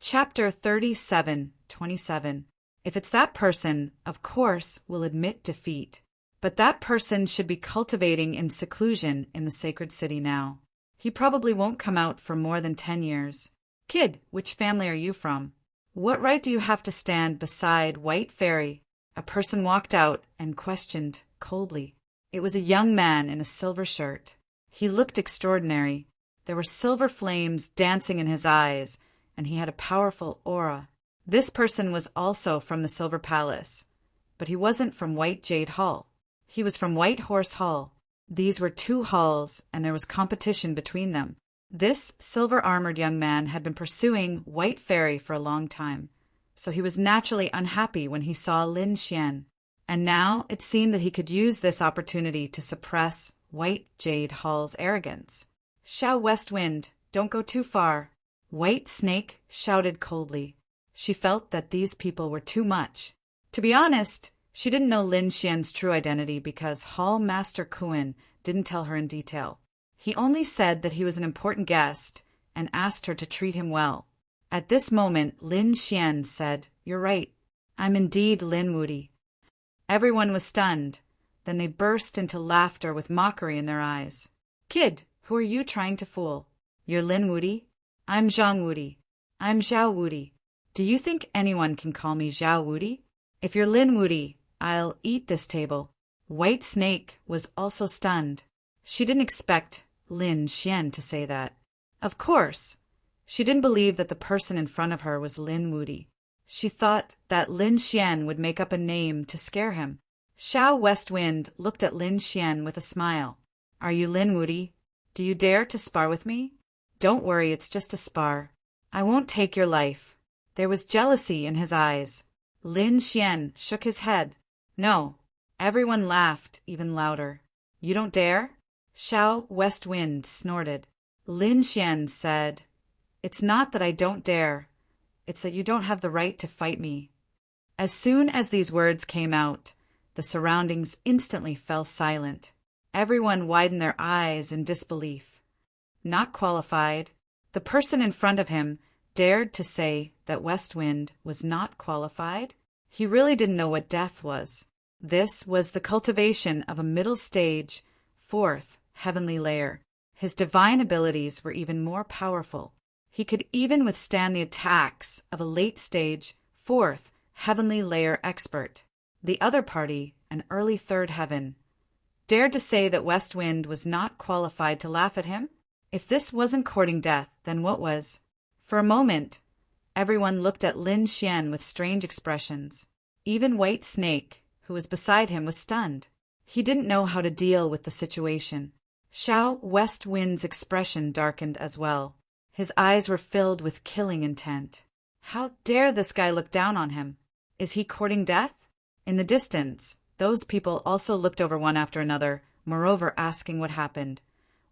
Chapter 37:27. If it's that person, of course, we'll admit defeat. But that person should be cultivating in seclusion in the sacred city now. He probably won't come out for more than 10 years. Kid, which family are you from? What right do you have to stand beside White Fairy? A person walked out and questioned coldly. It was a young man in a silver shirt. He looked extraordinary. There were silver flames dancing in his eyes, and he had a powerful aura. This person was also from the Silver Palace, but he wasn't from White Jade Hall. He was from White Horse Hall. These were two halls, and there was competition between them. This silver-armored young man had been pursuing White Fairy for a long time, so he was naturally unhappy when he saw Lin Xian. And now it seemed that he could use this opportunity to suppress White Jade Hall's arrogance. "Xiao West Wind, don't go too far," White Snake shouted coldly. She felt that these people were too much. To be honest, she didn't know Lin Xian's true identity because Hall Master Kuan didn't tell her in detail. He only said that he was an important guest and asked her to treat him well. At this moment, Lin Xian said, "You're right. I'm indeed Lin Wudi." Everyone was stunned. Then they burst into laughter with mockery in their eyes. "Kid, who are you trying to fool? You're Lin Wudi? I'm Zhang Wudi. I'm Zhao Wudi. Do you think anyone can call me Zhao Wudi? If you're Lin Wudi, I'll eat this table." White Snake was also stunned. She didn't expect Lin Xian to say that. Of course, she didn't believe that the person in front of her was Lin Wudi. She thought that Lin Xian would make up a name to scare him. Xiao West Wind looked at Lin Xian with a smile. "Are you Lin Wudi? Do you dare to spar with me?" "Don't worry, it's just a spar. I won't take your life." There was jealousy in his eyes. Lin Xian shook his head. "No." Everyone laughed even louder. "You don't dare?" Xiao West Wind snorted. Lin Xian said, "It's not that I don't dare. It's that you don't have the right to fight me." As soon as these words came out, the surroundings instantly fell silent. Everyone widened their eyes in disbelief. Not qualified. The person in front of him dared to say that West Wind was not qualified? He really didn't know what death was. This was the cultivation of a middle stage, fourth, heavenly layer. His divine abilities were even more powerful. He could even withstand the attacks of a late stage, fourth, heavenly layer expert. The other party, an early third heaven, dared to say that West Wind was not qualified to laugh at him? If this wasn't courting death, then what was? For a moment, everyone looked at Lin Xian with strange expressions. Even White Snake, who was beside him, was stunned. He didn't know how to deal with the situation. Xiao West Wind's expression darkened as well. His eyes were filled with killing intent. How dare this guy look down on him? Is he courting death? In the distance, those people also looked over one after another, moreover asking what happened.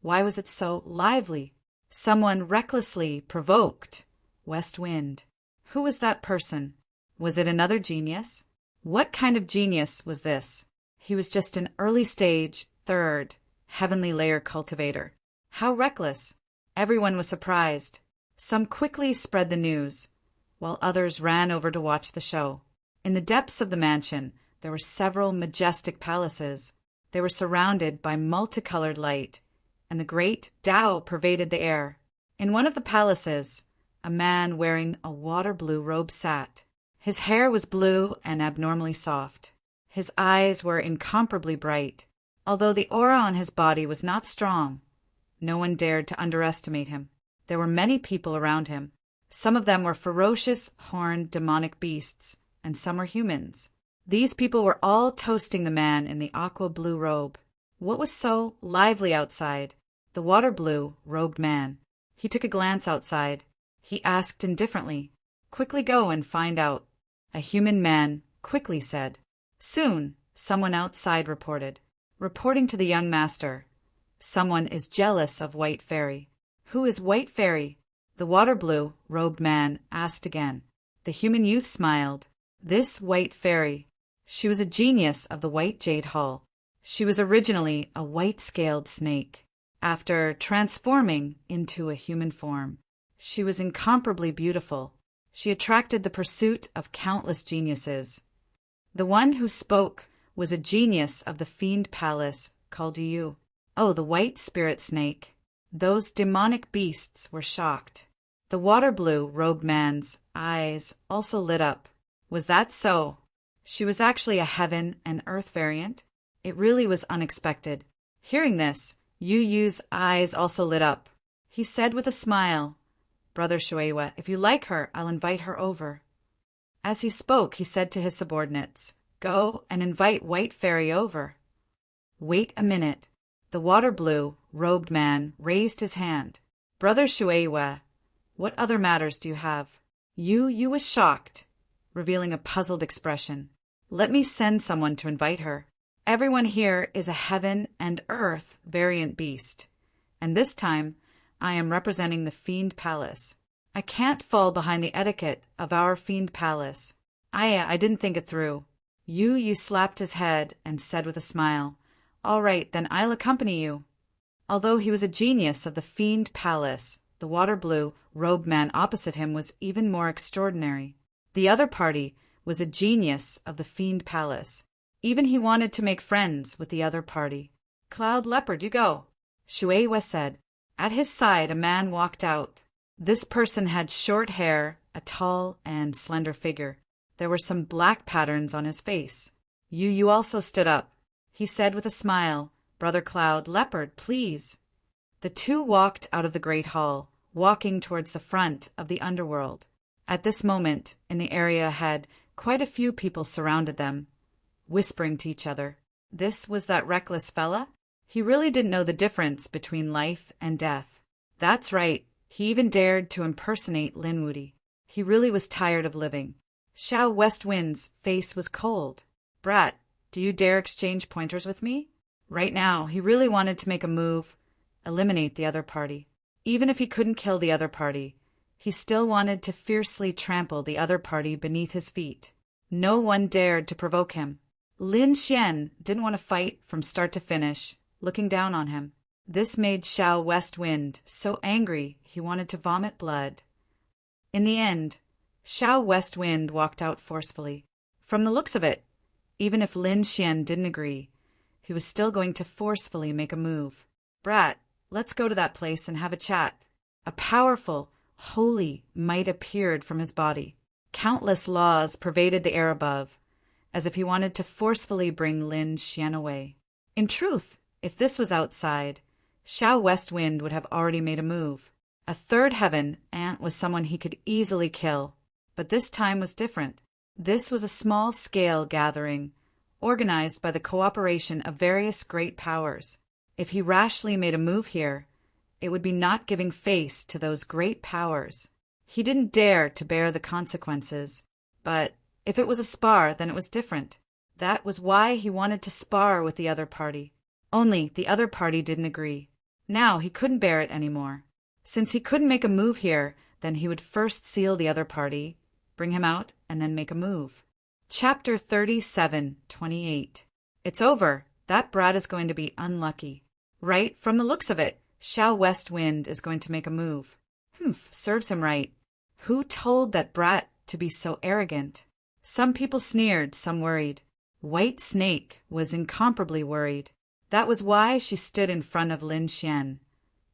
Why was it so lively? Someone recklessly provoked West Wind. Who was that person? Was it another genius? What kind of genius was this? He was just an early stage, third, heavenly layer cultivator. How reckless! Everyone was surprised. Some quickly spread the news, while others ran over to watch the show. In the depths of the mansion, there were several majestic palaces. They were surrounded by multicolored light, and the great Tao pervaded the air. In one of the palaces, a man wearing a water-blue robe sat. His hair was blue and abnormally soft. His eyes were incomparably bright. Although the aura on his body was not strong, no one dared to underestimate him. There were many people around him. Some of them were ferocious, horned, demonic beasts, and some were humans. These people were all toasting the man in the aqua-blue robe. What was so lively outside? The water-blue, robed man. He took a glance outside. He asked indifferently, "Quickly go and find out." A human man quickly said. Soon, someone outside reported. Reporting to the young master, "Someone is jealous of White Fairy." "Who is White Fairy?" the water-blue, robed man asked again. The human youth smiled. This White Fairy. She was a genius of the White Jade Hall. She was originally a white-scaled snake. After transforming into a human form, she was incomparably beautiful. She attracted the pursuit of countless geniuses. The one who spoke was a genius of the fiend palace called Yu. Oh, the white spirit snake. Those demonic beasts were shocked. The water blue robed man's eyes also lit up. Was that so? She was actually a heaven and earth variant? It really was unexpected. Hearing this, Yu Yu's eyes also lit up. He said with a smile, "Brother Shuewa, if you like her, I'll invite her over." As he spoke, he said to his subordinates, "Go and invite White Fairy over." Wait a minute. The water blue robed man raised his hand. "Brother Shuewa, what other matters do you have?" Yu was shocked, revealing a puzzled expression. "Let me send someone to invite her. Everyone here is a heaven and earth variant beast, and this time I am representing the Fiend Palace. I can't fall behind the etiquette of our Fiend Palace. I didn't think it through." Yu slapped his head and said with a smile, "All right, then I'll accompany you." Although he was a genius of the Fiend Palace, the water blue robed man opposite him was even more extraordinary. The other party was a genius of the Fiend Palace. Even he wanted to make friends with the other party. "Cloud Leopard, you go," Shuewa said. At his side, a man walked out. This person had short hair, a tall and slender figure. There were some black patterns on his face. Yu also stood up. He said with a smile, "Brother Cloud Leopard, please." The two walked out of the great hall, walking towards the front of the underworld. At this moment, in the area ahead, quite a few people surrounded them, whispering to each other. This was that reckless fella? He really didn't know the difference between life and death. That's right, he even dared to impersonate Linwoody. He really was tired of living. Xiao Westwind's face was cold. "Brat, do you dare exchange pointers with me?" Right now, he really wanted to make a move, eliminate the other party. Even if he couldn't kill the other party, he still wanted to fiercely trample the other party beneath his feet. No one dared to provoke him. Lin Xian didn't want to fight from start to finish, looking down on him. This made Xiao Westwind so angry he wanted to vomit blood. In the end, Xiao Westwind walked out forcefully. From the looks of it, even if Lin Xian didn't agree, he was still going to forcefully make a move. "Brat, let's go to that place and have a chat." A powerful, holy might appeared from his body. Countless laws pervaded the air above, as if he wanted to forcefully bring Lin Xian away. In truth, if this was outside, Xiao Westwind would have already made a move. A third heaven ant was someone he could easily kill, but this time was different. This was a small-scale gathering, organized by the cooperation of various great powers. If he rashly made a move here, it would be not giving face to those great powers. He didn't dare to bear the consequences, but if it was a spar, then it was different. That was why he wanted to spar with the other party. Only the other party didn't agree. Now he couldn't bear it anymore. Since he couldn't make a move here, then he would first seal the other party, bring him out, and then make a move. Chapter 37:28. It's over. That brat is going to be unlucky. Right, from the looks of it, Xiao Westwind is going to make a move. Serves him right. Who told that brat to be so arrogant? Some people sneered, some worried. White Snake was incomparably worried. That was why she stood in front of Lin Xian,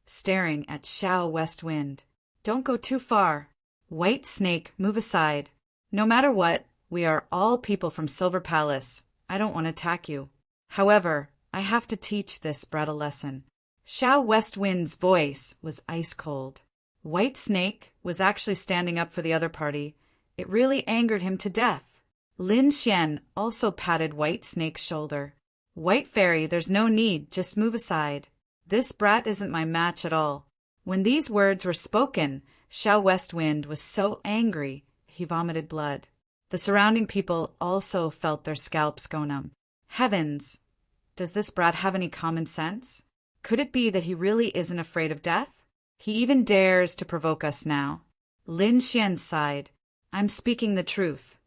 staring at Xiao Westwind. "Don't go too far. White Snake, move aside. No matter what, we are all people from Silver Palace. I don't want to attack you. However, I have to teach this brat a lesson." Xiao Westwind's voice was ice cold. White Snake was actually standing up for the other party. It really angered him to death. Lin Xian also patted White Snake's shoulder. "White Fairy, there's no need, just move aside. This brat isn't my match at all." When these words were spoken, Xiao Westwind was so angry he vomited blood. The surrounding people also felt their scalps go numb. Heavens! Does this brat have any common sense? Could it be that he really isn't afraid of death? He even dares to provoke us now. Lin Xian sighed. "I'm speaking the truth.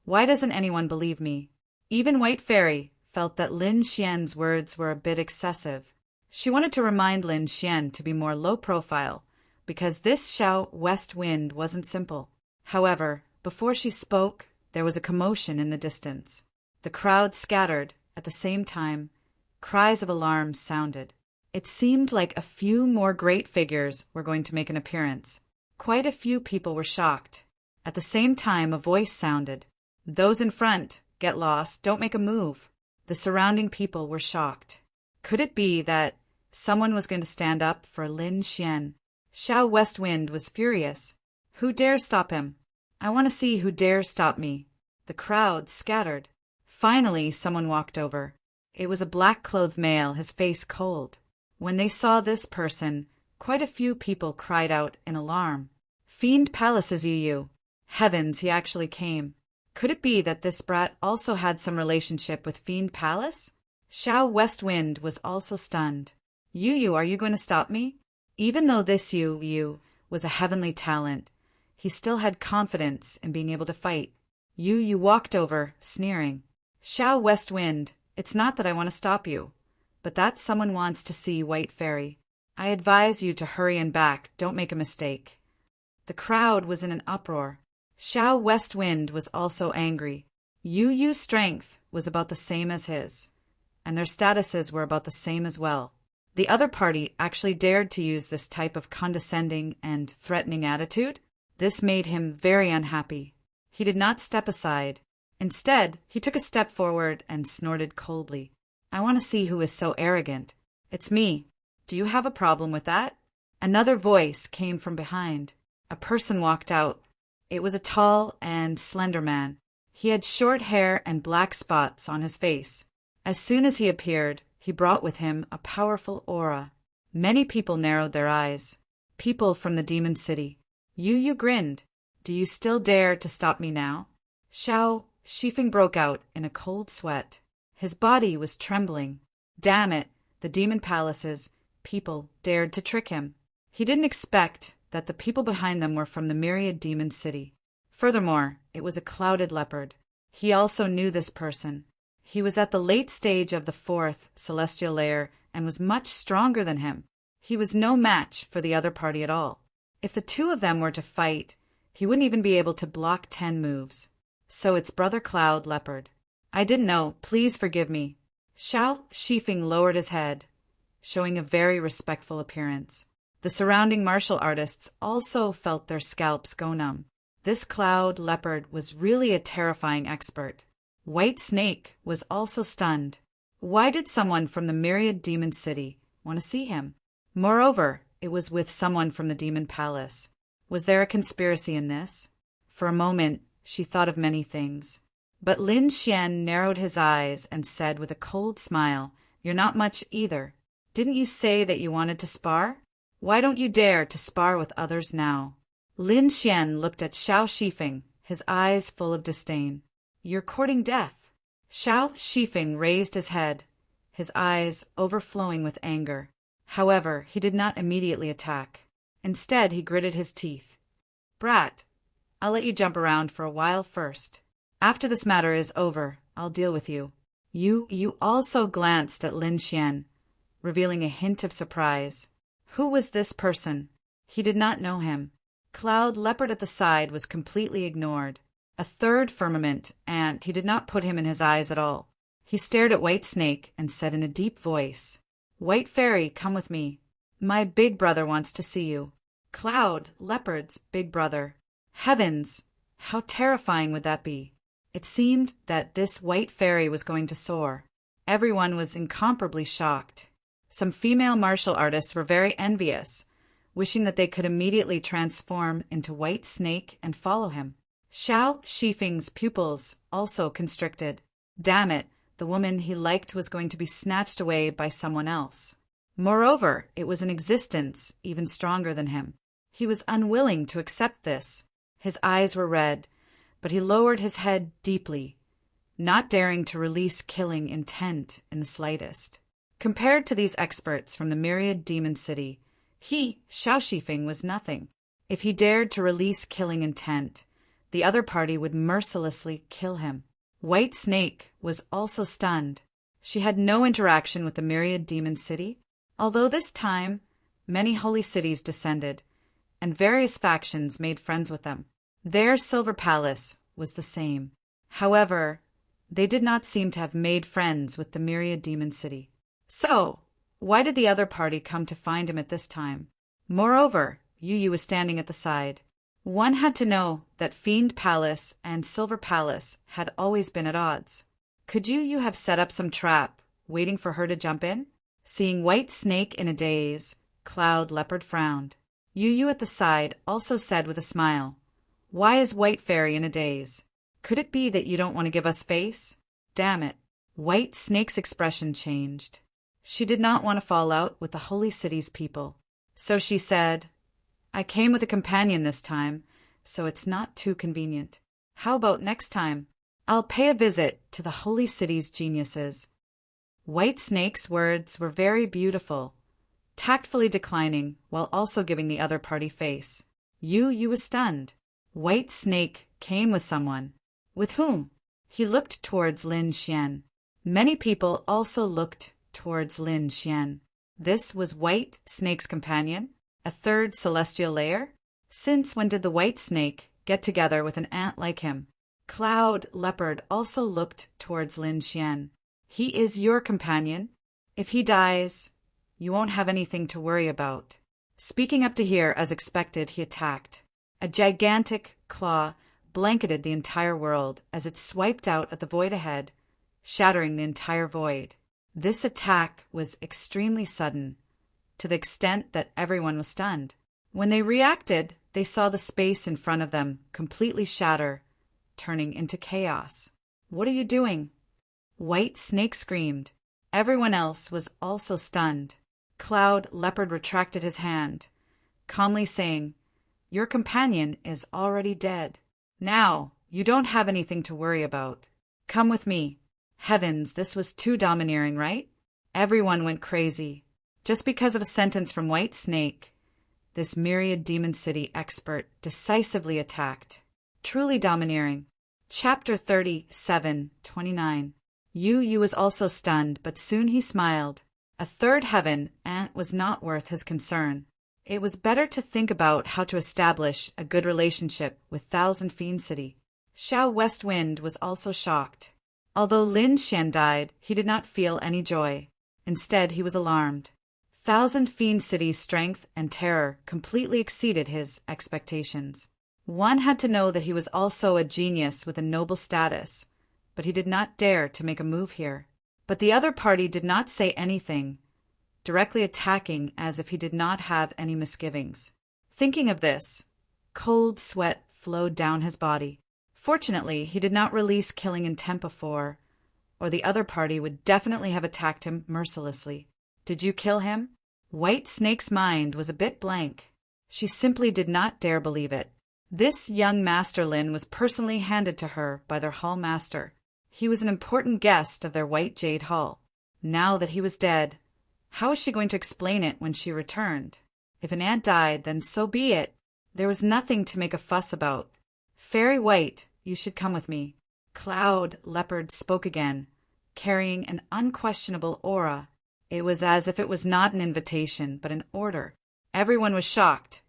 Why doesn't anyone believe me?" Even White Fairy felt that Lin Xian's words were a bit excessive. She wanted to remind Lin Xian to be more low profile, because this Xiao Westwind wasn't simple. However, before she spoke, there was a commotion in the distance. The crowd scattered. At the same time, cries of alarm sounded. It seemed like a few more great figures were going to make an appearance. Quite a few people were shocked. At the same time, a voice sounded. "Those in front, get lost, don't make a move." The surrounding people were shocked. Could it be that someone was going to stand up for Lin Xian? Xiao Westwind was furious. Who dares stop him? I want to see who dares stop me. The crowd scattered. Finally, someone walked over. It was a black-clothed male, his face cold. When they saw this person, quite a few people cried out in alarm. "Fiend Palace's Yu. Heavens, he actually came." Could it be that this brat also had some relationship with Fiend Palace? Xiao Westwind was also stunned. Yu, are you going to stop me? Even though this Yu was a heavenly talent, he still had confidence in being able to fight. Yu walked over, sneering. "Xiao Westwind, it's not that I want to stop you, but that someone wants to see White Fairy. I advise you to hurry and back, don't make a mistake." The crowd was in an uproar. Xiao Westwind was also angry. Yu's strength was about the same as his, and their statuses were about the same as well. The other party actually dared to use this type of condescending and threatening attitude. This made him very unhappy. He did not step aside. Instead, he took a step forward and snorted coldly. "I want to see who is so arrogant. It's me. Do you have a problem with that?" Another voice came from behind. A person walked out. It was a tall and slender man. He had short hair and black spots on his face. As soon as he appeared, he brought with him a powerful aura. Many people narrowed their eyes. People from the Demon City. Yu grinned. "Do you still dare to stop me now?" Xiao Shifeng broke out in a cold sweat. His body was trembling. Damn it, the Demon Palace's people dared to trick him. He didn't expect that the people behind them were from the Myriad Demon City. Furthermore, it was a clouded leopard. He also knew this person. He was at the late stage of the 4th celestial layer and was much stronger than him. He was no match for the other party at all. If the two of them were to fight, he wouldn't even be able to block 10 moves. So it's Brother Cloud Leopard. "I didn't know. Please forgive me." Xiao Shifeng lowered his head, showing a very respectful appearance. The surrounding martial artists also felt their scalps go numb. This Cloud Leopard was really a terrifying expert. White Snake was also stunned. Why did someone from the Myriad Demon City want to see him? Moreover, it was with someone from the Demon Palace. Was there a conspiracy in this? For a moment, she thought of many things. But Lin Xian narrowed his eyes and said with a cold smile, "You're not much either. Didn't you say that you wanted to spar? Why don't you dare to spar with others now?" Lin Xian looked at Xiao Shifeng, his eyes full of disdain. "You're courting death." Xiao Shifeng raised his head, his eyes overflowing with anger. However, he did not immediately attack. Instead, he gritted his teeth. "Brat, I'll let you jump around for a while first. After this matter is over, I'll deal with you." You also glanced at Lin Xian, revealing a hint of surprise. Who was this person? He did not know him. Cloud Leopard at the side was completely ignored. A third firmament, and he did not put him in his eyes at all. He stared at White Snake and said in a deep voice, "White Fairy, come with me. My big brother wants to see you." Cloud Leopard's big brother. Heavens! How terrifying would that be? It seemed that this White Fairy was going to soar. Everyone was incomparably shocked. Some female martial artists were very envious, wishing that they could immediately transform into White Snake and follow him. Xiao Shifeng's pupils also constricted. Damn it, the woman he liked was going to be snatched away by someone else. Moreover, it was an existence even stronger than him. He was unwilling to accept this. His eyes were red, but he lowered his head deeply, not daring to release killing intent in the slightest. Compared to these experts from the Myriad Demon City, he, Xiao Shifeng, was nothing. If he dared to release killing intent, the other party would mercilessly kill him. White Snake was also stunned. She had no interaction with the Myriad Demon City, although this time many holy cities descended, and various factions made friends with them. Their silver palace was the same. However, they did not seem to have made friends with the myriad demon city. So, why did the other party come to find him at this time? Moreover, Yu was standing at the side. One had to know that Fiend Palace and Silver Palace had always been at odds. Could Yu have set up some trap, waiting for her to jump in? Seeing White Snake in a daze, Cloud Leopard frowned. Yu at the side also said with a smile, "Why is White Fairy in a daze? Could it be that you don't want to give us face?" Damn it. White Snake's expression changed. She did not want to fall out with the Holy City's people. So she said, "I came with a companion this time, so it's not too convenient. How about next time? I'll pay a visit to the Holy City's geniuses." White Snake's words were very beautiful, tactfully declining while also giving the other party face. Yu was stunned. White Snake came with someone. With whom? He looked towards Lin Xian. Many people also looked towards Lin Xian. This was White Snake's companion? A third celestial layer? Since when did the White Snake get together with an ant like him? Cloud Leopard also looked towards Lin Xian. He is your companion. If he dies, you won't have anything to worry about. Speaking up to here as expected, he attacked. A gigantic claw blanketed the entire world as it swiped out at the void ahead, shattering the entire void. This attack was extremely sudden, to the extent that everyone was stunned. When they reacted, they saw the space in front of them completely shatter, turning into chaos. "What are you doing?" White Snake screamed. Everyone else was also stunned. Cloud Leopard retracted his hand, calmly saying, "Your companion is already dead. Now, you don't have anything to worry about. Come with me." Heavens, this was too domineering, right? Everyone went crazy. Just because of a sentence from White Snake, this myriad demon city expert decisively attacked. Truly domineering. Chapter 37:29. Yu was also stunned, but soon he smiled. A third heaven ant was not worth his concern. It was better to think about how to establish a good relationship with Thousand Fiend City. Xiao West Wind was also shocked. Although Lin Xian died, he did not feel any joy. Instead, he was alarmed. Thousand Fiend City's strength and terror completely exceeded his expectations. One had to know that he was also a genius with a noble status, but he did not dare to make a move here. But the other party did not say anything, directly attacking as if he did not have any misgivings. Thinking of this, cold sweat flowed down his body. Fortunately, he did not release killing intent before, or the other party would definitely have attacked him mercilessly. "Did you kill him?" White Snake's mind was a bit blank. She simply did not dare believe it. This young Master Lin was personally handed to her by their hall master. He was an important guest of their White Jade Hall. Now that he was dead, how was she going to explain it when she returned? If an ant died, then so be it. There was nothing to make a fuss about. "Fairy White, you should come with me." Cloud Leopard spoke again, carrying an unquestionable aura. It was as if it was not an invitation, but an order. Everyone was shocked,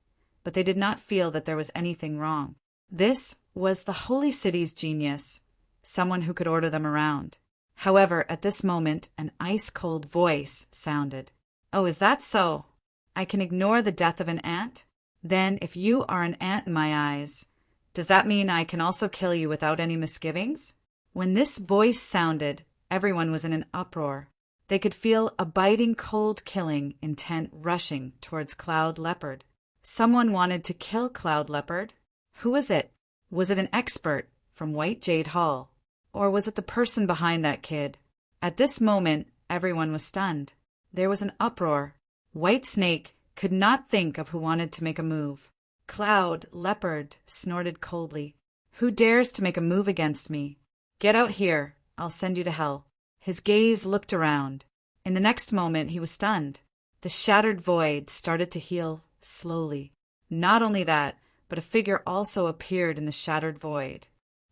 but they did not feel that there was anything wrong. This was the Holy City's genius, someone who could order them around. However, at this moment, an ice-cold voice sounded. "Oh, is that so? I can ignore the death of an ant? Then, if you are an ant in my eyes, does that mean I can also kill you without any misgivings?" When this voice sounded, everyone was in an uproar. They could feel a biting cold killing intent rushing towards Cloud Leopard. Someone wanted to kill Cloud Leopard. Who was it? Was it an expert from White Jade Hall? Or was it the person behind that kid? At this moment, everyone was stunned. There was an uproar. White Snake could not think of who wanted to make a move. Cloud Leopard snorted coldly. "Who dares to make a move against me? Get out here. I'll send you to hell." His gaze looked around. In the next moment, he was stunned. The shattered void started to heal slowly. Not only that, but a figure also appeared in the shattered void.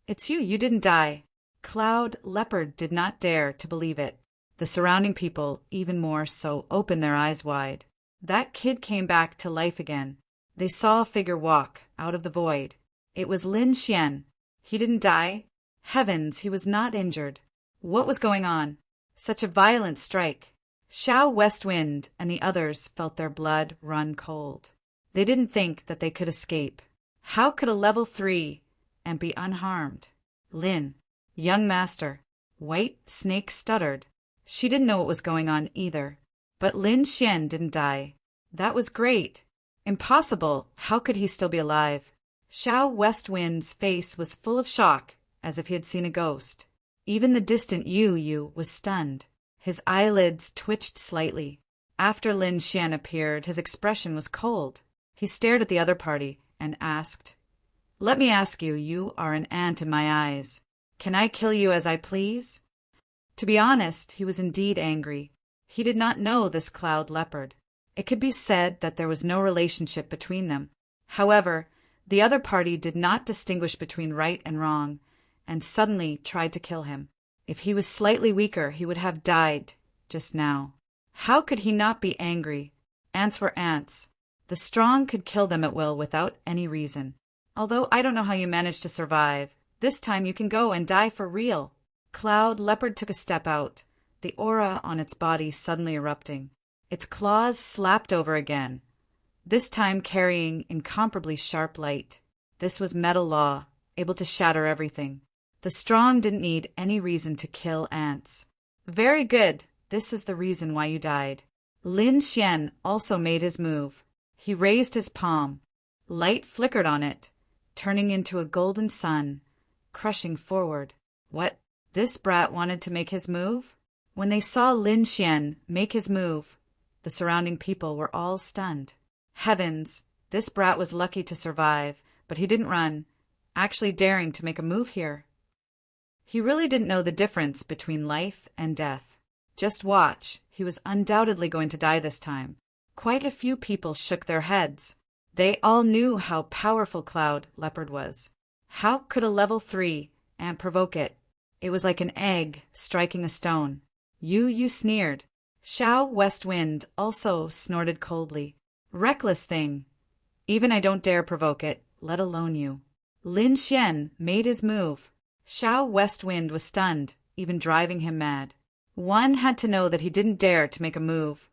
"It's you. You didn't die." Cloud Leopard did not dare to believe it. The surrounding people, even more so, opened their eyes wide. That kid came back to life again. They saw a figure walk out of the void. It was Lin Xian. He didn't die. Heavens, he was not injured. What was going on? Such a violent strike. Xiao Westwind and the others felt their blood run cold. They didn't think that they could escape. How could a level 3 and be unharmed? Lin, young master. White Snake stuttered. She didn't know what was going on either. But Lin Xian didn't die. That was great. Impossible. How could he still be alive? Xiao Westwind's face was full of shock, as if he had seen a ghost. Even the distant Yu was stunned. His eyelids twitched slightly. After Lin Xian appeared, his expression was cold. He stared at the other party and asked, "Let me ask you, you are an ant in my eyes. Can I kill you as I please?" To be honest, he was indeed angry. He did not know this cloud leopard. It could be said that there was no relationship between them. However, the other party did not distinguish between right and wrong, and suddenly tried to kill him. If he was slightly weaker, he would have died just now. How could he not be angry? Ants were ants. The strong could kill them at will without any reason. Although I don't know how you managed to survive. This time you can go and die for real. Cloud Leopard took a step out, the aura on its body suddenly erupting. Its claws slapped over again, this time carrying incomparably sharp light. This was metal law, able to shatter everything. The strong didn't need any reason to kill ants. Very good. This is the reason why you died. Lin Xian also made his move. He raised his palm. Light flickered on it, turning into a golden sun, crushing forward. What? This brat wanted to make his move? When they saw Lin Xian make his move, the surrounding people were all stunned. Heavens, this brat was lucky to survive, but he didn't run, actually daring to make a move here. He really didn't know the difference between life and death. Just watch, he was undoubtedly going to die this time. Quite a few people shook their heads. They all knew how powerful Cloud Leopard was. How could a level 3 ant provoke it? It was like an egg striking a stone. You sneered. Xiao Westwind also snorted coldly. Reckless thing. Even I don't dare provoke it, let alone you. Lin Xian made his move. Xiao Westwind was stunned, even driving him mad. One had to know that he didn't dare to make a move,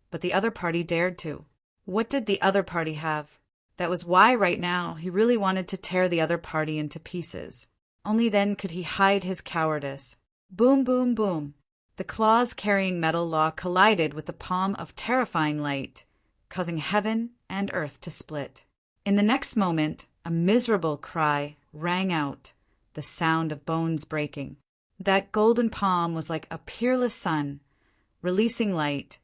but the other party dared to. What did the other party have? That was why right now he really wanted to tear the other party into pieces. Only then could he hide his cowardice. Boom, boom, boom. The claws carrying metal law collided with the palm of terrifying light, causing heaven and earth to split. In the next moment, a miserable cry rang out, the sound of bones breaking. That golden palm was like a peerless sun, releasing light,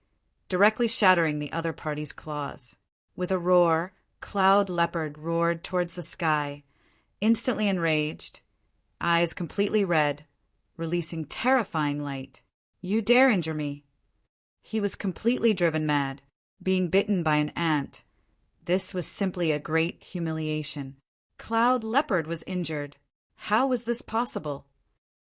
directly shattering the other party's claws. With a roar, Cloud Leopard roared towards the sky, instantly enraged, eyes completely red, releasing terrifying light. You dare injure me. He was completely driven mad, being bitten by an ant. This was simply a great humiliation. Cloud Leopard was injured. How was this possible?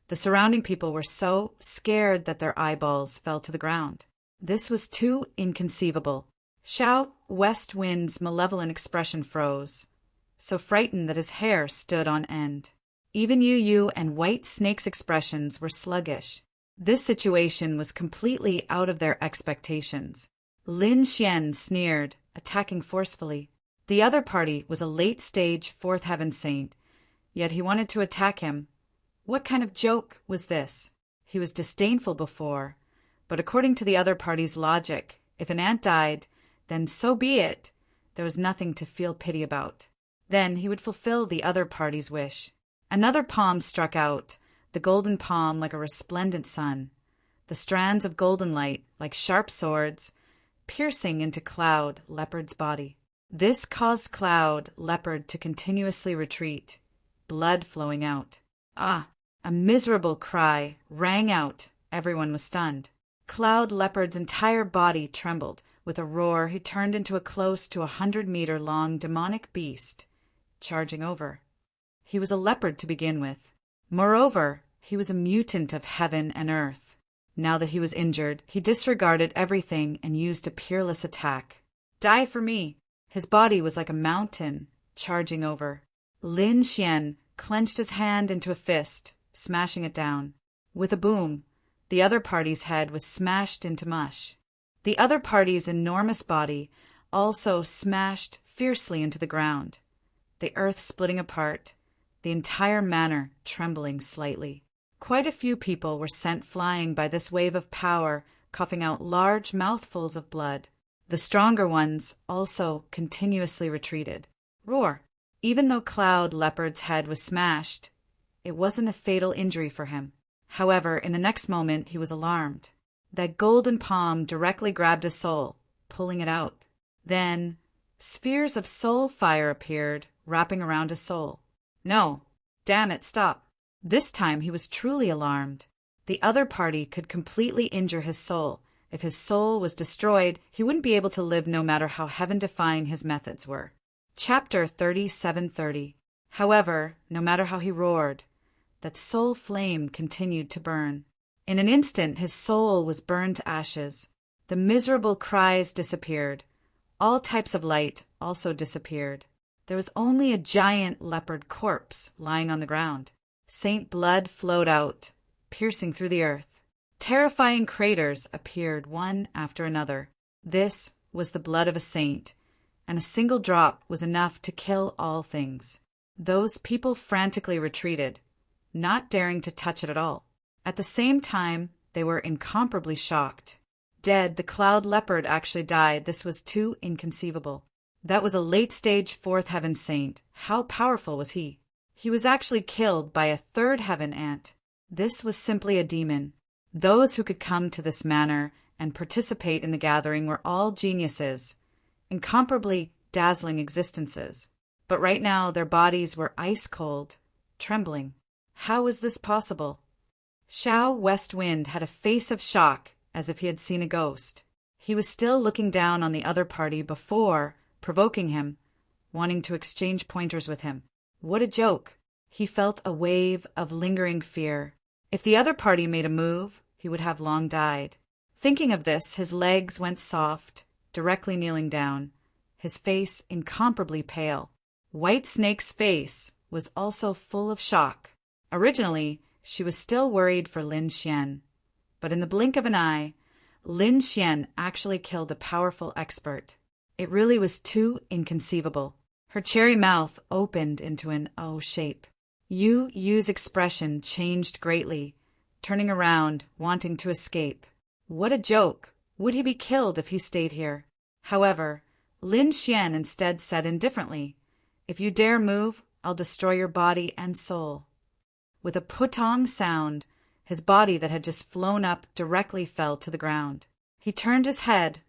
The surrounding people were so scared that their eyeballs fell to the ground. This was too inconceivable. Xiao Westwind's malevolent expression froze, so frightened that his hair stood on end. Even Yu and White Snake's expressions were sluggish. This situation was completely out of their expectations. Lin Xian sneered, attacking forcefully. The other party was a late-stage Fourth Heaven Saint, yet he wanted to attack him. What kind of joke was this? He was disdainful before, but according to the other party's logic, if an ant died, then so be it. There was nothing to feel pity about. Then he would fulfill the other party's wish. Another palm struck out, the golden palm like a resplendent sun, the strands of golden light like sharp swords, piercing into Cloud Leopard's body. This caused Cloud Leopard to continuously retreat, blood flowing out. Ah! A miserable cry rang out. Everyone was stunned. Cloud Leopard's entire body trembled. With a roar, he turned into a close to 100-meter-long demonic beast, charging over. He was a leopard to begin with. Moreover, he was a mutant of heaven and earth. Now that he was injured, he disregarded everything and used a peerless attack. Die for me! His body was like a mountain, charging over. Lin Xian clenched his hand into a fist, smashing it down. With a boom, the other party's head was smashed into mush. The other party's enormous body also smashed fiercely into the ground, the earth splitting apart, the entire manor trembling slightly. Quite a few people were sent flying by this wave of power, coughing out large mouthfuls of blood. The stronger ones also continuously retreated. Roar! Even though Cloud Leopard's head was smashed, it wasn't a fatal injury for him. However, in the next moment, he was alarmed. That golden palm directly grabbed his soul, pulling it out. Then, spheres of soul fire appeared, wrapping around his soul. No! Damn it, stop! This time he was truly alarmed. The other party could completely injure his soul. If his soul was destroyed, he wouldn't be able to live no matter how heaven-defying his methods were. Chapter 3730. However, no matter how he roared, that soul flame continued to burn. In an instant, his soul was burned to ashes. The miserable cries disappeared. All types of light also disappeared. There was only a giant leopard corpse lying on the ground. Saint blood flowed out, piercing through the earth. Terrifying craters appeared one after another. This was the blood of a saint, and a single drop was enough to kill all things. Those people frantically retreated, not daring to touch it at all. At the same time, they were incomparably shocked. Dead, the Cloud Leopard actually died. This was too inconceivable. That was a late-stage fourth heaven saint. How powerful was he? He was actually killed by a third heaven ant. This was simply a demon. Those who could come to this manor and participate in the gathering were all geniuses, incomparably dazzling existences. But right now their bodies were ice-cold, trembling. How was this possible? Xiao West Wind had a face of shock, as if he had seen a ghost. He was still looking down on the other party before provoking him, wanting to exchange pointers with him. What a joke! He felt a wave of lingering fear. If the other party made a move, he would have long died. Thinking of this, his legs went soft, directly kneeling down, his face incomparably pale. White Snake's face was also full of shock. Originally, she was still worried for Lin Xian, but in the blink of an eye, Lin Xian actually killed a powerful expert. It really was too inconceivable. Her cherry mouth opened into an O shape. Yu Yu's expression changed greatly, turning around, wanting to escape. What a joke! Would he be killed if he stayed here? However, Lin Xian instead said indifferently, "If you dare move, I'll destroy your body and soul." With a putong sound, his body that had just flown up directly fell to the ground. He turned his head,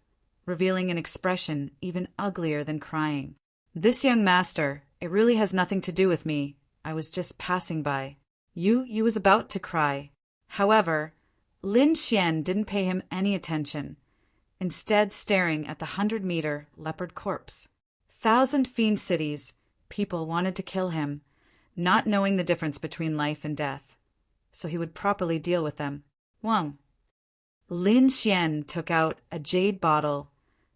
revealing an expression even uglier than crying. "This young master, it really has nothing to do with me. I was just passing by." Yu was about to cry. However, Lin Xian didn't pay him any attention, instead staring at the 100-meter leopard corpse. 1,000 fiend cities, people wanted to kill him, not knowing the difference between life and death, so he would properly deal with them. Wang. Lin Xian took out a jade bottle,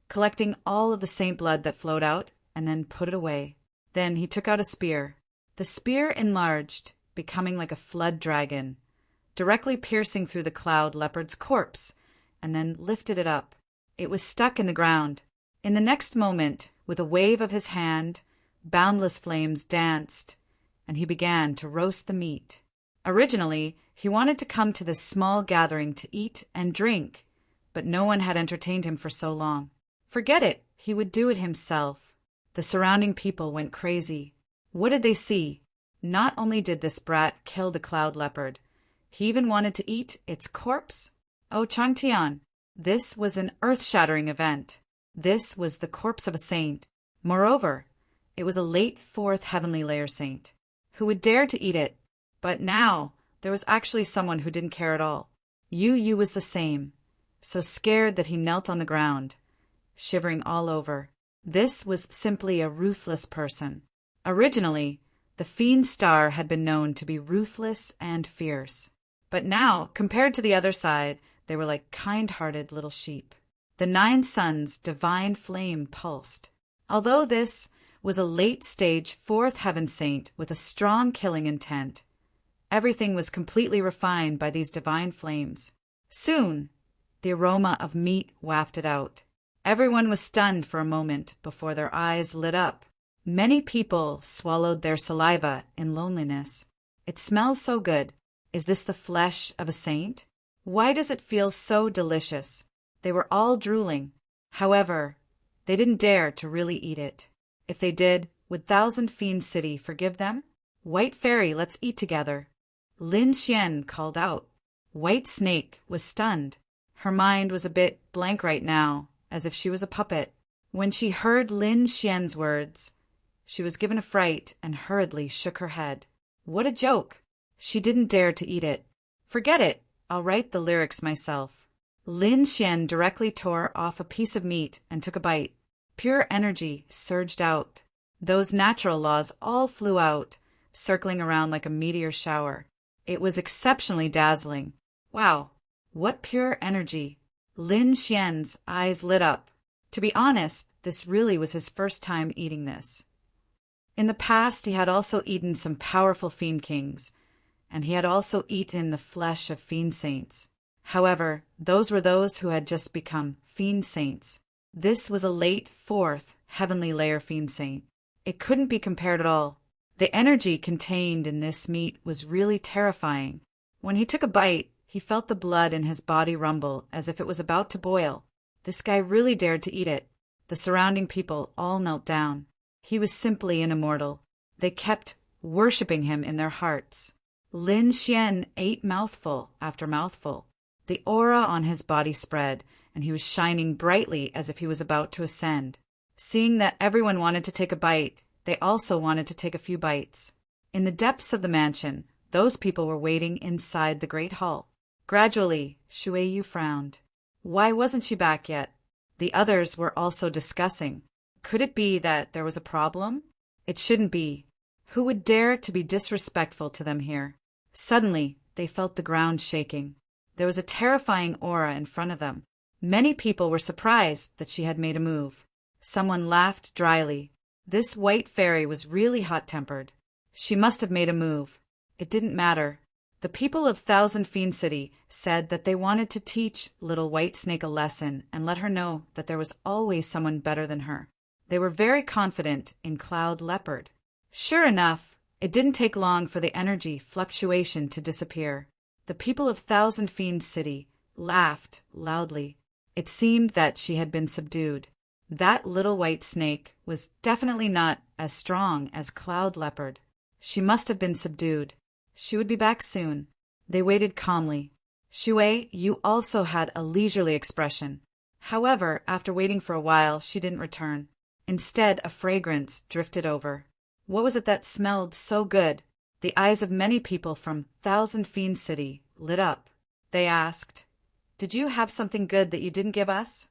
collecting all of the saint blood that flowed out, and then put it away. Then he took out a spear. The spear enlarged, becoming like a flood dragon, directly piercing through the Cloud Leopard's corpse, and then lifted it up. It was stuck in the ground. In the next moment, with a wave of his hand, boundless flames danced, and he began to roast the meat. Originally, he wanted to come to this small gathering to eat and drink, but no one had entertained him for so long. Forget it, he would do it himself. The surrounding people went crazy. What did they see? Not only did this brat kill the Cloud Leopard, he even wanted to eat its corpse. Oh, Changtian, this was an earth-shattering event. This was the corpse of a saint. Moreover, it was a late fourth heavenly layer saint. Who would dare to eat it? But now, there was actually someone who didn't care at all. Yu was the same, so scared that he knelt on the ground, shivering all over. This was simply a ruthless person. Originally, the Fiend Star had been known to be ruthless and fierce. But now, compared to the other side, they were like kind-hearted little sheep. The 9 suns' divine flame pulsed. Although this was a late-stage fourth heaven saint with a strong killing intent. Everything was completely refined by these divine flames. Soon, the aroma of meat wafted out. Everyone was stunned for a moment before their eyes lit up. Many people swallowed their saliva in loneliness. It smells so good. Is this the flesh of a saint? Why does it feel so delicious? They were all drooling. However, they didn't dare to really eat it. If they did, would Thousand Fiend City forgive them? White Fairy, let's eat together. Lin Xian called out. White Snake was stunned. Her mind was a bit blank right now, as if she was a puppet. When she heard Lin Xian's words, she was given a fright and hurriedly shook her head. What a joke! She didn't dare to eat it. Forget it. I'll write the lyrics myself. Lin Xian directly tore off a piece of meat and took a bite. Pure energy surged out. Those natural laws all flew out, circling around like a meteor shower. It was exceptionally dazzling. Wow, what pure energy! Lin Xian's eyes lit up. To be honest, this really was his first time eating this. In the past, he had also eaten some powerful fiend kings, and he had also eaten the flesh of fiend saints. However, those were those who had just become fiend saints. This was a late fourth heavenly layer fiend saint. It couldn't be compared at all. The energy contained in this meat was really terrifying. When he took a bite, he felt the blood in his body rumble as if it was about to boil. This guy really dared to eat it. The surrounding people all knelt down. He was simply an immortal. They kept worshipping him in their hearts. Lin Xian ate mouthful after mouthful. The aura on his body spread, and he was shining brightly as if he was about to ascend. Seeing that everyone wanted to take a bite, they also wanted to take a few bites. In the depths of the mansion, those people were waiting inside the great hall. Gradually, Shui Yu frowned. Why wasn't she back yet? The others were also discussing. Could it be that there was a problem? It shouldn't be. Who would dare to be disrespectful to them here? Suddenly, they felt the ground shaking. There was a terrifying aura in front of them. Many people were surprised that she had made a move. Someone laughed dryly. This white fairy was really hot-tempered. She must have made a move. It didn't matter. The people of Thousand Fiend City said that they wanted to teach little White Snake a lesson and let her know that there was always someone better than her. They were very confident in Cloud Leopard. Sure enough, it didn't take long for the energy fluctuation to disappear. The people of Thousand Fiend City laughed loudly. It seemed that she had been subdued. That little white snake was definitely not as strong as Cloud Leopard. She must have been subdued. She would be back soon. They waited calmly. Shui Yu also had a leisurely expression. However, after waiting for a while, she didn't return. Instead, a fragrance drifted over. What was it that smelled so good? The eyes of many people from Thousand Fiend City lit up. They asked, "Did you have something good that you didn't give us?"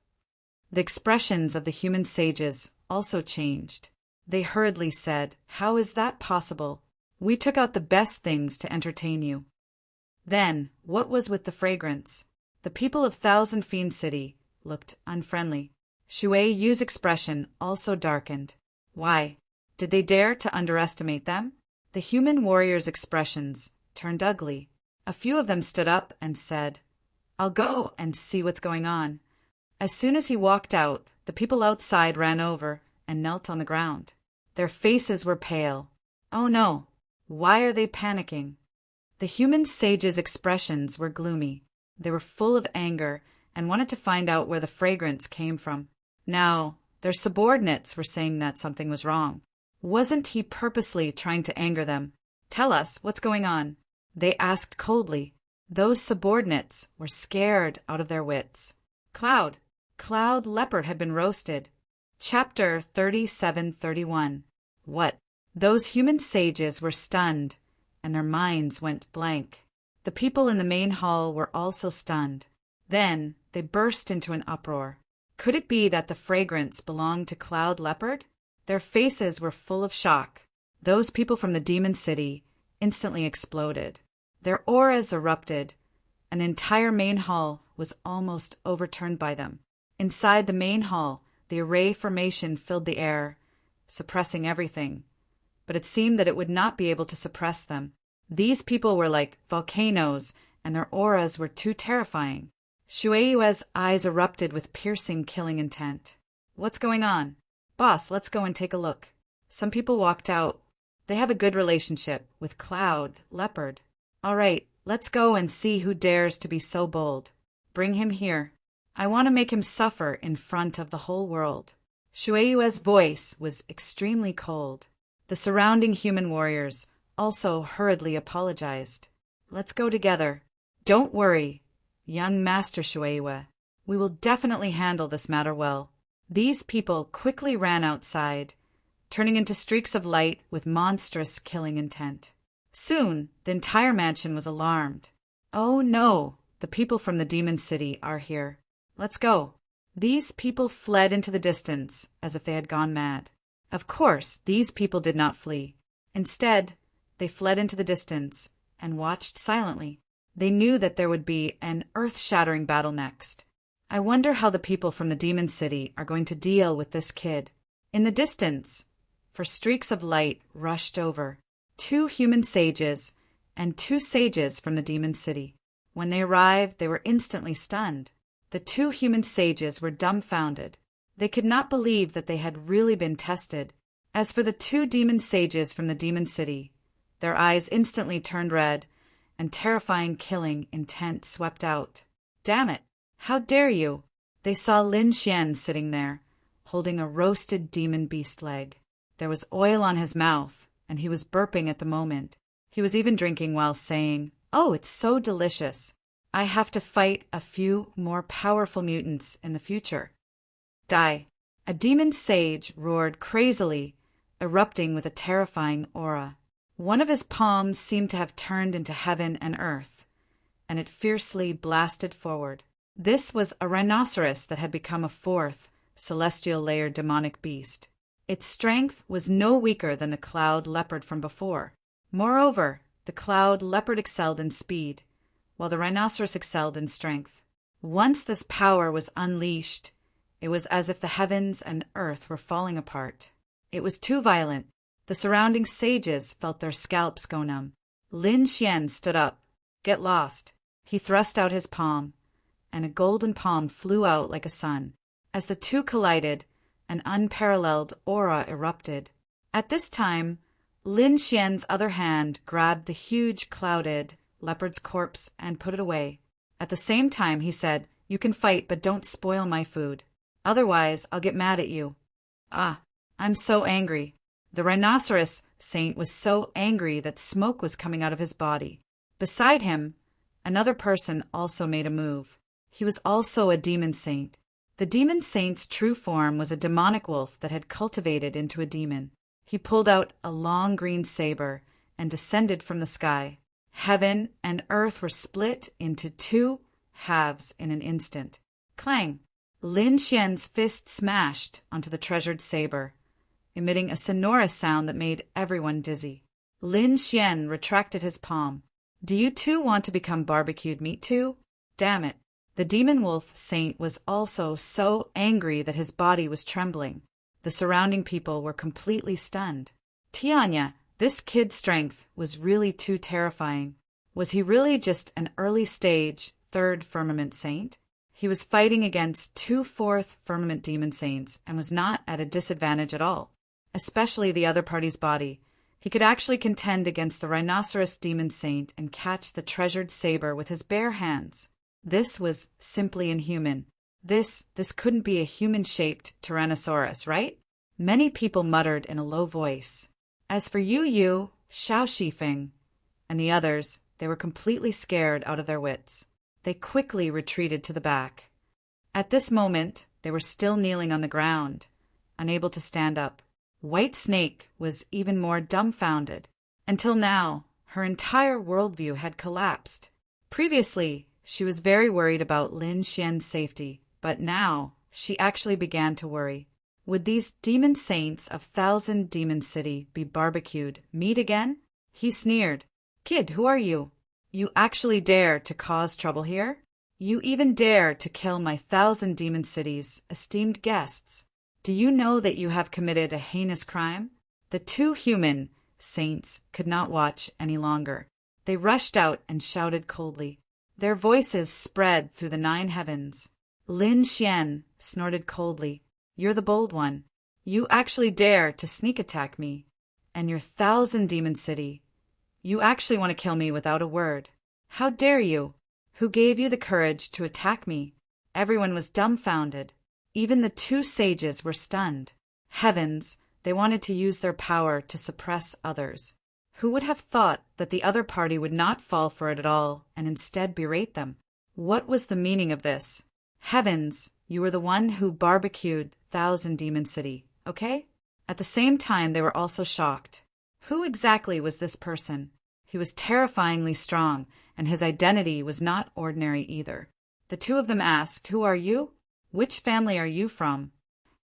The expressions of the human sages also changed. They hurriedly said, "How is that possible? We took out the best things to entertain you." Then, what was with the fragrance? The people of Thousand Fiend City looked unfriendly. Shui Yu's expression also darkened. Why? Did they dare to underestimate them? The human warriors' expressions turned ugly. A few of them stood up and said, "I'll go and see what's going on." As soon as he walked out, the people outside ran over and knelt on the ground. Their faces were pale. Oh no! Why are they panicking? The human sages' expressions were gloomy. They were full of anger and wanted to find out where the fragrance came from. Now, their subordinates were saying that something was wrong. Wasn't he purposely trying to anger them? "Tell us what's going on," they asked coldly. Those subordinates were scared out of their wits. Cloud Leopard had been roasted. Chapter 37-31. What? Those human sages were stunned, and their minds went blank. The people in the main hall were also stunned. Then they burst into an uproar. Could it be that the fragrance belonged to Cloud Leopard? Their faces were full of shock. Those people from the Demon City instantly exploded. Their auras erupted. An entire main hall was almost overturned by them. Inside the main hall, the array formation filled the air, suppressing everything. But it seemed that it would not be able to suppress them. These people were like volcanoes, and their auras were too terrifying. Shueyue's eyes erupted with piercing, killing intent. What's going on? Boss, let's go and take a look. Some people walked out. They have a good relationship with Cloud, Leopard. All right, let's go and see who dares to be so bold. Bring him here. I want to make him suffer in front of the whole world. Shueyue's voice was extremely cold. The surrounding human warriors also hurriedly apologized. Let's go together. Don't worry, young Master Shueyue. We will definitely handle this matter well. These people quickly ran outside, turning into streaks of light with monstrous killing intent. Soon, the entire mansion was alarmed. Oh no, the people from the Demon City are here. Let's go. These people fled into the distance as if they had gone mad. Of course, these people did not flee. Instead, they fled into the distance and watched silently. They knew that there would be an earth-shattering battle next. I wonder how the people from the Demon City are going to deal with this kid. In the distance, for streaks of light rushed over, 2 human sages and 2 sages from the Demon City. When they arrived, they were instantly stunned. The 2 human sages were dumbfounded. They could not believe that they had really been tested. As for the 2 demon sages from the Demon City, their eyes instantly turned red, and terrifying killing intent swept out. Damn it! How dare you! They saw Lin Xian sitting there, holding a roasted demon beast leg. There was oil on his mouth, and he was burping at the moment. He was even drinking while saying, "Oh, it's so delicious. I have to fight a few more powerful mutants in the future." Die! A demon sage roared crazily, erupting with a terrifying aura. One of his palms seemed to have turned into heaven and earth, and it fiercely blasted forward. This was a rhinoceros that had become a 4th, celestial layer demonic beast. Its strength was no weaker than the Cloud Leopard from before. Moreover, the Cloud Leopard excelled in speed, while the rhinoceros excelled in strength. Once this power was unleashed, it was as if the heavens and earth were falling apart. It was too violent. The surrounding sages felt their scalps go numb. Lin Xian stood up. Get lost. He thrust out his palm, and a golden palm flew out like a sun. As the 2 collided, an unparalleled aura erupted. At this time, Lin Xian's other hand grabbed the huge clouded leopard's corpse and put it away. At the same time, he said, "You can fight, but don't spoil my food. Otherwise, I'll get mad at you." Ah, I'm so angry. The rhinoceros saint was so angry that smoke was coming out of his body. Beside him, another person also made a move. He was also a demon saint. The demon saint's true form was a demonic wolf that had cultivated into a demon. He pulled out a long green saber and descended from the sky. Heaven and earth were split into 2 halves in an instant. Clang! Lin Xian's fist smashed onto the treasured saber, emitting a sonorous sound that made everyone dizzy. Lin Xian retracted his palm. Do you too want to become barbecued meat too? Damn it. The demon wolf saint was also so angry that his body was trembling. The surrounding people were completely stunned. Tianya, this kid's strength was really too terrifying. Was he really just an early stage 3rd firmament saint? He was fighting against 2 4th firmament demon saints and was not at a disadvantage at all, especially the other party's body. He could actually contend against the rhinoceros demon saint and catch the treasured saber with his bare hands. This was simply inhuman. This couldn't be a human-shaped Tyrannosaurus, right? Many people muttered in a low voice. As for Yu, Xiao Shifeng, and the others, they were completely scared out of their wits. They quickly retreated to the back. At this moment, they were still kneeling on the ground, unable to stand up. White Snake was even more dumbfounded. Until now, her entire worldview had collapsed. Previously, she was very worried about Lin Xian's safety, but now she actually began to worry. Would these demon saints of 1,000 Demon City be barbecued meat again? He sneered. Kid, who are you? You actually dare to cause trouble here? You even dare to kill my 1,000 Demon City's esteemed guests? Do you know that you have committed a heinous crime? The two human saints could not watch any longer. They rushed out and shouted coldly. Their voices spread through the 9 heavens. Lin Xian snorted coldly. You're the bold one. You actually dare to sneak attack me and your 1,000 demon city. You actually want to kill me without a word. How dare you? Who gave you the courage to attack me? Everyone was dumbfounded. Even the 2 sages were stunned. Heavens, they wanted to use their power to suppress others. Who would have thought that the other party would not fall for it at all and instead berate them? What was the meaning of this? Heavens, you were the one who barbecued 1,000 Demon City, okay? At the same time, they were also shocked. Who exactly was this person? He was terrifyingly strong, and his identity was not ordinary either. The 2 of them asked, Who are you? Which family are you from?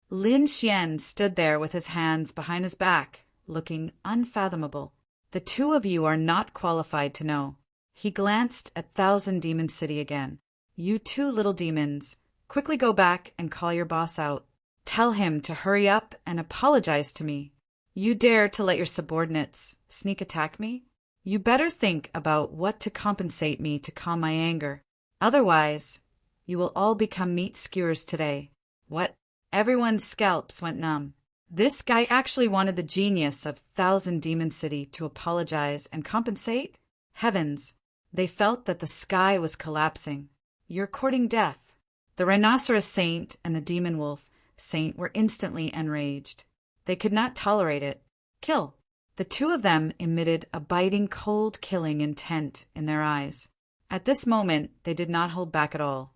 Lin Xian stood there with his hands behind his back, looking unfathomable. The 2 of you are not qualified to know. He glanced at 1,000 Demon City again. You 2 little demons, quickly go back and call your boss out. Tell him to hurry up and apologize to me. You dare to let your subordinates sneak attack me? You better think about what to compensate me to calm my anger. Otherwise, you will all become meat skewers today. What? Everyone's scalps went numb. This guy actually wanted the genius of 1,000 Demon City to apologize and compensate? Heavens, they felt that the sky was collapsing. You're courting death. The Rhinoceros Saint and the Demon Wolf Saint were instantly enraged. They could not tolerate it. Kill. The 2 of them emitted a biting, cold killing intent in their eyes. At this moment, they did not hold back at all.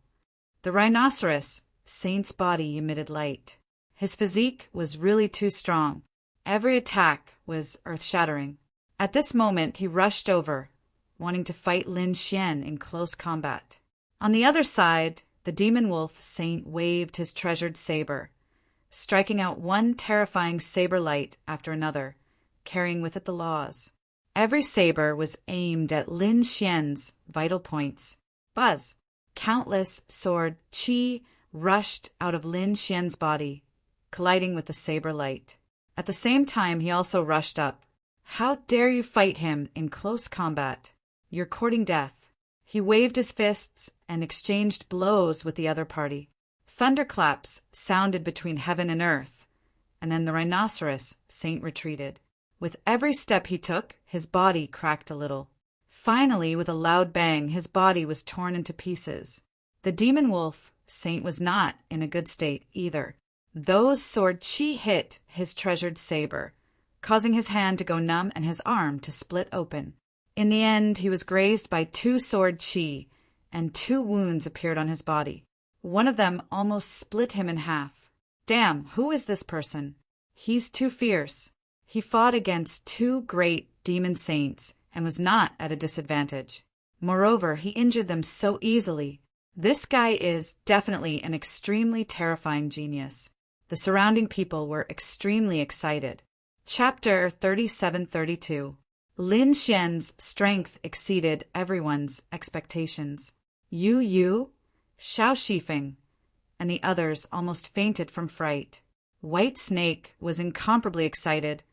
The Rhinoceros Saint's body emitted light. His physique was really too strong. Every attack was earth-shattering. At this moment, he rushed over, wanting to fight Lin Xian in close combat. On the other side, the Demon Wolf Saint waved his treasured saber, striking out one terrifying saber light after another, carrying with it the laws. Every saber was aimed at Lin Xian's vital points. Buzz! Countless sword qi rushed out of Lin Xian's body, colliding with the saber light. At the same time, he also rushed up. How dare you fight him in close combat? You're courting death. He waved his fists and exchanged blows with the other party. Thunderclaps sounded between heaven and earth, and then the Rhinoceros Saint retreated. With every step he took, his body cracked a little. Finally, with a loud bang, his body was torn into pieces. The Demon Wolf Saint was not in a good state either. Those sword qi hit his treasured saber, causing his hand to go numb and his arm to split open. In the end, he was grazed by 2 sword qi, and 2 wounds appeared on his body. One of them almost split him in half. Damn, who is this person? He's too fierce. He fought against 2 great demon saints and was not at a disadvantage. Moreover, he injured them so easily. This guy is definitely an extremely terrifying genius. The surrounding people were extremely excited. Chapter 37-32. Lin Xian's strength exceeded everyone's expectations. Yu, Xiao Shifeng, and the others almost fainted from fright. White Snake was incomparably excited,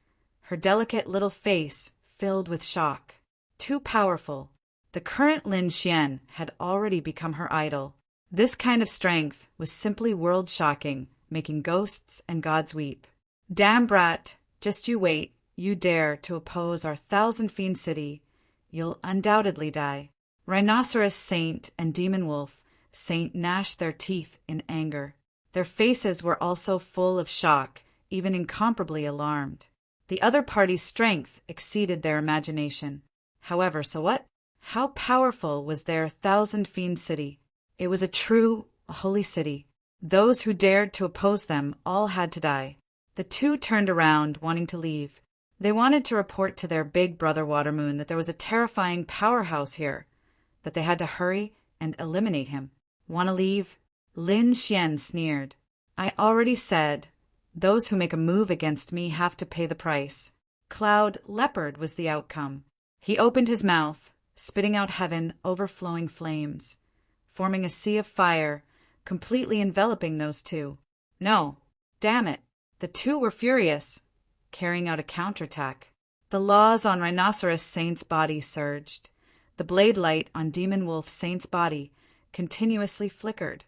her delicate little face filled with shock. Too powerful. The current Lin Xian had already become her idol. This kind of strength was simply world-shocking, making ghosts and gods weep. Damn brat, just you wait. You dare to oppose our 1,000 Fiend City, you'll undoubtedly die. Rhinoceros Saint and Demon Wolf Saint gnashed their teeth in anger. Their faces were also full of shock, even incomparably alarmed. The other party's strength exceeded their imagination. However, so what? How powerful was their 1,000 Fiend City? It was a true, holy city. Those who dared to oppose them all had to die. The 2 turned around, wanting to leave. They wanted to report to their big brother Watermoon that there was a terrifying powerhouse here, that they had to hurry and eliminate him. Want to leave? Lin Xian sneered. I already said, those who make a move against me have to pay the price. Cloud Leopard was the outcome. He opened his mouth, spitting out heaven overflowing flames, forming a sea of fire, completely enveloping those 2. No, Damn it! The two were furious, carrying out a counterattack. The laws on Rhinoceros Saint's body surged. The blade light on Demon Wolf Saint's body continuously flickered,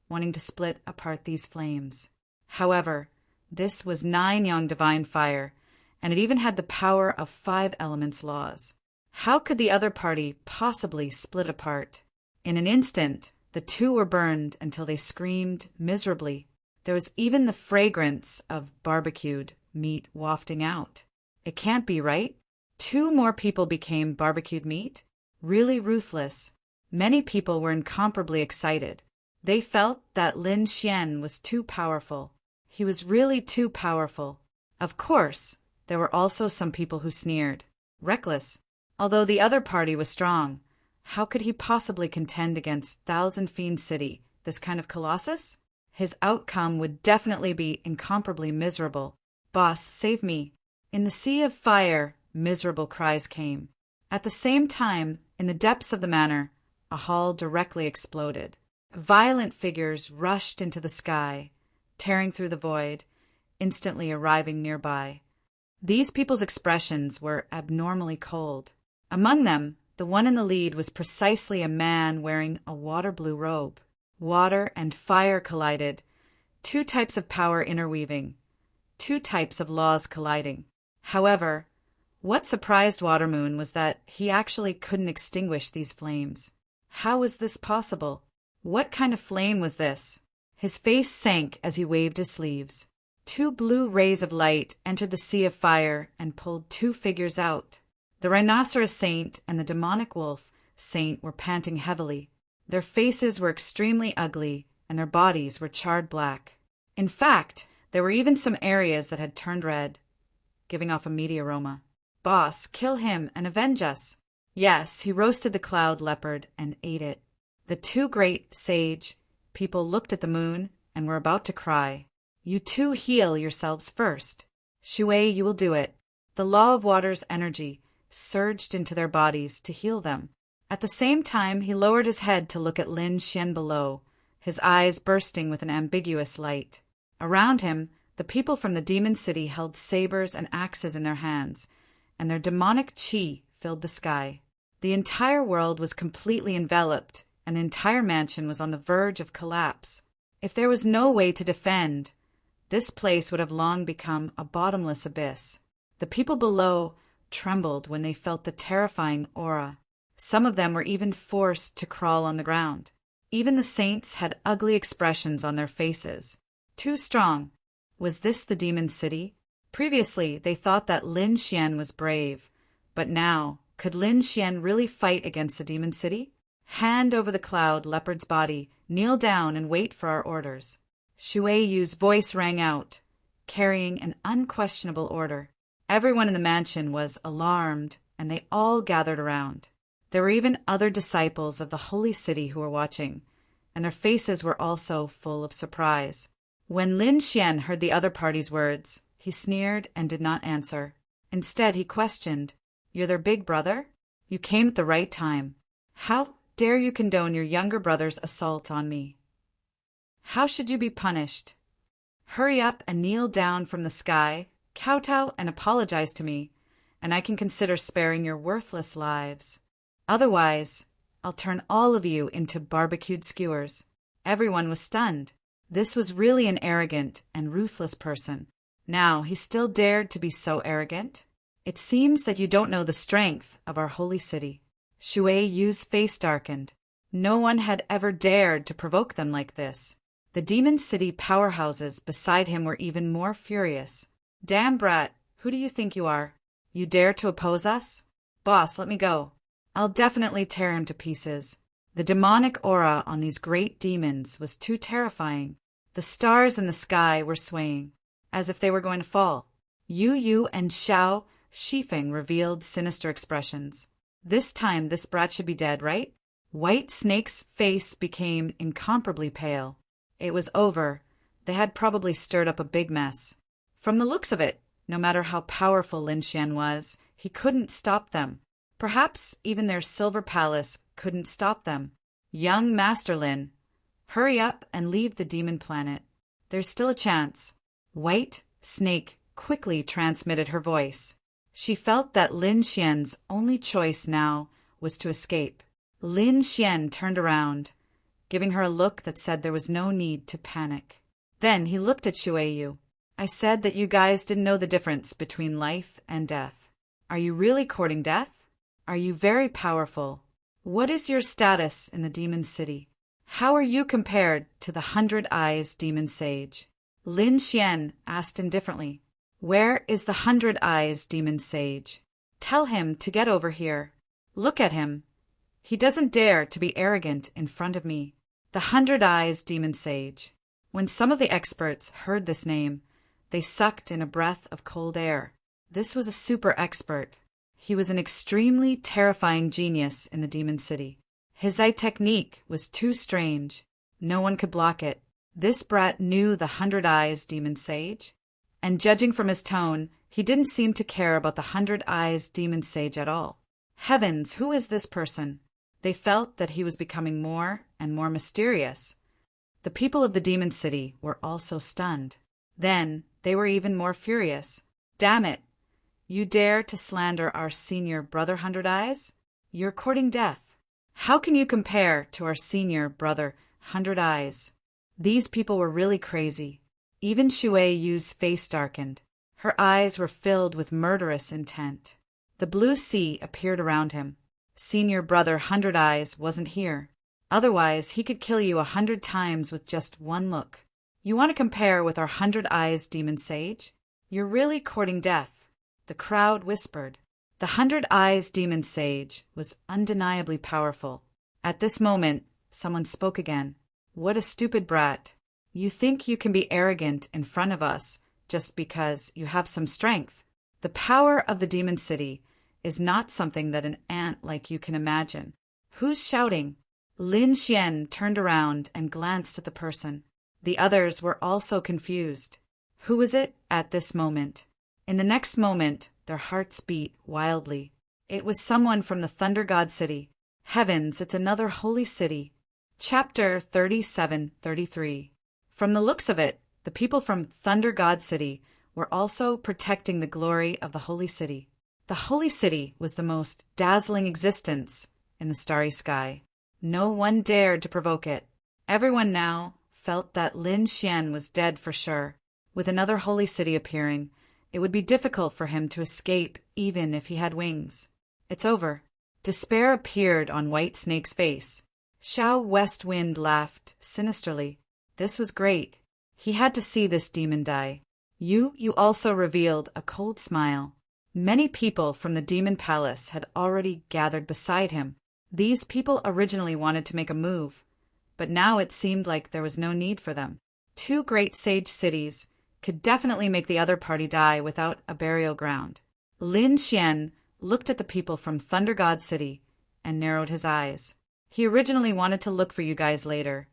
wanting to split apart these flames. However, this was 9 Yang Divine Fire, and it even had the power of 5 elements laws. How could the other party possibly split apart? In an instant, the two were burned until they screamed miserably. There was even the fragrance of barbecued meat wafting out. It can't be right. 2 more people became barbecued meat? Really ruthless. Many people were incomparably excited. They felt that Lin Xian was too powerful. He was really too powerful. Of course, there were also some people who sneered. Reckless. Although the other party was strong, how could he possibly contend against Thousand Fiend City, this kind of colossus? His outcome would definitely be incomparably miserable. Boss, save me. In the sea of fire, miserable cries came. At the same time, in the depths of the manor, a hall directly exploded. Violent figures rushed into the sky, tearing through the void, instantly arriving nearby. These people's expressions were abnormally cold. Among them, the one in the lead was precisely a man wearing a water blue robe. Water and fire collided, 2 types of power interweaving, 2 types of laws colliding. However, what surprised Watermoon was that he actually couldn't extinguish these flames. How was this possible? What kind of flame was this? His face sank as he waved his sleeves. 2 blue rays of light entered the sea of fire and pulled 2 figures out. The Rhinoceros Saint and the Demonic Wolf Saint were panting heavily. Their faces were extremely ugly, and their bodies were charred black. In fact, there were even some areas that had turned red, giving off a meaty aroma. Boss, kill him and avenge us. Yes, he roasted the cloud leopard and ate it. The 2 great sage people looked at the moon and were about to cry. You 2 heal yourselves first. Shui, you will do it. The law of water's energy surged into their bodies to heal them. At the same time, he lowered his head to look at Lin Xian below, his eyes bursting with an ambiguous light. Around him, the people from the demon city held sabers and axes in their hands, and their demonic qi filled the sky. The entire world was completely enveloped, and the entire mansion was on the verge of collapse. If there was no way to defend, this place would have long become a bottomless abyss. The people below trembled when they felt the terrifying aura. Some of them were even forced to crawl on the ground. Even the saints had ugly expressions on their faces. Too strong. Was this the demon city? Previously, they thought that Lin Xian was brave. But now, could Lin Xian really fight against the demon city? Hand over the cloud leopard's body, kneel down and wait for our orders. Shui Yu's voice rang out, carrying an unquestionable order. Everyone in the mansion was alarmed, and they all gathered around. There were even other disciples of the holy city who were watching, and their faces were also full of surprise. When Lin Xian heard the other party's words, he sneered and did not answer. Instead, he questioned, "You're their big brother? You came at the right time. How dare you condone your younger brother's assault on me? How should you be punished? Hurry up and kneel down from the sky, kowtow and apologize to me, and I can consider sparing your worthless lives. Otherwise, I'll turn all of you into barbecued skewers." Everyone was stunned. This was really an arrogant and ruthless person. Now, he still dared to be so arrogant. It seems that you don't know the strength of our holy city. Shui Yu's face darkened. No one had ever dared to provoke them like this. The demon city powerhouses beside him were even more furious. Damn brat, who do you think you are? You dare to oppose us? Boss, let me go. I'll definitely tear him to pieces. The demonic aura on these great demons was too terrifying. The stars in the sky were swaying, as if they were going to fall. Yu and Xiao Shifeng revealed sinister expressions. This time this brat should be dead, right? White Snake's face became incomparably pale. It was over. They had probably stirred up a big mess. From the looks of it, no matter how powerful Lin Xian was, he couldn't stop them. Perhaps even their silver palace couldn't stop them. Young Master Lin, hurry up and leave the demon planet. There's still a chance. White Snake quickly transmitted her voice. She felt that Lin Xian's only choice now was to escape. Lin Xian turned around, giving her a look that said there was no need to panic. Then he looked at Shuiyu. I said that you guys didn't know the difference between life and death. Are you really courting death? Are you very powerful? What is your status in the Demon City? How are you compared to the 100 Eyes Demon Sage? Lin Xian asked indifferently. Where is the 100 Eyes Demon Sage? Tell him to get over here. Look at him. He doesn't dare to be arrogant in front of me. The 100 Eyes Demon Sage. When some of the experts heard this name, they sucked in a breath of cold air. This was a super expert. He was an extremely terrifying genius in the Demon City. His eye technique was too strange. No one could block it. This brat knew the 100 Eyes Demon Sage, and judging from his tone, he didn't seem to care about the 100 Eyes Demon Sage at all. Heavens, who is this person? They felt that he was becoming more and more mysterious. The people of the Demon City were also stunned. Then they were even more furious. Damn it! You dare to slander our senior brother 100 Eyes? You're courting death. How can you compare to our senior brother 100 Eyes? These people were really crazy. Even Shuiyu's face darkened. Her eyes were filled with murderous intent. The blue sea appeared around him. Senior brother 100 Eyes wasn't here. Otherwise, he could kill you 100 times with just one look. You want to compare with our 100 Eyes Demon Sage? You're really courting death. The crowd whispered. The 100 Eyes Demon Sage was undeniably powerful. At this moment, someone spoke again. What a stupid brat. You think you can be arrogant in front of us just because you have some strength. The power of the Demon City is not something that an ant like you can imagine. Who's shouting? Lin Xian turned around and glanced at the person. The others were also confused. Who was it at this moment? In the next moment, their hearts beat wildly. It was someone from the Thunder God City. Heavens, it's another holy city. Chapter 37-33. From the looks of it, the people from Thunder God City were also protecting the glory of the holy city. The holy city was the most dazzling existence in the starry sky. No one dared to provoke it. Everyone now felt that Lin Xian was dead for sure. With another holy city appearing, it would be difficult for him to escape even if he had wings. It's over. Despair appeared on White Snake's face. Xiao West Wind laughed sinisterly. This was great. He had to see this demon die. You also revealed a cold smile. Many people from the Demon Palace had already gathered beside him. These people originally wanted to make a move, but now it seemed like there was no need for them. 2 great sage cities could definitely make the other party die without a burial ground. Lin Xian looked at the people from Thunder God City and narrowed his eyes. He originally wanted to look for you guys later,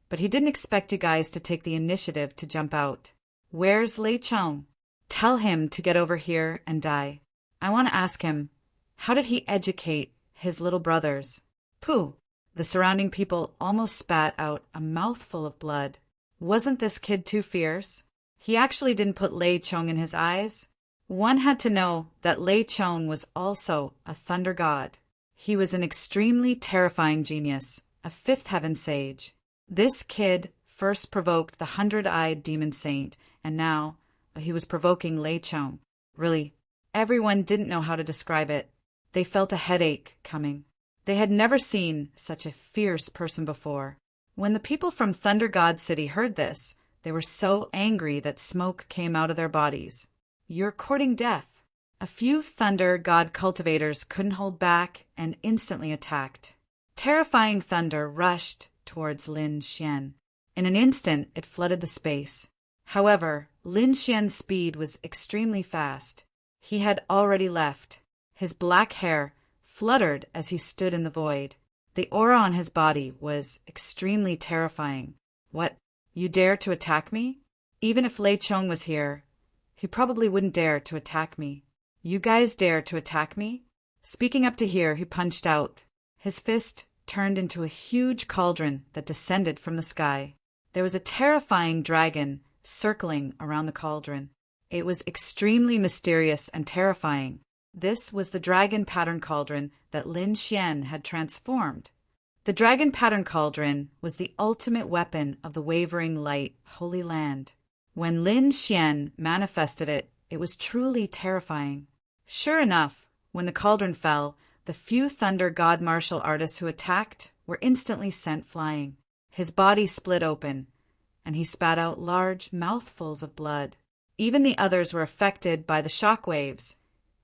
but he didn't expect you guys to take the initiative to jump out. Where's Lei Chong? Tell him to get over here and die. I want to ask him, how did he educate his little brothers? Pooh! The surrounding people almost spat out a mouthful of blood. Wasn't this kid too fierce? He actually didn't put Lei Chong in his eyes. One had to know that Lei Chong was also a thunder god. He was an extremely terrifying genius, a 5th heaven sage. This kid first provoked the 100-eyed demon saint, and now he was provoking Lei Chong. Really, everyone didn't know how to describe it. They felt a headache coming. They had never seen such a fierce person before. When the people from Thunder God City heard this, they were so angry that smoke came out of their bodies. You're courting death. A few Thunder God cultivators couldn't hold back and instantly attacked. Terrifying thunder rushed towards Lin Xian. In an instant, it flooded the space. However, Lin Xian's speed was extremely fast. He had already left. His black hair fluttered as he stood in the void. The aura on his body was extremely terrifying. What? You dare to attack me? Even if Lei Chong was here, he probably wouldn't dare to attack me. You guys dare to attack me? Speaking up to here, he punched out. His fist turned into a huge cauldron that descended from the sky. There was a terrifying dragon circling around the cauldron. It was extremely mysterious and terrifying. This was the dragon pattern cauldron that Lin Xian had transformed. The dragon pattern cauldron was the ultimate weapon of the wavering light Holy Land. When Lin Xian manifested it, it was truly terrifying. Sure enough, when the cauldron fell, the few thunder god martial artists who attacked were instantly sent flying. His body split open, and he spat out large mouthfuls of blood. Even the others were affected by the shock waves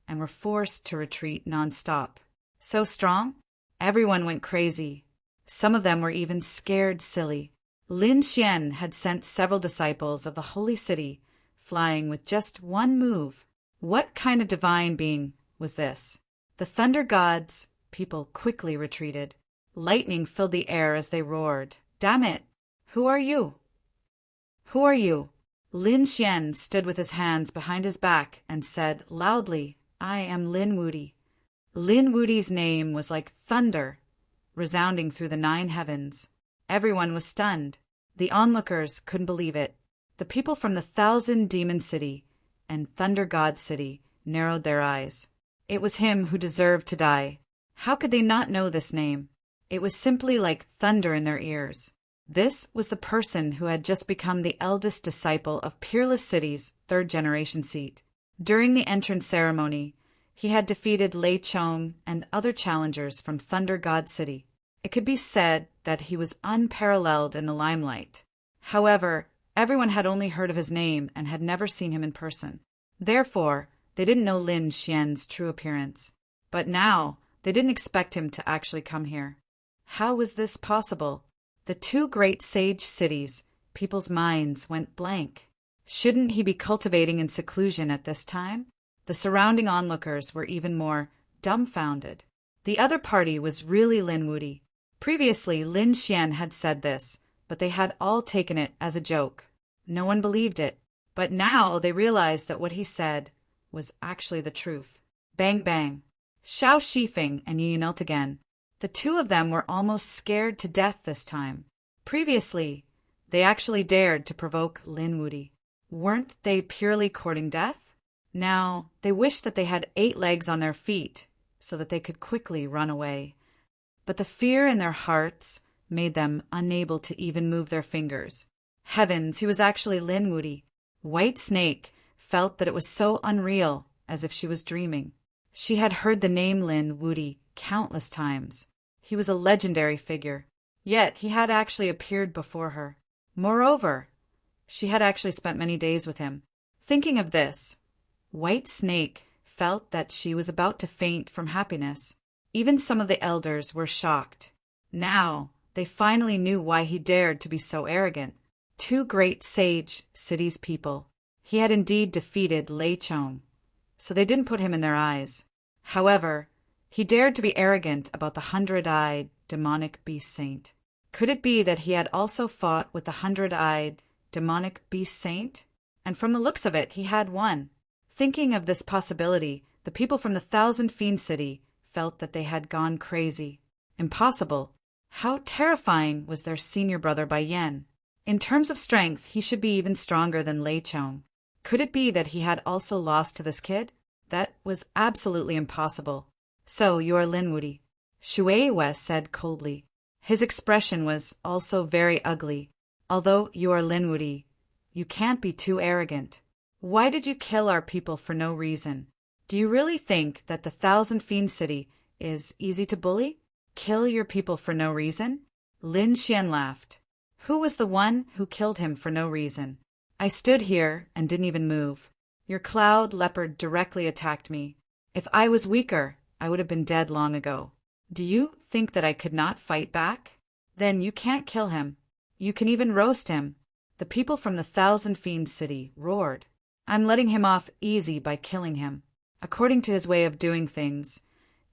and were forced to retreat nonstop. So strong, everyone went crazy. Some of them were even scared silly. Lin Xian had sent several disciples of the holy city flying with just one move. What kind of divine being was this? The thunder gods' people quickly retreated. Lightning filled the air as they roared. Damn it! Who are you? Who are you? Lin Xian stood with his hands behind his back and said loudly, I am Lin Wudi. Lin Wudi's name was like thunder, resounding through the 9 heavens. Everyone was stunned. The onlookers couldn't believe it. The people from the 1,000 Demon City and Thunder God City narrowed their eyes. It was him who deserved to die. How could they not know this name? It was simply like thunder in their ears. This was the person who had just become the eldest disciple of Peerless City's 3rd generation seat. During the entrance ceremony, he had defeated Lei Chong and other challengers from Thunder God City. It could be said that he was unparalleled in the limelight. However, everyone had only heard of his name and had never seen him in person. Therefore, they didn't know Lin Xian's true appearance. But now, they didn't expect him to actually come here. How was this possible? The 2 great sage cities, people's minds went blank. Shouldn't he be cultivating in seclusion at this time? The surrounding onlookers were even more dumbfounded. The other party was really Lin Wudi. Previously, Lin Xian had said this, but they had all taken it as a joke. No one believed it. But now they realized that what he said was actually the truth. Bang bang. Xiao Shifeng and Yi knelt again. The 2 of them were almost scared to death this time. Previously, they actually dared to provoke Lin Wudi. Weren't they purely courting death? Now, they wished that they had 8 legs on their feet so that they could quickly run away. But the fear in their hearts made them unable to even move their fingers. Heavens, he was actually Lin Wudi. White Snake felt that it was so unreal, as if she was dreaming. She had heard the name Lin Wudi countless times. He was a legendary figure, yet he had actually appeared before her. Moreover, she had actually spent many days with him. Thinking of this, White Snake felt that she was about to faint from happiness. Even some of the elders were shocked. Now, they finally knew why he dared to be so arrogant. 2 great sage cities people. He had indeed defeated Lei Chong, so they didn't put him in their eyes. However, he dared to be arrogant about the 100-eyed demonic beast saint. Could it be that he had also fought with the 100-eyed demonic beast saint? And from the looks of it, he had won. Thinking of this possibility, the people from the 1,000 Fiend City felt that they had gone crazy. Impossible. How terrifying was their senior brother Bai Yan? In terms of strength, he should be even stronger than Lei Chong. Could it be that he had also lost to this kid? That was absolutely impossible. So, you are Lin Wudi, Shui West said coldly. His expression was also very ugly. Although you are Lin Wudi, you can't be too arrogant. Why did you kill our people for no reason? Do you really think that the 1,000 Fiend City is easy to bully? Kill your people for no reason? Lin Xian laughed. Who was the one who killed him for no reason? I stood here and didn't even move. Your cloud leopard directly attacked me. If I was weaker, I would have been dead long ago. Do you think that I could not fight back? Then you can't kill him. You can even roast him. The people from the 1,000 Fiend City roared. I'm letting him off easy by killing him. According to his way of doing things,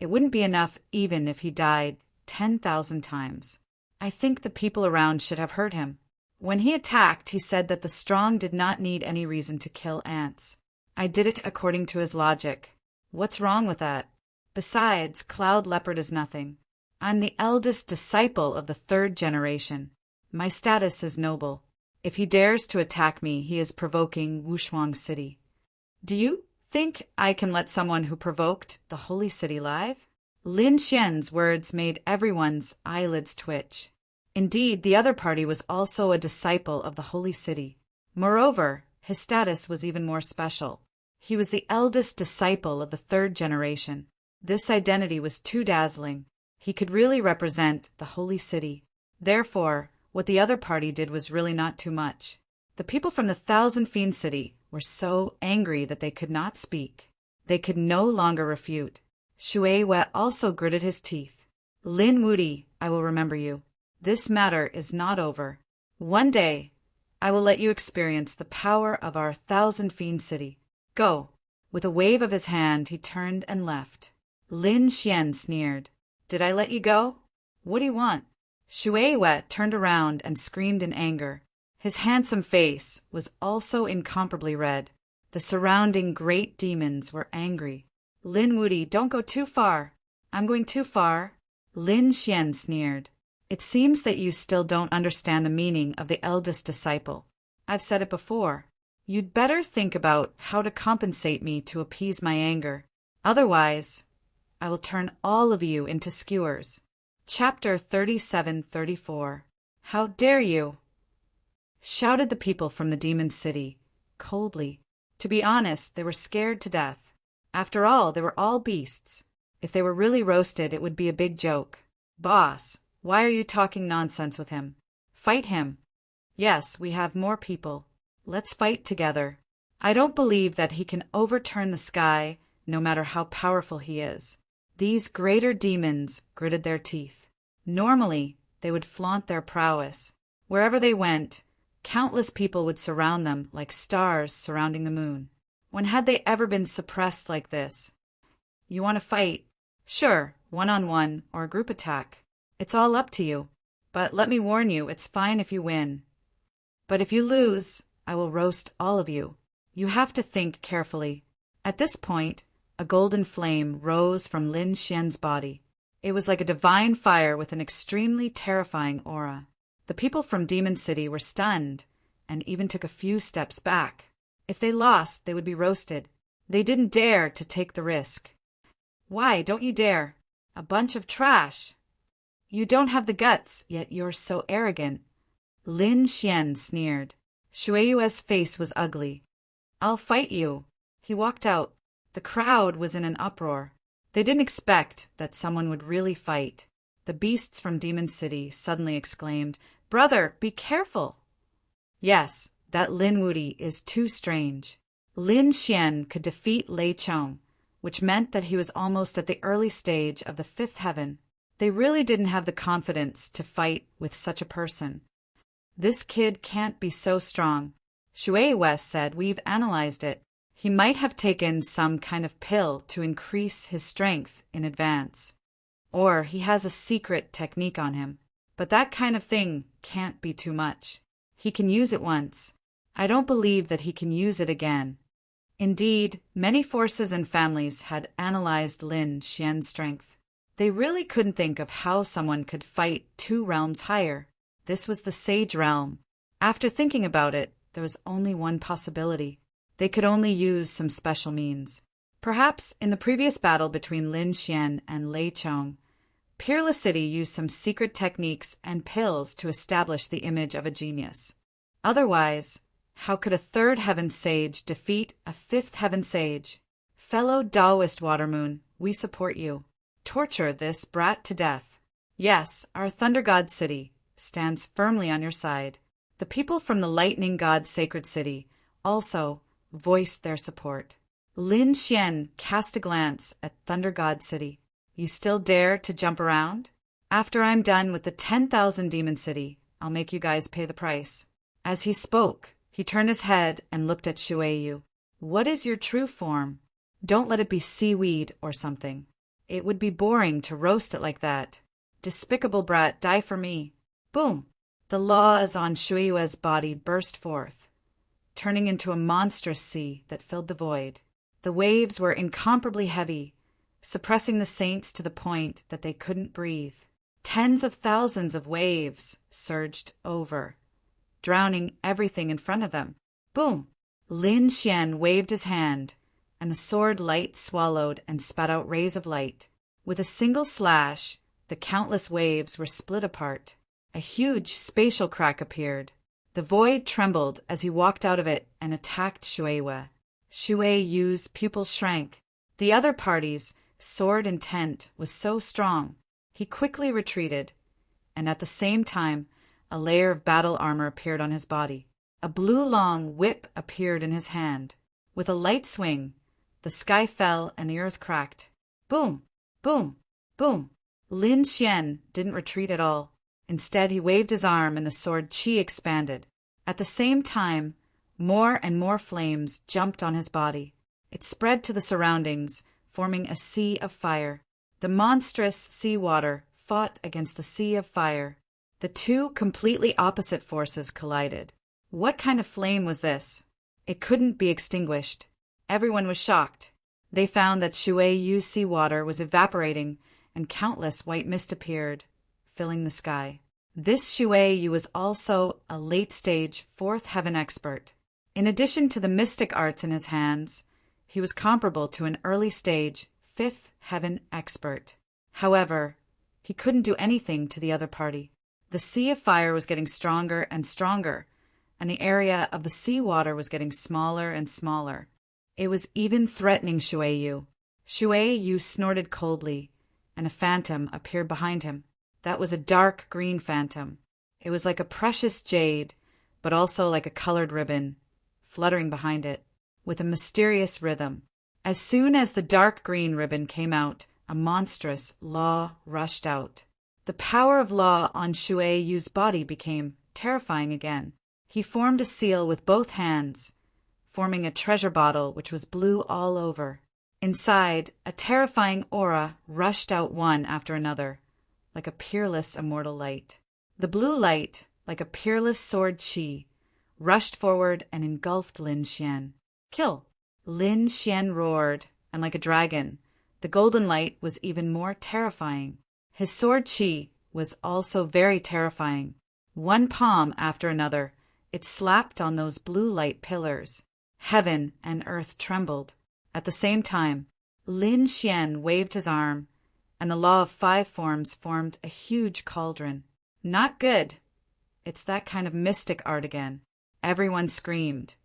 it wouldn't be enough even if he died 10,000 times. I think the people around should have heard him. When he attacked, he said that the strong did not need any reason to kill ants. I did it according to his logic. What's wrong with that? Besides, Cloud Leopard is nothing. I'm the eldest disciple of the 3rd generation. My status is noble. If he dares to attack me, he is provoking Wushuang City. Do you think I can let someone who provoked the holy city live? Lin Xian's words made everyone's eyelids twitch. Indeed, the other party was also a disciple of the holy city. Moreover, his status was even more special. He was the eldest disciple of the third generation. This identity was too dazzling. He could really represent the holy city. Therefore, what the other party did was really not too much. The people from the Thousand Fiend City were so angry that they could not speak. They could no longer refute. Shui Wei also gritted his teeth. Lin Wudi, I will remember you. This matter is not over. One day, I will let you experience the power of our Thousand Fiend City. Go. With a wave of his hand, he turned and left. Lin Xian sneered. Did I let you go? What do you want? Shui Wei turned around and screamed in anger. His handsome face was also incomparably red. The surrounding great demons were angry. Lin Wudi, don't go too far. I'm going too far. Lin Xian sneered. It seems that you still don't understand the meaning of the eldest disciple. I've said it before. You'd better think about how to compensate me to appease my anger. Otherwise, I will turn all of you into skewers. Chapter 37-34. How dare you? Shouted the people from the demon city, coldly. To be honest, they were scared to death. After all, they were all beasts. If they were really roasted, it would be a big joke. Boss, why are you talking nonsense with him? Fight him. Yes, we have more people. Let's fight together. I don't believe that he can overturn the sky, no matter how powerful he is. These greater demons gritted their teeth. Normally, they would flaunt their prowess. Wherever they went, countless people would surround them like stars surrounding the moon. When had they ever been suppressed like this? You want to fight? Sure, one-on-one or a group attack. It's all up to you. But let me warn you, it's fine if you win. But if you lose, I will roast all of you. You have to think carefully. At this point, a golden flame rose from Lin Xian's body. It was like a divine fire with an extremely terrifying aura. The people from Demon City were stunned and even took a few steps back. If they lost, they would be roasted. They didn't dare to take the risk. Why don't you dare? A bunch of trash. You don't have the guts, yet you're so arrogant. Lin Xian sneered. Shueyue's face was ugly. I'll fight you. He walked out. The crowd was in an uproar. They didn't expect that someone would really fight. The beasts from Demon City suddenly exclaimed, Brother, be careful! Yes, that Lin Wudi is too strange. Lin Xian could defeat Lei Chong, which meant that he was almost at the early stage of the fifth heaven. They really didn't have the confidence to fight with such a person. This kid can't be so strong. Shui West said, We've analyzed it. He might have taken some kind of pill to increase his strength in advance. Or he has a secret technique on him. But that kind of thing can't be too much. He can use it once. I don't believe that he can use it again. Indeed, many forces and families had analyzed Lin Xian's strength. They really couldn't think of how someone could fight 2 realms higher. This was the Sage realm. After thinking about it, there was only one possibility. They could only use some special means. Perhaps in the previous battle between Lin Xian and Lei Chong, Peerless City used some secret techniques and pills to establish the image of a genius. Otherwise, how could a 3rd heaven sage defeat a 5th heaven sage? Fellow Taoist Watermoon, we support you. Torture this brat to death. Yes, our Thunder God City stands firmly on your side. The people from the Lightning God Sacred City also voiced their support. Lin Xian cast a glance at Thunder God City. You still dare to jump around? After I'm done with the 10,000 Demon City, I'll make you guys pay the price. As he spoke, he turned his head and looked at Shueyu. What is your true form? Don't let it be seaweed or something. It would be boring to roast it like that. Despicable brat, die for me. Boom! The laws on Shueyue's body burst forth, turning into a monstrous sea that filled the void. The waves were incomparably heavy, suppressing the saints to the point that they couldn't breathe. Tens of thousands of waves surged over, drowning everything in front of them. Boom! Lin Xian waved his hand, and the sword light swallowed and spat out rays of light. With a single slash, the countless waves were split apart. A huge spatial crack appeared. The void trembled as he walked out of it and attacked Shui Yue. Shui Yu's pupils shrank. The other party's sword intent was so strong. He quickly retreated, and at the same time, a layer of battle armor appeared on his body. A blue long whip appeared in his hand. With a light swing, the sky fell and the earth cracked. Boom! Boom! Boom! Lin Xian didn't retreat at all. Instead, he waved his arm and the sword qi expanded. At the same time, more and more flames jumped on his body. It spread to the surroundings, forming a sea of fire. The monstrous sea water fought against the sea of fire. The two completely opposite forces collided. What kind of flame was this? It couldn't be extinguished. Everyone was shocked. They found that Shui Yu's sea water was evaporating and countless white mist appeared, filling the sky. This Shui Yu was also a late-stage fourth heaven expert. In addition to the mystic arts in his hands, he was comparable to an early-stage fifth heaven expert. However, he couldn't do anything to the other party. The sea of fire was getting stronger and stronger, and the area of the sea water was getting smaller and smaller. It was even threatening Shui Yu. Shui Yu snorted coldly, and a phantom appeared behind him. That was a dark green phantom. It was like a precious jade, but also like a colored ribbon, fluttering behind it, with a mysterious rhythm. As soon as the dark green ribbon came out, a monstrous law rushed out. The power of law on Shui Yu's body became terrifying again. He formed a seal with both hands, forming a treasure bottle which was blue all over. Inside, a terrifying aura rushed out one after another, like a peerless immortal light. The blue light, like a peerless sword qi, rushed forward and engulfed Lin Xian. Kill! Lin Xian roared, and like a dragon, the golden light was even more terrifying. His sword qi was also very terrifying. One palm after another, it slapped on those blue light pillars. Heaven and earth trembled. At the same time, Lin Xian waved his arm, and the law of five forms formed a huge cauldron. Not good. It's that kind of mystic art again. Everyone screamed,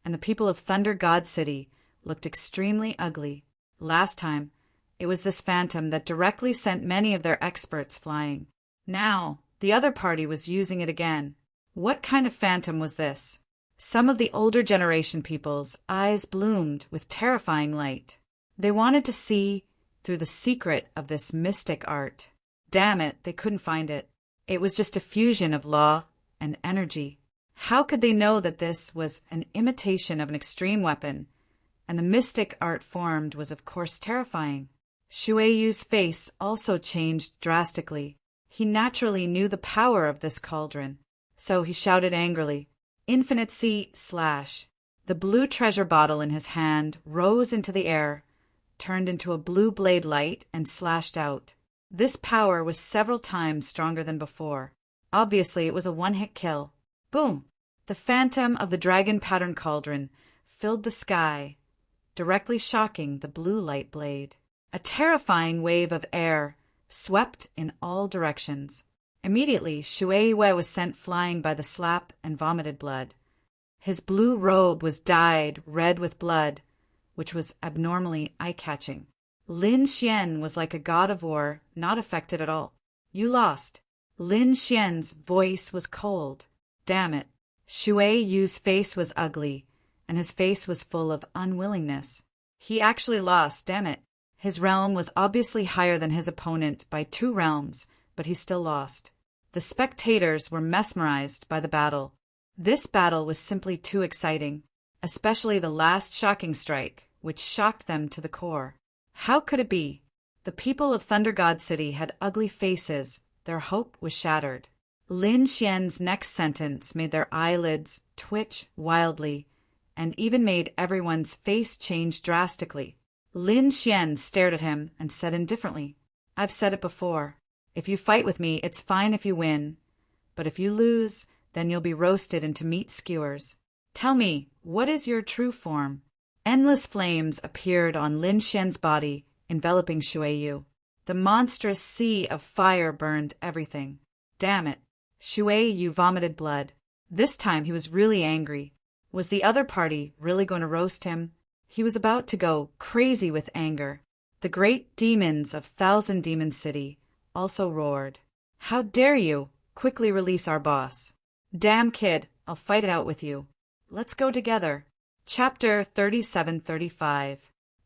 and the people of Thunder God City looked extremely ugly. Last time, it was this phantom that directly sent many of their experts flying. Now, the other party was using it again. What kind of phantom was this? Some of the older generation people's eyes bloomed with terrifying light. They wanted to see through the secret of this mystic art. Damn it, they couldn't find it. It was just a fusion of law and energy. How could they know that this was an imitation of an extreme weapon? And the mystic art formed was of course terrifying. Shui Yu's face also changed drastically. He naturally knew the power of this cauldron. So he shouted angrily, "Infinite C slash." The blue treasure bottle in his hand rose into the air, turned into a blue blade light, and slashed out. This power was several times stronger than before. Obviously, it was a one-hit kill. Boom! The phantom of the dragon pattern cauldron filled the sky, directly shocking the blue light blade. A terrifying wave of air swept in all directions. Immediately, Shui Yue was sent flying by the slap and vomited blood. His blue robe was dyed red with blood, which was abnormally eye-catching. Lin Xian was like a god of war, not affected at all. You lost. Lin Xian's voice was cold. Damn it. Shui Yu's face was ugly, and his face was full of unwillingness. He actually lost, damn it. His realm was obviously higher than his opponent by 2 realms, but he still lost. The spectators were mesmerized by the battle. This battle was simply too exciting, especially the last shocking strike, which shocked them to the core. How could it be? The people of Thunder God City had ugly faces. Their hope was shattered. Lin Xian's next sentence made their eyelids twitch wildly, and even made everyone's face change drastically. Lin Xian stared at him and said indifferently, "I've said it before. If you fight with me, it's fine if you win. But if you lose, Then you'll be roasted into meat skewers. Tell me, what is your true form? Endless flames appeared on Lin Xian's body, enveloping Shui Yu. The monstrous sea of fire burned everything. Damn it. Shui Yu vomited blood. This time he was really angry. Was the other party really going to roast him? He was about to go crazy with anger. The great demons of Thousand Demon City also roared. How dare you? Quickly release our boss. Damn kid, I'll fight it out with you. Let's go together. Chapter 37-35.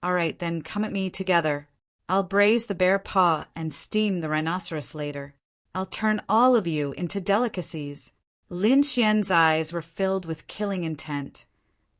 All right, then come at me together. I'll braise the bear paw and steam the rhinoceros later. I'll turn all of you into delicacies. Lin Xian's eyes were filled with killing intent,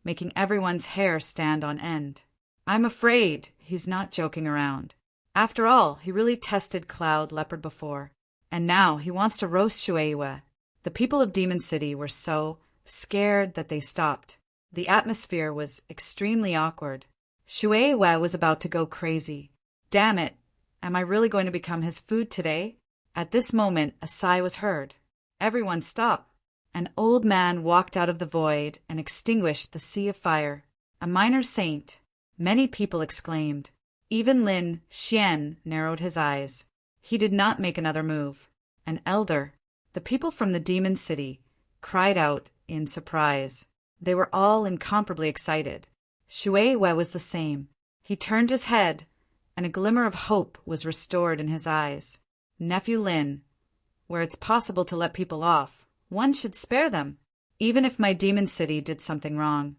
making everyone's hair stand on end. I'm afraid he's not joking around. After all, he really tested Cloud Leopard before, and now he wants to roast Shueihua. The people of Demon City were so scared that they stopped. The atmosphere was extremely awkward. Shueihua was about to go crazy. Damn it, am I really going to become his food today? At this moment, a sigh was heard. Everyone stop. An old man walked out of the void and extinguished the sea of fire. A minor saint, many people exclaimed. Even Lin Xian narrowed his eyes. He did not make another move. An elder, the people from the Demon City, cried out in surprise. They were all incomparably excited. Shueihua was the same. He turned his head, and a glimmer of hope was restored in his eyes. Nephew Lin, where it's possible to let people off, one should spare them. Even if my Demon City did something wrong,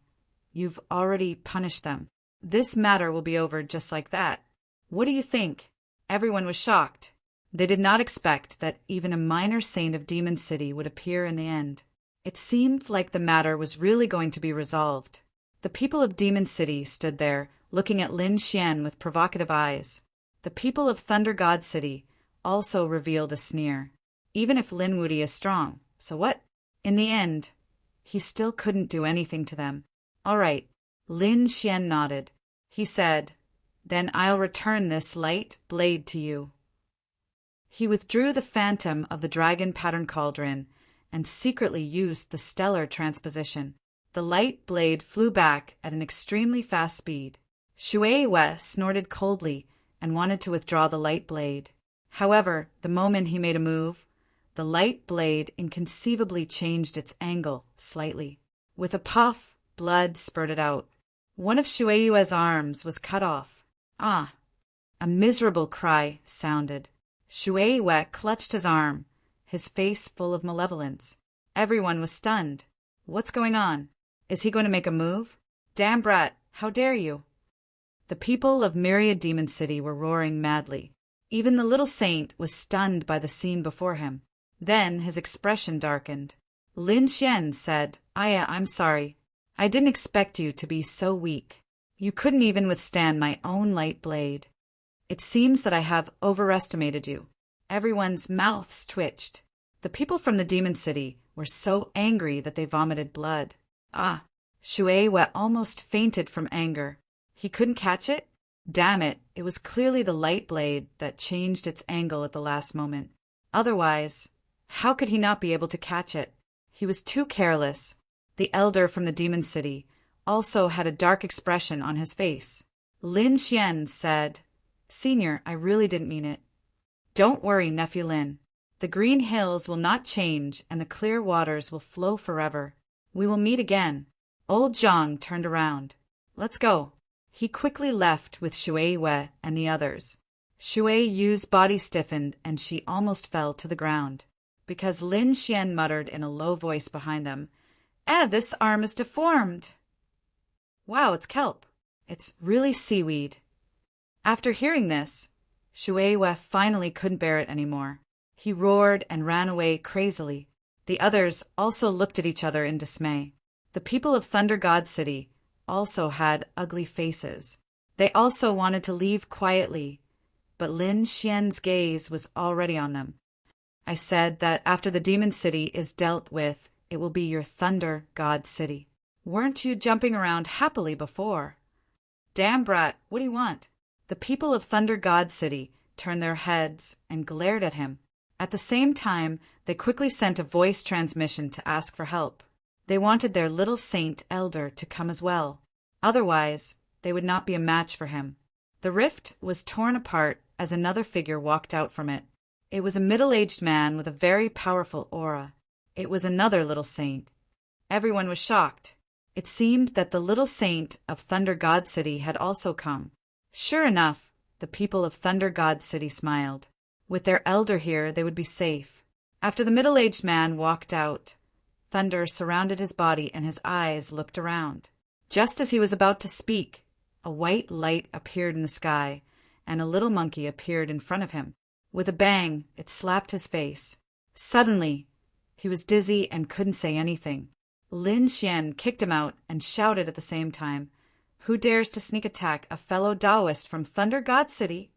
you've already punished them. This matter will be over just like that. What do you think? Everyone was shocked. They did not expect that even a minor saint of Demon City would appear in the end. It seemed like the matter was really going to be resolved. The people of Demon City stood there, looking at Lin Xian with provocative eyes. The people of Thunder God City also revealed a sneer. Even if Lin Wudy is strong, so what? In the end, he still couldn't do anything to them. All right, Lin Xian nodded. He said, then I'll return this light blade to you. He withdrew the phantom of the dragon pattern cauldron and secretly used the stellar transposition. The light blade flew back at an extremely fast speed. Shueihua snorted coldly and wanted to withdraw the light blade. However, the moment he made a move, the light blade inconceivably changed its angle slightly. With a puff, blood spurted out. One of Shueihua's arms was cut off. Ah! A miserable cry sounded. Shueihua clutched his arm, his face full of malevolence. Everyone was stunned. What's going on? Is he going to make a move? Damn brat, how dare you? The people of Myriad Demon City were roaring madly. Even the little saint was stunned by the scene before him. Then his expression darkened. Lin Xian said, I'm sorry. I didn't expect you to be so weak. You couldn't even withstand my own light blade. It seems that I have overestimated you. Everyone's mouths twitched. The people from the Demon City were so angry that they vomited blood. Shueihua almost fainted from anger. He couldn't catch it? Damn it, it was clearly the light blade that changed its angle at the last moment. Otherwise, how could he not be able to catch it? He was too careless. The elder from the Demon City also had a dark expression on his face. Lin Xian said, Senior, I really didn't mean it. Don't worry, Nephew Lin. The green hills will not change and the clear waters will flow forever. We will meet again. Old Zhang turned around. Let's go. He quickly left with Shueihua and the others. Shui Yu's body stiffened and she almost fell to the ground, because Lin Xian muttered in a low voice behind them, this arm is deformed. Wow, it's kelp. It's really seaweed. After hearing this, Shueihua finally couldn't bear it anymore. He roared and ran away crazily. The others also looked at each other in dismay. The people of Thunder God City also had ugly faces. They also wanted to leave quietly, but Lin Xian's gaze was already on them. I said that after the Demon City is dealt with, it will be your Thunder God City. Weren't you jumping around happily before? Damn brat, what do you want? The people of Thunder God City turned their heads and glared at him. At the same time, they quickly sent a voice transmission to ask for help. They wanted their little saint elder to come as well. Otherwise, they would not be a match for him. The rift was torn apart as another figure walked out from it. It was a middle-aged man with a very powerful aura. It was another little saint. Everyone was shocked. It seemed that the little saint of Thunder God City had also come. Sure enough, the people of Thunder God City smiled. With their elder here, they would be safe. After the middle-aged man walked out, thunder surrounded his body and his eyes looked around. Just as he was about to speak, a white light appeared in the sky, and a little monkey appeared in front of him. With a bang, it slapped his face. Suddenly, he was dizzy and couldn't say anything. Lin Xian kicked him out and shouted at the same time, "Who dares to sneak attack a fellow Taoist from Thunder God City?"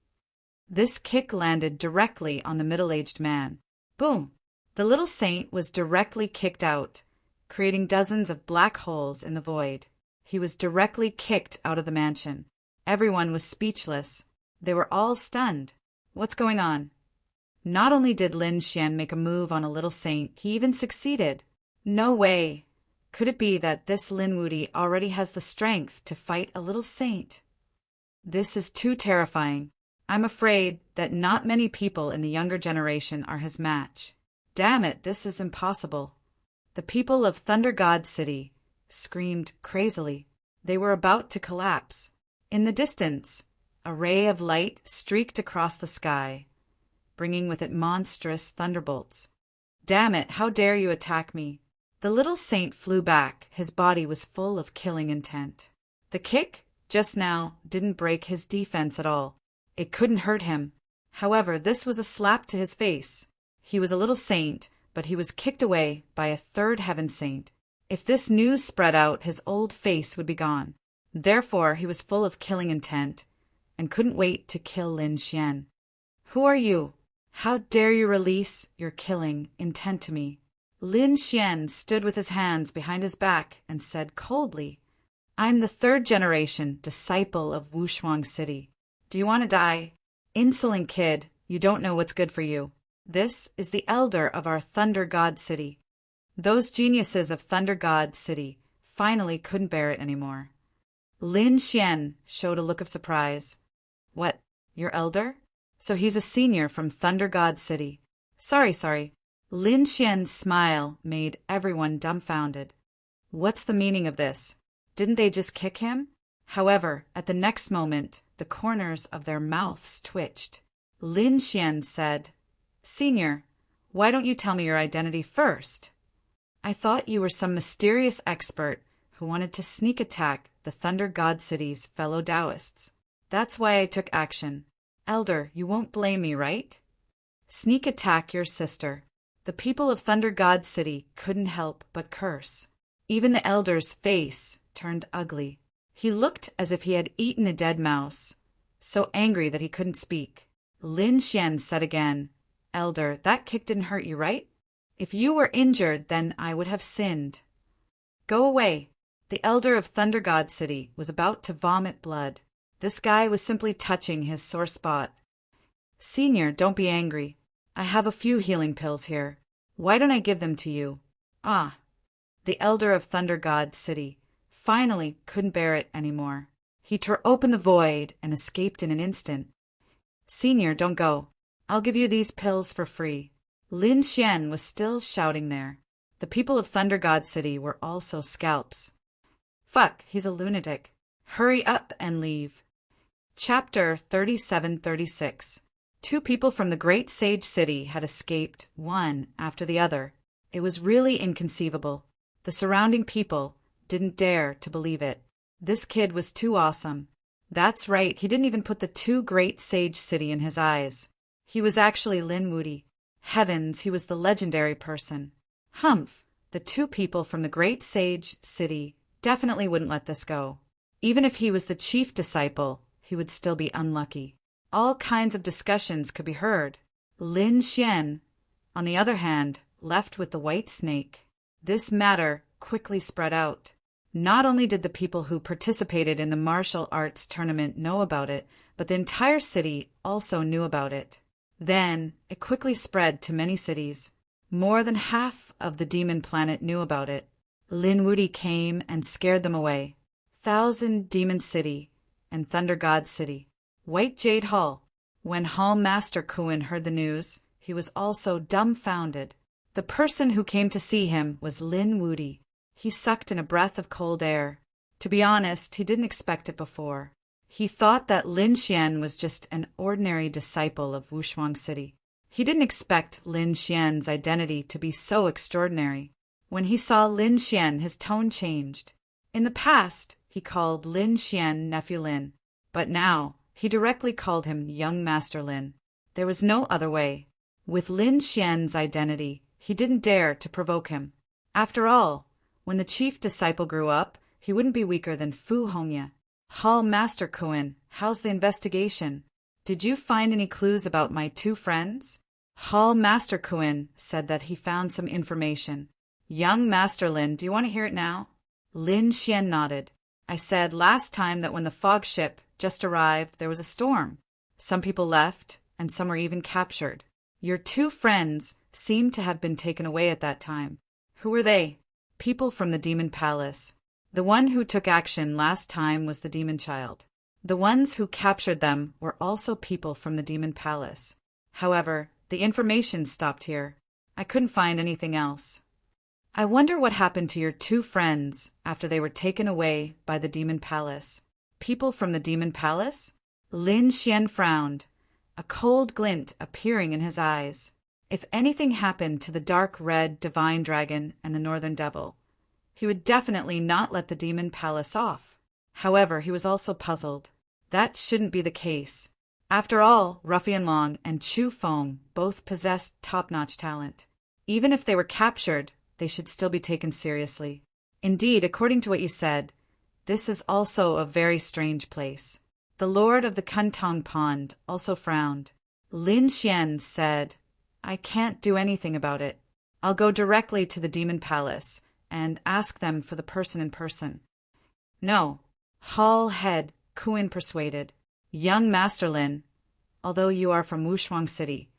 This kick landed directly on the middle-aged man. Boom! The little saint was directly kicked out, creating dozens of black holes in the void. He was directly kicked out of the mansion. Everyone was speechless. They were all stunned. What's going on? Not only did Lin Xian make a move on a little saint, he even succeeded. No way! Could it be that this Lin Wudi already has the strength to fight a little saint? This is too terrifying. I'm afraid that not many people in the younger generation are his match. Damn it, this is impossible. The people of Thunder God City screamed crazily. They were about to collapse. In the distance, a ray of light streaked across the sky, bringing with it monstrous thunderbolts. Damn it, how dare you attack me? The little saint flew back. His body was full of killing intent. The kick, just now, didn't break his defense at all. It couldn't hurt him. However, this was a slap to his face. He was a little saint, but he was kicked away by a third heaven saint. If this news spread out, his old face would be gone. Therefore, he was full of killing intent, and couldn't wait to kill Lin Xian. Who are you? How dare you release your killing intent to me? Lin Xian stood with his hands behind his back and said coldly, "I'm the third generation disciple of Wushuang City. Do you want to die? Insolent kid, you don't know what's good for you. This is the elder of our Thunder God City." Those geniuses of Thunder God City finally couldn't bear it anymore. Lin Xian showed a look of surprise. "What, your elder? So he's a senior from Thunder God City. Sorry. Lin Xian's smile made everyone dumbfounded. What's the meaning of this? Didn't they just kick him? However, at the next moment, the corners of their mouths twitched. Lin Xian said, "Senior, why don't you tell me your identity first? I thought you were some mysterious expert who wanted to sneak attack the Thunder God City's fellow Taoists. That's why I took action. Elder, you won't blame me, right? Sneak attack your sister." The people of Thunder God City couldn't help but curse. Even the elder's face turned ugly. He looked as if he had eaten a dead mouse, so angry that he couldn't speak. Lin Xian said again, "Elder, that kick didn't hurt you, right? If you were injured, then I would have sinned. Go away." The elder of Thunder God City was about to vomit blood. This guy was simply touching his sore spot. "Senior, don't be angry. I have a few healing pills here. Why don't I give them to you?" Ah. The elder of Thunder God City finally couldn't bear it anymore. He tore open the void and escaped in an instant. "Senior, don't go. I'll give you these pills for free." Lin Xian was still shouting there. The people of Thunder God City were also scalps. Fuck, he's a lunatic. Hurry up and leave. Chapter 37-36. Two people from the Great Sage City had escaped, one after the other. It was really inconceivable. The surrounding people didn't dare to believe it. This kid was too awesome. That's right, he didn't even put the two Great Sage City in his eyes. He was actually Lin Wudi. Heavens, he was the legendary person. Humph, the two people from the Great Sage City definitely wouldn't let this go. Even if he was the chief disciple, he would still be unlucky. All kinds of discussions could be heard. Lin Xian, on the other hand, left with the white snake. This matter quickly spread out. Not only did the people who participated in the martial arts tournament know about it, but the entire city also knew about it. Then it quickly spread to many cities. More than half of the demon planet knew about it. Lin Wudi came and scared them away. Thousand Demon City and Thunder God City. White Jade Hall. When Hall Master Kuin heard the news, he was also dumbfounded. The person who came to see him was Lin Wudi. He sucked in a breath of cold air. To be honest, he didn't expect it before. He thought that Lin Xian was just an ordinary disciple of Wushuang City. He didn't expect Lin Xian's identity to be so extraordinary. When he saw Lin Xian, his tone changed. In the past, he called Lin Xian Nephew Lin, but now he directly called him Young Master Lin. There was no other way. With Lin Xian's identity, he didn't dare to provoke him. After all, when the chief disciple grew up, he wouldn't be weaker than Fu Hongya. Hall Master Kuin, how's the investigation? Did you find any clues about my two friends? Hall Master Kuin said that he found some information. Young Master Lin, do you want to hear it now? Lin Xian nodded. I said last time that when the fog ship just arrived, there was a storm. Some people left, and some were even captured. Your two friends seem to have been taken away at that time. Who were they? People from the Demon Palace. The one who took action last time was the Demon Child. The ones who captured them were also people from the Demon Palace. However, the information stopped here. I couldn't find anything else. I wonder what happened to your two friends after they were taken away by the Demon Palace. People from the Demon Palace? Lin Xian frowned, a cold glint appearing in his eyes. If anything happened to the dark red divine dragon and the northern devil, he would definitely not let the Demon Palace off. However, he was also puzzled. That shouldn't be the case. After all, Ruffian Long and Chu Feng both possessed top-notch talent. Even if they were captured, they should still be taken seriously. Indeed, according to what you said, this is also a very strange place. The Lord of the Kuntong Pond also frowned. Lin Xian said, I can't do anything about it. I'll go directly to the Demon Palace and ask them for the person in person. No, Hall Head Kuin persuaded. Young Master Lin, although you are from Wushuang City,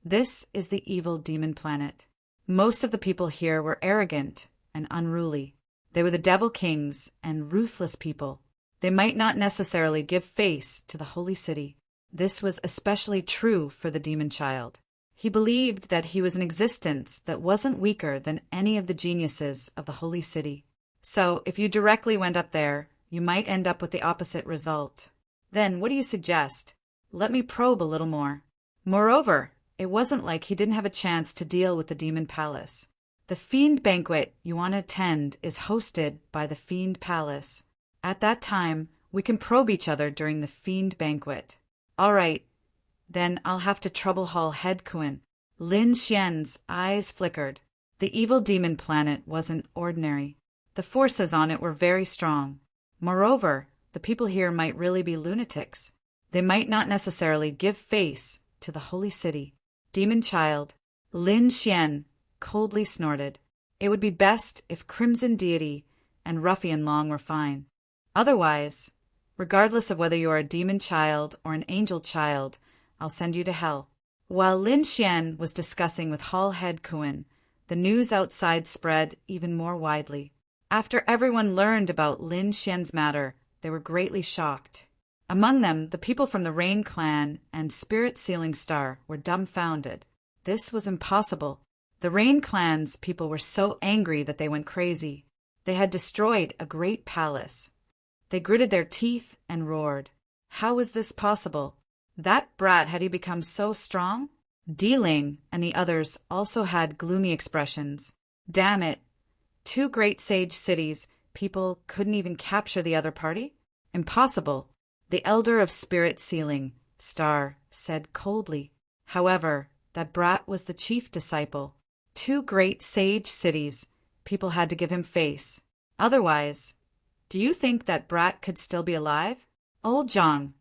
this is the evil demon planet. Most of the people here were arrogant and unruly. They were the devil kings and ruthless people. They might not necessarily give face to the holy city. This was especially true for the demon child. He believed that he was an existence that wasn't weaker than any of the geniuses of the holy city. So, if you directly went up there, you might end up with the opposite result. Then, what do you suggest? Let me probe a little more. Moreover, it wasn't like he didn't have a chance to deal with the Demon Palace. The Fiend Banquet you want to attend is hosted by the Fiend Palace. At that time, we can probe each other during the Fiend Banquet. All right. Then I'll have to trouble Hall Head Kuin. Lin Xian's eyes flickered. The evil demon planet wasn't ordinary. The forces on it were very strong. Moreover, the people here might really be lunatics. They might not necessarily give face to the holy city. Demon child, Lin Xian, coldly snorted. It would be best if Crimson Deity and Ruffian Long were fine. Otherwise, regardless of whether you are a demon child or an angel child, I'll send you to hell. While Lin Xian was discussing with Hall Head Kuin, the news outside spread even more widely. After everyone learned about Lin Xian's matter, they were greatly shocked. Among them, the people from the Rain Clan and Spirit Sealing Star were dumbfounded. This was impossible. The Rain Clan's people were so angry that they went crazy. They had destroyed a great palace. They gritted their teeth and roared. How was this possible? That brat, had he become so strong? Dealing and the others also had gloomy expressions. Damn it. Two great sage cities, people couldn't even capture the other party? Impossible. The elder of Spirit Sealing Star said coldly. However, that brat was the chief disciple. Two great sage cities, people had to give him face. Otherwise, do you think that brat could still be alive? Old Zhang,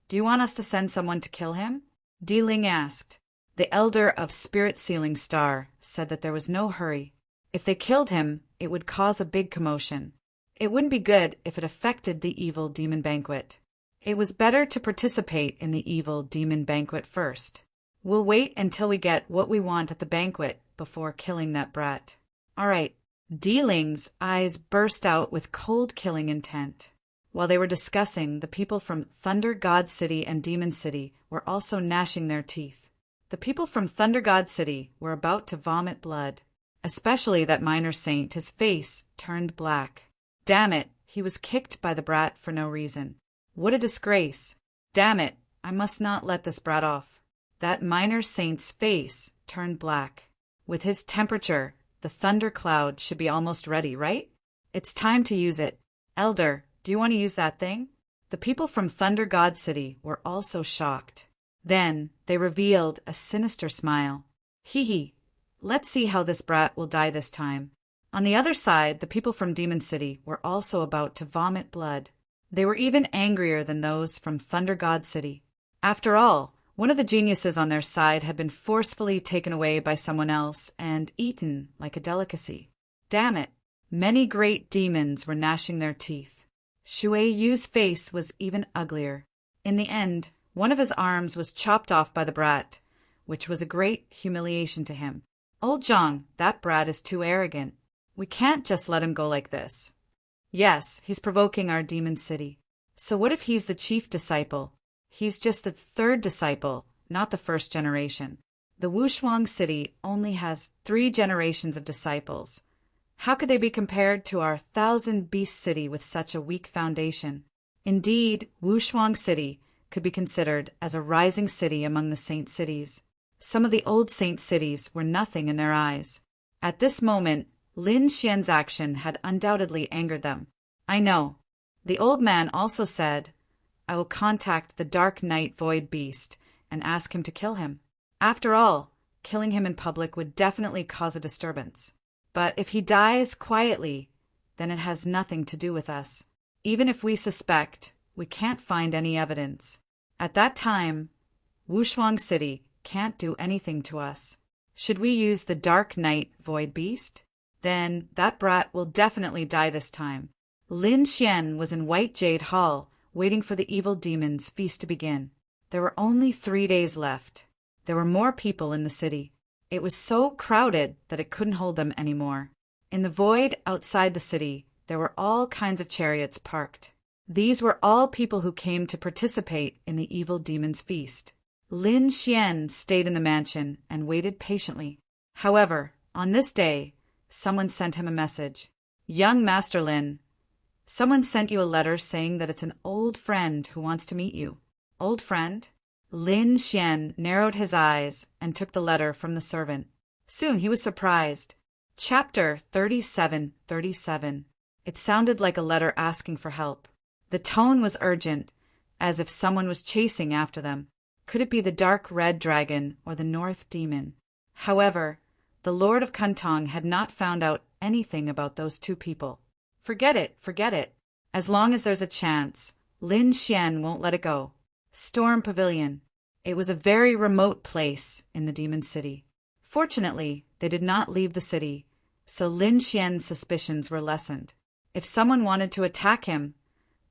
do you want us to send someone to kill him? Di Ling asked. The elder of Spirit Sealing Star said that there was no hurry. If they killed him, it would cause a big commotion. It wouldn't be good if it affected the evil demon banquet. It was better to participate in the evil demon banquet first. We'll wait until we get what we want at the banquet before killing that brat. All right. Dealing's eyes burst out with cold killing intent. While they were discussing, the people from Thunder God City and Demon City were also gnashing their teeth. The people from Thunder God City were about to vomit blood, especially that minor saint. His face turned black. Damn it, he was kicked by the brat for no reason. What a disgrace. Damn it, I must not let this brat off. That minor saint's face turned black. With his temperature, the thunder cloud should be almost ready, right? It's time to use it. Elder, do you want to use that thing? The people from Thunder God City were also shocked. Then they revealed a sinister smile. Hee hee, let's see how this brat will die this time. On the other side, the people from Demon City were also about to vomit blood. They were even angrier than those from Thunder God City. After all, one of the geniuses on their side had been forcefully taken away by someone else and eaten like a delicacy. Damn it, many great demons were gnashing their teeth. Shui Yu's face was even uglier. In the end, one of his arms was chopped off by the brat, which was a great humiliation to him. Old Zhang, that brat is too arrogant. We can't just let him go like this. Yes, he's provoking our demon city. So what if he's the chief disciple? He's just the third disciple, not the first generation. The Wushuang city only has 3 generations of disciples. How could they be compared to our 1,000-beast city with such a weak foundation? Indeed, Wushuang city could be considered as a rising city among the saint cities. Some of the old saint cities were nothing in their eyes. At this moment, Lin Xian's action had undoubtedly angered them. I know. The old man also said, I will contact the Dark Knight Void Beast and ask him to kill him. After all, killing him in public would definitely cause a disturbance. But if he dies quietly, then it has nothing to do with us. Even if we suspect, we can't find any evidence. At that time, Wushuang City can't do anything to us. Should we use the Dark Knight Void Beast? Then that brat will definitely die this time. Lin Xian was in White Jade Hall, waiting for the evil demon's feast to begin. There were only 3 days left. There were more people in the city. It was so crowded that it couldn't hold them anymore. In the void outside the city, there were all kinds of chariots parked. These were all people who came to participate in the evil demon's feast. Lin Xian stayed in the mansion and waited patiently. However, on this day, someone sent him a message. Young Master Lin, someone sent you a letter saying that it's an old friend who wants to meet you. Old friend? Lin Xian narrowed his eyes and took the letter from the servant. Soon he was surprised. Chapter 37:37. It sounded like a letter asking for help. The tone was urgent, as if someone was chasing after them. Could it be the dark red dragon or the North Demon? However, the Lord of Kuntong had not found out anything about those 2 people. Forget it, forget it. As long as there's a chance, Lin Xian won't let it go. Storm Pavilion. It was a very remote place in the Demon City. Fortunately, they did not leave the city, so Lin Xian's suspicions were lessened. If someone wanted to attack him,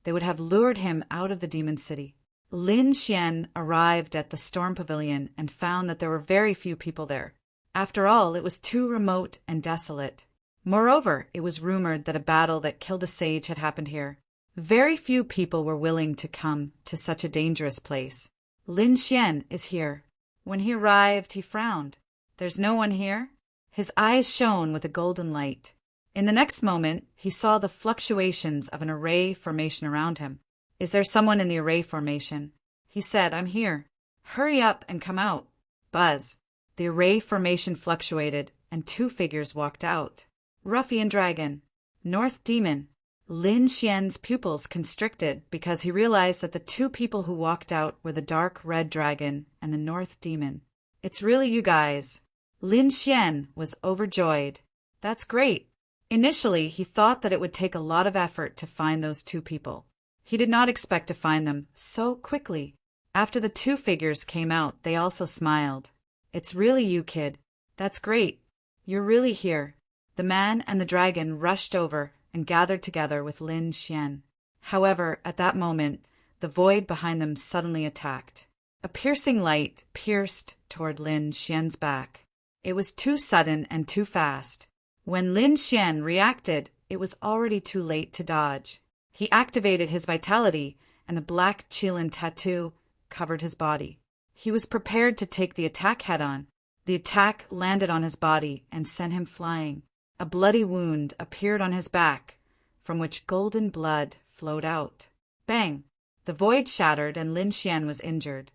they would have lured him out of the Demon City. Lin Xian arrived at the Storm Pavilion and found that there were very few people there. After all, it was too remote and desolate. Moreover, it was rumored that a battle that killed a sage had happened here. Very few people were willing to come to such a dangerous place. Lin Xian is here. When he arrived, he frowned. There's no one here? His eyes shone with a golden light. In the next moment, he saw the fluctuations of an array formation around him. Is there someone in the array formation? He said, I'm here. Hurry up and come out. Buzz. The array formation fluctuated, and 2 figures walked out. Ruffian Dragon. North Demon. Lin Xian's pupils constricted because he realized that the 2 people who walked out were the Dark Red Dragon and the North Demon. It's really you guys. Lin Xian was overjoyed. That's great. Initially, he thought that it would take a lot of effort to find those 2 people. He did not expect to find them so quickly. After the 2 figures came out, they also smiled. It's really you, kid. That's great. You're really here. The man and the dragon rushed over and gathered together with Lin Xian. However, at that moment, the void behind them suddenly attacked. A piercing light pierced toward Lin Xian's back. It was too sudden and too fast. When Lin Xian reacted, it was already too late to dodge. He activated his vitality, and the black Qilin tattoo covered his body. He was prepared to take the attack head-on. The attack landed on his body and sent him flying. A bloody wound appeared on his back, from which golden blood flowed out. Bang! The void shattered and Lin Xian was injured.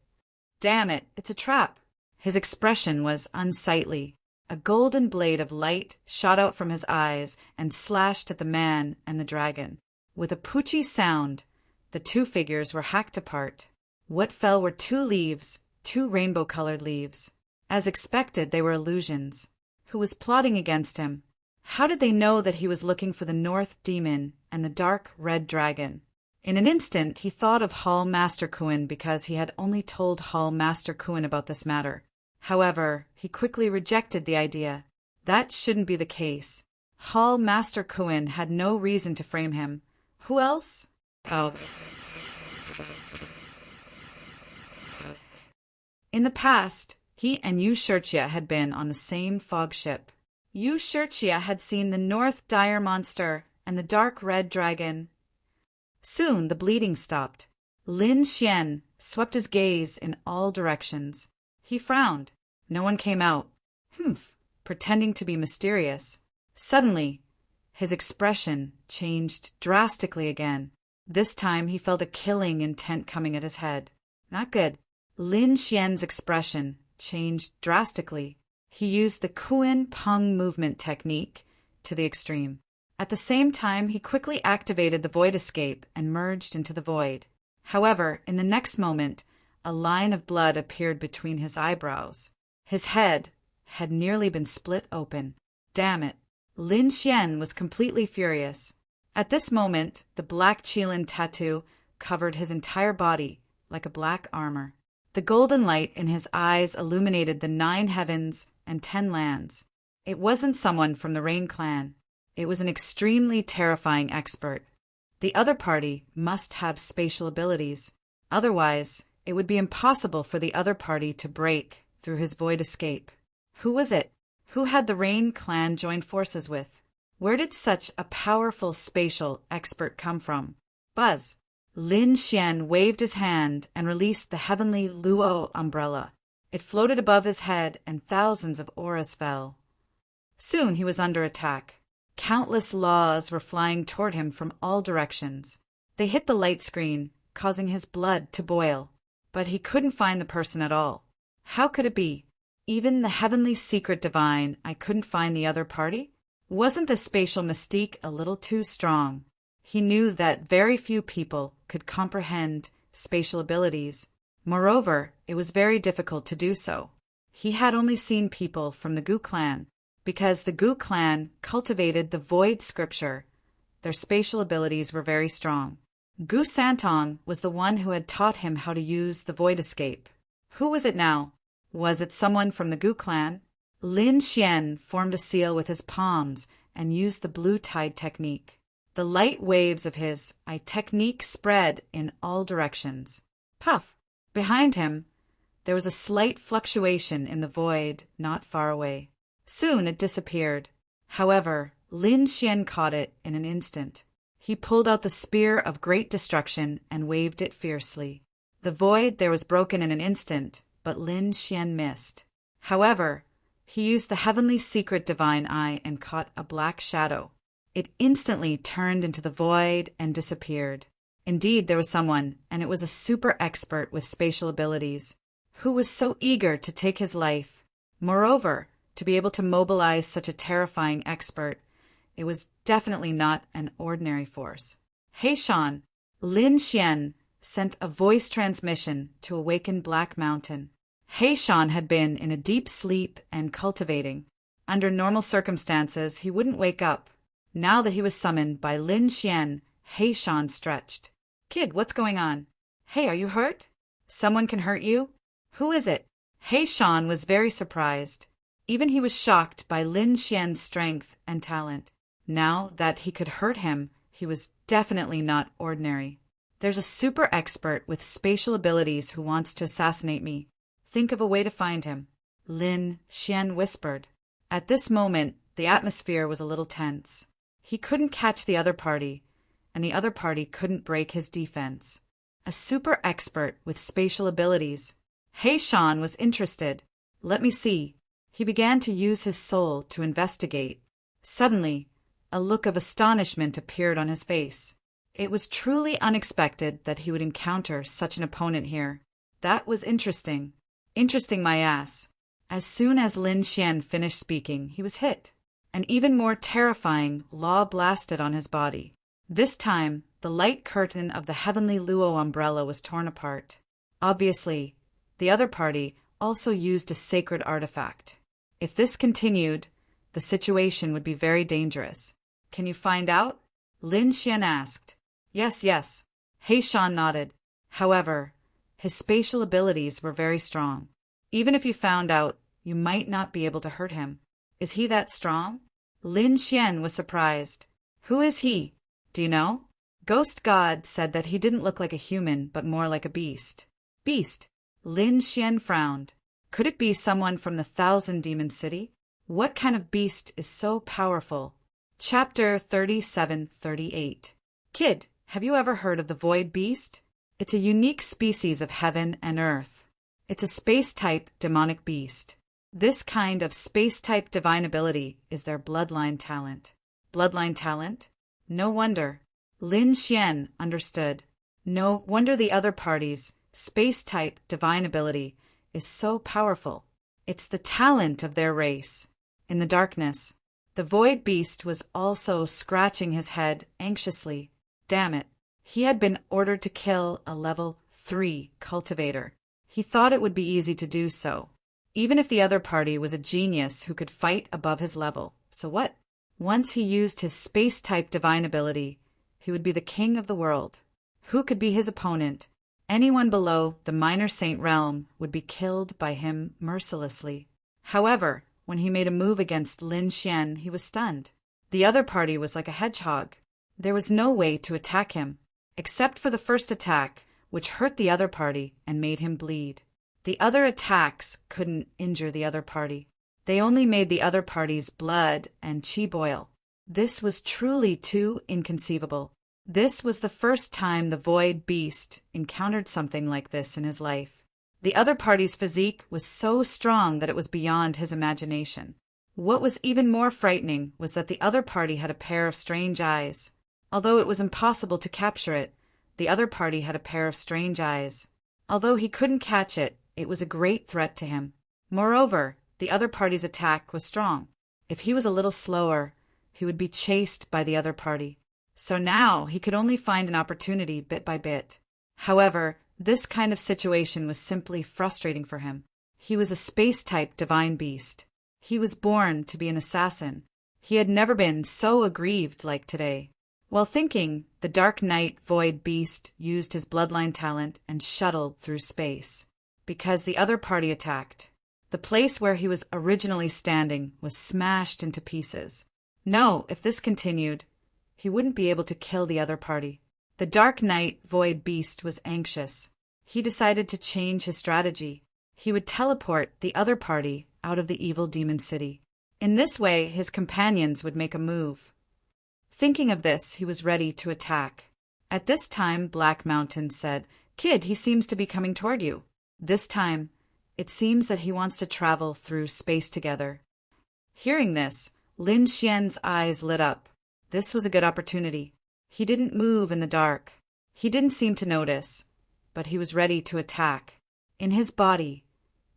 Damn it, it's a trap. His expression was unsightly. A golden blade of light shot out from his eyes and slashed at the man and the dragon. With a poochie sound, the two figures were hacked apart. What fell were two leaves, two rainbow-colored leaves. As expected, they were illusions. Who was plotting against him? How did they know that he was looking for the North Demon and the dark red dragon? In an instant, he thought of Hall Master Kuan because he had only told Hall Master Kuan about this matter. However, he quickly rejected the idea. That shouldn't be the case. Hall Master Kuan had no reason to frame him. Who else? Oh. In the past, he and Yu Shirchia had been on the same fog ship. Yu Shirchia had seen the North Dire Monster and the dark red dragon. Soon the bleeding stopped. Lin Xian swept his gaze in all directions. He frowned. No one came out. Pretending to be mysterious. Suddenly, his expression changed drastically again. This time he felt a killing intent coming at his head. Not good. Lin Xian's expression changed drastically. He used the Kuan Peng movement technique to the extreme. At the same time, he quickly activated the void escape and merged into the void. However, in the next moment, a line of blood appeared between his eyebrows. His head had nearly been split open. Damn it! Lin Xian was completely furious. At this moment, the black Qilin tattoo covered his entire body like a black armor. The golden light in his eyes illuminated the 9 heavens and 10 lands. It wasn't someone from the Rain Clan. It was an extremely terrifying expert. The other party must have spatial abilities. Otherwise, it would be impossible for the other party to break through his void escape. Who was it? Who had the Rain Clan join forces with? Where did such a powerful spatial expert come from? Buzz! Lin Xian waved his hand and released the heavenly Luo umbrella. It floated above his head and thousands of auras fell. Soon he was under attack. Countless laws were flying toward him from all directions. They hit the light screen, causing his blood to boil. But he couldn't find the person at all. How could it be? Even the heavenly secret divine, I couldn't find the other party? Wasn't the spatial mystique a little too strong? He knew that very few people could comprehend spatial abilities. Moreover, it was very difficult to do so. He had only seen people from the Gu clan. Because the Gu clan cultivated the void scripture, their spatial abilities were very strong. Gu Santong was the one who had taught him how to use the void escape. Who was it now? Was it someone from the Gu clan? Lin Xian formed a seal with his palms and used the blue tide technique. The light waves of his technique spread in all directions. Puff! Behind him, there was a slight fluctuation in the void not far away. Soon it disappeared. However, Lin Xian caught it in an instant. He pulled out the spear of great destruction and waved it fiercely. The void there was broken in an instant, but Lin Xian missed. However, he used the heavenly secret divine eye and caught a black shadow. It instantly turned into the void and disappeared. Indeed, there was someone, and it was a super expert with spatial abilities, who was so eager to take his life. Moreover, to be able to mobilize such a terrifying expert, it was definitely not an ordinary force. Hey Sean, Lin Xian sent a voice transmission to awaken Black Mountain. Hey Sean had been in a deep sleep and cultivating. Under normal circumstances, he wouldn't wake up. Now that he was summoned by Lin Xian, Hey Sean stretched. Kid, what's going on? Hey, are you hurt? Someone can hurt you? Who is it? Hey Sean was very surprised. Even he was shocked by Lin Xian's strength and talent. Now that he could hurt him, he was definitely not ordinary. There's a super expert with spatial abilities who wants to assassinate me. Think of a way to find him. Lin Xian whispered. At this moment, the atmosphere was a little tense. He couldn't catch the other party, and the other party couldn't break his defense. A super expert with spatial abilities. He Shan was interested. Let me see. He began to use his soul to investigate. Suddenly, a look of astonishment appeared on his face. It was truly unexpected that he would encounter such an opponent here. That was interesting. Interesting my ass. As soon as Lin Xian finished speaking, he was hit. An even more terrifying law blasted on his body. This time, the light curtain of the heavenly Luo umbrella was torn apart. Obviously, the other party also used a sacred artifact. If this continued, the situation would be very dangerous. Can you find out? Lin Xian asked. Yes. He Shan nodded. However, his spatial abilities were very strong. Even if you found out, you might not be able to hurt him. Is he that strong? Lin Xian was surprised. Who is he? Do you know? Ghost God said that he didn't look like a human, but more like a beast. Beast? Lin Xian frowned. Could it be someone from the Thousand Demon City? What kind of beast is so powerful? Chapter 37-38. Kid, have you ever heard of the Void Beast? It's a unique species of heaven and earth. It's a space-type demonic beast. This kind of space-type divine ability is their bloodline talent. Bloodline talent? No wonder. Lin Xian understood. No wonder the other party's space-type divine ability is so powerful. It's the talent of their race. In the darkness, the Void Beast was also scratching his head anxiously. Damn it. He had been ordered to kill a level 3 cultivator. He thought it would be easy to do so, even if the other party was a genius who could fight above his level. So what? Once he used his space-type divine ability, he would be the king of the world. Who could be his opponent? Anyone below the minor saint realm would be killed by him mercilessly. However, when he made a move against Lin Xian, he was stunned. The other party was like a hedgehog. There was no way to attack him, except for the first attack, which hurt the other party and made him bleed. The other attacks couldn't injure the other party. They only made the other party's blood and chi boil. This was truly too inconceivable. This was the first time the Void Beast encountered something like this in his life. The other party's physique was so strong that it was beyond his imagination. What was even more frightening was that the other party had a pair of strange eyes. Although it was impossible to capture it, the other party had a pair of strange eyes. Although he couldn't catch it, it was a great threat to him. Moreover, the other party's attack was strong. If he was a little slower, he would be chased by the other party. So now he could only find an opportunity bit by bit. However, this kind of situation was simply frustrating for him. He was a space-type divine beast. He was born to be an assassin. He had never been so aggrieved like today. While thinking, the Dark Knight Void Beast used his bloodline talent and shuttled through space. Because the other party attacked. The place where he was originally standing was smashed into pieces. No, if this continued, he wouldn't be able to kill the other party. The Dark Knight Void Beast was anxious. He decided to change his strategy. He would teleport the other party out of the evil demon city. In this way, his companions would make a move. Thinking of this, he was ready to attack. At this time, Black Mountain said, "Kid, he seems to be coming toward you. This time, it seems that he wants to travel through space together." Hearing this, Lin Xian's eyes lit up. This was a good opportunity. He didn't move in the dark. He didn't seem to notice, but he was ready to attack. In his body,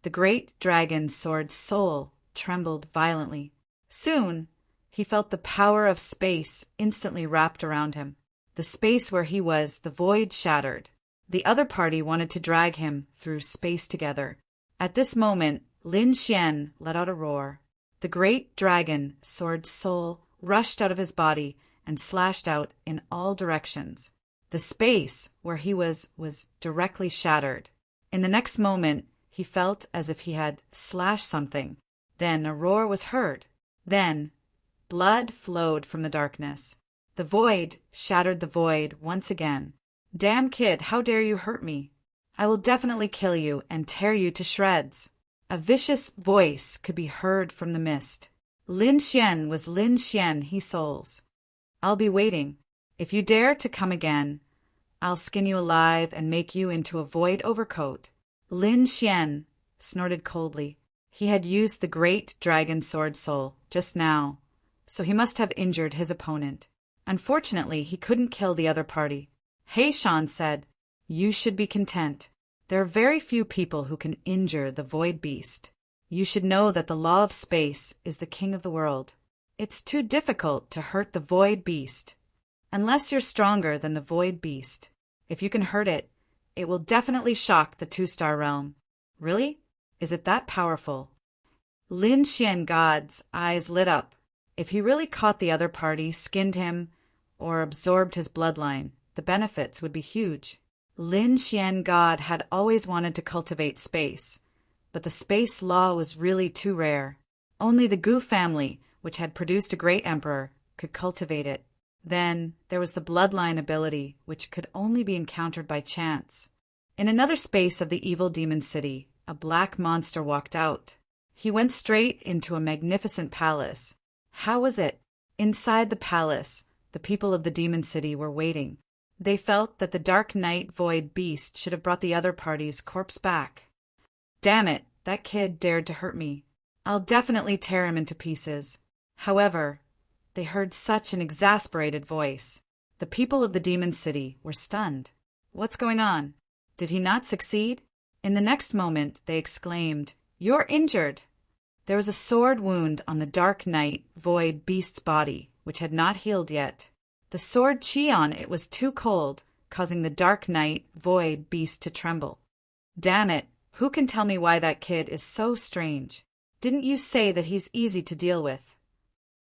the great dragon sword soul trembled violently. Soon, he felt the power of space instantly wrapped around him. The space where he was, the void shattered. The other party wanted to drag him through space together. At this moment, Lin Xian let out a roar. The great dragon sword soul rushed out of his body and slashed out in all directions. The space where he was directly shattered. In the next moment, he felt as if he had slashed something. Then a roar was heard. Then blood flowed from the darkness. The void shattered the void once again. Damn kid, how dare you hurt me? I will definitely kill you and tear you to shreds. A vicious voice could be heard from the mist. Lin Xian was Lin Xian, he souls. I'll be waiting. If you dare to come again, I'll skin you alive and make you into a void overcoat. Lin Xian snorted coldly. He had used the great dragon sword soul just now, so he must have injured his opponent. Unfortunately, he couldn't kill the other party. He Shan said, "You should be content. There are very few people who can injure the void beast. You should know that the law of space is the king of the world. It's too difficult to hurt the void beast. Unless you're stronger than the void beast. If you can hurt it, it will definitely shock the two-star realm." Really? Is it that powerful? Lin Xian God's eyes lit up. If he really caught the other party, skinned him, or absorbed his bloodline, the benefits would be huge. Lin Xian God had always wanted to cultivate space, but the space law was really too rare. Only the Gu family, which had produced a great emperor, could cultivate it. Then there was the bloodline ability, which could only be encountered by chance. In another space of the evil demon city, a black monster walked out. He went straight into a magnificent palace. How was it? Inside the palace, the people of the demon city were waiting. They felt that the Dark Knight Void Beast should have brought the other party's corpse back. Damn it, that kid dared to hurt me. I'll definitely tear him into pieces. However, they heard such an exasperated voice. The people of the demon city were stunned. What's going on? Did he not succeed? In the next moment, they exclaimed, "You're injured!" There was a sword wound on the Dark Knight Void Beast's body, which had not healed yet. The sword chi on it was too cold, causing the Dark Knight Void Beast to tremble. Damn it, who can tell me why that kid is so strange? Didn't you say that he's easy to deal with?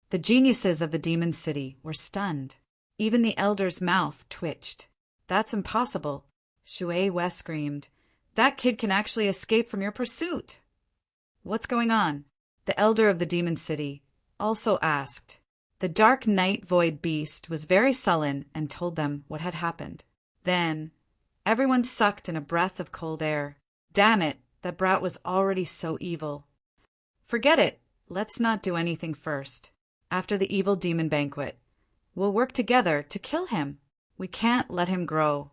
The geniuses of the demon city were stunned. Even the elder's mouth twitched. That's impossible. Shui Wei screamed. That kid can actually escape from your pursuit. What's going on? The elder of the demon city also asked. The Dark Knight Void Beast was very sullen and told them what had happened. Then, everyone sucked in a breath of cold air. Damn it, that brat was already so evil. Forget it, let's not do anything first. After the evil demon banquet, we'll work together to kill him. We can't let him grow.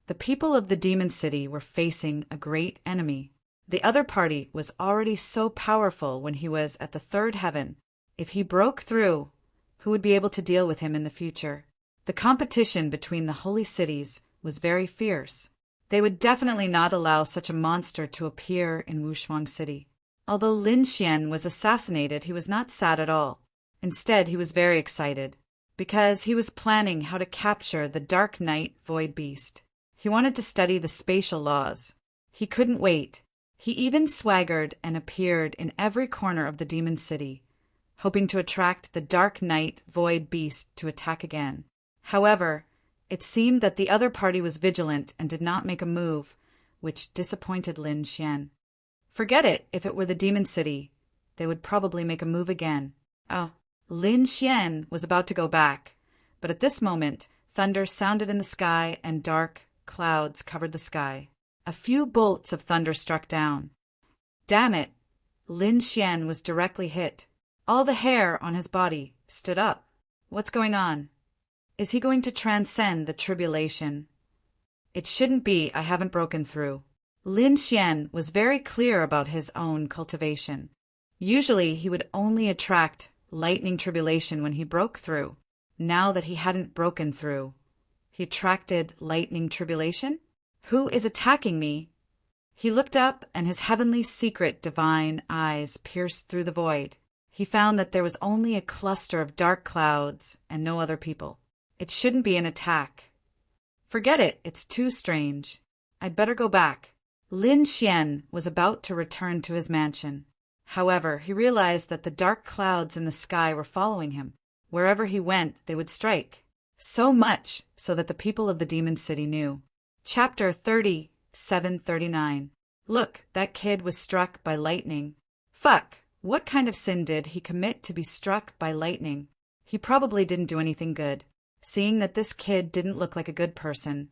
The people of the demon city were facing a great enemy. The other party was already so powerful when he was at the third heaven. If he broke through, who would be able to deal with him in the future? The competition between the holy cities was very fierce. They would definitely not allow such a monster to appear in Wushuang City. Although Lin Xian was assassinated, he was not sad at all. Instead, he was very excited, because he was planning how to capture the Dark Knight Void Beast. He wanted to study the spatial laws. He couldn't wait. He even swaggered and appeared in every corner of the demon city, hoping to attract the Dark Knight Void Beast to attack again. However, it seemed that the other party was vigilant and did not make a move, which disappointed Lin Xian. Forget it, if it were the demon city, they would probably make a move again. Oh, Lin Xian was about to go back, but at this moment, thunder sounded in the sky and dark clouds covered the sky. A few bolts of thunder struck down. Damn it! Lin Xian was directly hit. All the hair on his body stood up. What's going on? Is he going to transcend the tribulation? It shouldn't be. I haven't broken through. Lin Xian was very clear about his own cultivation. Usually he would only attract lightning tribulation when he broke through. Now that he hadn't broken through, he attracted lightning tribulation? Who is attacking me? He looked up, and his heavenly secret divine eyes pierced through the void. He found that there was only a cluster of dark clouds and no other people. It shouldn't be an attack. Forget it, it's too strange. I'd better go back. Lin Xian was about to return to his mansion. However, he realized that the dark clouds in the sky were following him. Wherever he went, they would strike. So much so that the people of the demon city knew. Chapter 3739. Look, that kid was struck by lightning. Fuck, what kind of sin did he commit to be struck by lightning? He probably didn't do anything good. Seeing that this kid didn't look like a good person,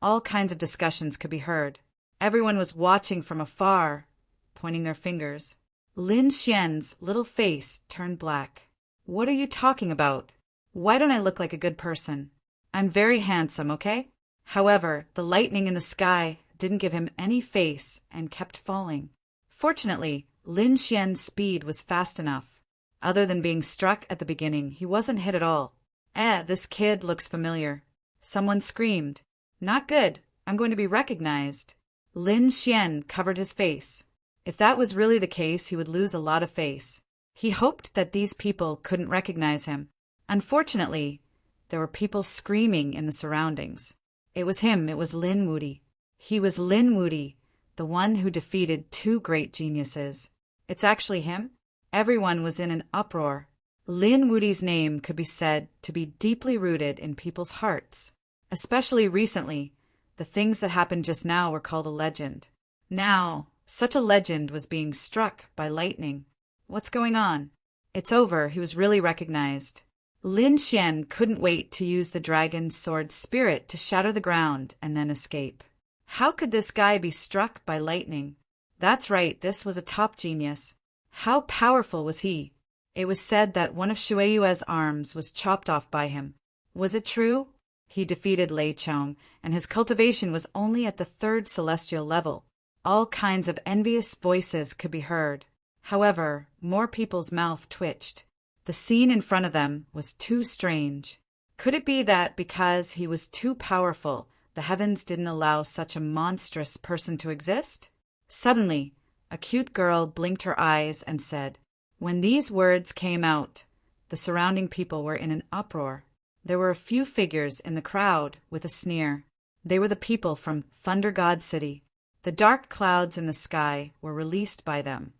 All kinds of discussions could be heard. Everyone was watching from afar, pointing their fingers. Lin Xian's little face turned black. What are you talking about? Why don't I look like a good person? I'm very handsome, okay? However, the lightning in the sky didn't give him any face and kept falling. Fortunately, Lin Xian's speed was fast enough. Other than being struck at the beginning, he wasn't hit at all. This kid looks familiar. Someone screamed. Not good. I'm going to be recognized. Lin Xian covered his face. If that was really the case, he would lose a lot of face. He hoped that these people couldn't recognize him. Unfortunately, there were people screaming in the surroundings. It was him. It was Lin Wudy. He was Lin Wudy, the one who defeated two great geniuses. It's actually him? Everyone was in an uproar. Lin Wudy's name could be said to be deeply rooted in people's hearts. Especially recently, the things that happened just now were called a legend. Now, such a legend was being struck by lightning. What's going on? It's over. He was really recognized. Lin Xian couldn't wait to use the dragon's sword spirit to shatter the ground and then escape. How could this guy be struck by lightning? That's right, this was a top genius. How powerful was he? It was said that one of Xueyue's arms was chopped off by him. Was it true? He defeated Lei Chong, and his cultivation was only at the 3rd celestial level. All kinds of envious voices could be heard. However, more people's mouth twitched. The scene in front of them was too strange. Could it be that because he was too powerful, the heavens didn't allow such a monstrous person to exist? Suddenly, a cute girl blinked her eyes and said, when these words came out, the surrounding people were in an uproar. There were a few figures in the crowd with a sneer. They were the people from Thunder God City. The dark clouds in the sky were released by them.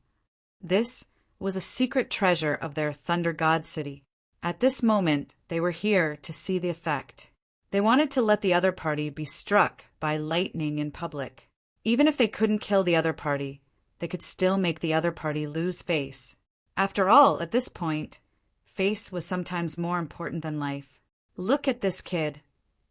This was a secret treasure of their Thunder God City. At this moment, they were here to see the effect. They wanted to let the other party be struck by lightning in public. Even if they couldn't kill the other party, they could still make the other party lose face. After all, at this point, face was sometimes more important than life. Look at this kid.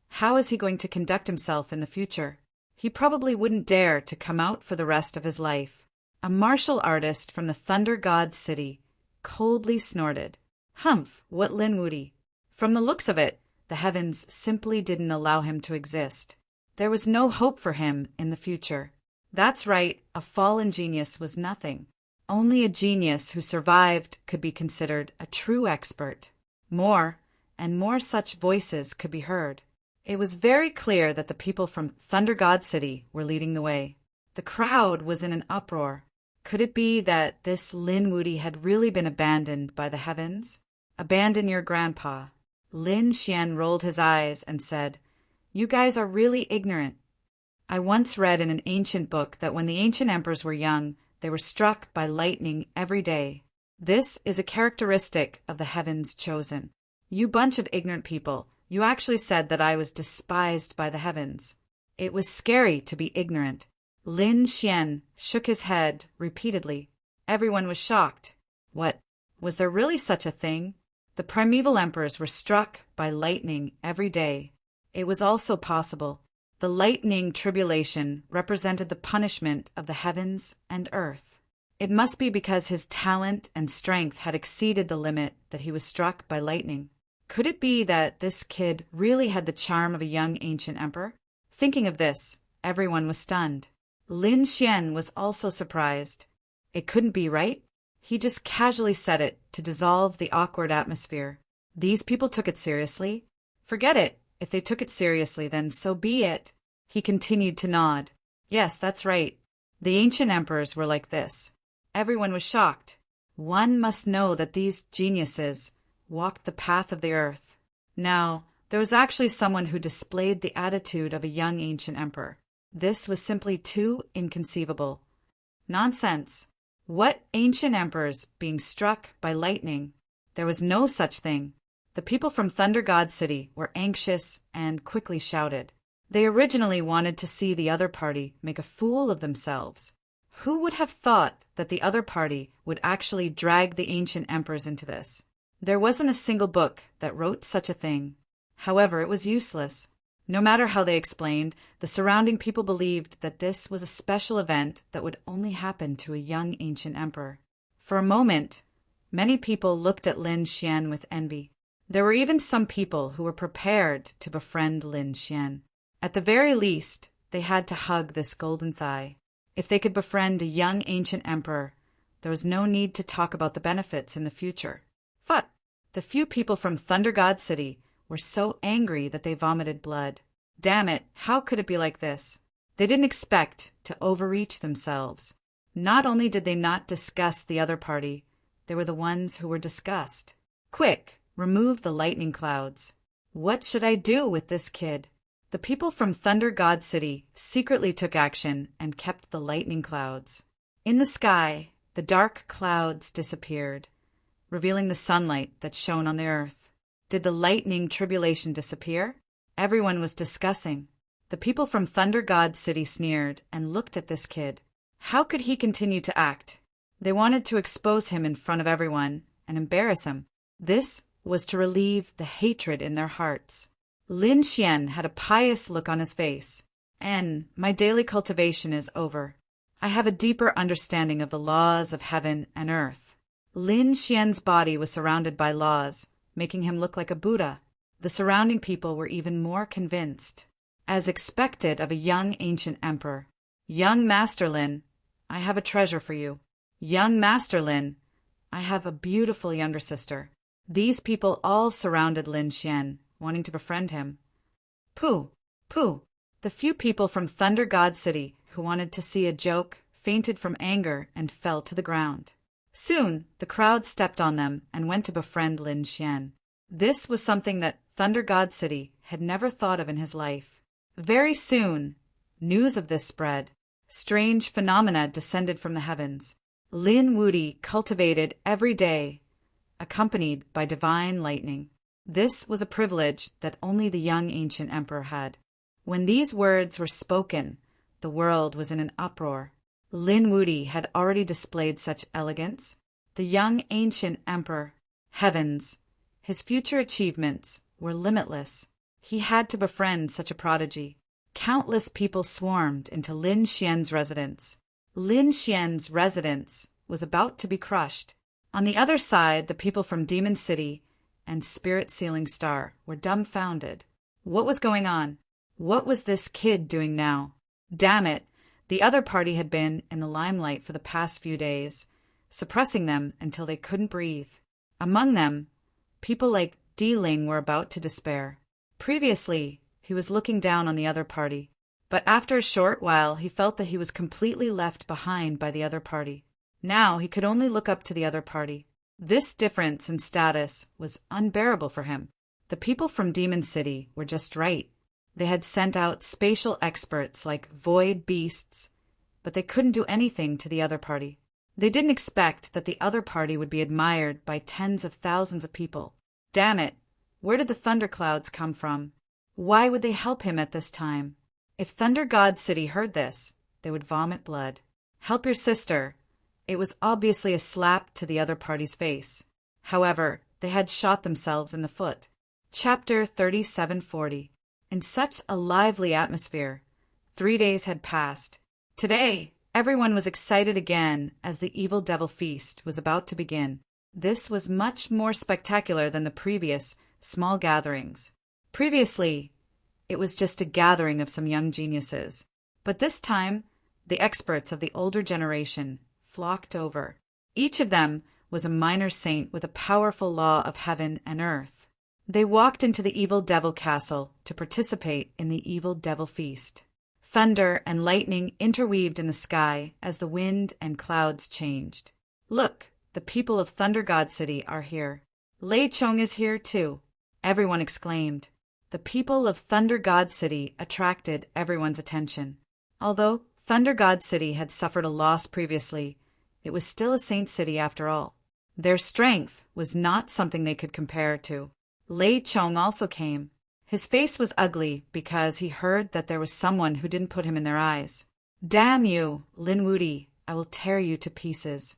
How is he going to conduct himself in the future? He probably wouldn't dare to come out for the rest of his life. A martial artist from the Thunder God City coldly snorted. Humph, what Lin Wudy. From the looks of it, the heavens simply didn't allow him to exist. There was no hope for him in the future. That's right, a fallen genius was nothing. Only a genius who survived could be considered a true expert. More and more such voices could be heard. It was very clear that the people from Thunder God City were leading the way. The crowd was in an uproar. Could it be that this Lin Wudy had really been abandoned by the heavens? Abandon your grandpa. Lin Xian rolled his eyes and said, you guys are really ignorant. I once read in an ancient book that when the ancient emperors were young, they were struck by lightning every day. This is a characteristic of the heavens chosen. You bunch of ignorant people, you actually said that I was despised by the heavens. It was scary to be ignorant. Lin Xian shook his head repeatedly. Everyone was shocked. What? Was there really such a thing? The primeval emperors were struck by lightning every day. It was also possible. The lightning tribulation represented the punishment of the heavens and earth. It must be because his talent and strength had exceeded the limit that he was struck by lightning. Could it be that this kid really had the charm of a young ancient emperor? Thinking of this, everyone was stunned. Lin Xian was also surprised. It couldn't be right. He just casually said it to dissolve the awkward atmosphere. These people took it seriously? Forget it. If they took it seriously, then so be it. He continued to nod. Yes, that's right. The ancient emperors were like this. Everyone was shocked. One must know that these geniuses walked the path of the earth. Now, there was actually someone who displayed the attitude of a young ancient emperor. This was simply too inconceivable. Nonsense. What ancient emperors being struck by lightning? There was no such thing. The people from Thunder God City were anxious and quickly shouted. They originally wanted to see the other party make a fool of themselves. Who would have thought that the other party would actually drag the ancient emperors into this? There wasn't a single book that wrote such a thing. However, it was useless. No matter how they explained, the surrounding people believed that this was a special event that would only happen to a young ancient emperor. For a moment, many people looked at Lin Xian with envy. There were even some people who were prepared to befriend Lin Xian. At the very least, they had to hug this golden thigh. If they could befriend a young ancient emperor, there was no need to talk about the benefits in the future. But the few people from Thunder God City were so angry that they vomited blood. Damn it, how could it be like this? They didn't expect to overreach themselves. Not only did they not discuss the other party, they were the ones who were discussed. Quick, remove the lightning clouds. What should I do with this kid? The people from Thunder God City secretly took action and kept the lightning clouds. In the sky, the dark clouds disappeared, revealing the sunlight that shone on the earth. Did the lightning tribulation disappear? Everyone was discussing. The people from Thunder God City sneered and looked at this kid. How could he continue to act? They wanted to expose him in front of everyone and embarrass him. This was to relieve the hatred in their hearts. Lin Xian had a pious look on his face. My daily cultivation is over. I have a deeper understanding of the laws of heaven and earth. Lin Xian's body was surrounded by laws, making him look like a Buddha. The surrounding people were even more convinced. As expected of a young ancient emperor, Young Master Lin, I have a treasure for you. Young Master Lin, I have a beautiful younger sister. These people all surrounded Lin Xian, wanting to befriend him. Pooh, pooh. The few people from Thunder God City who wanted to see a joke fainted from anger and fell to the ground. Soon, the crowd stepped on them and went to befriend Lin Xian. This was something that Thunder God City had never thought of in his life. Very soon, news of this spread. Strange phenomena descended from the heavens. Lin Wudi cultivated every day, accompanied by divine lightning. This was a privilege that only the young ancient emperor had. When these words were spoken, the world was in an uproar. Lin Wudi had already displayed such elegance. The young ancient emperor, heavens, his future achievements were limitless. He had to befriend such a prodigy. Countless people swarmed into Lin Xian's residence. Lin Xian's residence was about to be crushed. On the other side, the people from Demon City and Spirit Sealing Star were dumbfounded. What was going on? What was this kid doing now? Damn it, the other party had been in the limelight for the past few days, suppressing them until they couldn't breathe. Among them, people like Di Ling were about to despair. Previously, he was looking down on the other party, but after a short while he felt that he was completely left behind by the other party. Now he could only look up to the other party. This difference in status was unbearable for him. The people from Demon City were just right. They had sent out spatial experts like void beasts, but they couldn't do anything to the other party. They didn't expect that the other party would be admired by tens of thousands of people. Damn it, where did the thunderclouds come from? Why would they help him at this time? If Thunder God City heard this, they would vomit blood. Help your sister. It was obviously a slap to the other party's face. However, they had shot themselves in the foot. Chapter 3740. In such a lively atmosphere, 3 days had passed. Today, everyone was excited again as the Evil Devil Feast was about to begin. This was much more spectacular than the previous small gatherings. Previously, it was just a gathering of some young geniuses. But this time, the experts of the older generation flocked over. Each of them was a minor saint with a powerful law of heaven and earth. They walked into the Evil Devil Castle to participate in the Evil Devil Feast. Thunder and lightning interweaved in the sky as the wind and clouds changed. Look, the people of Thunder God City are here. Lei Chong is here too, everyone exclaimed. The people of Thunder God City attracted everyone's attention. Although Thunder God City had suffered a loss previously, it was still a saint city after all. Their strength was not something they could compare to. Lei Chong also came. His face was ugly because he heard that there was someone who didn't put him in their eyes. Damn you, Lin Wudi, I will tear you to pieces.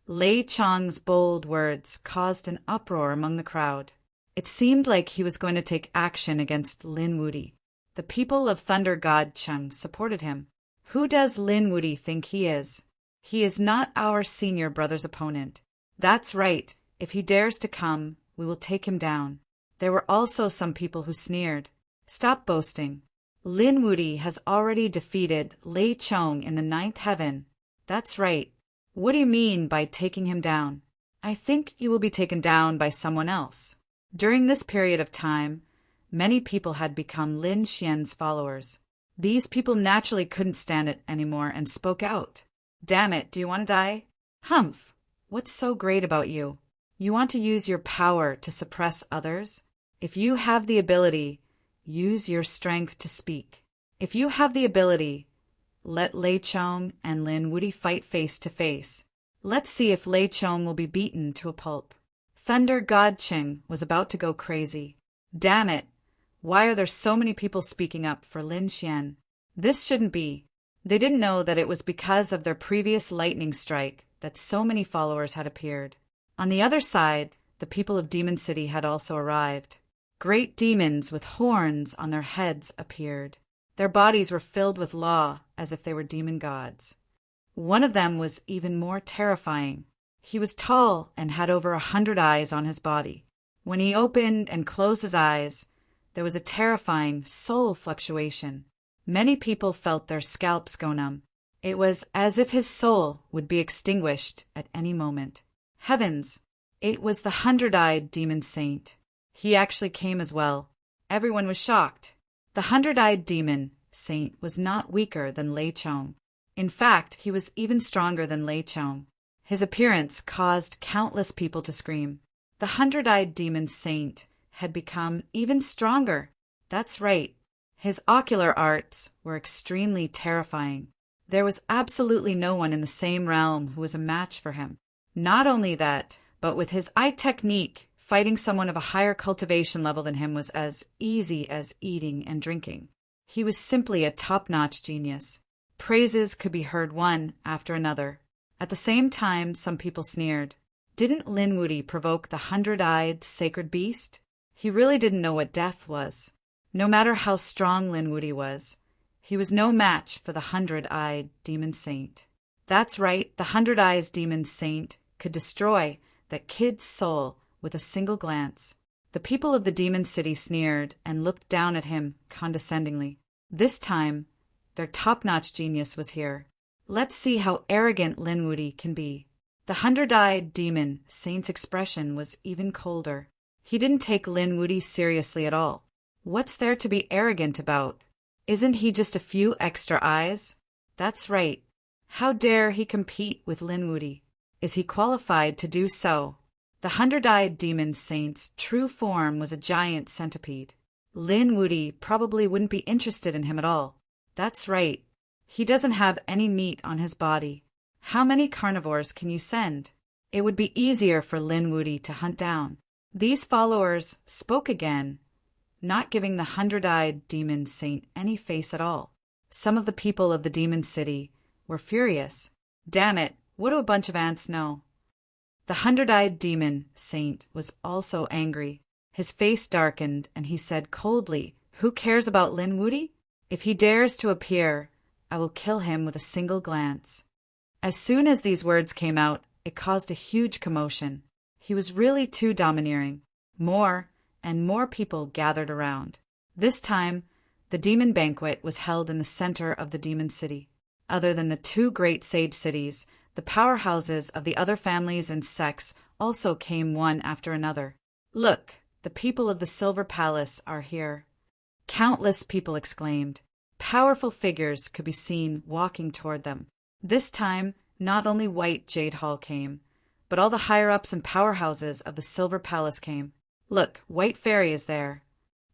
Lei Chong's bold words caused an uproar among the crowd. It seemed like he was going to take action against Lin Wudi. The people of Thunder God Chung supported him. Who does Lin Wudi think he is? He is not our senior brother's opponent. That's right. If he dares to come, we will take him down. There were also some people who sneered. Stop boasting. Lin Wudi has already defeated Lei Chong in the 9th heaven. That's right. What do you mean by taking him down? I think you will be taken down by someone else. During this period of time, many people had become Lin Xian's followers. These people naturally couldn't stand it anymore and spoke out. Damn it, do you want to die? Humph, what's so great about you? You want to use your power to suppress others? If you have the ability, use your strength to speak. If you have the ability, let Lei Chong and Lin Wudi fight face to face. Let's see if Lei Chong will be beaten to a pulp. Thunder God Ching was about to go crazy. Damn it! Why are there so many people speaking up for Lin Xian? This shouldn't be. They didn't know that it was because of their previous lightning strike that so many followers had appeared. On the other side, the people of Demon City had also arrived. Great demons with horns on their heads appeared. Their bodies were filled with law as if they were demon gods. One of them was even more terrifying. He was tall and had over 100 eyes on his body. When he opened and closed his eyes, there was a terrifying soul fluctuation. Many people felt their scalps go numb. It was as if his soul would be extinguished at any moment. Heavens! It was the 100-eyed demon saint. He actually came as well. Everyone was shocked. The 100-eyed demon saint was not weaker than Lei Chong. In fact, he was even stronger than Lei Chong. His appearance caused countless people to scream. The 100-eyed demon saint had become even stronger. That's right. His ocular arts were extremely terrifying. There was absolutely no one in the same realm who was a match for him. Not only that, but with his eye technique, fighting someone of a higher cultivation level than him was as easy as eating and drinking. He was simply a top-notch genius. Praises could be heard one after another. At the same time, some people sneered. Didn't Lin Wudi provoke the 100-eyed sacred beast? He really didn't know what death was. No matter how strong Lin Wudi was, he was no match for the 100-eyed demon saint. That's right, the 100-eyed demon saint could destroy that kid's soul with a single glance. The people of the demon city sneered and looked down at him condescendingly. This time, their top-notch genius was here. Let's see how arrogant Lin Wudi can be. The 100-eyed demon saint's expression was even colder. He didn't take Lin Wudi seriously at all. What's there to be arrogant about? Isn't he just a few extra eyes? That's right. How dare he compete with Lin Wudi? Is he qualified to do so? The 100-eyed demon saint's true form was a giant centipede. Lin Wudi probably wouldn't be interested in him at all. That's right. He doesn't have any meat on his body. How many carnivores can you send? It would be easier for Lin Wudi to hunt down. These followers spoke again, not giving the 100-eyed demon saint any face at all. Some of the people of the demon city were furious. Damn it, what do a bunch of ants know? The 100-eyed demon saint was also angry. His face darkened and he said coldly, "Who cares about Lin Wudi? If he dares to appear, I will kill him with a single glance." As soon as these words came out, it caused a huge commotion. He was really too domineering. More and more people gathered around. This time, the demon banquet was held in the center of the demon city. Other than the two great sage cities, the powerhouses of the other families and sects also came one after another. Look, the people of the Silver Palace are here. Countless people exclaimed. Powerful figures could be seen walking toward them. This time, not only White Jade Hall came, but all the higher-ups and powerhouses of the Silver Palace came. Look, White Fairy is there.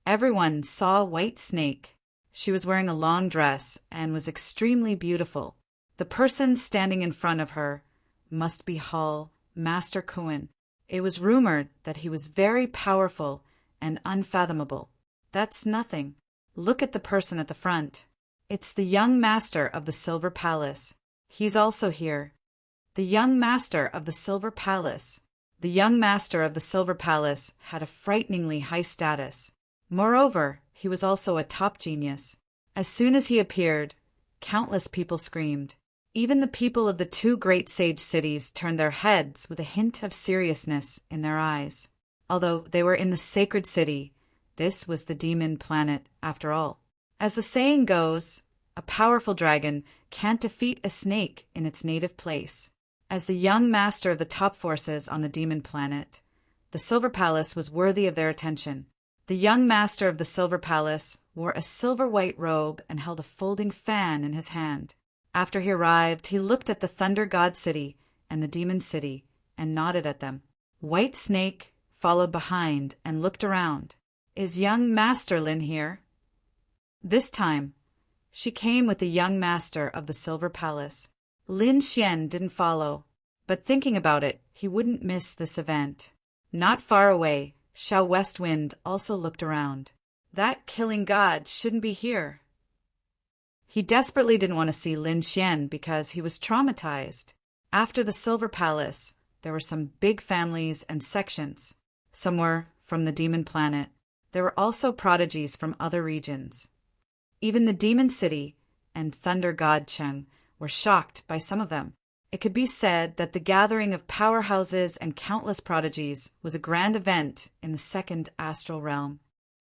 Everyone saw White Snake. She was wearing a long dress and was extremely beautiful. The person standing in front of her must be Hall Master Kuan. It was rumored that he was very powerful and unfathomable. That's nothing. Look at the person at the front. It's the young master of the Silver Palace. He's also here. The young master of the Silver Palace. The young master of the Silver Palace had a frighteningly high status. Moreover, he was also a top genius. As soon as he appeared, countless people screamed. Even the people of the two great sage cities turned their heads with a hint of seriousness in their eyes. Although they were in the sacred city, this was the demon planet after all. As the saying goes, a powerful dragon can't defeat a snake in its native place. As the young master of the top forces on the demon planet, the Silver Palace was worthy of their attention. The young master of the Silver Palace wore a silver-white robe and held a folding fan in his hand. After he arrived, he looked at the Thunder God City and the Demon City and nodded at them. White Snake followed behind and looked around. "Is young Master Lin here?" This time, she came with the young master of the Silver Palace. Lin Xian didn't follow, but thinking about it, he wouldn't miss this event. Not far away, Xiao Westwind also looked around. That killing god shouldn't be here. He desperately didn't want to see Lin Xian because he was traumatized. After the Silver Palace, there were some big families and sections. Some were from the demon planet. There were also prodigies from other regions. Even the Demon City and Thunder God Cheng were shocked by some of them. It could be said that the gathering of powerhouses and countless prodigies was a grand event in the second astral realm.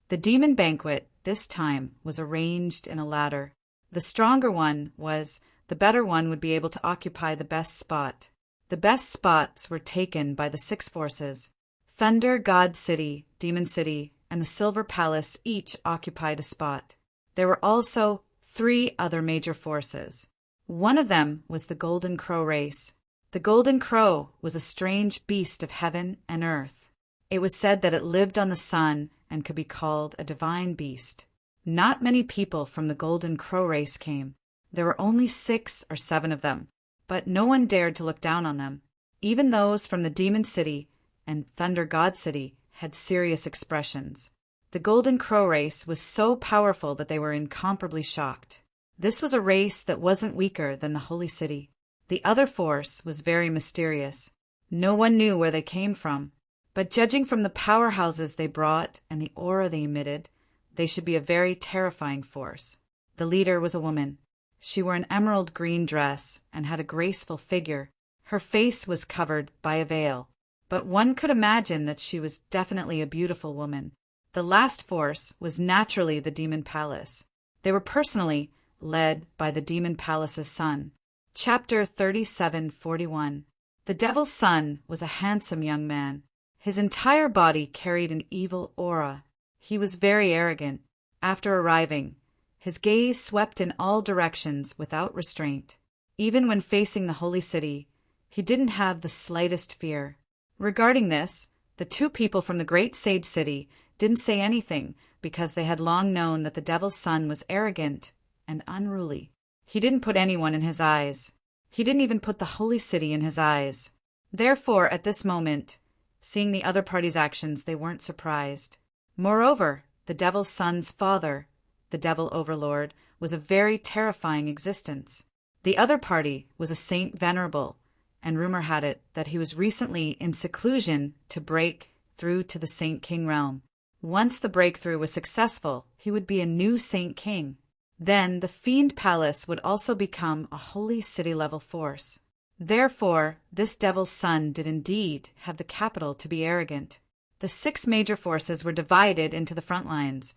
The demon banquet, this time, was arranged in a ladder. The stronger one the better one would be able to occupy the best spot. The best spots were taken by the six forces. Thunder God City, Demon City, and the Silver Palace each occupied a spot. There were also 3 other major forces. One of them was the Golden Crow race. The Golden Crow was a strange beast of heaven and earth. It was said that it lived on the sun and could be called a divine beast. Not many people from the Golden Crow race came. There were only 6 or 7 of them, but no one dared to look down on them. Even those from the Demon City and Thunder God City had serious expressions. The Golden Crow race was so powerful that they were incomparably shocked. This was a race that wasn't weaker than the Holy City. The other force was very mysterious. No one knew where they came from, but judging from the powerhouses they brought and the aura they emitted, they should be a very terrifying force. The leader was a woman. She wore an emerald green dress and had a graceful figure. Her face was covered by a veil, but one could imagine that she was definitely a beautiful woman. The last force was naturally the Demon Palace. They were personally led by the Demon Palace's son. Chapter 3741. The Devil's Son was a handsome young man. His entire body carried an evil aura. He was very arrogant. After arriving, his gaze swept in all directions without restraint. Even when facing the Holy City, he didn't have the slightest fear. Regarding this, the 2 people from the Great Sage City didn't say anything because they had long known that the Devil's Son was arrogant and unruly. He didn't put anyone in his eyes. He didn't even put the Holy City in his eyes. Therefore, at this moment, seeing the other party's actions, they weren't surprised. Moreover, the Devil's Son's father, the Devil Overlord, was a very terrifying existence. The other party was a Saint Venerable, and rumor had it that he was recently in seclusion to break through to the Saint King realm. Once the breakthrough was successful, he would be a new Saint King. Then the Fiend Palace would also become a Holy City-level force. Therefore, this Devil's Son did indeed have the capital to be arrogant. The 6 major forces were divided into the front lines,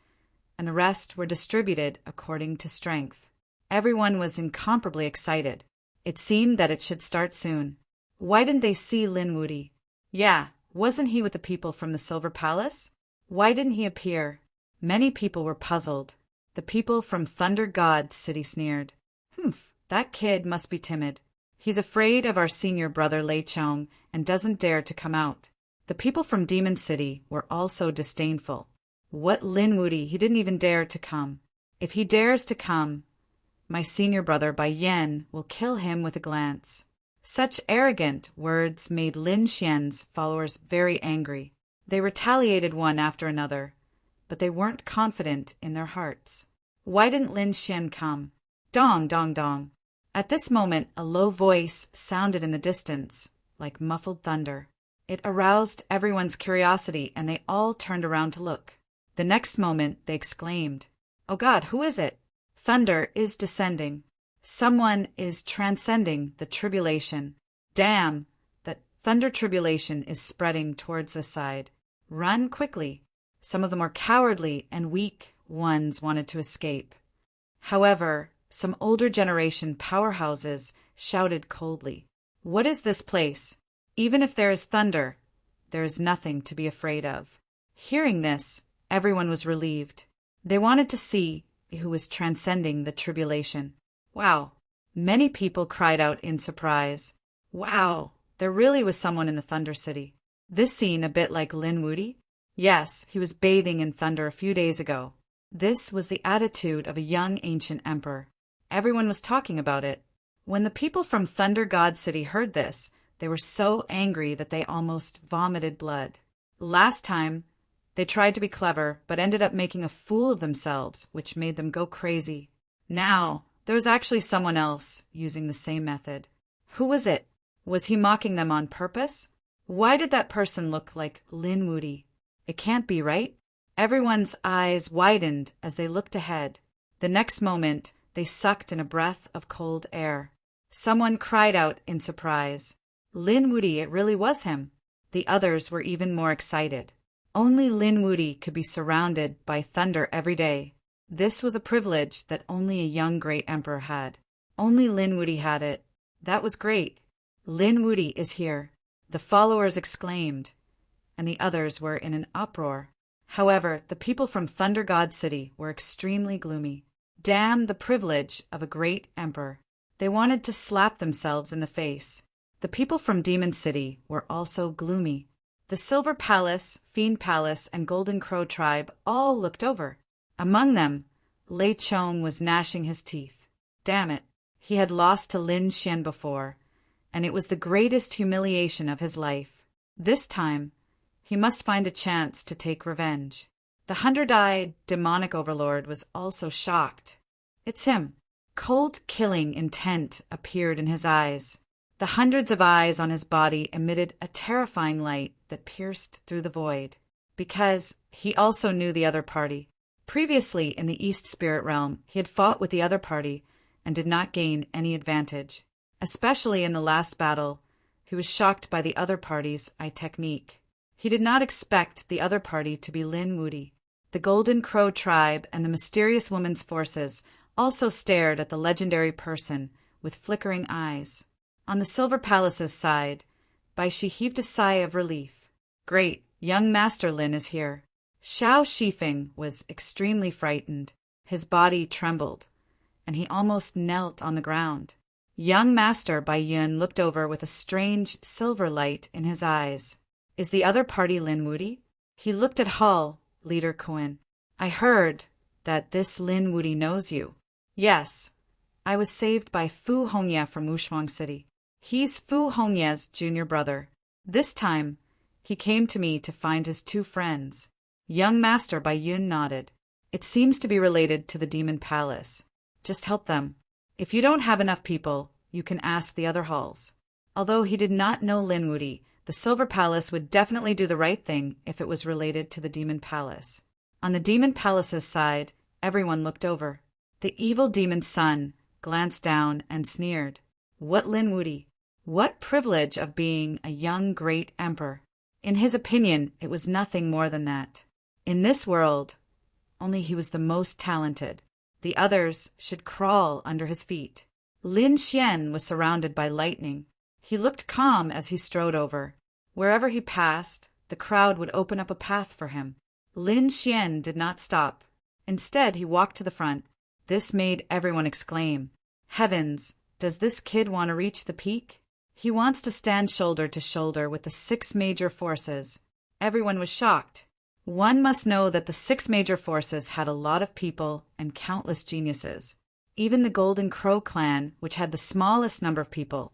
and the rest were distributed according to strength. Everyone was incomparably excited. It seemed that it should start soon. Why didn't they see Lin Wudi? Yeah, wasn't he with the people from the Silver Palace? Why didn't he appear? Many people were puzzled. The people from Thunder God City sneered. That kid must be timid. He's afraid of our senior brother Lei Chong and doesn't dare to come out. The people from Demon City were also disdainful. What Lin Wudi, he didn't even dare to come. If he dares to come, my senior brother Bai Yan will kill him with a glance. Such arrogant words made Lin Xian's followers very angry. They retaliated one after another, but they weren't confident in their hearts. Why didn't Lin Xian come? Dong, dong, dong. At this moment, a low voice sounded in the distance, like muffled thunder. It aroused everyone's curiosity, and they all turned around to look. The next moment they exclaimed, "Oh God, who is it? Thunder is descending. Someone is transcending the tribulation. Damn, that thunder tribulation is spreading towards this side. Run quickly." Some of the more cowardly and weak ones wanted to escape. However, some older generation powerhouses shouted coldly, "What is this place? Even if there is thunder, there is nothing to be afraid of." Hearing this, everyone was relieved. They wanted to see who was transcending the tribulation. Wow! Many people cried out in surprise. Wow! There really was someone in the Thunder City. This scene a bit like Lin Wudi? Yes, he was bathing in thunder a few days ago. This was the attitude of a young ancient emperor. Everyone was talking about it. When the people from Thunder God City heard this, they were so angry that they almost vomited blood. Last time, they tried to be clever, but ended up making a fool of themselves, which made them go crazy. Now, there was actually someone else using the same method. Who was it? Was he mocking them on purpose? Why did that person look like Lin Wudi? It can't be, right? Everyone's eyes widened as they looked ahead. The next moment, they sucked in a breath of cold air. Someone cried out in surprise. Lin Wudi, it really was him. The others were even more excited. Only Lin Wudi could be surrounded by thunder every day. This was a privilege that only a young great emperor had. Only Lin Wudi had it. That was great. Lin Wudi is here, the followers exclaimed, and the others were in an uproar. However, the people from Thunder God City were extremely gloomy. Damn the privilege of a great emperor. They wanted to slap themselves in the face. The people from Demon City were also gloomy. The Silver Palace, Fiend Palace, and Golden Crow tribe all looked over. Among them, Lei Chong was gnashing his teeth. Damn it, he had lost to Lin Xian before, and it was the greatest humiliation of his life. This time, he must find a chance to take revenge. The 100-eyed demonic overlord was also shocked. It's him. Cold killing intent appeared in his eyes. The hundreds of eyes on his body emitted a terrifying light that pierced through the void, because he also knew the other party. Previously in the East Spirit Realm, he had fought with the other party and did not gain any advantage. Especially in the last battle, he was shocked by the other party's eye technique. He did not expect the other party to be Lin Wudi. The Golden Crow tribe and the mysterious woman's forces also stared at the legendary person with flickering eyes. On the Silver Palace's side, Baishi heaved a sigh of relief. Great, young Master Lin is here. Xiao Shifeng was extremely frightened. His body trembled, and he almost knelt on the ground. Young Master Bai Yun looked over with a strange silver light in his eyes. Is the other party Lin Wudi? He looked at Hull, Leader Kuan. I heard that this Lin Wudi knows you. Yes, I was saved by Fu Hongye from Wushuang City. He's Fu Hongye's junior brother. This time, he came to me to find his two friends. Young Master Bai Yun nodded. It seems to be related to the Demon Palace. Just help them. If you don't have enough people, you can ask the other halls. Although he did not know Lin Wudi, the Silver Palace would definitely do the right thing if it was related to the Demon Palace. On the Demon Palace's side, everyone looked over. The evil demon's son glanced down and sneered. What Lin Wudi? What privilege of being a young great emperor? In his opinion, it was nothing more than that. In this world, only he was the most talented. The others should crawl under his feet. Lin Xian was surrounded by lightning. He looked calm as he strode over. Wherever he passed, the crowd would open up a path for him. Lin Xian did not stop. Instead, he walked to the front. This made everyone exclaim, Heavens, does this kid want to reach the peak? He wants to stand shoulder to shoulder with the 6 major forces. Everyone was shocked. One must know that the 6 major forces had a lot of people and countless geniuses. Even the Golden Crow clan, which had the smallest number of people,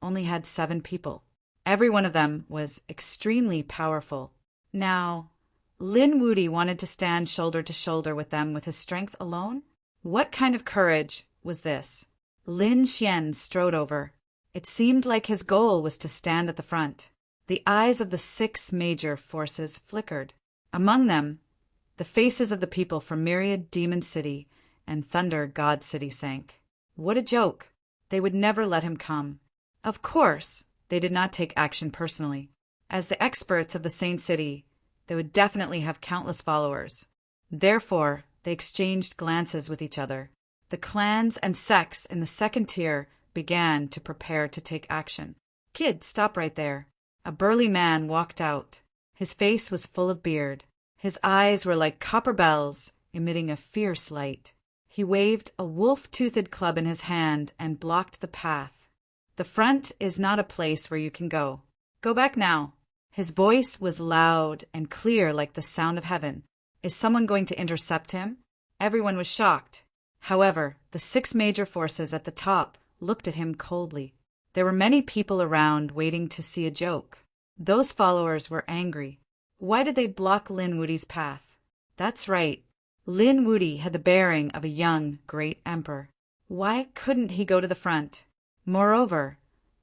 only had 7 people. Every one of them was extremely powerful. Now, Lin Wudi wanted to stand shoulder to shoulder with them with his strength alone? What kind of courage was this? Lin Xian strode over. It seemed like his goal was to stand at the front. The eyes of the 6 major forces flickered. Among them, The faces of the people from Myriad Demon City and Thunder God City sank. What a joke! They would never let him come. Of course, they did not take action personally. As the experts of the Saint City, they would definitely have countless followers. Therefore, they exchanged glances with each other. The clans and sects in the second tier began to prepare to take action. Kid, stop right there. A burly man walked out. His face was full of beard. His eyes were like copper bells, emitting a fierce light. He waved a wolf-toothed club in his hand and blocked the path. The front is not a place where you can go. Go back now. His voice was loud and clear like the sound of heaven. Is someone going to intercept him? Everyone was shocked. However, the 6 major forces at the top looked at him coldly. There were many people around waiting to see a joke. Those followers were angry. Why did they block Lin Wudi's path? That's right. Lin Wudi had the bearing of a young, great emperor. Why couldn't he go to the front? Moreover,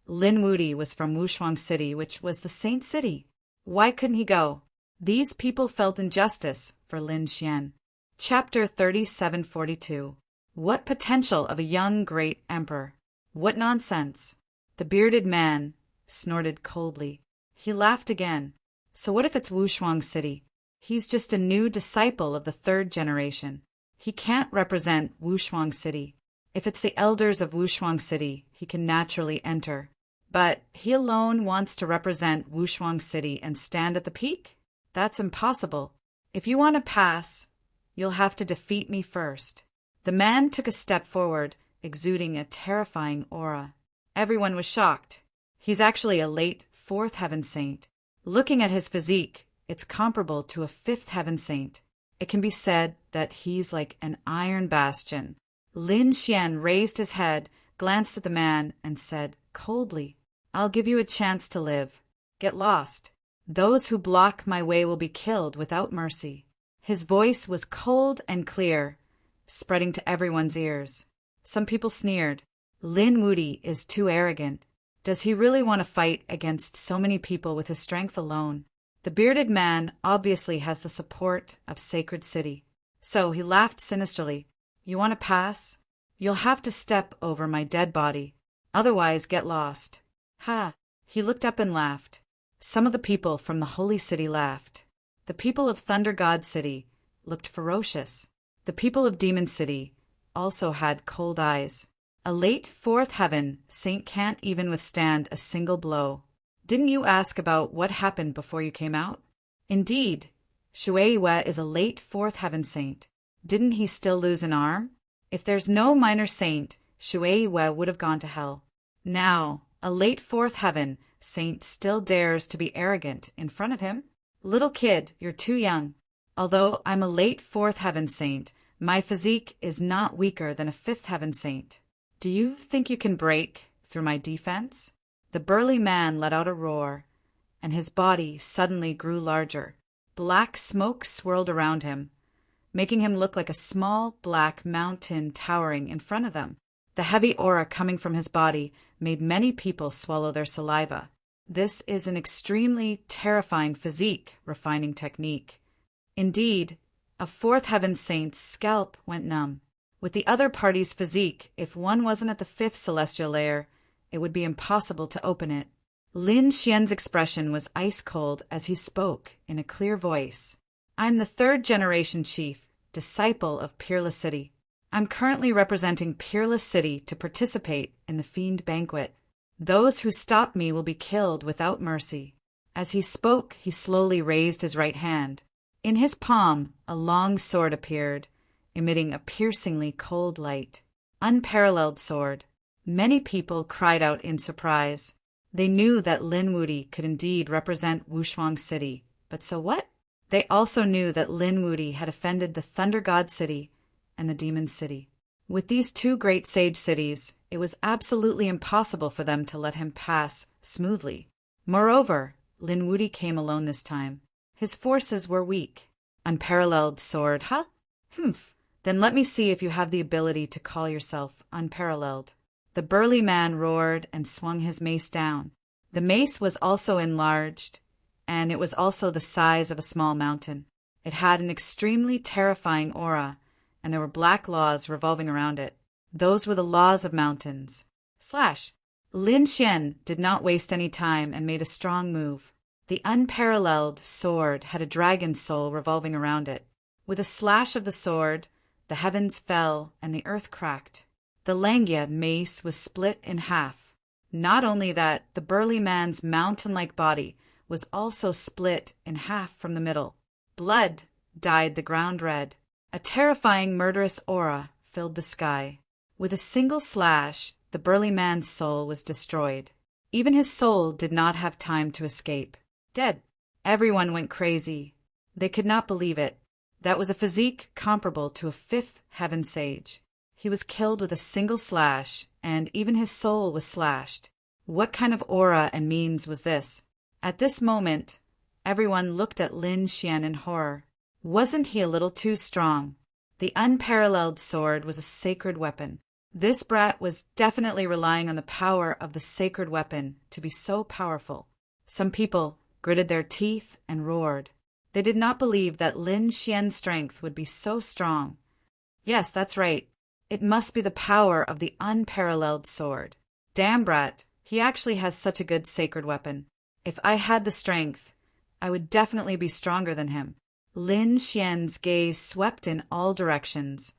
Lin Wudi was from Wushuang City, which was the Saint City. Why couldn't he go? These people felt injustice for Lin Xian. Chapter 3742. What potential of a young, great emperor? What nonsense! The bearded man snorted coldly. He laughed again. So what if it's Wushuang City? He's just a new disciple of the 3rd generation. He can't represent Wushuang City. If it's the elders of Wushuang City, he can naturally enter. But he alone wants to represent Wushuang City and stand at the peak? That's impossible. If you want to pass, you'll have to defeat me first. The man took a step forward, exuding a terrifying aura. Everyone was shocked. He's actually a late 4th heaven saint. Looking at his physique, it's comparable to a 5th heaven saint. It can be said that he's like an iron bastion. Lin Xian raised his head, glanced at the man, and said coldly, I'll give you a chance to live. Get lost. Those who block my way will be killed without mercy. His voice was cold and clear, spreading to everyone's ears. Some people sneered. Lin Wudi is too arrogant. Does he really want to fight against so many people with his strength alone? The bearded man obviously has the support of Sacred City. So he laughed sinisterly. You want to pass? You'll have to step over my dead body. Otherwise, get lost. Ha! He looked up and laughed. Some of the people from the Holy City laughed. The people of Thunder God City looked ferocious. The people of Demon City also had cold eyes. A late 4th heaven saint can't even withstand a single blow. Didn't you ask about what happened before you came out? Indeed, Shuei is a late 4th heaven saint. Didn't he still lose an arm? If there's no minor saint, Shuei would have gone to hell. Now, a late 4th heaven saint still dares to be arrogant in front of him? Little kid, you're too young. Although I'm a late 4th heaven saint, my physique is not weaker than a 5th heaven saint. Do you think you can break through my defense? The burly man let out a roar, and his body suddenly grew larger. Black smoke swirled around him, making him look like a small black mountain towering in front of them. The heavy aura coming from his body made many people swallow their saliva. This is an extremely terrifying physique refining technique. Indeed, a 4th heaven saint's scalp went numb. With the other party's physique, if one wasn't at the 5th celestial layer, it would be impossible to open it. Lin Xian's expression was ice cold as he spoke in a clear voice. I'm the 3rd generation chief, disciple of Peerless City. I'm currently representing Peerless City to participate in the Fiend Banquet. Those who stop me will be killed without mercy. As he spoke, he slowly raised his right hand. In his palm, a long sword appeared, emitting a piercingly cold light. Unparalleled sword. Many people cried out in surprise. They knew that Lin Wudi could indeed represent Wushuang City, but so what? They also knew that Lin Wudi had offended the Thunder God City and the Demon City. With these 2 great sage cities, it was absolutely impossible for them to let him pass smoothly. Moreover, Lin Wudi came alone this time. His forces were weak. Unparalleled sword, huh? Humph. Then let me see if you have the ability to call yourself unparalleled. The burly man roared and swung his mace down. The mace was also enlarged, and it was also the size of a small mountain. It had an extremely terrifying aura, and there were black laws revolving around it. Those were the laws of mountains. Slash. Lin Xian did not waste any time and made a strong move. The unparalleled sword had a dragon soul revolving around it. With a slash of the sword, the heavens fell and the earth cracked. The Langya mace was split in half. Not only that, the burly man's mountain-like body was also split in half from the middle. Blood dyed the ground red. A terrifying, murderous aura filled the sky. With a single slash, the burly man's soul was destroyed. Even his soul did not have time to escape. Dead. Everyone went crazy. They could not believe it. That was a physique comparable to a fifth heaven sage. He was killed with a single slash, and even his soul was slashed. What kind of aura and means was this? At this moment, everyone looked at Lin Xian in horror. Wasn't he a little too strong? The unparalleled sword was a sacred weapon. This brat was definitely relying on the power of the sacred weapon to be so powerful. Some people gritted their teeth and roared. They did not believe that Lin Xian's strength would be so strong. Yes, that's right. It must be the power of the unparalleled sword. Damn brat, he actually has such a good sacred weapon. If I had the strength, I would definitely be stronger than him. Lin Xian's gaze swept in all directions,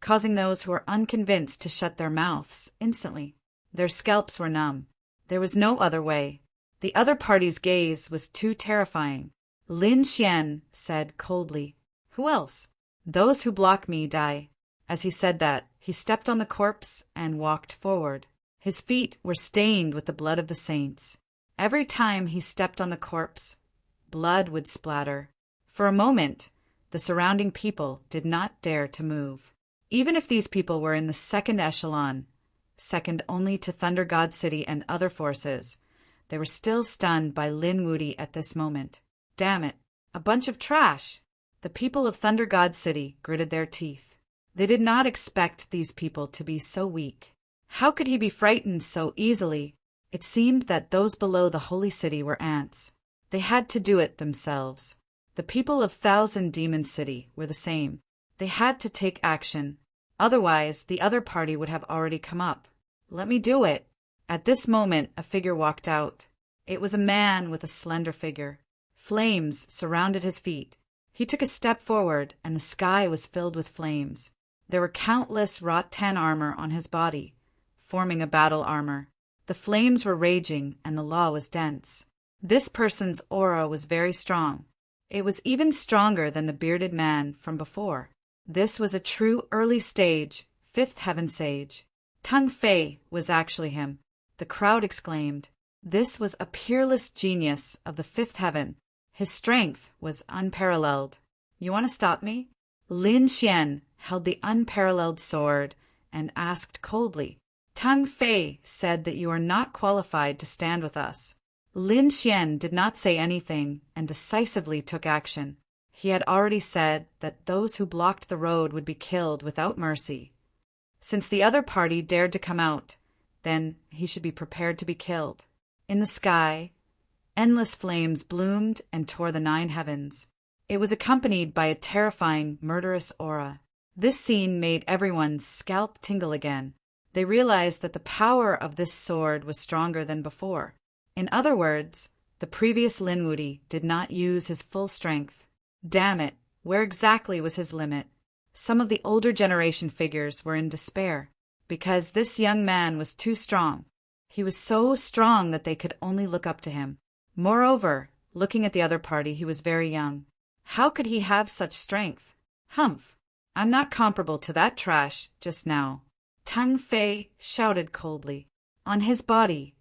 causing those who were unconvinced to shut their mouths instantly. Their scalps were numb. There was no other way. The other party's gaze was too terrifying. Lin Xian said coldly, "Who else? Those who block me die." As he said that, he stepped on the corpse and walked forward. His feet were stained with the blood of the saints. Every time he stepped on the corpse, blood would splatter. For a moment, the surrounding people did not dare to move. Even if these people were in the second echelon, second only to Thunder God City and other forces, they were still stunned by Lin Wudi at this moment. Damn it, a bunch of trash! The people of Thunder God City gritted their teeth. They did not expect these people to be so weak. How could he be frightened so easily? It seemed that those below the holy city were ants. They had to do it themselves. The people of Thousand Demon City were the same. They had to take action. Otherwise, the other party would have already come up. Let me do it. At this moment, a figure walked out. It was a man with a slender figure. Flames surrounded his feet. He took a step forward, and the sky was filled with flames. There were countless rattan armor on his body, forming a battle armor. The flames were raging, and the law was dense. This person's aura was very strong. It was even stronger than the bearded man from before. This was a true early stage, fifth heaven sage. Tung Fei was actually him. The crowd exclaimed. This was a peerless genius of the fifth heaven. His strength was unparalleled. You want to stop me? Lin Xian held the unparalleled sword and asked coldly. Tung Fei said that you are not qualified to stand with us. Lin Xian did not say anything and decisively took action. He had already said that those who blocked the road would be killed without mercy. Since the other party dared to come out, then he should be prepared to be killed. In the sky, endless flames bloomed and tore the 9 heavens. It was accompanied by a terrifying, murderous aura. This scene made everyone's scalp tingle again. They realized that the power of this sword was stronger than before. In other words, the previous Lin Wudi did not use his full strength. Damn it, where exactly was his limit? Some of the older generation figures were in despair, because this young man was too strong. He was so strong that they could only look up to him. Moreover, looking at the other party, he was very young. How could he have such strength? Humph! I'm not comparable to that trash just now. Tung Fei shouted coldly. On his body,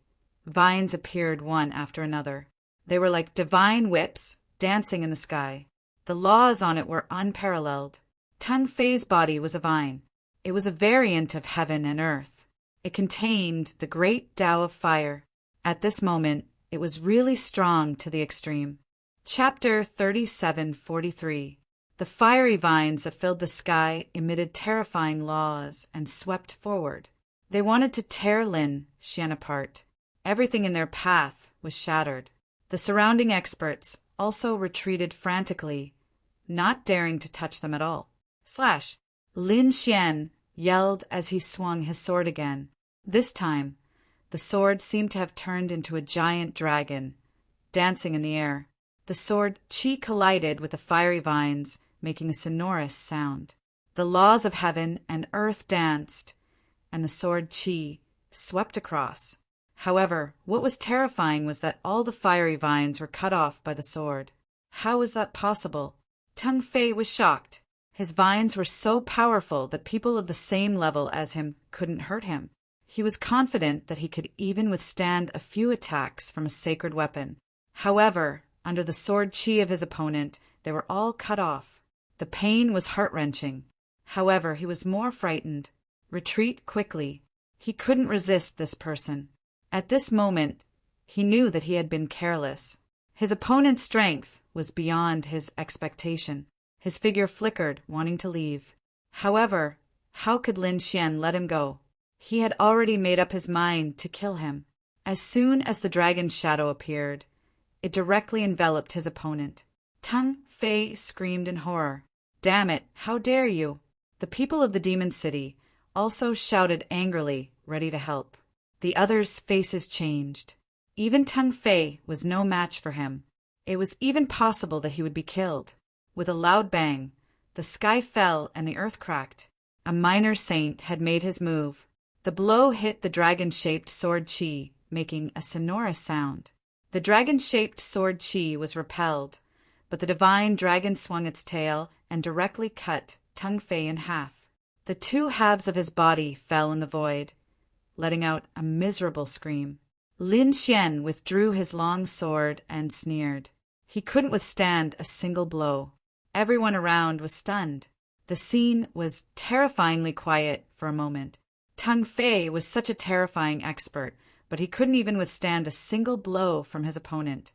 vines appeared one after another. They were like divine whips dancing in the sky. The laws on it were unparalleled. Tung Fei's body was a vine. It was a variant of heaven and earth. It contained the great Tao of fire. At this moment, it was really strong to the extreme. Chapter 37:43. The fiery vines that filled the sky emitted terrifying laws and swept forward. They wanted to tear Lin Xian apart. Everything in their path was shattered. The surrounding experts also retreated frantically not daring to touch them at all. Slash! Lin Xian yelled as he swung his sword again. This time, the sword seemed to have turned into a giant dragon, dancing in the air. The sword Qi collided with the fiery vines, making a sonorous sound. The laws of heaven and earth danced, and the sword Qi swept across. However, what was terrifying was that all the fiery vines were cut off by the sword. How was that possible? Teng Fei was shocked. His vines were so powerful that people of the same level as him couldn't hurt him. He was confident that he could even withstand a few attacks from a sacred weapon. However, under the sword Qi of his opponent, they were all cut off. The pain was heart-wrenching. However, he was more frightened. Retreat quickly. He couldn't resist this person. At this moment, he knew that he had been careless. His opponent's strength was beyond his expectation. His figure flickered, wanting to leave. However, how could Lin Xian let him go? He had already made up his mind to kill him. As soon as the dragon's shadow appeared, it directly enveloped his opponent. Teng Fei screamed in horror. "Damn it, how dare you!" The people of the demon city also shouted angrily, ready to help. The others' faces changed. Even Teng Fei was no match for him. It was even possible that he would be killed. With a loud bang, the sky fell and the earth cracked. A minor saint had made his move. The blow hit the dragon-shaped sword Qi, making a sonorous sound. The dragon-shaped sword Qi was repelled, but the divine dragon swung its tail and directly cut Teng Fei in half. The two halves of his body fell in the void, letting out a miserable scream. Lin Xian withdrew his long sword and sneered. He couldn't withstand a single blow. Everyone around was stunned. The scene was terrifyingly quiet for a moment. Teng Fei was such a terrifying expert, but he couldn't even withstand a single blow from his opponent.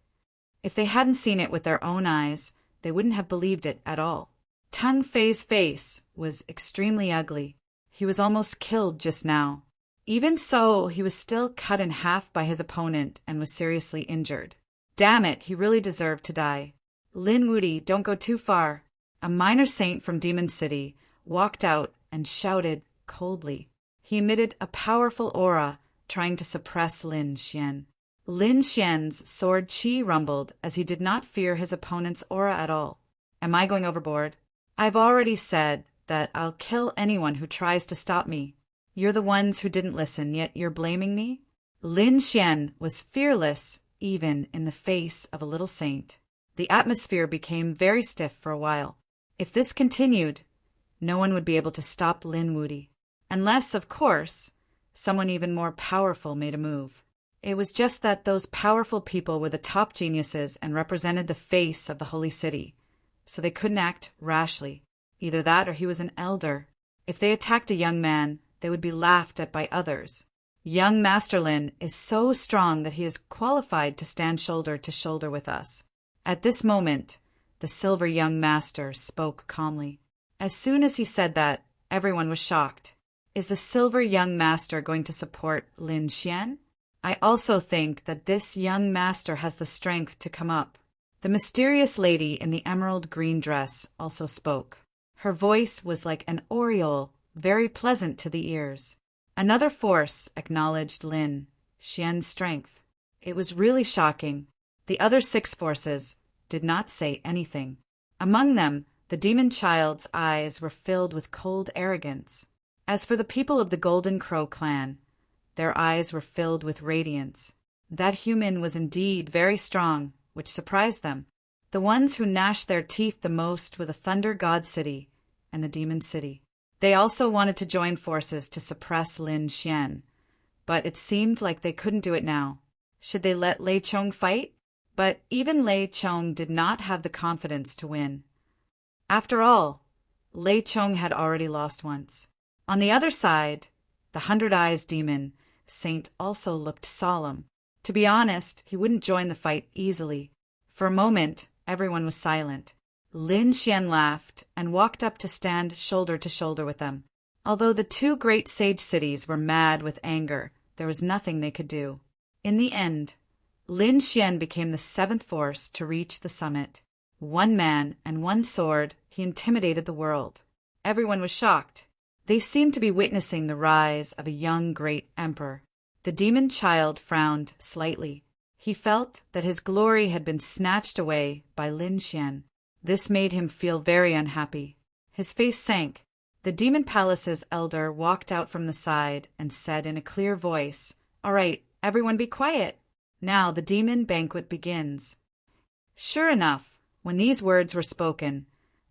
If they hadn't seen it with their own eyes, they wouldn't have believed it at all. Teng Fei's face was extremely ugly. He was almost killed just now. Even so, he was still cut in half by his opponent and was seriously injured. Damn it, he really deserved to die. Lin Wudi, don't go too far. A minor saint from Demon City walked out and shouted coldly. He emitted a powerful aura, trying to suppress Lin Xian. Lin Xian's sword Qi rumbled as he did not fear his opponent's aura at all. Am I going overboard? I've already said that I'll kill anyone who tries to stop me. You're the ones who didn't listen, yet you're blaming me? Lin Xian was fearless even in the face of a little saint. The atmosphere became very stiff for a while. If this continued, no one would be able to stop Lin Wudi. Unless, of course, someone even more powerful made a move. It was just that those powerful people were the top geniuses and represented the face of the holy city, so they couldn't act rashly. Either that or he was an elder. If they attacked a young man, they would be laughed at by others. Young Master Lin is so strong that he is qualified to stand shoulder to shoulder with us. At this moment, the silver young master spoke calmly. As soon as he said that, everyone was shocked. Is the silver young master going to support Lin Xian? I also think that this young master has the strength to come up. The mysterious lady in the emerald green dress also spoke. Her voice was like an aureole, very pleasant to the ears. Another force acknowledged Lin Xian's strength. It was really shocking. The other 6 forces did not say anything. Among them, the demon child's eyes were filled with cold arrogance. As for the people of the Golden Crow clan, their eyes were filled with radiance. That human was indeed very strong, which surprised them. The ones who gnashed their teeth the most were the Thunder God City and the Demon City. They also wanted to join forces to suppress Lin Xian, but it seemed like they couldn't do it now. Should they let Lei Chong fight? But even Lei Chong did not have the confidence to win. After all, Lei Chong had already lost once. On the other side, the 100-Eyes demon saint also looked solemn. To be honest, he wouldn't join the fight easily. For a moment, everyone was silent. Lin Xian laughed and walked up to stand shoulder to shoulder with them. Although the 2 great sage cities were mad with anger, there was nothing they could do. In the end, Lin Xian became the 7th force to reach the summit. One man and one sword, he intimidated the world. Everyone was shocked. They seemed to be witnessing the rise of a young great emperor. The demon child frowned slightly. He felt that his glory had been snatched away by Lin Xian. This made him feel very unhappy. His face sank. The demon palace's elder walked out from the side and said in a clear voice, "All right, everyone be quiet. Now the demon banquet begins." Sure enough, when these words were spoken,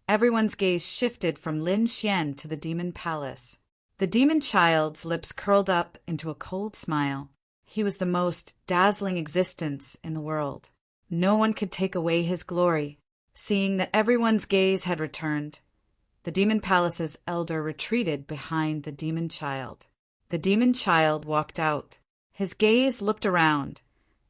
everyone's gaze shifted from Lin Xian to the demon palace. The demon child's lips curled up into a cold smile. He was the most dazzling existence in the world. No one could take away his glory. Seeing that everyone's gaze had returned, the demon palace's elder retreated behind the demon child. The demon child walked out. His gaze looked around,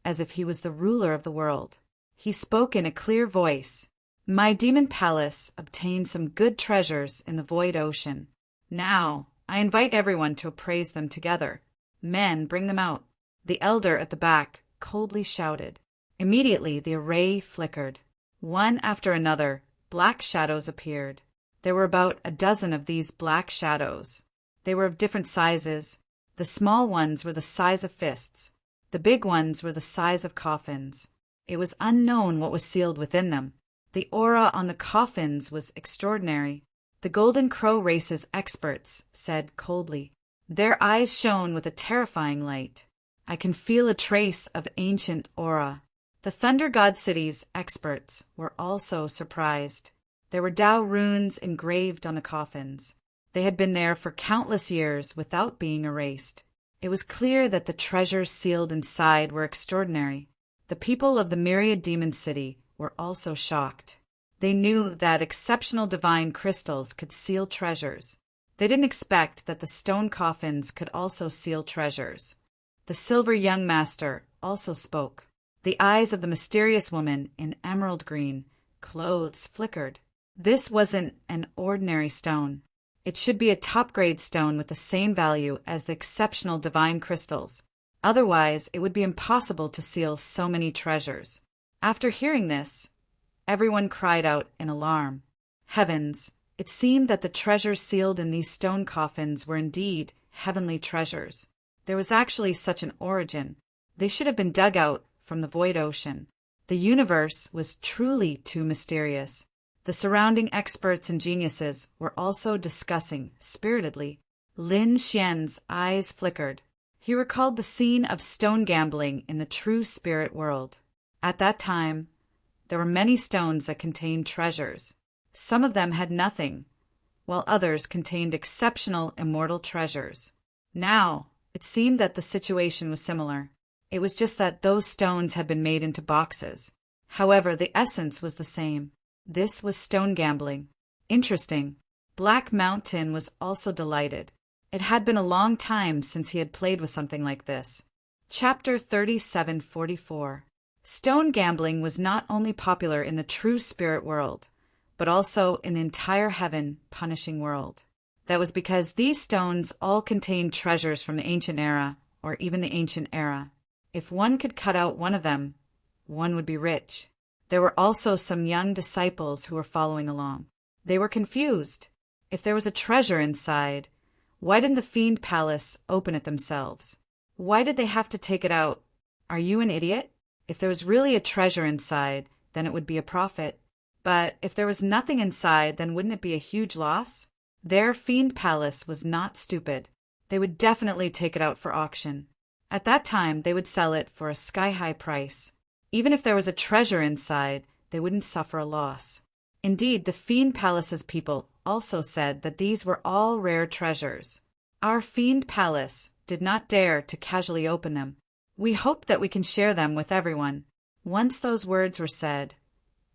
as if he was the ruler of the world. He spoke in a clear voice. "My demon palace obtained some good treasures in the void ocean. Now, I invite everyone to appraise them together. Men, bring them out." The elder at the back coldly shouted. Immediately the array flickered. One after another, black shadows appeared. There were about a dozen of these black shadows. They were of different sizes. The small ones were the size of fists. The big ones were the size of coffins. It was unknown what was sealed within them. The aura on the coffins was extraordinary. The Golden Crow race's experts said coldly. Their eyes shone with a terrifying light. "I can feel a trace of ancient aura." The Thunder God City's experts were also surprised. There were Tao runes engraved on the coffins. They had been there for countless years without being erased. It was clear that the treasures sealed inside were extraordinary. The people of the Myriad Demon City were also shocked. They knew that exceptional divine crystals could seal treasures. They didn't expect that the stone coffins could also seal treasures. The Silver Young Master also spoke. The eyes of the mysterious woman in emerald green clothes flickered. This wasn't an ordinary stone. It should be a top-grade stone with the same value as the exceptional divine crystals. Otherwise, it would be impossible to seal so many treasures. After hearing this, everyone cried out in alarm. Heavens! It seemed that the treasures sealed in these stone coffins were indeed heavenly treasures. There was actually such an origin. They should have been dug out from the void ocean. The universe was truly too mysterious. The surrounding experts and geniuses were also discussing spiritedly. Lin Xian's eyes flickered. He recalled the scene of stone gambling in the true spirit world. At that time, there were many stones that contained treasures. Some of them had nothing, while others contained exceptional immortal treasures. Now, it seemed that the situation was similar. It was just that those stones had been made into boxes. However, the essence was the same. This was stone gambling. Interesting. Black Mountain was also delighted. It had been a long time since he had played with something like this. Chapter 3744. Stone gambling was not only popular in the true spirit world, but also in the entire heaven punishing world. That was because these stones all contained treasures from the ancient era, or even the ancient era. If one could cut out one of them, one would be rich. There were also some young disciples who were following along. They were confused. If there was a treasure inside, why didn't the Fiend Palace open it themselves? Why did they have to take it out? Are you an idiot? If there was really a treasure inside, then it would be a profit. But if there was nothing inside, then wouldn't it be a huge loss? Their Fiend Palace was not stupid. They would definitely take it out for auction. At that time, they would sell it for a sky-high price. Even if there was a treasure inside, they wouldn't suffer a loss. Indeed, the Fiend Palace's people also said that these were all rare treasures. Our Fiend Palace did not dare to casually open them. We hope that we can share them with everyone. Once those words were said,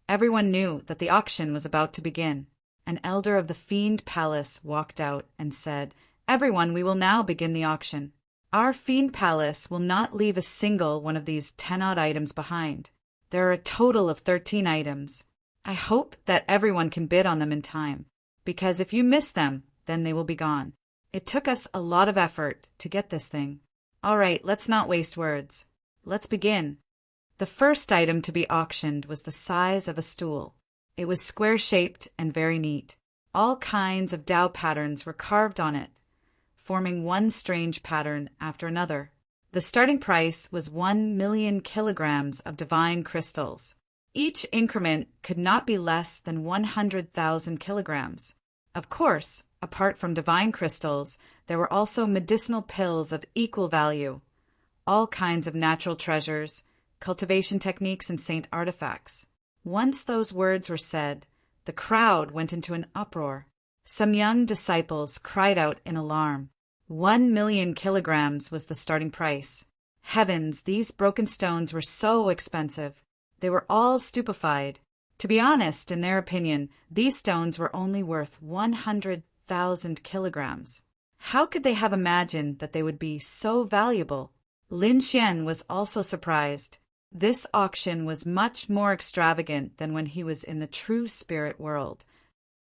everyone knew that the auction was about to begin. An elder of the Fiend Palace walked out and said, "Everyone, we will now begin the auction. Our Fiend Palace will not leave a single one of these 10-odd items behind. There are a total of 13 items. I hope that everyone can bid on them in time, because if you miss them, then they will be gone. It took us a lot of effort to get this thing. All right, let's not waste words. Let's begin." The first item to be auctioned was the size of a stool. It was square-shaped and very neat. All kinds of Tao patterns were carved on it, forming one strange pattern after another. The starting price was 1,000,000 kilograms of divine crystals. Each increment could not be less than 100,000 kilograms. Of course, apart from divine crystals, there were also medicinal pills of equal value, all kinds of natural treasures, cultivation techniques, and saint artifacts. Once those words were said, the crowd went into an uproar. Some young disciples cried out in alarm. 1,000,000 kilograms was the starting price. Heavens, these broken stones were so expensive. They were all stupefied. To be honest, in their opinion, these stones were only worth 100,000 kilograms. How could they have imagined that they would be so valuable? Lin Xian was also surprised. This auction was much more extravagant than when he was in the true spirit world.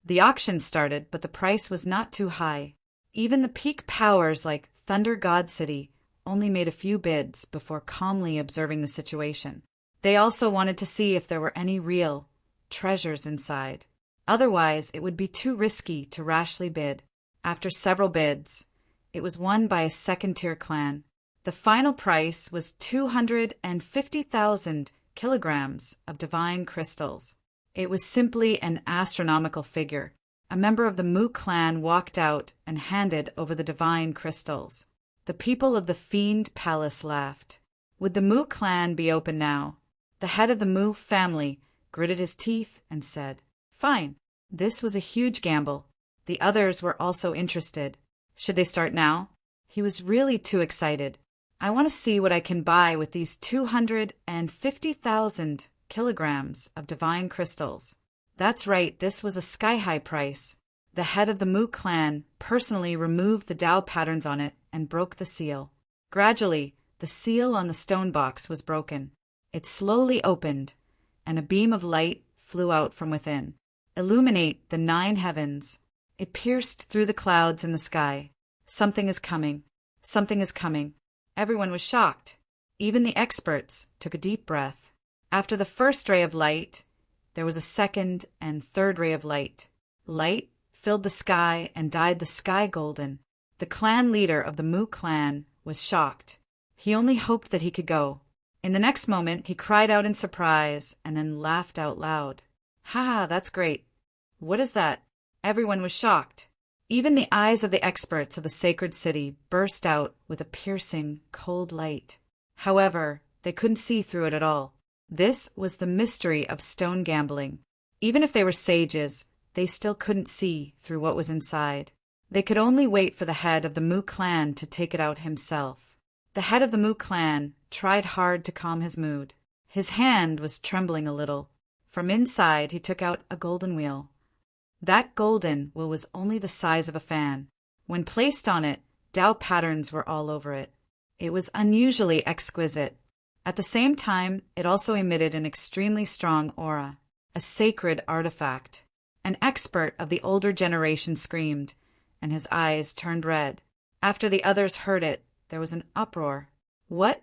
The auction started, but the price was not too high. Even the peak powers like Thunder God City only made a few bids before calmly observing the situation. They also wanted to see if there were any real treasures inside. Otherwise, it would be too risky to rashly bid. After several bids, it was won by a second-tier clan. The final price was 250,000 kilograms of divine crystals. It was simply an astronomical figure. A member of the Mu clan walked out and handed over the divine crystals. The people of the Fiend Palace laughed. Would the Mu clan be open now? The head of the Mu family gritted his teeth and said, "Fine." This was a huge gamble. The others were also interested. Should they start now? He was really too excited. I want to see what I can buy with these 250,000 kilograms of divine crystals. That's right, this was a sky-high price. The head of the Mu clan personally removed the Tao patterns on it and broke the seal. Gradually, the seal on the stone box was broken. It slowly opened, and a beam of light flew out from within. Illuminate the 9 heavens. It pierced through the clouds in the sky. Something is coming. Something is coming. Everyone was shocked. Even the experts took a deep breath. After the first ray of light, there was a second and third ray of light. Light filled the sky and dyed the sky golden. The clan leader of the Mu clan was shocked. He only hoped that he could go. In the next moment, he cried out in surprise and then laughed out loud. "Ha, that's great. What is that?" Everyone was shocked. Even the eyes of the experts of the sacred city burst out with a piercing, cold light. However, they couldn't see through it at all. This was the mystery of stone gambling. Even if they were sages, they still couldn't see through what was inside. They could only wait for the head of the Mu clan to take it out himself. The head of the Mu clan tried hard to calm his mood. His hand was trembling a little. From inside, he took out a golden wheel. That golden wheel was only the size of a fan. When placed on it, Tao patterns were all over it. It was unusually exquisite. At the same time, it also emitted an extremely strong aura, a sacred artifact. An expert of the older generation screamed, and his eyes turned red. After the others heard it, there was an uproar. What?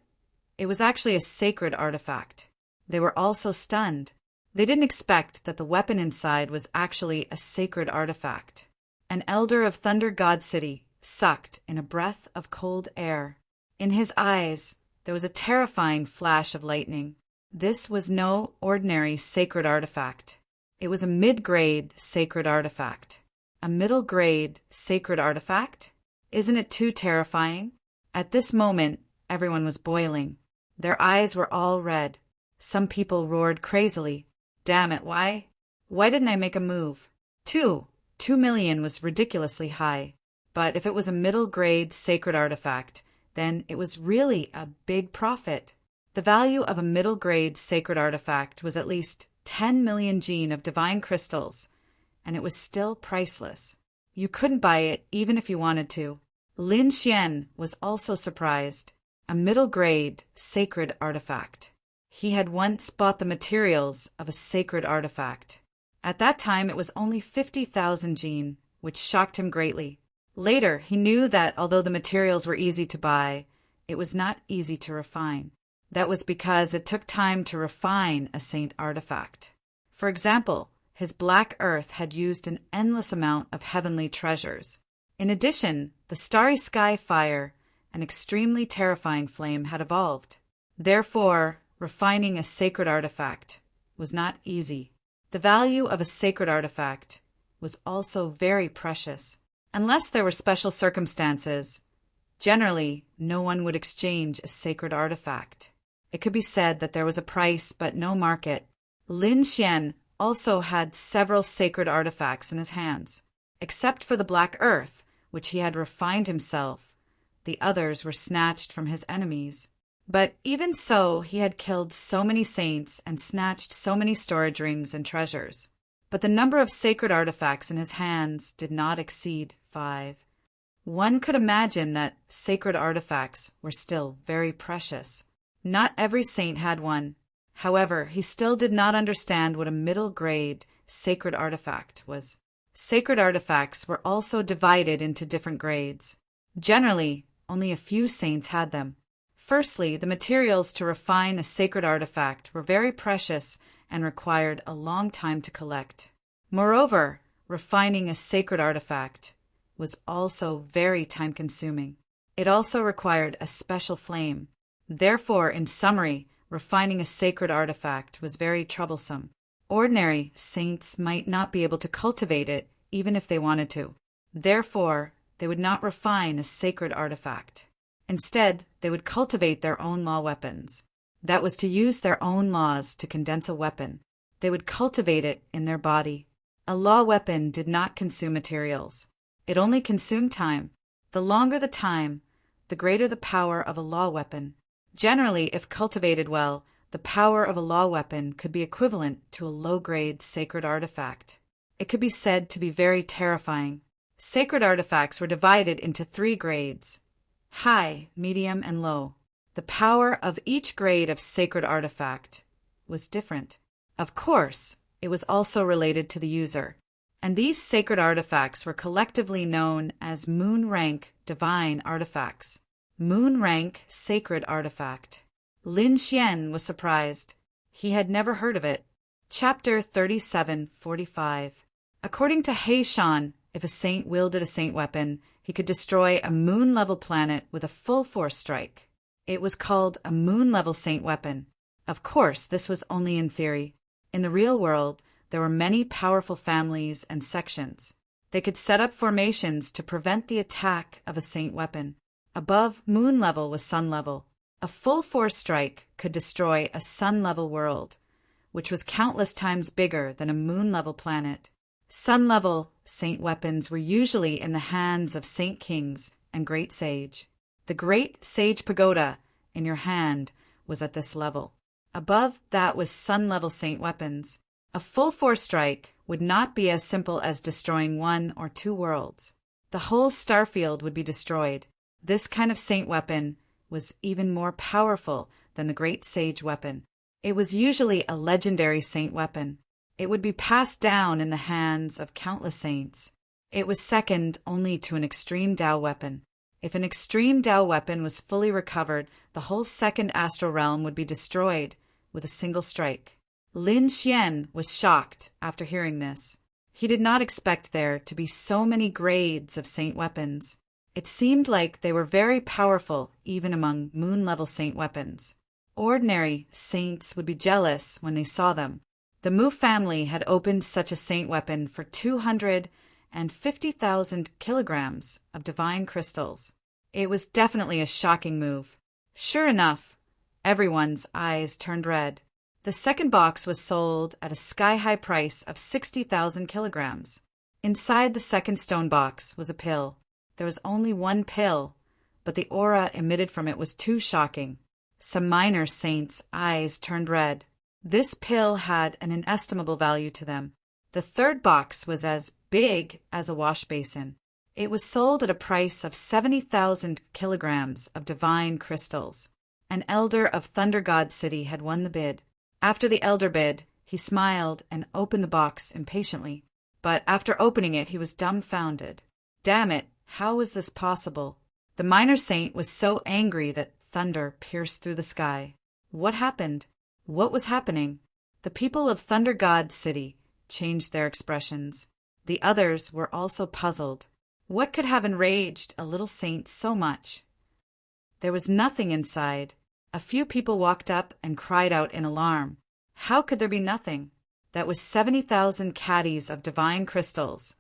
It was actually a sacred artifact. They were also stunned. They didn't expect that the weapon inside was actually a sacred artifact. An elder of Thunder God City sucked in a breath of cold air. In his eyes, there was a terrifying flash of lightning. This was no ordinary sacred artifact. It was a mid-grade sacred artifact. A middle-grade sacred artifact? Isn't it too terrifying? At this moment, everyone was boiling. Their eyes were all red. Some people roared crazily. Damn it, why? Why didn't I make a move? 2 million was ridiculously high. But if it was a middle-grade sacred artifact, then it was really a big profit. The value of a middle-grade sacred artifact was at least 10 million gene of divine crystals, and it was still priceless. You couldn't buy it even if you wanted to. Lin Xian was also surprised. A middle-grade sacred artifact. He had once bought the materials of a sacred artifact. At that time, it was only 50,000 gene, which shocked him greatly. Later, he knew that although the materials were easy to buy, it was not easy to refine. That was because it took time to refine a saint artifact. For example, his black earth had used an endless amount of heavenly treasures. In addition, the starry sky fire, an extremely terrifying flame, had evolved. Therefore, refining a sacred artifact was not easy. The value of a sacred artifact was also very precious. Unless there were special circumstances, generally, no one would exchange a sacred artifact. It could be said that there was a price but no market. Lin Xian also had several sacred artifacts in his hands. Except for the black earth, which he had refined himself, the others were snatched from his enemies. But even so, he had killed so many saints and snatched so many storage rings and treasures. But the number of sacred artifacts in his hands did not exceed 5. One could imagine that sacred artifacts were still very precious. Not every saint had one. However, he still did not understand what a middle-grade sacred artifact was. Sacred artifacts were also divided into different grades. Generally, only a few saints had them. Firstly, the materials to refine a sacred artifact were very precious and required a long time to collect. Moreover, refining a sacred artifact was also very time-consuming. It also required a special flame. Therefore, in summary, refining a sacred artifact was very troublesome. Ordinary saints might not be able to cultivate it even if they wanted to. Therefore, they would not refine a sacred artifact. Instead, they would cultivate their own law weapons. That was to use their own laws to condense a weapon. They would cultivate it in their body. A law weapon did not consume materials. It only consumed time. The longer the time, the greater the power of a law weapon. Generally, if cultivated well, the power of a law weapon could be equivalent to a low-grade sacred artifact. It could be said to be very terrifying. Sacred artifacts were divided into 3 grades: high, medium, and low. The power of each grade of sacred artifact was different. Of course, it was also related to the user, and these sacred artifacts were collectively known as moon-rank divine artifacts. Moon-rank sacred artifact. Lin Xian was surprised. He had never heard of it. Chapter 37:45. According to He Shan, if a saint wielded a saint weapon, he could destroy a moon-level planet with a full-force strike. It was called a moon-level saint weapon. Of course, this was only in theory. In the real world, there were many powerful families and sections. They could set up formations to prevent the attack of a saint weapon. Above moon level was sun level. A full-force strike could destroy a sun-level world, which was countless times bigger than a moon-level planet. Sun-level saint weapons were usually in the hands of saint kings and great sage. The great sage pagoda in your hand was at this level. Above that was sun-level saint weapons. A full-force strike would not be as simple as destroying 1 or 2 worlds. The whole starfield would be destroyed. This kind of saint weapon was even more powerful than the great sage weapon. It was usually a legendary saint weapon. It would be passed down in the hands of countless saints. It was second only to an extreme Tao weapon. If an extreme Tao weapon was fully recovered, the whole second astral realm would be destroyed with a single strike. Lin Xian was shocked after hearing this. He did not expect there to be so many grades of saint weapons. It seemed like they were very powerful even among moon-level saint weapons. Ordinary saints would be jealous when they saw them. The Mu family had opened such a saint weapon for 250,000 kilograms of divine crystals. It was definitely a shocking move. Sure enough, everyone's eyes turned red. The second box was sold at a sky-high price of 60,000 kilograms. Inside the second stone box was a pill. There was only 1 pill, but the aura emitted from it was too shocking. Some minor saints' eyes turned red. This pill had an inestimable value to them. The third box was as big as a wash basin. It was sold at a price of 70,000 kilograms of divine crystals. An elder of Thunder God City had won the bid. After the elder bid, he smiled and opened the box impatiently. But after opening it, he was dumbfounded. Damn it! How was this possible? The minor saint was so angry that thunder pierced through the sky. What happened? What was happening? The people of Thunder God City changed their expressions. The others were also puzzled. What could have enraged a little saint so much? There was nothing inside. A few people walked up and cried out in alarm. How could there be nothing? That was 70,000 caddies of divine crystals,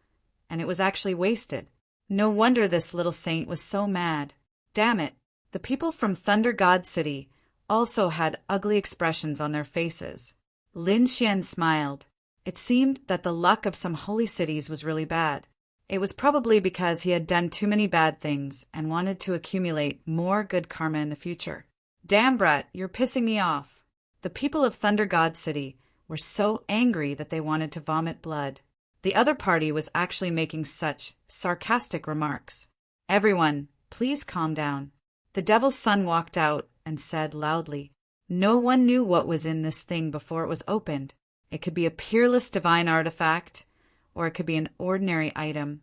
and it was actually wasted. No wonder this little saint was so mad. Damn it! The people from Thunder God City also had ugly expressions on their faces. Lin Xian smiled. It seemed that the luck of some holy cities was really bad. It was probably because he had done too many bad things and wanted to accumulate more good karma in the future. Damn, brat, you're pissing me off. The people of Thunder God City were so angry that they wanted to vomit blood. The other party was actually making such sarcastic remarks. Everyone, please calm down. The devil's son walked out and said loudly, no one knew what was in this thing before it was opened. It could be a peerless divine artifact, or it could be an ordinary item,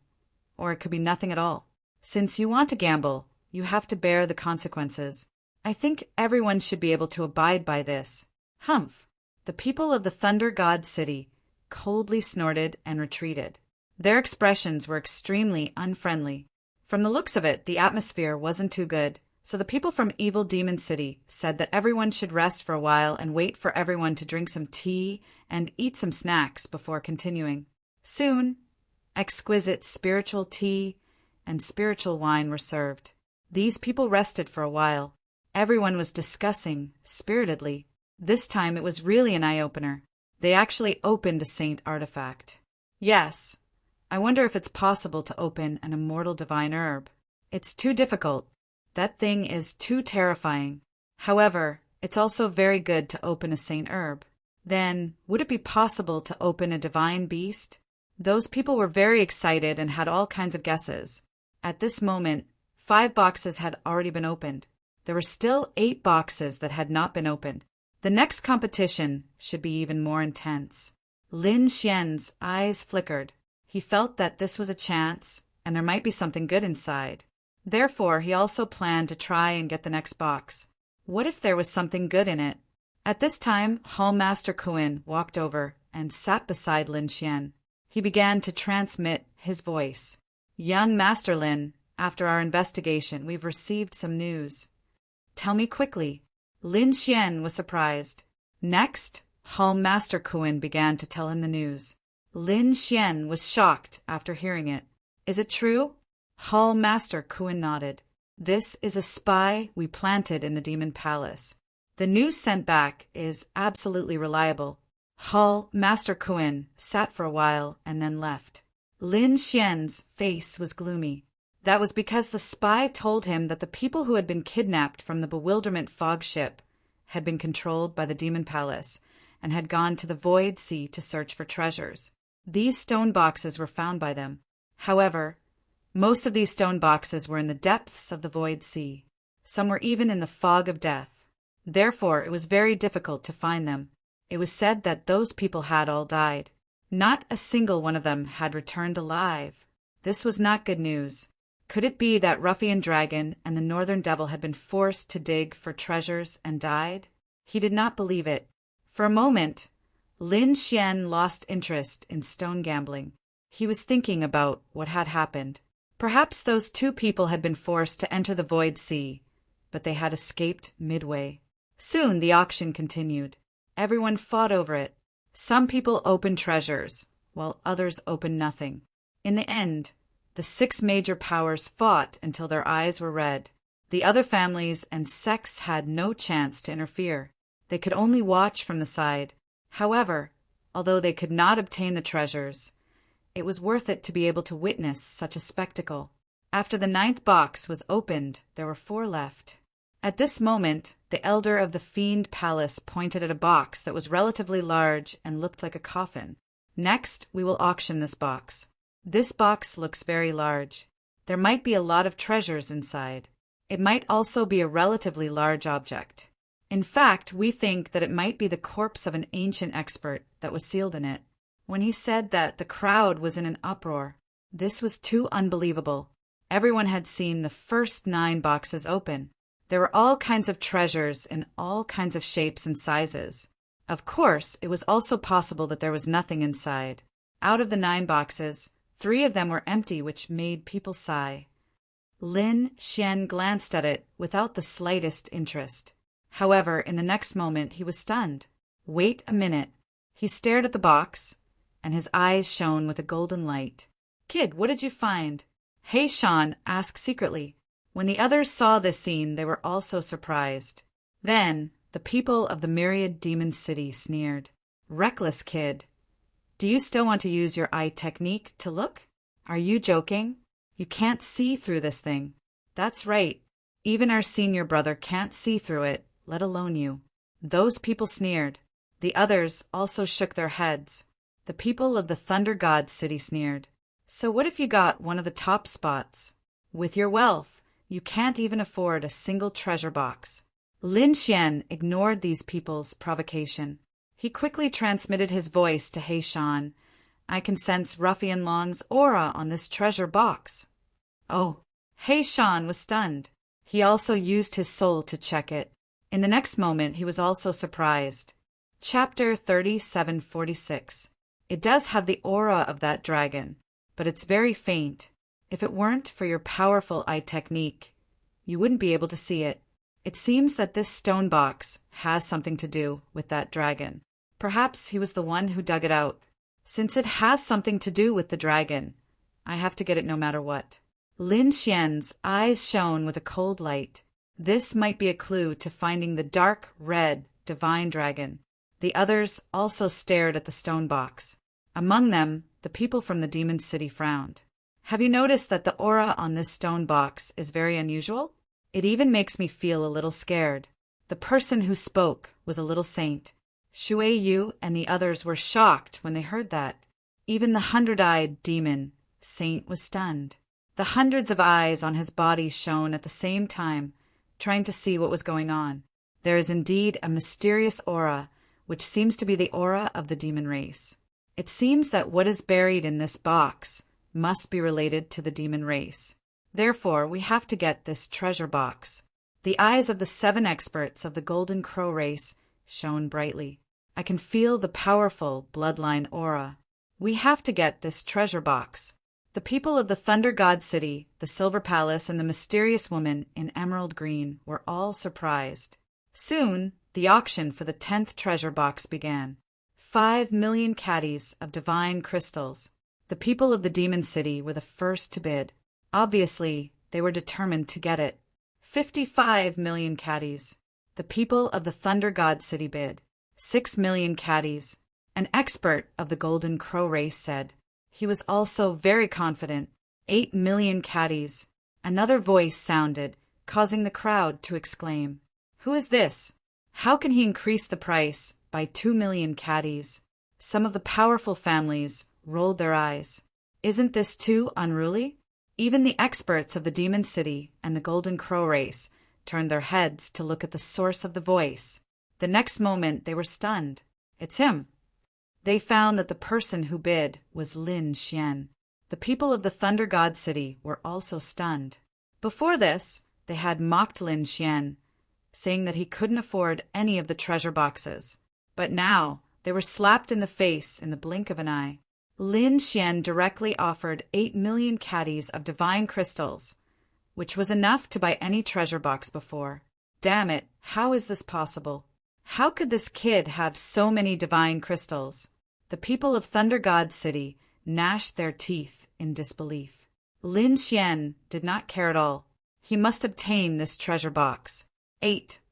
or it could be nothing at all. Since you want to gamble, you have to bear the consequences. I think everyone should be able to abide by this. Humph! The people of the Thunder God City coldly snorted and retreated. Their expressions were extremely unfriendly. From the looks of it, the atmosphere wasn't too good, so the people from Evil Demon City said that everyone should rest for a while and wait for everyone to drink some tea and eat some snacks before continuing. Soon, exquisite spiritual tea and spiritual wine were served. These people rested for a while. Everyone was discussing spiritedly. This time it was really an eye-opener. They actually opened a saint artifact. Yes, I wonder if it's possible to open an immortal divine herb. It's too difficult. That thing is too terrifying. However, it's also very good to open a saint herb. Then, would it be possible to open a divine beast? Those people were very excited and had all kinds of guesses. At this moment, 5 boxes had already been opened. There were still 8 boxes that had not been opened. The next competition should be even more intense. Lin Xian's eyes flickered. He felt that this was a chance, and there might be something good inside. Therefore, he also planned to try and get the next box. What if there was something good in it? At this time, Hall Master Kuan walked over and sat beside Lin Xian. He began to transmit his voice. Young Master Lin, after our investigation, we've received some news. Tell me quickly. Lin Xian was surprised. Next, Hall Master Kuan began to tell him the news. Lin Xian was shocked after hearing it. Is it true? Hall Master Kuan nodded. This is a spy we planted in the Demon Palace. The news sent back is absolutely reliable. Hall Master Kuan sat for a while and then left. Lin Xian's face was gloomy. That was because the spy told him that the people who had been kidnapped from the Bewilderment Fog ship had been controlled by the Demon Palace and had gone to the Void Sea to search for treasures. These stone boxes were found by them. However, most of these stone boxes were in the depths of the Void Sea. Some were even in the fog of death. Therefore, it was very difficult to find them. It was said that those people had all died. Not a single one of them had returned alive. This was not good news. Could it be that Ruffian Dragon and the Northern Devil had been forced to dig for treasures and died? He did not believe it. For a moment, Lin Xian lost interest in stone gambling. He was thinking about what had happened. Perhaps those 2 people had been forced to enter the Void Sea, but they had escaped midway. Soon the auction continued. Everyone fought over it. Some people opened treasures, while others opened nothing. In the end, the 6 major powers fought until their eyes were red. The other families and sects had no chance to interfere. They could only watch from the side. However, although they could not obtain the treasures, it was worth it to be able to witness such a spectacle. After the 9th box was opened, there were 4 left. At this moment, the elder of the Fiend Palace pointed at a box that was relatively large and looked like a coffin. Next, we will auction this box. This box looks very large. There might be a lot of treasures inside. It might also be a relatively large object. In fact, we think that it might be the corpse of an ancient expert that was sealed in it. When he said that, the crowd was in an uproar. This was too unbelievable. Everyone had seen the first 9 boxes open. There were all kinds of treasures in all kinds of shapes and sizes. Of course, it was also possible that there was nothing inside. Out of the 9 boxes, 3 of them were empty, which made people sigh. Lin Xian glanced at it without the slightest interest. However, in the next moment he was stunned. Wait a minute. He stared at the box, and his eyes shone with a golden light. Kid, what did you find? He Shan asked secretly. When the others saw this scene, they were also surprised. Then, the people of the myriad demon city sneered. Reckless kid. Do you still want to use your eye technique to look? Are you joking? You can't see through this thing. That's right. Even our senior brother can't see through it, let alone you. Those people sneered. The others also shook their heads. The people of the Thunder God City sneered. So what if you got one of the top spots? With your wealth, you can't even afford a single treasure box. Lin Xian ignored these people's provocation. He quickly transmitted his voice to He Shan. I can sense Ruffian Long's aura on this treasure box. Oh, He Shan was stunned. He also used his soul to check it. In the next moment, he was also surprised. Chapter 3746. It does have the aura of that dragon, but it's very faint. If it weren't for your powerful eye technique, you wouldn't be able to see it. It seems that this stone box has something to do with that dragon. Perhaps he was the one who dug it out. Since it has something to do with the dragon, I have to get it no matter what. Lin Xian's eyes shone with a cold light. This might be a clue to finding the dark red divine dragon. The others also stared at the stone box. Among them, the people from the demon city frowned. Have you noticed that the aura on this stone box is very unusual? It even makes me feel a little scared. The person who spoke was a little saint. Shui Yu and the others were shocked when they heard that. Even the 100-eyed demon saint was stunned. The hundreds of eyes on his body shone at the same time, trying to see what was going on. There is indeed a mysterious aura, which seems to be the aura of the demon race. It seems that what is buried in this box must be related to the demon race. Therefore, we have to get this treasure box. The eyes of the 7 experts of the Golden Crow race shone brightly. I can feel the powerful bloodline aura. We have to get this treasure box. The people of the Thunder God City, the Silver Palace, and the mysterious woman in emerald green were all surprised. Soon, the auction for the 10th treasure box began. 5 million caddies of divine crystals. The people of the Demon City were the first to bid. Obviously, they were determined to get it. 55 million caddies. The people of the Thunder God City bid. 6 million caddies. An expert of the Golden Crow race said. He was also very confident. 8 million caddies. Another voice sounded, causing the crowd to exclaim. Who is this? How can he increase the price by 2 million caddies? Some of the powerful families rolled their eyes. Isn't this too unruly? Even the experts of the Demon City and the Golden Crow race turned their heads to look at the source of the voice. The next moment they were stunned. It's him. They found that the person who bid was Lin Xian. The people of the Thunder God City were also stunned. Before this, they had mocked Lin Xian, saying that he couldn't afford any of the treasure boxes. But now, they were slapped in the face in the blink of an eye. Lin Xian directly offered 8 million caddies of divine crystals, which was enough to buy any treasure box before. Damn it, how is this possible? How could this kid have so many divine crystals? The people of Thunder God City gnashed their teeth in disbelief. Lin Xian did not care at all. He must obtain this treasure box.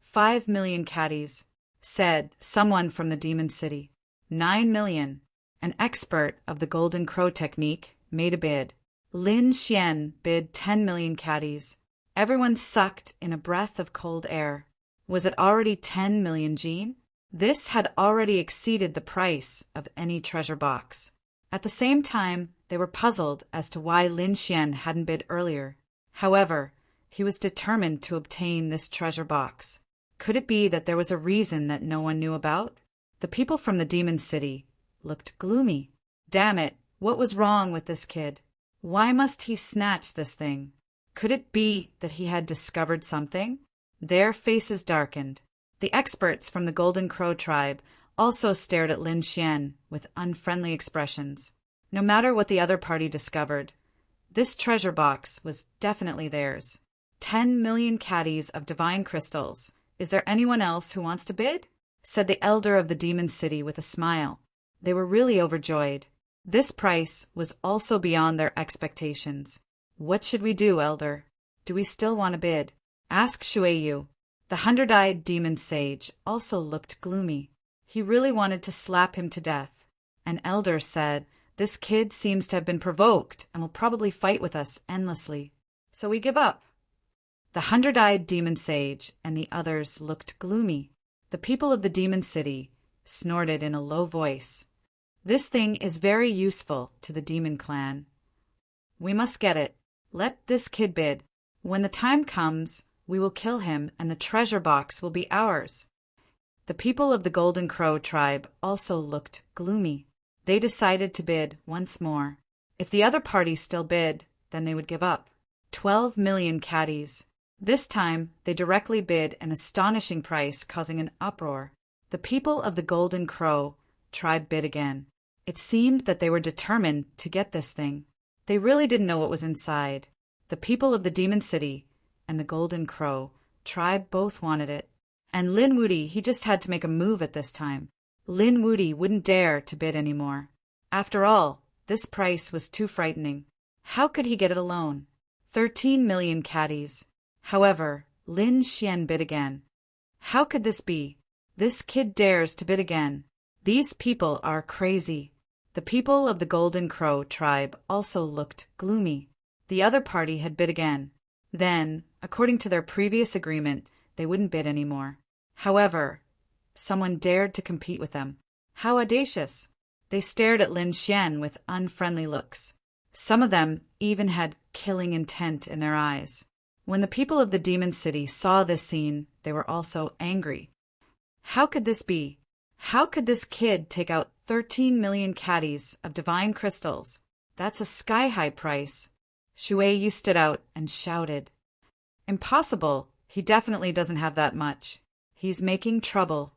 5 million caddies, said someone from the Demon City. 9 million. An expert of the Golden Crow technique made a bid. Lin Xian bid 10 million caddies. Everyone sucked in a breath of cold air. Was it already 10 million Jean? This had already exceeded the price of any treasure box. At the same time, they were puzzled as to why Lin Xian hadn't bid earlier. However, he was determined to obtain this treasure box. Could it be that there was a reason that no one knew about? The people from the Demon City looked gloomy. Damn it, what was wrong with this kid? Why must he snatch this thing? Could it be that he had discovered something? Their faces darkened. The experts from the Golden Crow tribe also stared at Lin Xian with unfriendly expressions. No matter what the other party discovered, this treasure box was definitely theirs. 10 million caddies of divine crystals. Is there anyone else who wants to bid? Said the elder of the demon city with a smile. They were really overjoyed. This price was also beyond their expectations. What should we do, elder? Do we still want to bid? Asked Shuiyu. The 100-eyed demon sage also looked gloomy. He really wanted to slap him to death. An elder said, "This kid seems to have been provoked and will probably fight with us endlessly. So we give up." The 100-eyed demon sage and the others looked gloomy. The people of the demon city snorted in a low voice. This thing is very useful to the demon clan. We must get it. Let this kid bid. When the time comes, we will kill him and the treasure box will be ours. The people of the Golden Crow tribe also looked gloomy. They decided to bid once more. If the other party still bid, then they would give up. 12 million caddies. This time, they directly bid an astonishing price, causing an uproar. The people of the Golden Crow tribe bid again. It seemed that they were determined to get this thing. They really didn't know what was inside. The people of the Demon City and the Golden Crow tribe both wanted it. And Lin Wudy, he just had to make a move at this time. Lin Wudy wouldn't dare to bid anymore. After all, this price was too frightening. How could he get it alone? 13 million caddies. However, Lin Xian bid again. How could this be? This kid dares to bid again. These people are crazy. The people of the Golden Crow tribe also looked gloomy. The other party had bid again. Then, according to their previous agreement, they wouldn't bid anymore. However, someone dared to compete with them. How audacious! They stared at Lin Xian with unfriendly looks. Some of them even had killing intent in their eyes. When the people of the Demon City saw this scene, they were also angry. How could this be? How could this kid take out 13 million caddies of divine crystals? That's a sky-high price. Shuiyu stood out and shouted. Impossible. He definitely doesn't have that much. He's making trouble.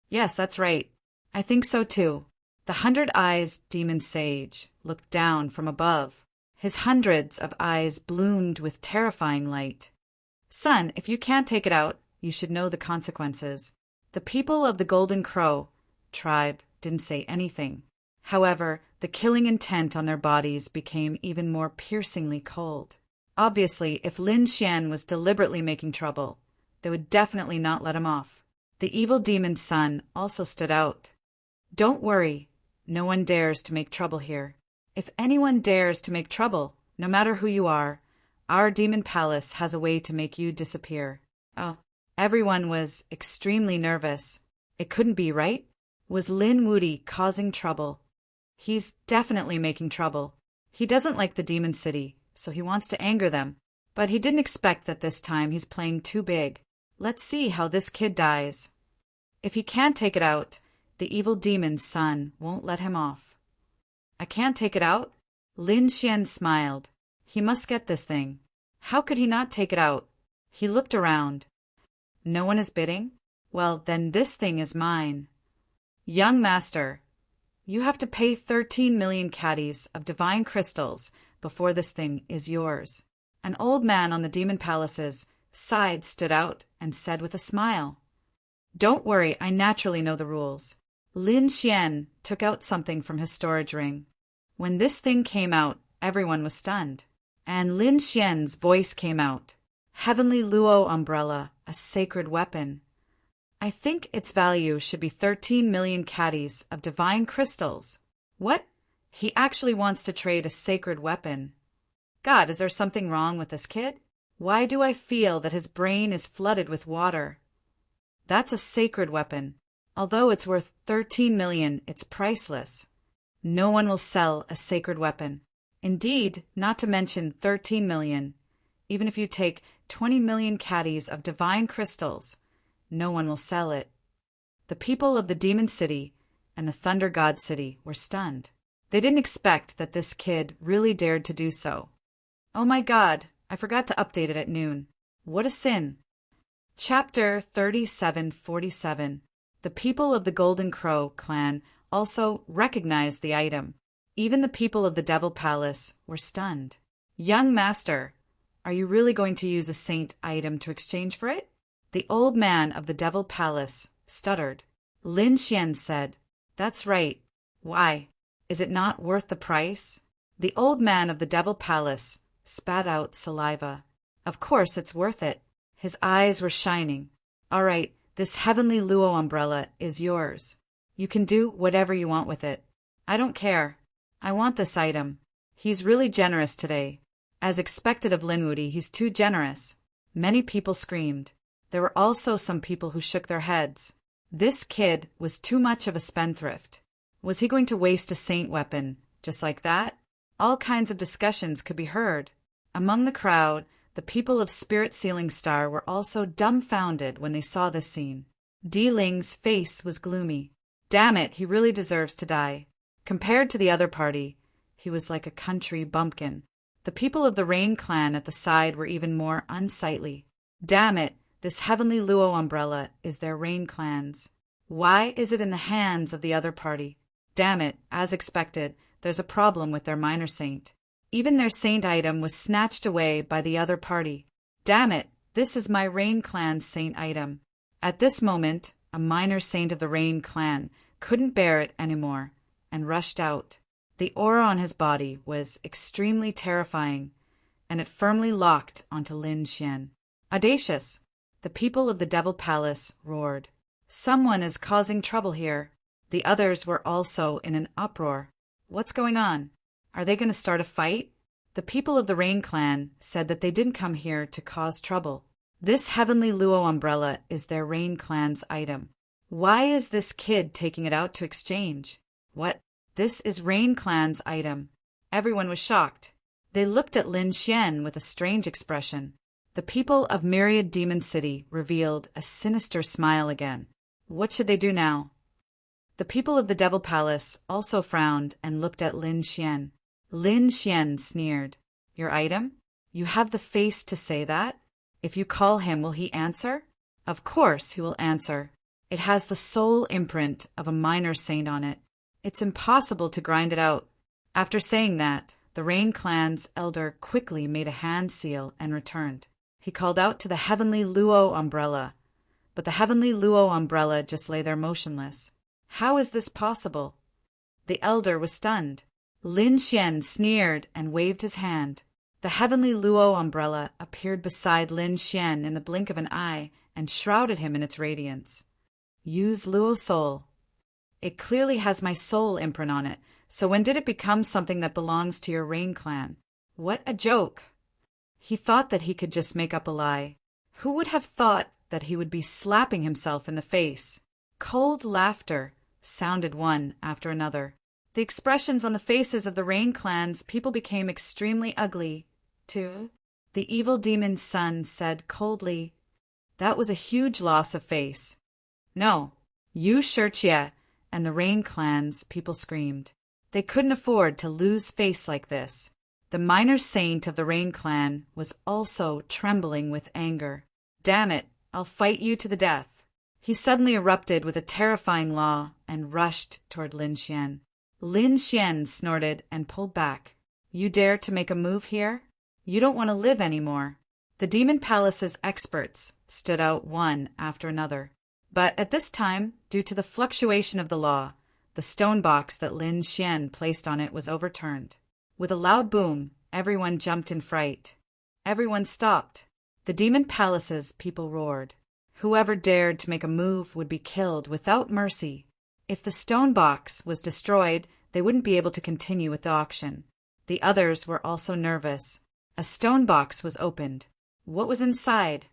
Yes, that's right. I think so too. The 100-eyes demon sage looked down from above. His hundreds of eyes bloomed with terrifying light. Son, if you can't take it out, you should know the consequences. The people of the Golden Crow tribe didn't say anything. However, the killing intent on their bodies became even more piercingly cold. Obviously, if Lin Xian was deliberately making trouble, they would definitely not let him off. The evil demon's son also stood out. Don't worry, no one dares to make trouble here. If anyone dares to make trouble, no matter who you are, our demon palace has a way to make you disappear. Oh, everyone was extremely nervous. It couldn't be, right? Was Lin Wudy causing trouble? He's definitely making trouble. He doesn't like the Demon City, so he wants to anger them. But he didn't expect that this time he's playing too big. Let's see how this kid dies. If he can't take it out, the evil demon's son won't let him off. I can't take it out? Lin Xian smiled. He must get this thing. How could he not take it out? He looked around. No one is bidding? Well, then this thing is mine. Young master, you have to pay 13 million caddies of divine crystals before this thing is yours. An old man on the demon palace's side stood out and said with a smile. Don't worry, I naturally know the rules. Lin Xian took out something from his storage ring. When this thing came out, everyone was stunned. And Lin Xian's voice came out. Heavenly Luo umbrella, a sacred weapon. I think its value should be 13 million caddies of divine crystals. What? He actually wants to trade a sacred weapon. God, is there something wrong with this kid? Why do I feel that his brain is flooded with water? That's a sacred weapon. Although it's worth 13 million, it's priceless. No one will sell a sacred weapon. Indeed, not to mention 13 million. Even if you take 20 million caddies of divine crystals, no one will sell it. The people of the Demon City and the Thunder God City were stunned. They didn't expect that this kid really dared to do so. Oh my God, I forgot to update it at noon. What a sin. Chapter 3747. The people of the Golden Crow clan also recognized the item. Even the people of the Devil Palace were stunned. Young master, are you really going to use a saint item to exchange for it? The old man of the Devil Palace stuttered. Lin Xian said, That's right. Why? Is it not worth the price? The old man of the Devil Palace spat out saliva. Of course it's worth it. His eyes were shining. All right, this heavenly Luo umbrella is yours. You can do whatever you want with it. I don't care. I want this item. He's really generous today. As expected of Linwoody, he's too generous. Many people screamed. There were also some people who shook their heads. This kid was too much of a spendthrift. Was he going to waste a saint weapon, just like that? All kinds of discussions could be heard. Among the crowd, the people of Spirit Sealing Star were also dumbfounded when they saw this scene. Di Ling's face was gloomy. Damn it, he really deserves to die. Compared to the other party, he was like a country bumpkin. The people of the Rain clan at the side were even more unsightly. Damn it, this heavenly Luo umbrella is their Rain clan's. Why is it in the hands of the other party? Damn it, as expected, there's a problem with their minor saint. Even their saint item was snatched away by the other party. Damn it, this is my Rain clan's saint item. At this moment, a minor saint of the Rain clan couldn't bear it anymore and rushed out. The aura on his body was extremely terrifying, and it firmly locked onto Lin Xian. Audacious! The people of the Devil Palace roared. Someone is causing trouble here. The others were also in an uproar. What's going on? Are they going to start a fight? The people of the Rain clan said that they didn't come here to cause trouble. This heavenly Luo umbrella is their Rain clan's item. Why is this kid taking it out to exchange? What? This is Rain clan's item. Everyone was shocked. They looked at Lin Xian with a strange expression. The people of Myriad Demon City revealed a sinister smile again. What should they do now? The people of the Devil Palace also frowned and looked at Lin Xian. Lin Xian sneered. Your item? You have the face to say that? If you call him, will he answer? Of course he will answer. It has the soul imprint of a minor saint on it. It's impossible to grind it out. After saying that, the Rain clan's elder quickly made a hand seal and returned. He called out to the heavenly Luo umbrella, but the heavenly Luo umbrella just lay there motionless. How is this possible? The elder was stunned. Lin Xian sneered and waved his hand. The heavenly Luo umbrella appeared beside Lin Xian in the blink of an eye and shrouded him in its radiance. Use Luo Soul. It clearly has my soul imprint on it, so when did it become something that belongs to your Rain clan? What a joke! He thought that he could just make up a lie. Who would have thought that he would be slapping himself in the face? Cold laughter sounded one after another. The expressions on the faces of the Rain clan's people became extremely ugly, too. The evil demon's son said coldly, That was a huge loss of face. No, you Shirchie, and the Rain clan's people screamed. They couldn't afford to lose face like this. The minor saint of the Rain clan was also trembling with anger. Damn it, I'll fight you to the death. He suddenly erupted with a terrifying law and rushed toward Lin Xian. Lin Xian snorted and pulled back. You dare to make a move here? You don't want to live anymore. The Demon Palace's experts stood out one after another. But at this time, due to the fluctuation of the law, the stone box that Lin Xian placed on it was overturned. With a loud boom, everyone jumped in fright. Everyone stopped. The Demon Palace's people roared. Whoever dared to make a move would be killed without mercy. If the stone box was destroyed, they wouldn't be able to continue with the auction. The others were also nervous. A stone box was opened. What was inside?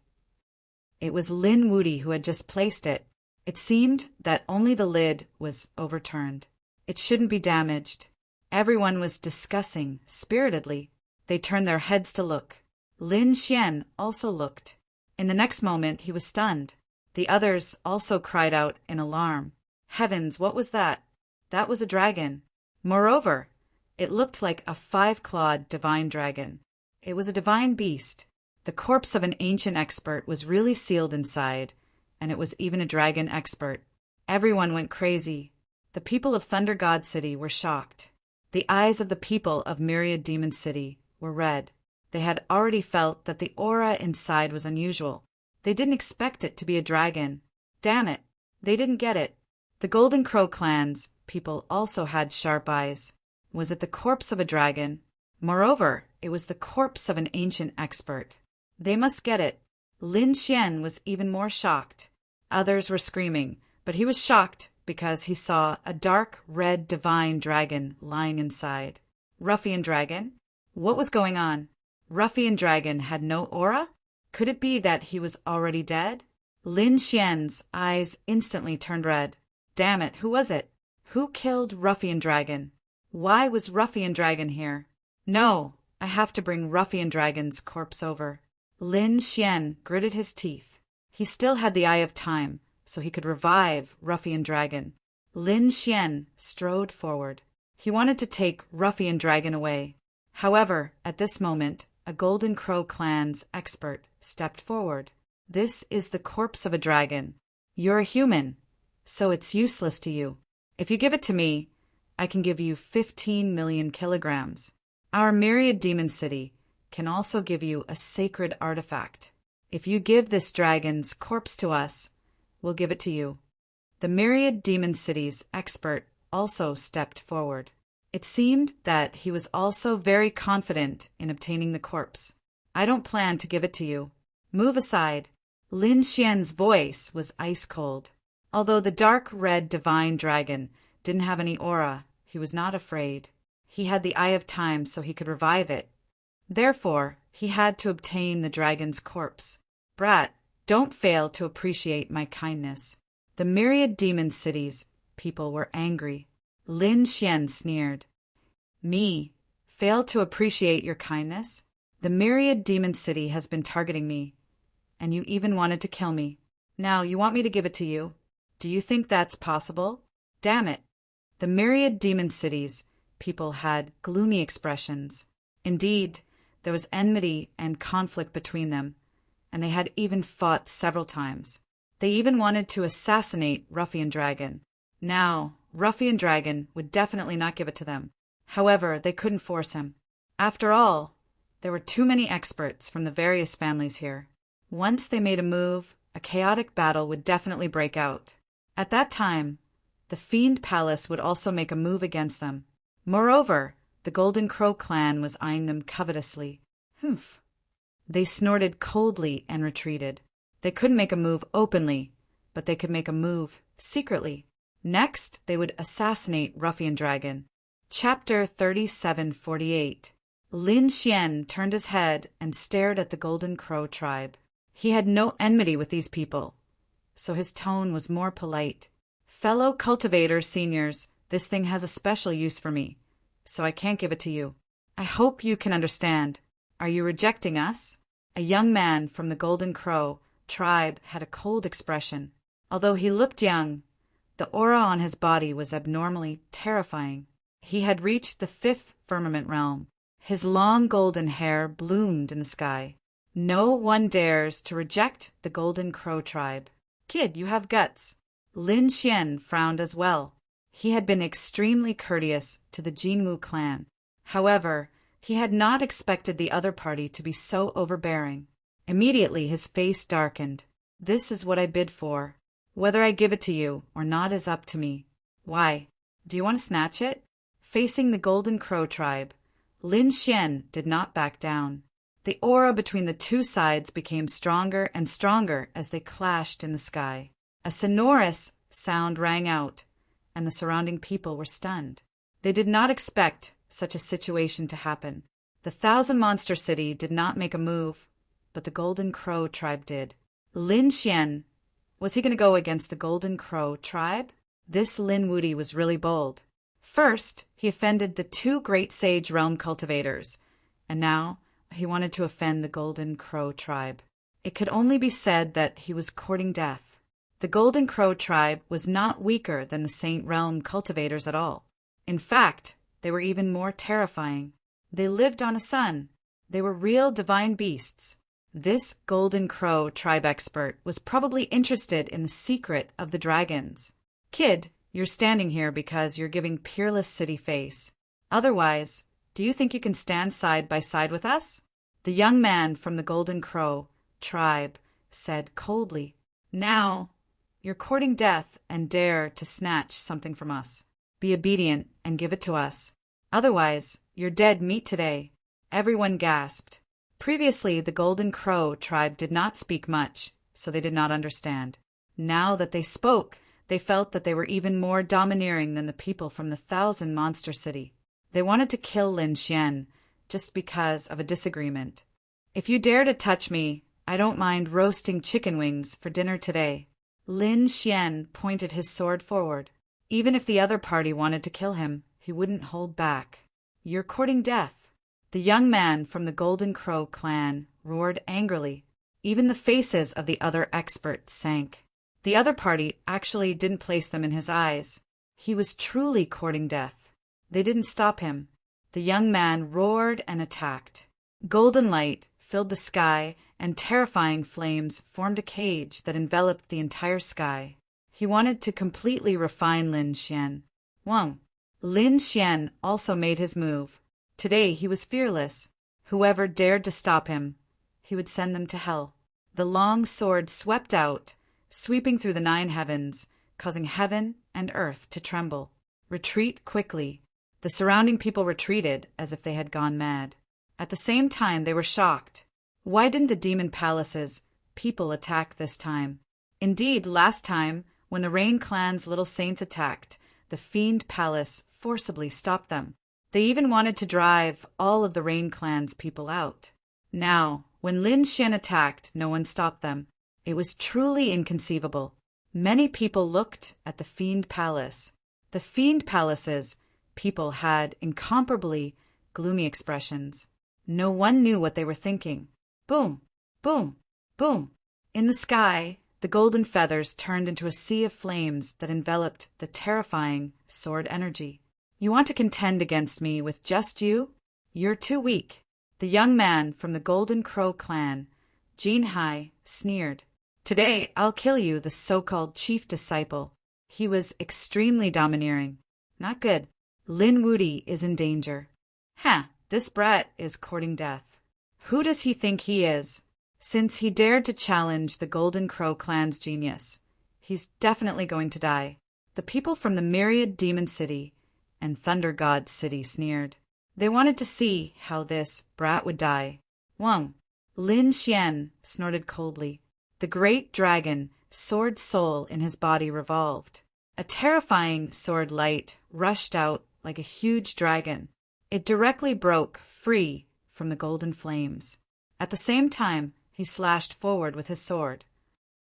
It was Lin Woody who had just placed it. It seemed that only the lid was overturned. It shouldn't be damaged. Everyone was discussing spiritedly. They turned their heads to look. Lin Xian also looked. In the next moment, he was stunned. The others also cried out in alarm. Heavens, what was that? That was a dragon. Moreover, it looked like a 5-clawed divine dragon. It was a divine beast. The corpse of an ancient expert was really sealed inside, and it was even a dragon expert. Everyone went crazy. The people of Thunder God City were shocked. The eyes of the people of Myriad Demon City were red. They had already felt that the aura inside was unusual. They didn't expect it to be a dragon. Damn it, they didn't get it. The Golden Crow clan's people also had sharp eyes. Was it the corpse of a dragon? Moreover, it was the corpse of an ancient expert. They must get it. Lin Xian was even more shocked. Others were screaming, but he was shocked because he saw a dark red divine dragon lying inside. Ruffian dragon? What was going on? Ruffian dragon had no aura? Could it be that he was already dead? Lin Xian's eyes instantly turned red. Damn it, who was it? Who killed Ruffian dragon? Why was Ruffian dragon here? No, I have to bring Ruffian dragon's corpse over. Lin Xian gritted his teeth. He still had the Eye of Time, so he could revive Ruffian dragon. Lin Xian strode forward. He wanted to take Ruffian dragon away. However, at this moment, a Golden Crow clan's expert stepped forward. This is the corpse of a dragon. You're a human, so it's useless to you. If you give it to me, I can give you 15 million kilograms. Our Myriad Demon City can also give you a sacred artifact. If you give this dragon's corpse to us, we'll give it to you. The Myriad Demon City's expert also stepped forward. It seemed that he was also very confident in obtaining the corpse. I don't plan to give it to you. Move aside. Lin Xian's voice was ice cold. Although the dark red divine dragon didn't have any aura, he was not afraid. He had the Eye of Time so he could revive it. Therefore, he had to obtain the dragon's corpse. Brat, don't fail to appreciate my kindness. The Myriad Demon City's people were angry. Lin Xian sneered. Me? Fail to appreciate your kindness? The Myriad Demon City has been targeting me, and you even wanted to kill me. Now you want me to give it to you? Do you think that's possible? Damn it. The Myriad Demon City's people had gloomy expressions. Indeed, there was enmity and conflict between them, and they had even fought several times. They even wanted to assassinate Ruffian Dragon. Now, Ruffian Dragon would definitely not give it to them. However, they couldn't force him. After all, there were too many experts from the various families here. Once they made a move, a chaotic battle would definitely break out. At that time, the Fiend Palace would also make a move against them. Moreover, the Golden Crow clan was eyeing them covetously. Humph. They snorted coldly and retreated. They couldn't make a move openly, but they could make a move secretly. Next, they would assassinate Ruffian Dragon. Chapter 3748. Lin Xian turned his head and stared at the Golden Crow tribe. He had no enmity with these people, so his tone was more polite. Fellow cultivator seniors, this thing has a special use for me, so I can't give it to you. I hope you can understand. Are you rejecting us? A young man from the Golden Crow tribe had a cold expression. Although he looked young, the aura on his body was abnormally terrifying. He had reached the 5th firmament realm. His long golden hair bloomed in the sky. No one dares to reject the Golden Crow tribe. Kid, you have guts. Lin Xian frowned as well. He had been extremely courteous to the Jinwu clan. However, he had not expected the other party to be so overbearing. Immediately his face darkened. This is what I bid for. Whether I give it to you or not is up to me. Why? Do you want to snatch it? Facing the Golden Crow tribe, Lin Xian did not back down. The aura between the two sides became stronger and stronger as they clashed in the sky. A sonorous sound rang out, and the surrounding people were stunned. They did not expect such a situation to happen. The Thousand Monster City did not make a move, but the Golden Crow tribe did. Lin Xian, was he going to go against the Golden Crow tribe? This Lin Wudi was really bold. First, he offended the 2 great sage realm cultivators, and now he wanted to offend the Golden Crow tribe. It could only be said that he was courting death. The Golden Crow tribe was not weaker than the Saint Realm cultivators at all. In fact, they were even more terrifying. They lived on a sun. They were real divine beasts. This Golden Crow tribe expert was probably interested in the secret of the dragons. Kid, you're standing here because you're giving peerless city face. Otherwise, do you think you can stand side by side with us? The young man from the Golden Crow tribe said coldly, Now, you're courting death and dare to snatch something from us. Be obedient and give it to us. Otherwise, you're dead meat today. Everyone gasped. Previously, the Golden Crow tribe did not speak much, so they did not understand. Now that they spoke, they felt that they were even more domineering than the people from the Thousand Monster City. They wanted to kill Lin Xian just because of a disagreement. If you dare to touch me, I don't mind roasting chicken wings for dinner today. Lin Xian pointed his sword forward. Even if the other party wanted to kill him, he wouldn't hold back. You're courting death. The young man from the Golden Crow clan roared angrily. Even the faces of the other experts sank. The other party actually didn't place them in his eyes. He was truly courting death. They didn't stop him. The young man roared and attacked. Golden light filled the sky, and terrifying flames formed a cage that enveloped the entire sky. He wanted to completely refine Lin Xian. Wang. Lin Xian also made his move. Today he was fearless. Whoever dared to stop him, he would send them to hell. The long sword swept out, sweeping through the 9 heavens, causing heaven and earth to tremble. Retreat quickly. The surrounding people retreated as if they had gone mad. At the same time, they were shocked. Why didn't the demon palace's people attack this time? Indeed, last time, when the Rain Clan's little saints attacked, the Fiend Palace forcibly stopped them. They even wanted to drive all of the Rain Clan's people out. Now, when Lin Xian attacked, no one stopped them. It was truly inconceivable. Many people looked at the Fiend Palace. The Fiend Palace's people had incomparably gloomy expressions. No one knew what they were thinking. Boom, boom, boom. In the sky, the golden feathers turned into a sea of flames that enveloped the terrifying sword energy. You want to contend against me with just you? You're too weak. The young man from the Golden Crow clan, Jin Hai, sneered. Today, I'll kill you, the so-called chief disciple. He was extremely domineering. Not good. Lin Wudi is in danger. This brat is courting death. Who does he think he is? Since he dared to challenge the Golden Crow clan's genius, he's definitely going to die. The people from the Myriad Demon City and Thunder God City sneered. They wanted to see how this brat would die. Wang. Lin Xian snorted coldly. The great dragon, sword soul in his body revolved. A terrifying sword light rushed out like a huge dragon. It directly broke free from the golden flames. At the same time, he slashed forward with his sword.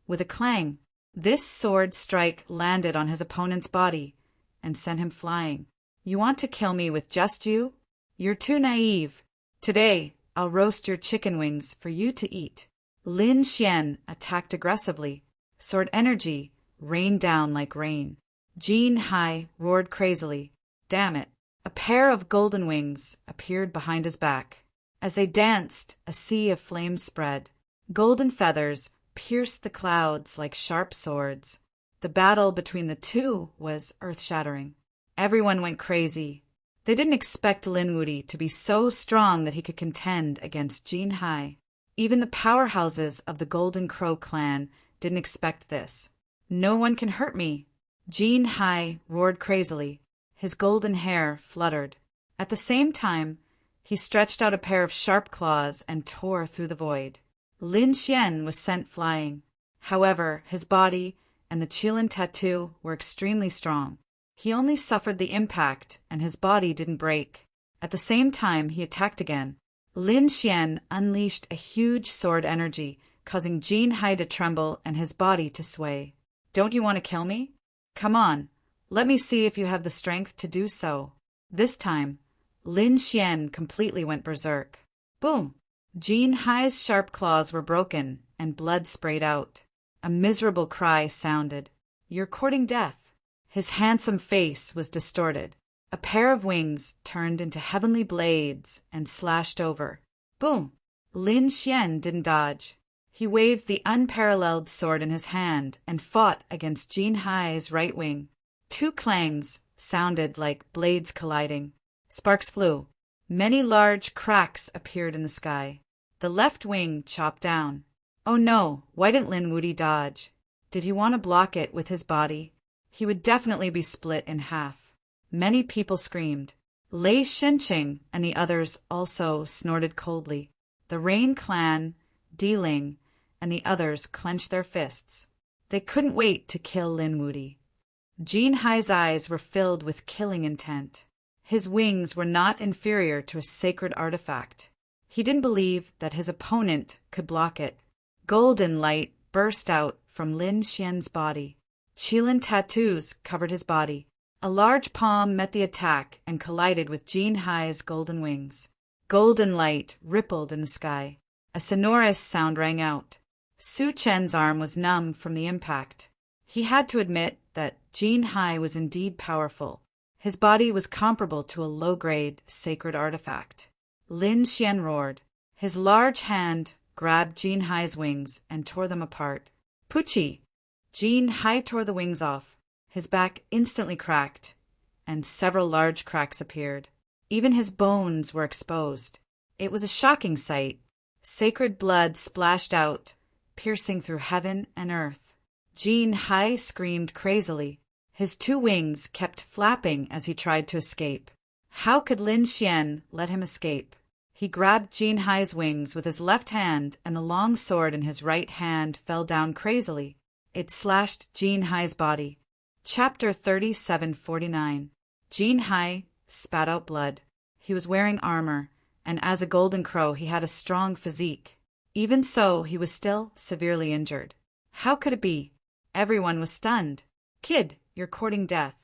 With a clang, this sword strike landed on his opponent's body and sent him flying. You want to kill me with just you? You're too naive. Today, I'll roast your chicken wings for you to eat. Lin Xian attacked aggressively. Sword energy rained down like rain. Jin Hai roared crazily. Damn it. A pair of golden wings appeared behind his back. As they danced, a sea of flames spread. Golden feathers pierced the clouds like sharp swords. The battle between the two was earth-shattering. Everyone went crazy. They didn't expect Lin Wudi to be so strong that he could contend against Jin Hai. Even the powerhouses of the Golden Crow clan didn't expect this. No one can hurt me. Jin Hai roared crazily. His golden hair fluttered. At the same time, he stretched out a pair of sharp claws and tore through the void. Lin Xian was sent flying. However, his body and the Qilin tattoo were extremely strong. He only suffered the impact, and his body didn't break. At the same time, he attacked again. Lin Xian unleashed a huge sword energy, causing Jin Hai to tremble and his body to sway. Don't you want to kill me? Come on, let me see if you have the strength to do so. This time, Lin Xian completely went berserk. Boom! Jin Hai's sharp claws were broken, and blood sprayed out. A miserable cry sounded. You're courting death. His handsome face was distorted. A pair of wings turned into heavenly blades and slashed over. Boom! Lin Xian didn't dodge. He waved the unparalleled sword in his hand and fought against Jin Hai's right wing. Two clangs sounded like blades colliding. Sparks flew. Many large cracks appeared in the sky. The left wing chopped down. Oh no, why didn't Lin Wuti dodge? Did he want to block it with his body? He would definitely be split in half. Many people screamed. Lei Shenqing and the others also snorted coldly. The Rain clan, Ling, and the others clenched their fists. They couldn't wait to kill Lin Wuti. Jin Hai's eyes were filled with killing intent. His wings were not inferior to a sacred artifact. He didn't believe that his opponent could block it. Golden light burst out from Lin Xian's body. Qilin tattoos covered his body. A large palm met the attack and collided with Jin Hai's golden wings. Golden light rippled in the sky. A sonorous sound rang out. Su Chen's arm was numb from the impact. He had to admit that Jin Hai was indeed powerful. His body was comparable to a low-grade sacred artifact. Lin Xian roared. His large hand grabbed Jin Hai's wings and tore them apart. Pucci! Jin Hai tore the wings off. His back instantly cracked, and several large cracks appeared. Even his bones were exposed. It was a shocking sight. Sacred blood splashed out, piercing through heaven and earth. Jin Hai screamed crazily. His two wings kept flapping as he tried to escape. How could Lin Xian let him escape? He grabbed Jin Hai's wings with his left hand, and the long sword in his right hand fell down crazily. It slashed Jin Hai's body. Chapter 3749. Jin Hai spat out blood. He was wearing armor, and as a golden crow he had a strong physique. Even so, he was still severely injured. How could it be? Everyone was stunned. Kid, you're courting death.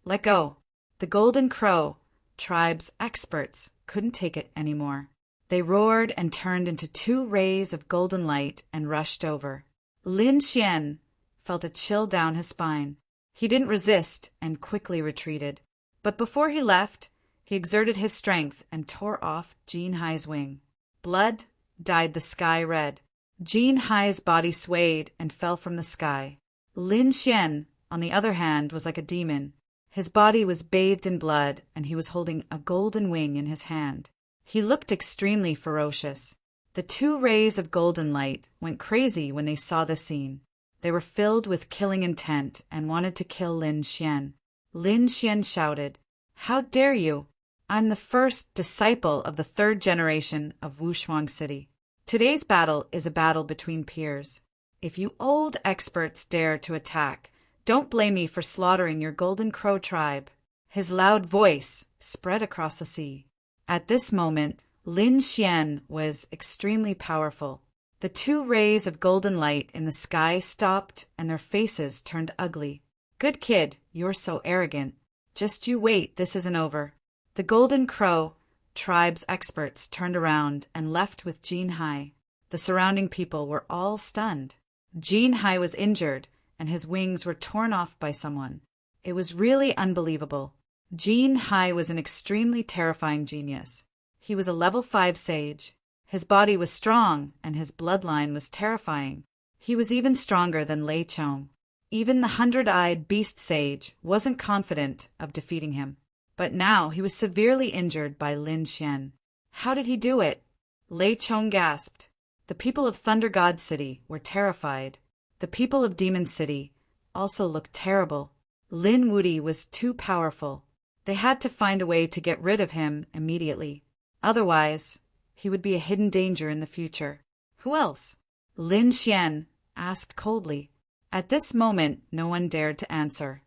Let go. The Golden Crow tribe's experts couldn't take it anymore. They roared and turned into two rays of golden light and rushed over. Lin Xian felt a chill down his spine. He didn't resist and quickly retreated. But before he left, he exerted his strength and tore off Jin Hai's wing. Blood dyed the sky red. Jin Hai's body swayed and fell from the sky. Lin Xian, on the other hand, was like a demon. His body was bathed in blood, and he was holding a golden wing in his hand. He looked extremely ferocious. The two rays of golden light went crazy when they saw the scene. They were filled with killing intent and wanted to kill Lin Xian. Lin Xian shouted, "How dare you! I'm the first disciple of the third generation of Wushuang City. Today's battle is a battle between peers. If you old experts dare to attack, don't blame me for slaughtering your Golden Crow tribe." His loud voice spread across the sea. At this moment, Lin Xian was extremely powerful. The two rays of golden light in the sky stopped and their faces turned ugly. "Good kid, you're so arrogant. Just you wait, this isn't over." The Golden Crow tribe's experts turned around and left with Jin Hai. The surrounding people were all stunned. Jin Hai was injured, and his wings were torn off by someone. It was really unbelievable. Jin Hai was an extremely terrifying genius. He was a level 5 sage. His body was strong, and his bloodline was terrifying. He was even stronger than Lei Chong. Even the 100-eyed beast sage wasn't confident of defeating him. But now he was severely injured by Lin Xian. How did he do it? Lei Chong gasped. The people of Thunder God City were terrified. The people of Demon City also looked terrible. Lin Wuti was too powerful. They had to find a way to get rid of him immediately. Otherwise, he would be a hidden danger in the future. Who else? Lin Xian asked coldly. At this moment, no one dared to answer.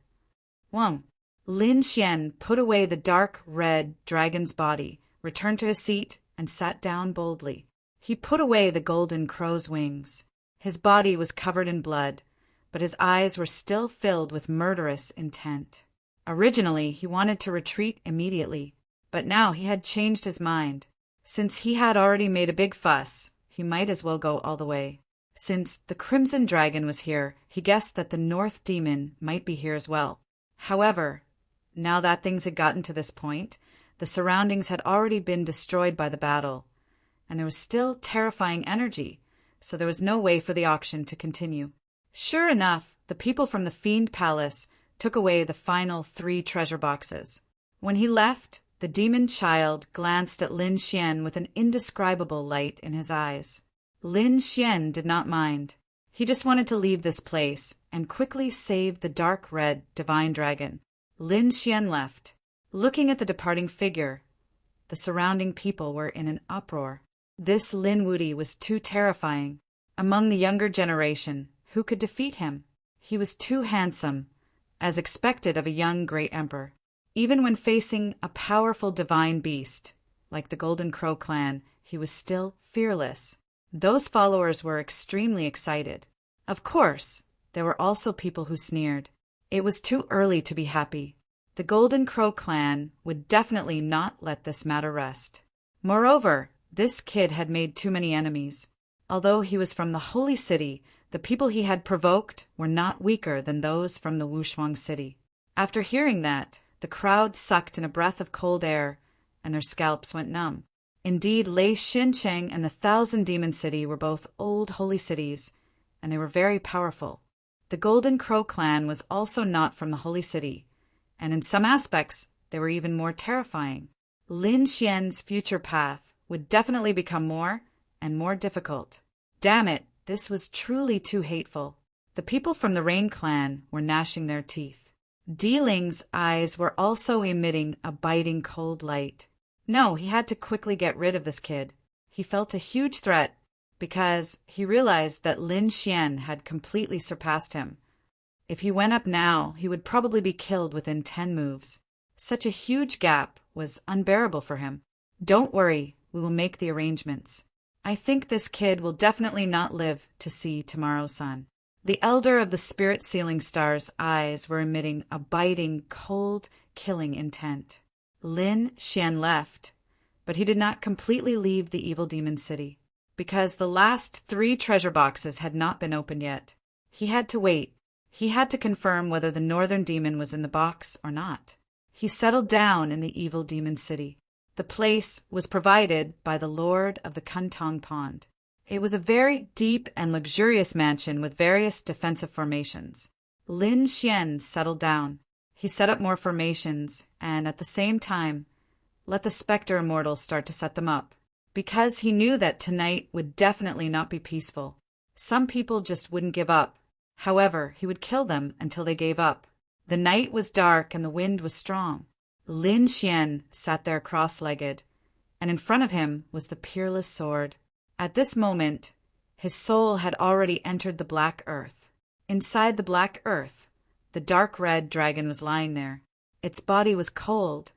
Wang. Lin Xian put away the dark red dragon's body, returned to his seat, and sat down boldly. He put away the Golden Crow's wings. His body was covered in blood, but his eyes were still filled with murderous intent. Originally, he wanted to retreat immediately, but now he had changed his mind. Since he had already made a big fuss, he might as well go all the way. Since the Crimson Dragon was here, he guessed that the North Demon might be here as well. However, now that things had gotten to this point, the surroundings had already been destroyed by the battle, and there was still terrifying energy, so there was no way for the auction to continue. Sure enough, the people from the Fiend Palace took away the final 3 treasure boxes. When he left, the demon child glanced at Lin Xian with an indescribable light in his eyes. Lin Xian did not mind. He just wanted to leave this place and quickly save the dark red divine dragon. Lin Xian left. Looking at the departing figure, the surrounding people were in an uproar. This Lin Wuti was too terrifying. Among the younger generation, who could defeat him? He was too handsome, as expected of a young great emperor. Even when facing a powerful divine beast, like the Golden Crow clan, he was still fearless. Those followers were extremely excited. Of course, there were also people who sneered. It was too early to be happy. The Golden Crow clan would definitely not let this matter rest. Moreover, this kid had made too many enemies. Although he was from the Holy City, the people he had provoked were not weaker than those from the Wushuang City. After hearing that, the crowd sucked in a breath of cold air, and their scalps went numb. Indeed, Lei Xincheng and the Thousand Demon City were both old holy cities, and they were very powerful. The Golden Crow clan was also not from the Holy City, and in some aspects, they were even more terrifying. Lin Xian's future path would definitely become more and more difficult. Damn it, this was truly too hateful. The people from the Rain clan were gnashing their teeth. Dealing's eyes were also emitting a biting cold light. No, he had to quickly get rid of this kid. He felt a huge threat because he realized that Lin Xian had completely surpassed him. If he went up now, he would probably be killed within 10 moves. Such a huge gap was unbearable for him. Don't worry, we will make the arrangements. I think this kid will definitely not live to see tomorrow's sun. The elder of the spirit-sealing star's eyes were emitting a biting, cold, killing intent. Lin Xian left, but he did not completely leave the evil demon city, because the last 3 treasure boxes had not been opened yet. He had to wait. He had to confirm whether the northern demon was in the box or not. He settled down in the evil demon city. The place was provided by the lord of the Kuntong Pond. It was a very deep and luxurious mansion with various defensive formations. Lin Xian settled down. He set up more formations and, at the same time, let the specter immortals start to set them up, because he knew that tonight would definitely not be peaceful. Some people just wouldn't give up. However, he would kill them until they gave up. The night was dark and the wind was strong. Lin Xian sat there cross-legged, and in front of him was the peerless sword. At this moment, his soul had already entered the black earth. Inside the black earth, the dark red dragon was lying there. Its body was cold,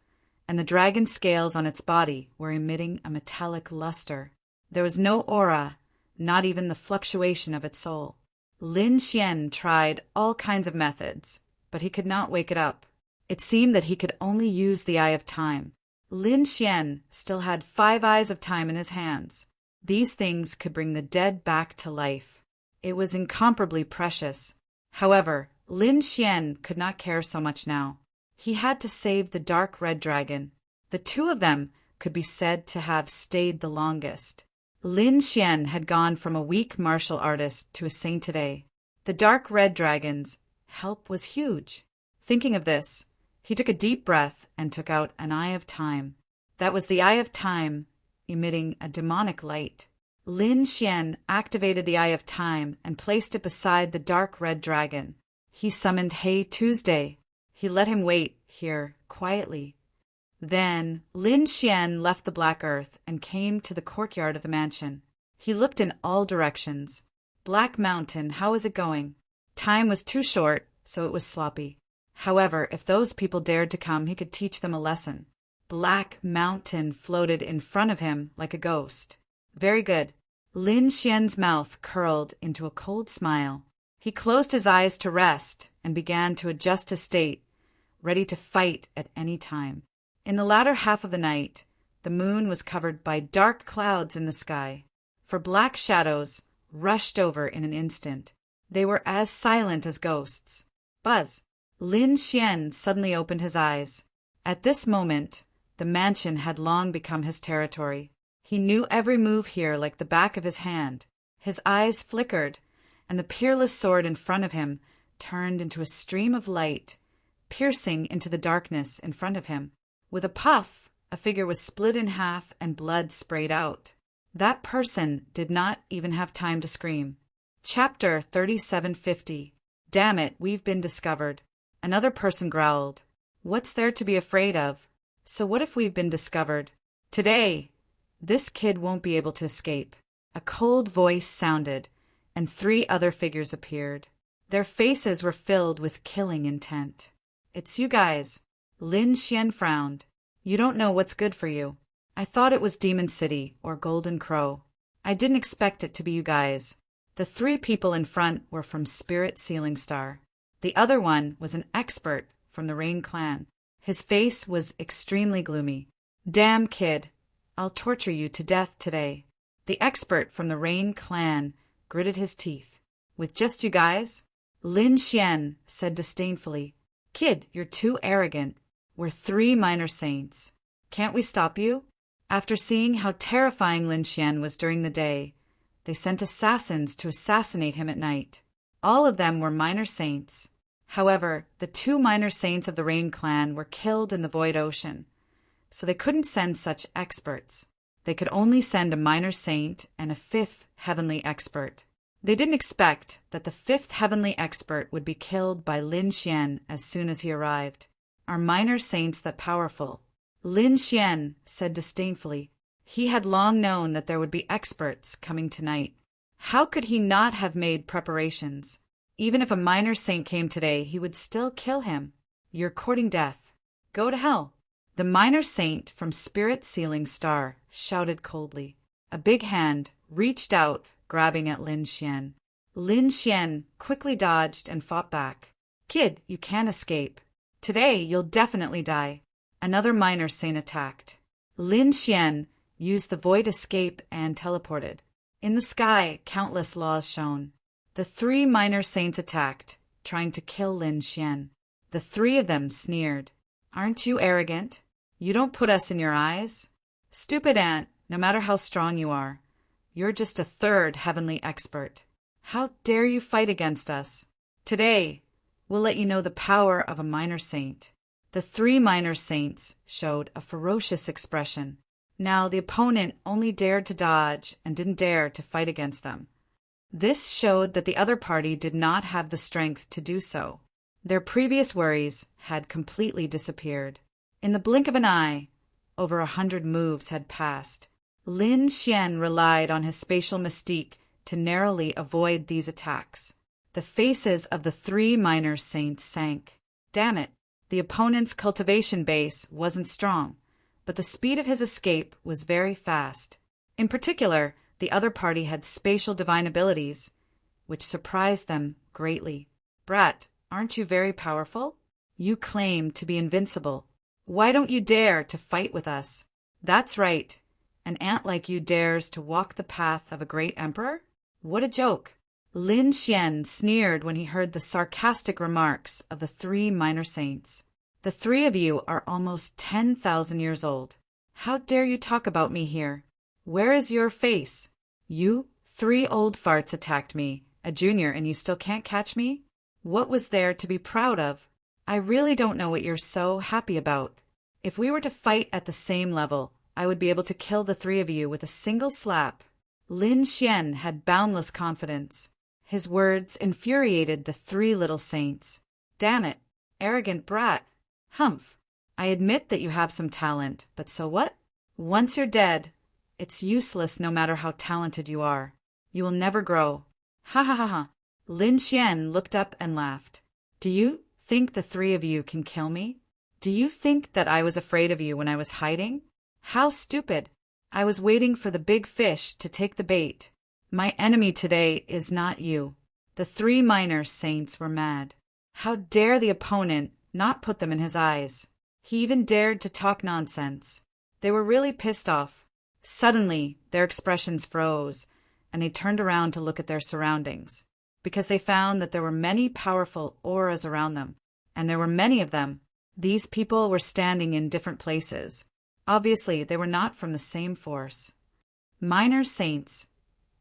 and the dragon scales on its body were emitting a metallic luster. There was no aura, not even the fluctuation of its soul. Lin Xian tried all kinds of methods, but he could not wake it up. It seemed that he could only use the Eye of Time. Lin Xian still had 5 eyes of time in his hands. These things could bring the dead back to life. It was incomparably precious. However, Lin Xian could not care so much now. He had to save the dark red dragon. The 2 of them could be said to have stayed the longest. Lin Xian had gone from a weak martial artist to a saint today. The dark red dragon's help was huge. Thinking of this, he took a deep breath and took out an Eye of Time. That was the Eye of Time, emitting a demonic light. Lin Xian activated the Eye of Time and placed it beside the dark red dragon. He summoned Hey Tuesday. He let him wait here quietly. Then Lin Xian left the black earth and came to the courtyard of the mansion. He looked in all directions. Black Mountain, how is it going? Time was too short, so it was sloppy. However, if those people dared to come, he could teach them a lesson. Black Mountain floated in front of him like a ghost. Very good. Lin Xian's mouth curled into a cold smile. He closed his eyes to rest and began to adjust his state, ready to fight at any time. In the latter half of the night, the moon was covered by dark clouds in the sky, for black shadows rushed over in an instant. They were as silent as ghosts. Buzz! Lin Xian suddenly opened his eyes. At this moment, the mansion had long become his territory. He knew every move here like the back of his hand. His eyes flickered, and the peerless sword in front of him turned into a stream of light piercing into the darkness in front of him. With a puff, a figure was split in half and blood sprayed out. That person did not even have time to scream. Chapter 3750. Damn it, we've been discovered. Another person growled. What's there to be afraid of? So what if we've been discovered? Today, this kid won't be able to escape. A cold voice sounded, and 3 other figures appeared. Their faces were filled with killing intent. It's you guys. Lin Xian frowned. You don't know what's good for you. I thought it was Demon City or Golden Crow. I didn't expect it to be you guys. The 3 people in front were from Spirit Sealing Star. The other one was an expert from the Rain Clan. His face was extremely gloomy. Damn kid, I'll torture you to death today. The expert from the Rain Clan gritted his teeth. With just you guys? Lin Xian said disdainfully. Kid, you're too arrogant. We're 3 minor saints. Can't we stop you? After seeing how terrifying Lin Xian was during the day, they sent assassins to assassinate him at night. All of them were minor saints. However, the 2 minor saints of the Rain Clan were killed in the Void Ocean, so they couldn't send such experts. They could only send a minor saint and a 5th heavenly expert. They didn't expect that the 5th heavenly expert would be killed by Lin Xian as soon as he arrived. Are minor saints that powerful? Lin Xian said disdainfully. He had long known that there would be experts coming tonight. How could he not have made preparations? Even if a minor saint came today, he would still kill him. You're courting death. Go to hell. The minor saint from Spirit Sealing Star shouted coldly. A big hand reached out, grabbing at Lin Xian. Lin Xian quickly dodged and fought back. Kid, you can't escape. Today you'll definitely die. Another minor saint attacked. Lin Xian used the void escape and teleported. In the sky, countless laws shone. The 3 minor saints attacked, trying to kill Lin Xian. The 3 of them sneered. Aren't you arrogant? You don't put us in your eyes? Stupid ant, no matter how strong you are. You're just a 3rd heavenly expert. How dare you fight against us? Today, we'll let you know the power of a minor saint. The 3 minor saints showed a ferocious expression. Now the opponent only dared to dodge and didn't dare to fight against them. This showed that the other party did not have the strength to do so. Their previous worries had completely disappeared. In the blink of an eye, over 100 moves had passed. Lin Xian relied on his spatial mystique to narrowly avoid these attacks. The faces of the 3 minor saints sank. Damn it, the opponent's cultivation base wasn't strong, but the speed of his escape was very fast. In particular, the other party had spatial divine abilities, which surprised them greatly. Brat, aren't you very powerful? You claim to be invincible. Why don't you dare to fight with us? That's right. An ant like you dares to walk the path of a great emperor? What a joke. Lin Xian sneered when he heard the sarcastic remarks of the 3 minor saints. The 3 of you are almost 10,000 years old. How dare you talk about me here? Where is your face? You 3 old farts attacked me, a junior, and you still can't catch me? What was there to be proud of? I really don't know what you're so happy about. If we were to fight at the same level, I would be able to kill the 3 of you with a single slap. Lin Xian had boundless confidence. His words infuriated the 3 little saints. Damn it, arrogant brat. Humph. I admit that you have some talent, but so what? Once you're dead, it's useless no matter how talented you are. You will never grow. Ha ha ha ha. Lin Xian looked up and laughed. Do you think the 3 of you can kill me? Do you think that I was afraid of you when I was hiding? How stupid. I was waiting for the big fish to take the bait. My enemy today is not you. The 3 minor saints were mad. How dare the opponent not put them in his eyes? He even dared to talk nonsense. They were really pissed off. Suddenly, their expressions froze, and they turned around to look at their surroundings, because they found that there were many powerful auras around them, and there were many of them. These people were standing in different places. Obviously, they were not from the same force. Minor saints.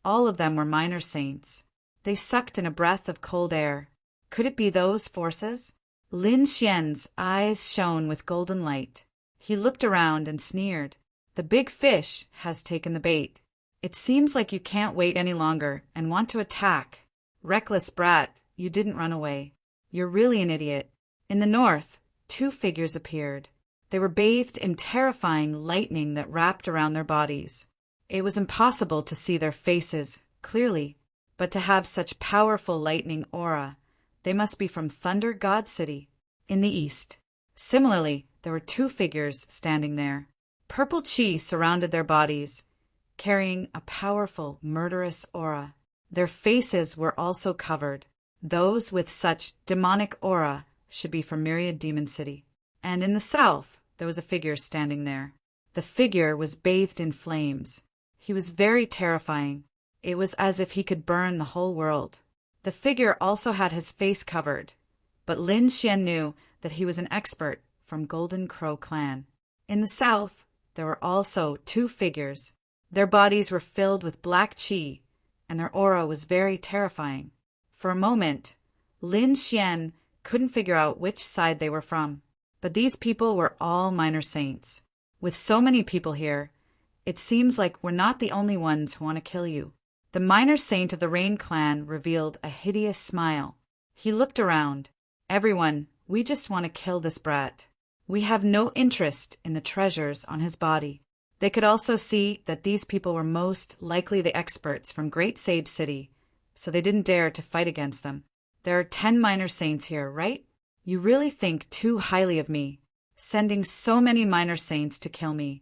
All of them were minor saints. They sucked in a breath of cold air. Could it be those forces? Lin Xian's eyes shone with golden light. He looked around and sneered. The big fish has taken the bait. It seems like you can't wait any longer and want to attack. Reckless brat, you didn't run away. You're really an idiot. In the north, two figures appeared. They were bathed in terrifying lightning that wrapped around their bodies. It was impossible to see their faces clearly, but to have such powerful lightning aura, they must be from Thunder God City, in the east. Similarly, there were two figures standing there. Purple chi surrounded their bodies, carrying a powerful, murderous aura. Their faces were also covered. Those with such demonic aura should be from Myriad Demon City. And in the south, there was a figure standing there. The figure was bathed in flames. He was very terrifying. It was as if he could burn the whole world. The figure also had his face covered, but Lin Xian knew that he was an expert from Golden Crow clan. In the south, there were also two figures. Their bodies were filled with black qi, and their aura was very terrifying. For a moment, Lin Xian couldn't figure out which side they were from. But these people were all minor saints. With so many people here, it seems like we're not the only ones who want to kill you. The minor saint of the Rain clan revealed a hideous smile. He looked around. Everyone, we just want to kill this brat. We have no interest in the treasures on his body. They could also see that these people were most likely the experts from Great Sage City, so they didn't dare to fight against them. There are 10 minor saints here, right? You really think too highly of me, sending so many minor saints to kill me.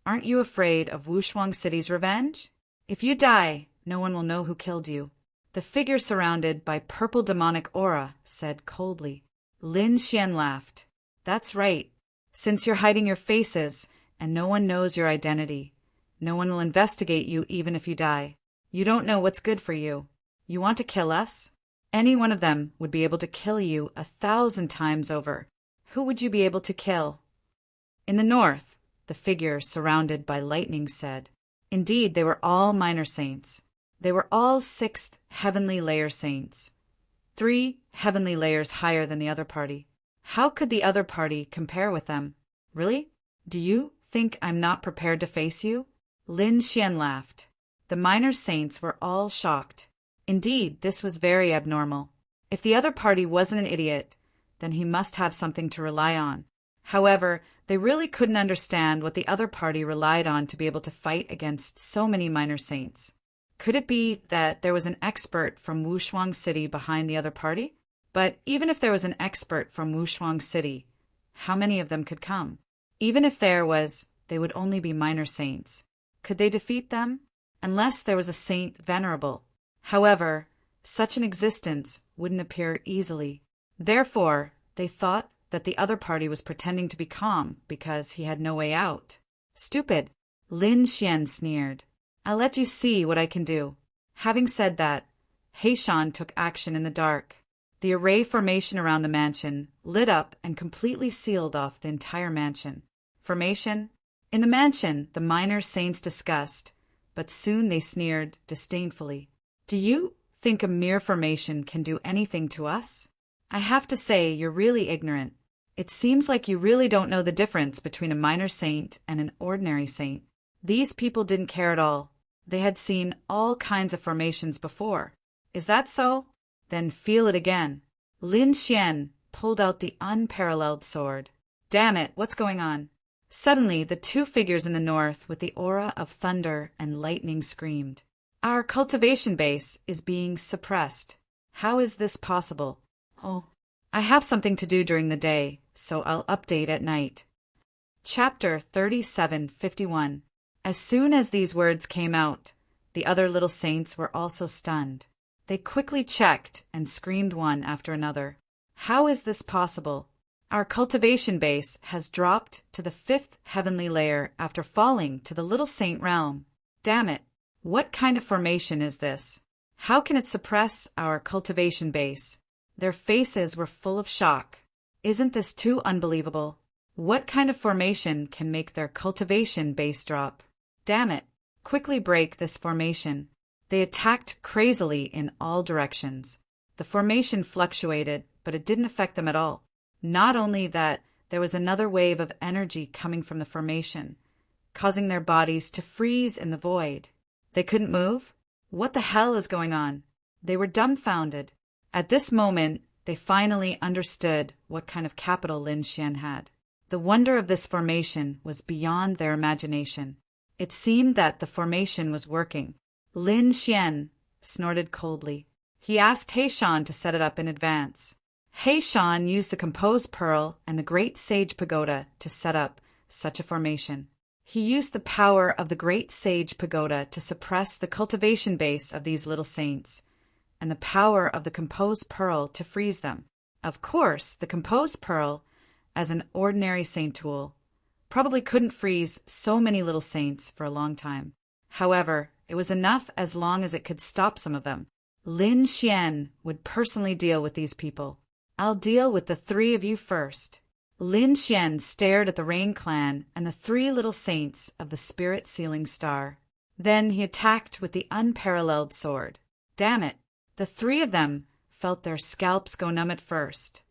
Aren't you afraid of Wushuang City's revenge? If you die, no one will know who killed you. The figure surrounded by purple demonic aura said coldly. Lin Xian laughed. That's right. Since you're hiding your faces and no one knows your identity, no one will investigate you even if you die. You don't know what's good for you. You want to kill us? Any one of them would be able to kill you 1,000 times over. Who would you be able to kill? In the north, the figure surrounded by lightning said. Indeed, they were all minor saints. They were all 6th heavenly layer saints, 3 heavenly layers higher than the other party. How could the other party compare with them? Really? Do you think I'm not prepared to face you? Lin Xian laughed. The minor saints were all shocked. Indeed, this was very abnormal. If the other party wasn't an idiot, then he must have something to rely on. However, they really couldn't understand what the other party relied on to be able to fight against so many minor saints. Could it be that there was an expert from Wushuang City behind the other party? But even if there was an expert from Wushuang City, how many of them could come? Even if there was, they would only be minor saints. Could they defeat them? Unless there was a saint venerable. However, such an existence wouldn't appear easily. Therefore, they thought that the other party was pretending to be calm because he had no way out. Stupid! Lin Xian sneered. I'll let you see what I can do. Having said that, Heishan took action in the dark. The array formation around the mansion lit up and completely sealed off the entire mansion. Formation? In the mansion, the minor saints discussed, but soon they sneered disdainfully. Do you think a mere formation can do anything to us? I have to say you're really ignorant. It seems like you really don't know the difference between a minor saint and an ordinary saint. These people didn't care at all. They had seen all kinds of formations before. Is that so? Then feel it again. Lin Xian pulled out the unparalleled sword. Damn it, what's going on? Suddenly, the two figures in the north with the aura of thunder and lightning screamed. Our cultivation base is being suppressed. How is this possible? Oh, I have something to do during the day, so I'll update at night. Chapter 3751. As soon as these words came out, the other little saints were also stunned. They quickly checked and screamed one after another. How is this possible? Our cultivation base has dropped to the 5th heavenly layer after falling to the little saint realm. Damn it! What kind of formation is this? How can it suppress our cultivation base? Their faces were full of shock. Isn't this too unbelievable? What kind of formation can make their cultivation base drop? Damn it! Quickly break this formation. They attacked crazily in all directions. The formation fluctuated, but it didn't affect them at all. Not only that, there was another wave of energy coming from the formation, causing their bodies to freeze in the void. They couldn't move? What the hell is going on? They were dumbfounded. At this moment, they finally understood what kind of capital Lin Xian had. The wonder of this formation was beyond their imagination. It seemed that the formation was working. Lin Xian snorted coldly. He asked Heishan to set it up in advance. Heishan used the composed pearl and the great sage pagoda to set up such a formation. He used the power of the great sage pagoda to suppress the cultivation base of these little saints, and the power of the composed pearl to freeze them. Of course, the composed pearl, as an ordinary saint tool, probably couldn't freeze so many little saints for a long time. However, it was enough as long as it could stop some of them. Lin Xian would personally deal with these people. I'll deal with the three of you first. Lin Xian stared at the Rain Clan and the three little saints of the Spirit Sealing Star. Then he attacked with the unparalleled sword. Damn it! The three of them felt their scalps go numb at first.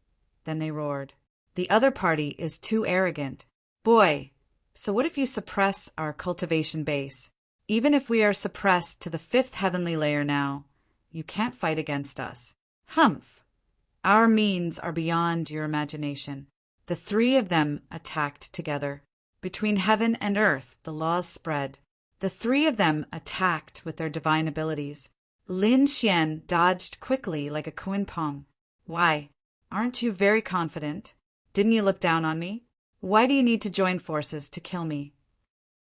Then they roared. The other party is too arrogant. Boy, so what if you suppress our cultivation base? Even if we are suppressed to the 5th heavenly layer now, you can't fight against us. Humph! Our means are beyond your imagination. The three of them attacked together. Between heaven and earth, the laws spread. The three of them attacked with their divine abilities. Lin Xian dodged quickly like a coin pong. Why? Aren't you very confident? Didn't you look down on me? Why do you need to join forces to kill me?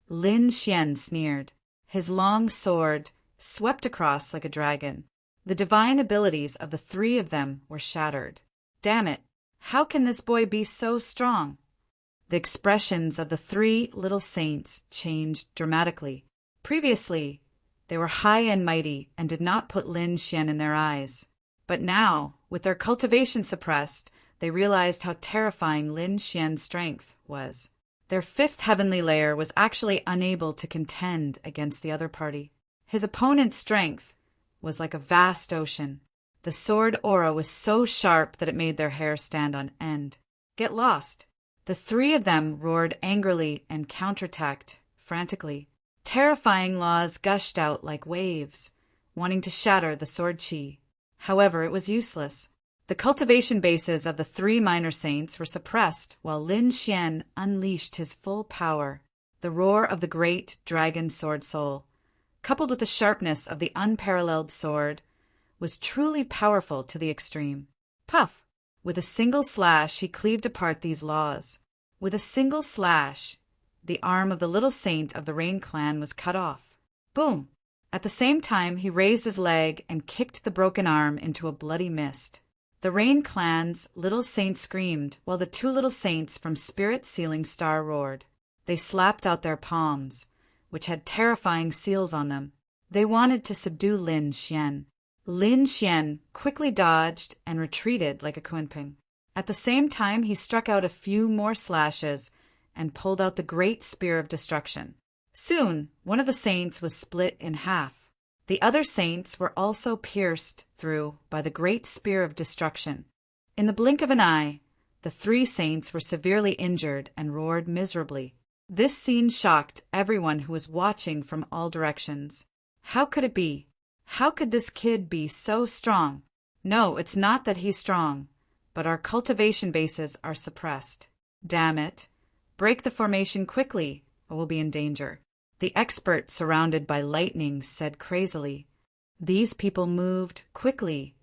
Lin Xian sneered. His long sword swept across like a dragon. The divine abilities of the three of them were shattered. Damn it! How can this boy be so strong? The expressions of the three little saints changed dramatically. Previously, they were high and mighty and did not put Lin Xian in their eyes. But now, with their cultivation suppressed, they realized how terrifying Lin Xian's strength was. Their 5th heavenly layer was actually unable to contend against the other party. His opponent's strength was like a vast ocean. The sword aura was so sharp that it made their hair stand on end. Get lost! The three of them roared angrily and counterattacked frantically. Terrifying laws gushed out like waves, wanting to shatter the sword chi. However, it was useless. The cultivation bases of the three minor saints were suppressed while Lin Xian unleashed his full power. The roar of the great dragon sword soul, coupled with the sharpness of the unparalleled sword, was truly powerful to the extreme. Puff! With a single slash he cleaved apart these laws. With a single slash, the arm of the little saint of the Rain Clan was cut off. Boom! At the same time he raised his leg and kicked the broken arm into a bloody mist. The Rain Clan's little saint screamed, while the two little saints from Spirit Sealing Star roared. They slapped out their palms, which had terrifying seals on them. They wanted to subdue Lin Xian. Lin Xian quickly dodged and retreated like a kunping. At the same time, he struck out a few more slashes and pulled out the great spear of destruction. Soon, one of the saints was split in half. The other saints were also pierced through by the great spear of destruction. In the blink of an eye, the three saints were severely injured and roared miserably. This scene shocked everyone who was watching from all directions. How could it be? How could this kid be so strong? No, it's not that he's strong, but our cultivation bases are suppressed. Damn it. Break the formation quickly, or we'll be in danger. The expert surrounded by lightning said crazily. These people moved quickly,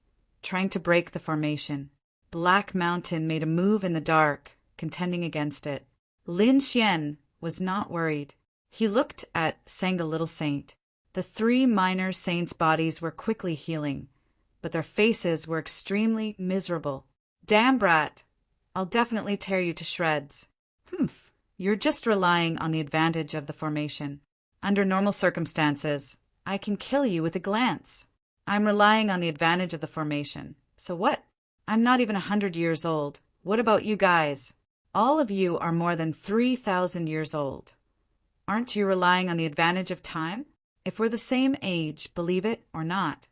trying to break the formation. Black Mountain made a move in the dark, contending against it. Lin Xian was not worried. He looked at Sanga Little Saint. The three minor saints' bodies were quickly healing, but their faces were extremely miserable. Damn brat! I'll definitely tear you to shreds. Humph! You're just relying on the advantage of the formation. Under normal circumstances, I can kill you with a glance. I'm relying on the advantage of the formation. So what? I'm not even 100 years old. What about you guys? All of you are more than 3,000 years old. Aren't you relying on the advantage of time? If we're the same age, believe it or not,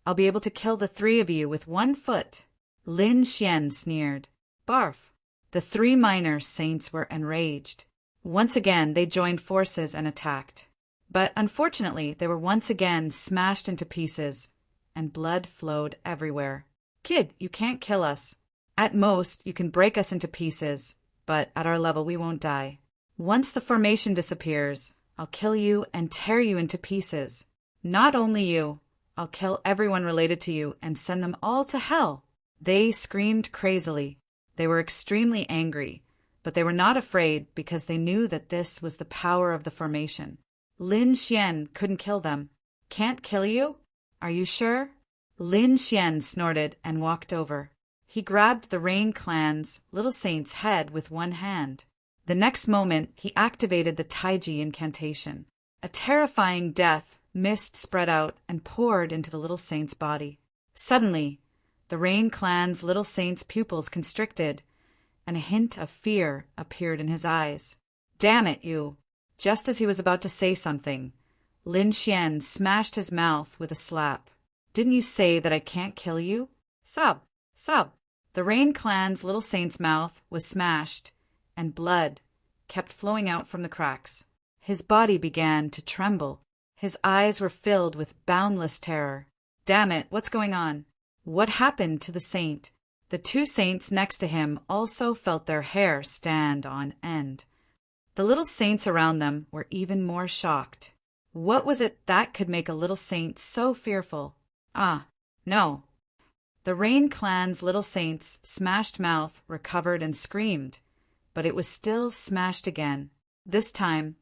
I'll be able to kill the three of you with 1 foot. Lin Xian sneered. Barf! The three minor saints were enraged. Once again, they joined forces and attacked. But unfortunately, they were once again smashed into pieces, and blood flowed everywhere. Kid, you can't kill us. At most, you can break us into pieces, but at our level, we won't die. Once the formation disappears, I'll kill you and tear you into pieces. Not only you, I'll kill everyone related to you and send them all to hell. They screamed crazily. They were extremely angry, but they were not afraid because they knew that this was the power of the formation. Lin Xian couldn't kill them. Can't kill you? Are you sure? Lin Xian snorted and walked over. He grabbed the Rain Clan's little saint's head with one hand. The next moment, he activated the Taiji incantation. A terrifying death mist spread out and poured into the little saint's body. Suddenly, the Rain Clan's little saint's pupils constricted, and a hint of fear appeared in his eyes. Damn it, you! Just as he was about to say something, Lin Xian smashed his mouth with a slap. Didn't you say that I can't kill you? Sub! The Rain Clan's little saint's mouth was smashed, and blood kept flowing out from the cracks. His body began to tremble. His eyes were filled with boundless terror. Damn it, what's going on? What happened to the saint? The two saints next to him also felt their hair stand on end. The little saints around them were even more shocked. What was it that could make a little saint so fearful? No. The Rain Clan's little saint's smashed mouth recovered and screamed, but it was still smashed again. This time,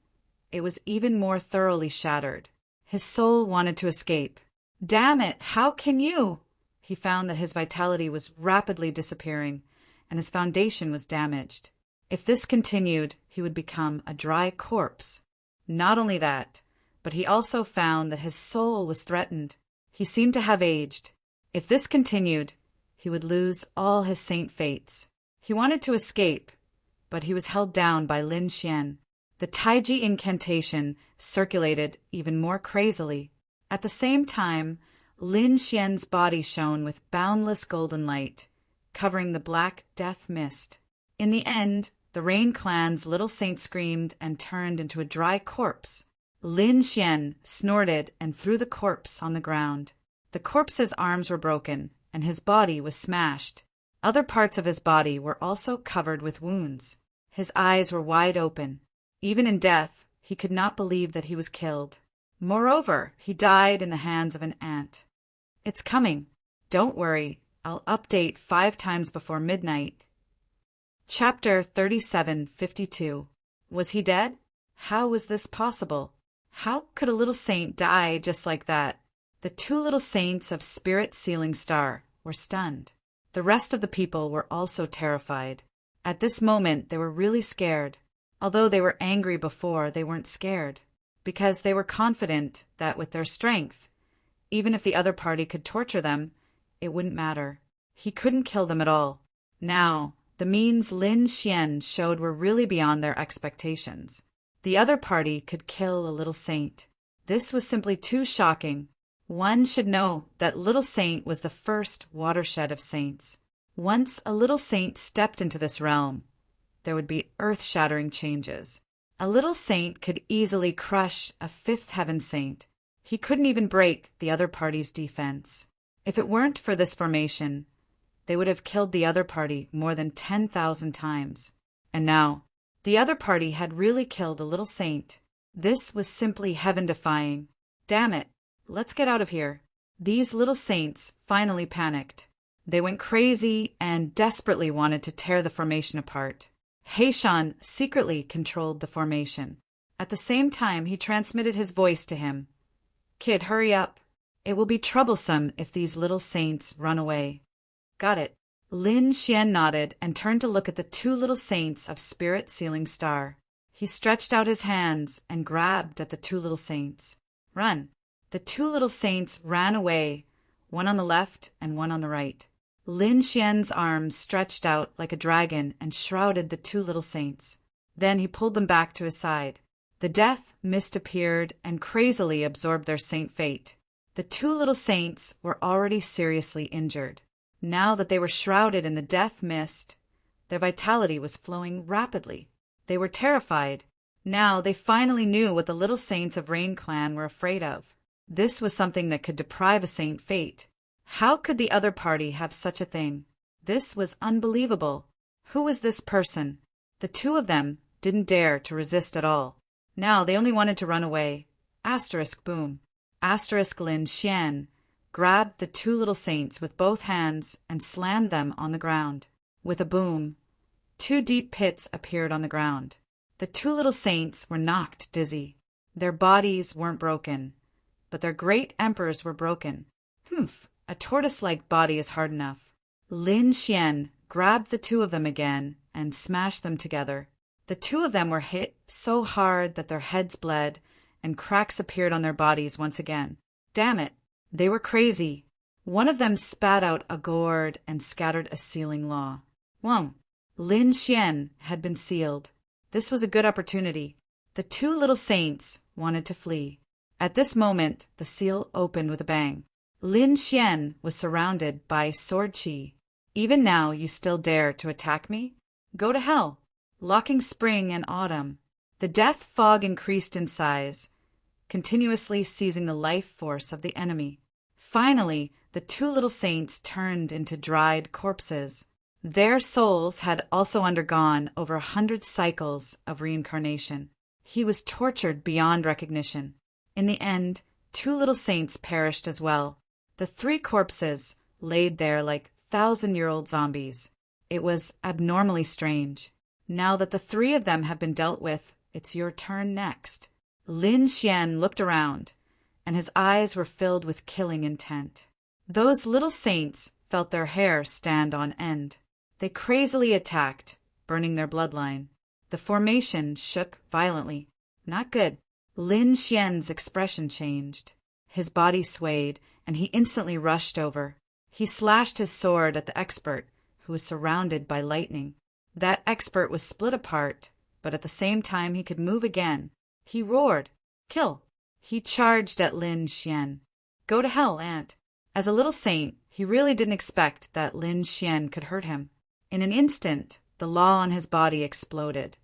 it was even more thoroughly shattered. His soul wanted to escape. Damn it, how can you? He found that his vitality was rapidly disappearing, and his foundation was damaged. If this continued, he would become a dry corpse. Not only that, but he also found that his soul was threatened. He seemed to have aged. If this continued, he would lose all his saint fates. He wanted to escape, but he was held down by Lin Xian. The Taiji incantation circulated even more crazily. At the same time, Lin Xian's body shone with boundless golden light, covering the black death mist. In the end, the Rain Clan's little saint screamed and turned into a dry corpse. Lin Xian snorted and threw the corpse on the ground. The corpse's arms were broken, and his body was smashed. Other parts of his body were also covered with wounds. His eyes were wide open. Even in death, he could not believe that he was killed. Moreover, he died in the hands of an ant. It's coming. Don't worry, I'll update 5 times before midnight. Chapter 3752. Was he dead? How was this possible? How could a little saint die just like that? The 2 little saints of Spirit Sealing Star were stunned. The rest of the people were also terrified. At this moment, they were really scared. Although they were angry before, they weren't scared, because they were confident that with their strength, even if the other party could torture them, it wouldn't matter. He couldn't kill them at all. Now, the means Lin Xian showed were really beyond their expectations. The other party could kill a little saint. This was simply too shocking. One should know that Little Saint was the first watershed of saints. Once a little saint stepped into this realm, there would be earth-shattering changes. A little saint could easily crush a 5th heaven saint. He couldn't even break the other party's defense. If it weren't for this formation, they would have killed the other party more than 10,000 times. And now, the other party had really killed a little saint. This was simply heaven-defying. Damn it, let's get out of here. These little saints finally panicked. They went crazy and desperately wanted to tear the formation apart. Heishan secretly controlled the formation. At the same time, he transmitted his voice to him. Kid, hurry up. It will be troublesome if these little saints run away. Got it. Lin Xian nodded and turned to look at the 2 little saints of Spirit Sealing Star. He stretched out his hands and grabbed at the 2 little saints. Run. The 2 little saints ran away, one on the left and one on the right. Lin Xian's arms stretched out like a dragon and shrouded the 2 little saints. Then he pulled them back to his side. The death mist appeared and crazily absorbed their saint fate. The 2 little saints were already seriously injured. Now that they were shrouded in the death mist, Their vitality was flowing rapidly. They were terrified. Now they finally knew what the little saints of Rain Clan were afraid of. This was something that could deprive a saint fate. How could the other party have such a thing? This was unbelievable. Who was this person? The two of them didn't dare to resist at all. Now they only wanted to run away. Asterisk boom. Asterisk Lin Xian grabbed the two little saints with both hands and slammed them on the ground. With a boom, two deep pits appeared on the ground. The two little saints were knocked dizzy. Their bodies weren't broken, but their great emperors were broken. Humph, a tortoise-like body is hard enough. Lin Xian grabbed the two of them again and smashed them together. The two of them were hit so hard that their heads bled and cracks appeared on their bodies once again. Damn it, they were crazy. One of them spat out a gourd and scattered a sealing law. Whoa, Lin Xian had been sealed. This was a good opportunity. The two little saints wanted to flee. At this moment, the seal opened with a bang. Lin Xian was surrounded by sword chi. Even now you still dare to attack me? Go to hell. Locking spring and autumn. The death fog increased in size, continuously seizing the life force of the enemy. Finally, the two little saints turned into dried corpses. Their souls had also undergone over 100 cycles of reincarnation. He was tortured beyond recognition. In the end, two little saints perished as well. The three corpses laid there like 1,000-year-old zombies. It was abnormally strange. Now that the three of them have been dealt with, it's your turn next. Lin Xian looked around, and his eyes were filled with killing intent. Those little saints felt their hair stand on end. They crazily attacked, burning their bloodline. The formation shook violently. Not good. Lin Xian's expression changed. His body swayed, and he instantly rushed over. He slashed his sword at the expert, who was surrounded by lightning. That expert was split apart, but at the same time he could move again. He roared, "Kill!" He charged at Lin Xian. Go to hell, Aunt. As a little saint, he really didn't expect that Lin Xian could hurt him. In an instant, the law on his body exploded,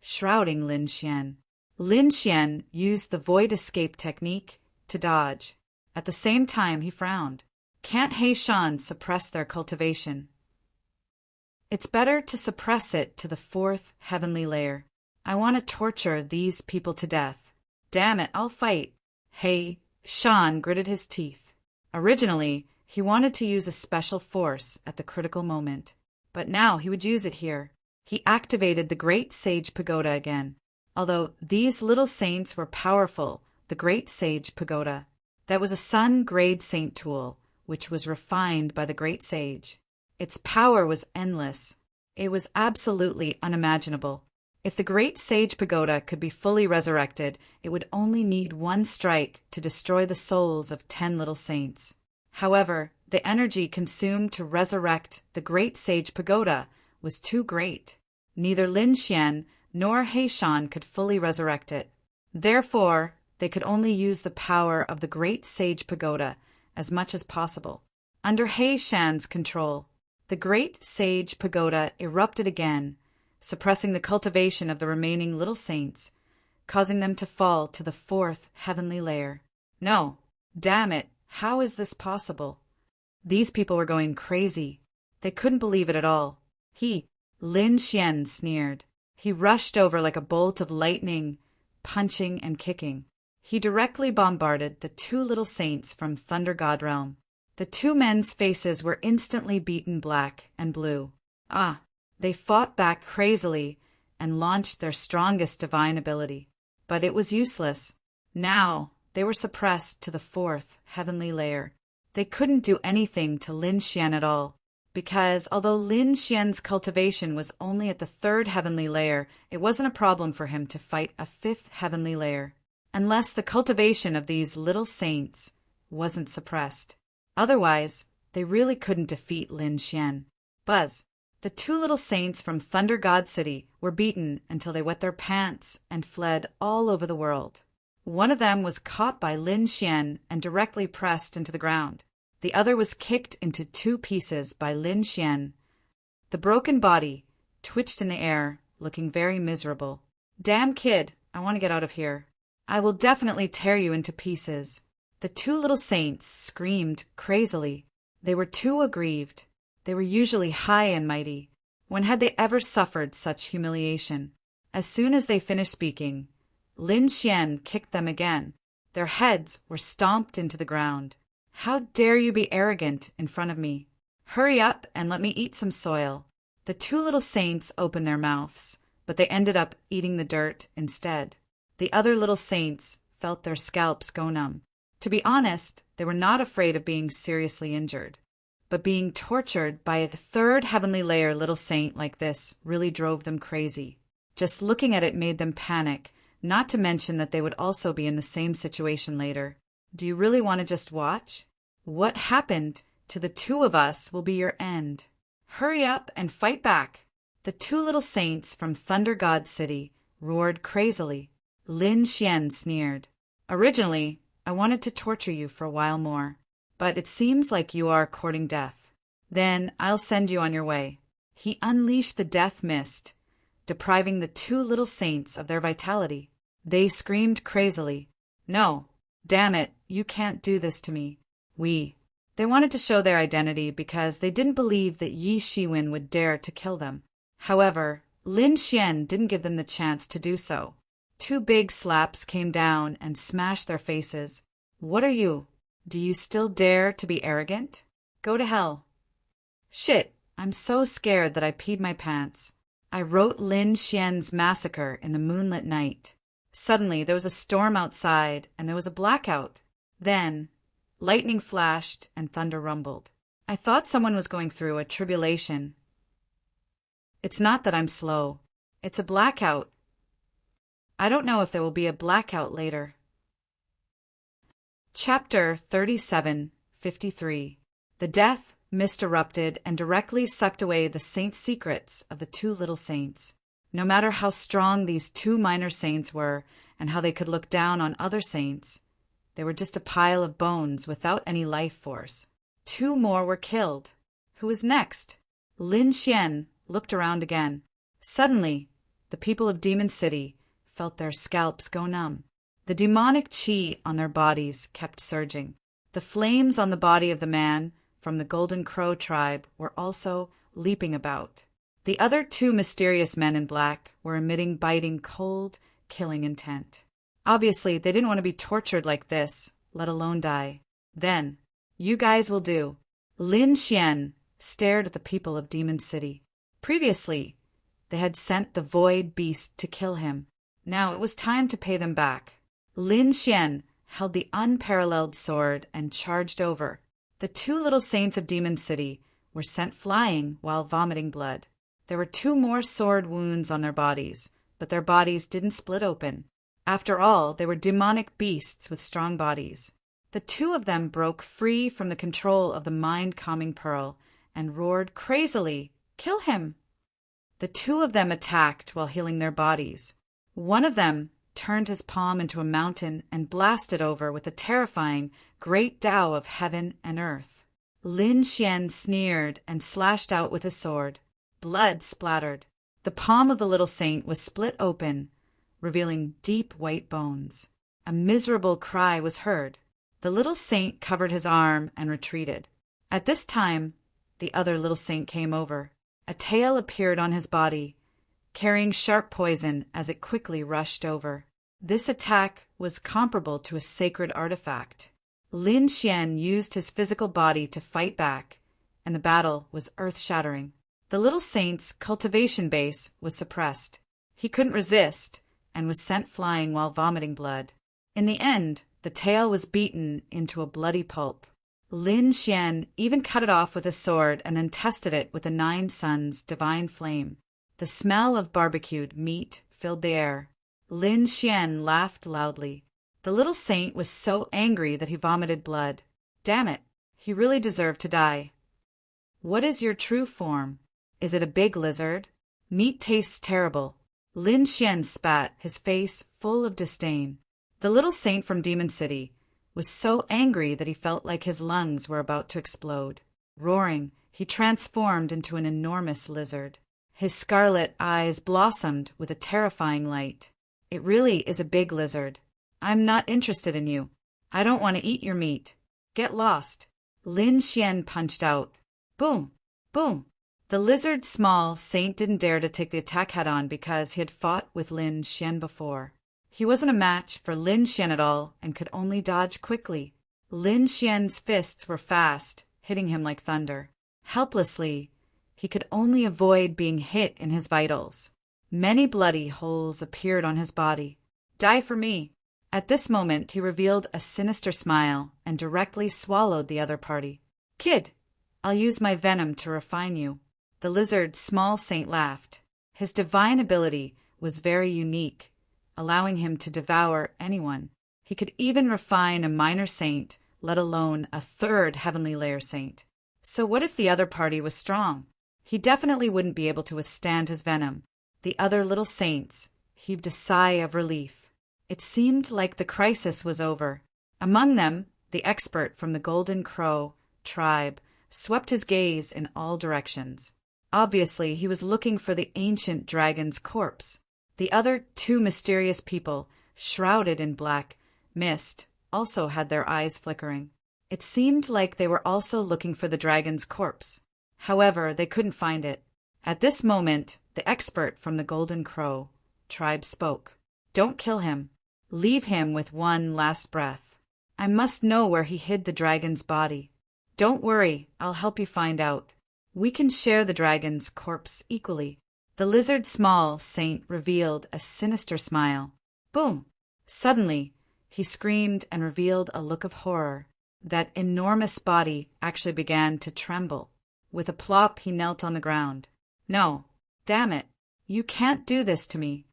shrouding Lin Xian. Lin Xian used the void escape technique to dodge. At the same time, he frowned. Can't He Shan suppress their cultivation? It's better to suppress it to the fourth heavenly layer. I want to torture these people to death. Damn it, I'll fight. He Shan gritted his teeth. Originally, he wanted to use a special force at the critical moment, but now he would use it here. He activated the Great Sage Pagoda again. Although these little saints were powerful, the Great Sage Pagoda, that was a sun-grade saint tool, which was refined by the Great Sage. Its power was endless. It was absolutely unimaginable. If the Great Sage Pagoda could be fully resurrected, it would only need one strike to destroy the souls of 10 little saints. However, the energy consumed to resurrect the Great Sage Pagoda was too great. Neither Lin Xian nor He Shan could fully resurrect it. Therefore, they could only use the power of the Great Sage Pagoda as much as possible. Under He Shan's control, the Great Sage Pagoda erupted again, suppressing the cultivation of the remaining little saints, causing them to fall to the fourth heavenly layer. No, damn it, how is this possible? These people were going crazy. They couldn't believe it at all. Lin Xian sneered. He rushed over like a bolt of lightning, punching and kicking. He directly bombarded the two little saints from Thunder God Realm. The two men's faces were instantly beaten black and blue. They fought back crazily and launched their strongest divine ability. But it was useless. Now they were suppressed to the fourth heavenly layer. They couldn't do anything to Lin Xian at all, because although Lin Xian's cultivation was only at the third heavenly layer, it wasn't a problem for him to fight a fifth heavenly layer, unless the cultivation of these little saints wasn't suppressed. Otherwise, they really couldn't defeat Lin Xian. Buzz. The two little saints from Thunder God City were beaten until they wet their pants and fled all over the world. One of them was caught by Lin Xian and directly pressed into the ground. The other was kicked into two pieces by Lin Xian. The broken body twitched in the air, looking very miserable. "Damn kid, I want to get out of here. I will definitely tear you into pieces." The two little saints screamed crazily. They were too aggrieved. They were usually high and mighty. When had they ever suffered such humiliation? As soon as they finished speaking, Lin Xian kicked them again. Their heads were stomped into the ground. "How dare you be arrogant in front of me? Hurry up and let me eat some soil." The two little saints opened their mouths, but they ended up eating the dirt instead. The other little saints felt their scalps go numb. To be honest, they were not afraid of being seriously injured. But being tortured by a third heavenly layer little saint like this really drove them crazy. Just looking at it made them panic, not to mention that they would also be in the same situation later. Do you really want to just watch? What happened to the two of us will be your end. Hurry up and fight back. The two little saints from Thunder God City roared crazily. Lin Xian sneered. "Originally, I wanted to torture you for a while more, but it seems like you are courting death. Then I'll send you on your way." He unleashed the death mist, depriving the two little saints of their vitality. They screamed crazily. "No, damn it, you can't do this to me. They wanted to show their identity because they didn't believe that Yi Shiwen would dare to kill them. However, Lin Xian didn't give them the chance to do so. Two big slaps came down and smashed their faces. "What are you? Do you still dare to be arrogant? Go to hell." "Shit, I'm so scared that I peed my pants." I wrote Lin Xian's massacre in the moonlit night. Suddenly there was a storm outside and there was a blackout. Then lightning flashed and thunder rumbled. I thought someone was going through a tribulation. It's not that I'm slow. It's a blackout. I don't know if there will be a blackout later. Chapter 37:53. The death mist erupted and directly sucked away the saint's secrets of the two little saints. No matter how strong these two minor saints were and how they could look down on other saints, they were just a pile of bones without any life force. Two more were killed. Who was next? Lin Xian looked around again. Suddenly, the people of Demon City felt their scalps go numb. The demonic qi on their bodies kept surging. The flames on the body of the man from the Golden Crow tribe were also leaping about. The other two mysterious men in black were emitting biting, cold, killing intent. Obviously, they didn't want to be tortured like this, let alone die. Then, "You guys will do." Lin Xian stared at the people of Demon City. Previously, they had sent the Void Beast to kill him. Now it was time to pay them back. Lin Xian held the unparalleled sword and charged over. The two little saints of Demon City were sent flying while vomiting blood. There were two more sword wounds on their bodies, but their bodies didn't split open. After all, they were demonic beasts with strong bodies. The two of them broke free from the control of the mind-calming pearl and roared crazily, "Kill him!" The two of them attacked while healing their bodies. One of them turned his palm into a mountain and blasted over with a terrifying great Tao of heaven and earth. Lin Xian sneered and slashed out with his sword. Blood splattered. The palm of the little saint was split open, revealing deep white bones. A miserable cry was heard. The little saint covered his arm and retreated. At this time, the other little saint came over. A tail appeared on his body, carrying sharp poison as it quickly rushed over. This attack was comparable to a sacred artifact. Lin Xian used his physical body to fight back, and the battle was earth-shattering. The little saint's cultivation base was suppressed. He couldn't resist and was sent flying while vomiting blood. In the end, the tail was beaten into a bloody pulp. Lin Xian even cut it off with a sword and then tested it with the 9 Suns' divine flame. The smell of barbecued meat filled the air. Lin Xian laughed loudly. The little saint was so angry that he vomited blood. Damn it, he really deserved to die. "What is your true form? Is it a big lizard? Meat tastes terrible." Lin Xian spat, his face full of disdain. The little saint from Demon City was so angry that he felt like his lungs were about to explode. Roaring, he transformed into an enormous lizard. His scarlet eyes blossomed with a terrifying light. It really is a big lizard. I'm not interested in you. I don't want to eat your meat. Get lost. Lin Xian punched out. Boom! Boom! The lizard small saint didn't dare to take the attack head-on because he had fought with Lin Xian before. He wasn't a match for Lin Xian at all and could only dodge quickly. Lin Xian's fists were fast, hitting him like thunder. Helplessly, he could only avoid being hit in his vitals. Many bloody holes appeared on his body. Die for me! At this moment, he revealed a sinister smile and directly swallowed the other party. Kid, I'll use my venom to refine you. The lizard's small saint laughed. His divine ability was very unique, allowing him to devour anyone. He could even refine a minor saint, let alone a third heavenly layer saint. So what if the other party was strong? He definitely wouldn't be able to withstand his venom. The other little saints heaved a sigh of relief. It seemed like the crisis was over. Among them, the expert from the Golden Crow tribe swept his gaze in all directions. Obviously, he was looking for the ancient dragon's corpse. The other two mysterious people, shrouded in black mist, also had their eyes flickering. It seemed like they were also looking for the dragon's corpse. However, they couldn't find it. At this moment, the expert from the Golden Crow tribe spoke. Don't kill him. Leave him with one last breath. I must know where he hid the dragon's body. Don't worry, I'll help you find out. We can share the dragon's corpse equally. The lizard small saint revealed a sinister smile. Boom! Suddenly, he screamed and revealed a look of horror. That enormous body actually began to tremble. With a plop, he knelt on the ground. No, damn it, you can't do this to me.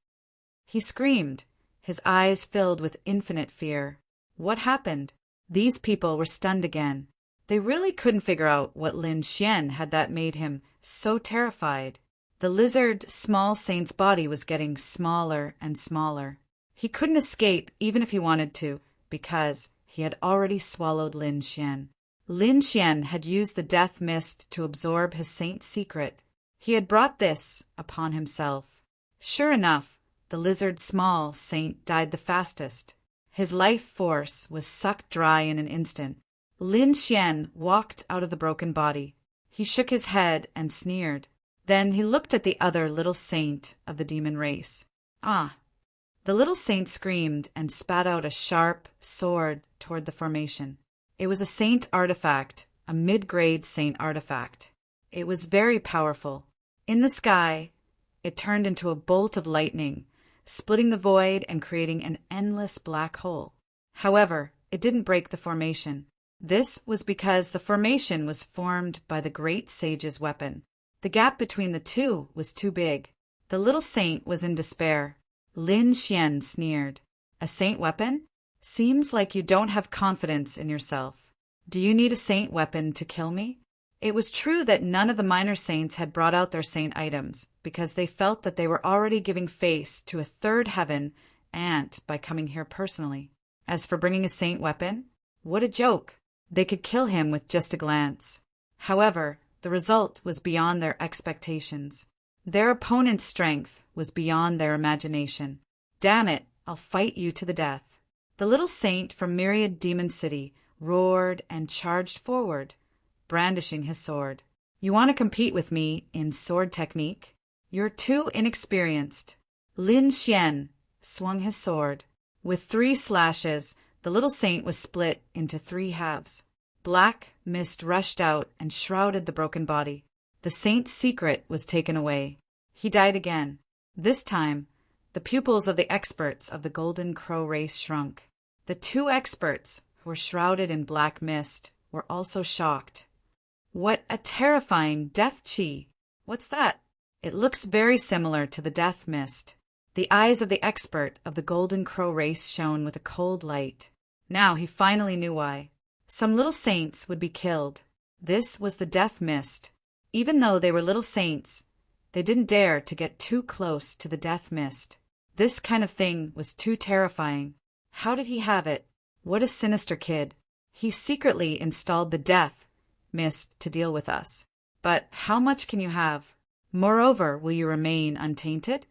He screamed, his eyes filled with infinite fear. What happened? These people were stunned again. They really couldn't figure out what Lin Xian had that made him so terrified. The lizard small saint's body was getting smaller and smaller. He couldn't escape even if he wanted to, because he had already swallowed Lin Xian. Lin Xian had used the death mist to absorb his saint's secret. He had brought this upon himself. Sure enough, the lizard small saint died the fastest. His life force was sucked dry in an instant. Lin Xian walked out of the broken body. He shook his head and sneered. Then he looked at the other little saint of the demon race. Ah! The little saint screamed and spat out a sharp sword toward the formation. It was a saint artifact, a mid-grade saint artifact. It was very powerful. In the sky, it turned into a bolt of lightning, splitting the void and creating an endless black hole. However, it didn't break the formation. This was because the formation was formed by the great sage's weapon. The gap between the two was too big. The little saint was in despair. Lin Xian sneered. A saint weapon? Seems like you don't have confidence in yourself. Do you need a saint weapon to kill me? It was true that none of the minor saints had brought out their saint items, because they felt that they were already giving face to a third heaven ant by coming here personally. As for bringing a saint weapon, what a joke! They could kill him with just a glance. However, the result was beyond their expectations. Their opponent's strength was beyond their imagination. Damn it, I'll fight you to the death. The little saint from Myriad Demon City roared and charged forward, brandishing his sword. You want to compete with me in sword technique? You're too inexperienced. Lin Xian swung his sword. With 3 slashes, the little saint was split into 3 halves. Black mist rushed out and shrouded the broken body. The saint's secret was taken away. He died again. This time, the pupils of the experts of the Golden Crow race shrunk. The 2 experts, who were shrouded in black mist, were also shocked. What a terrifying death chi! What's that? It looks very similar to the death mist. The eyes of the expert of the Golden Crow race shone with a cold light. Now he finally knew why. Some little saints would be killed. This was the death mist. Even though they were little saints, they didn't dare to get too close to the death mist. This kind of thing was too terrifying. How did he have it? What a sinister kid. He secretly installed the death mist to deal with us. But how much can you have? Moreover, will you remain untainted?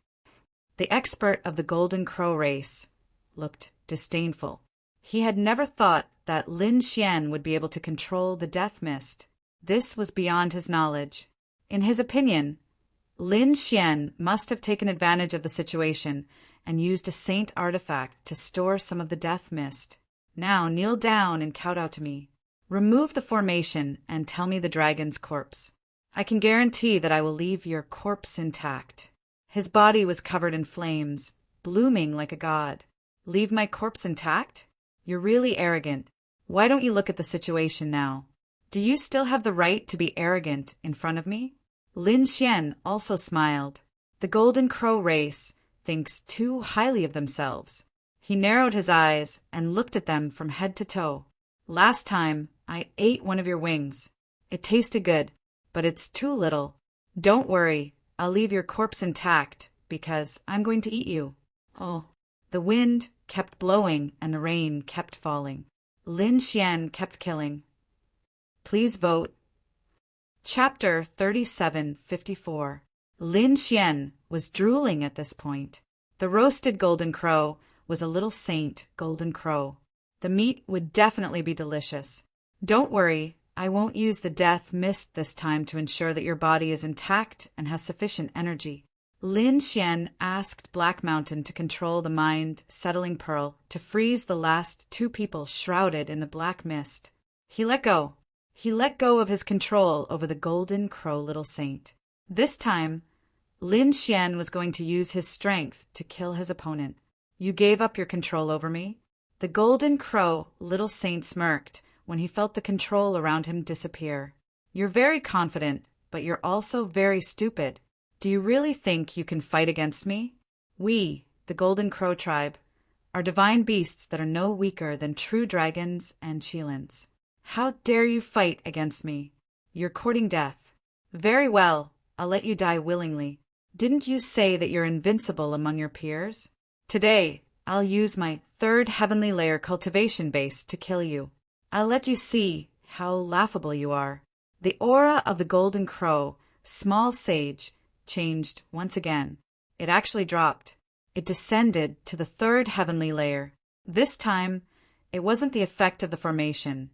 The expert of the Golden Crow race looked disdainful. He had never thought that Lin Xian would be able to control the death mist. This was beyond his knowledge. In his opinion, Lin Xian must have taken advantage of the situation and used a saint artifact to store some of the death mist. Now kneel down and kowtow to me. Remove the formation and tell me the dragon's corpse. I can guarantee that I will leave your corpse intact. His body was covered in flames, blooming like a god. Leave my corpse intact? You're really arrogant. Why don't you look at the situation now? Do you still have the right to be arrogant in front of me? Lin Xian also smiled. The Golden Crow race thinks too highly of themselves. He narrowed his eyes and looked at them from head to toe. Last time, I ate one of your wings. It tasted good, but it's too little. Don't worry, I'll leave your corpse intact because I'm going to eat you. Oh. The wind kept blowing and the rain kept falling. Lin Xian kept killing. Please vote. Chapter 3754. Lin Xian was drooling at this point. The roasted golden crow was a little saint golden crow. The meat would definitely be delicious. Don't worry, I won't use the death mist this time to ensure that your body is intact and has sufficient energy. Lin Xian asked Black Mountain to control the mind-settling pearl to freeze the last two people shrouded in the black mist. He let go. He let go of his control over the Golden Crow Little Saint. This time, Lin Xian was going to use his strength to kill his opponent. You gave up your control over me? The Golden Crow Little Saint smirked when he felt the control around him disappear. You're very confident, but you're also very stupid. Do you really think you can fight against me? We, the Golden Crow tribe, are divine beasts that are no weaker than true dragons and Qilins. How dare you fight against me? You're courting death. Very well, I'll let you die willingly. Didn't you say that you're invincible among your peers? Today, I'll use my third heavenly layer cultivation base to kill you. I'll let you see how laughable you are. The aura of the Golden Crow, small sage, changed once again. It actually dropped. It descended to the third heavenly layer. This time, it wasn't the effect of the formation,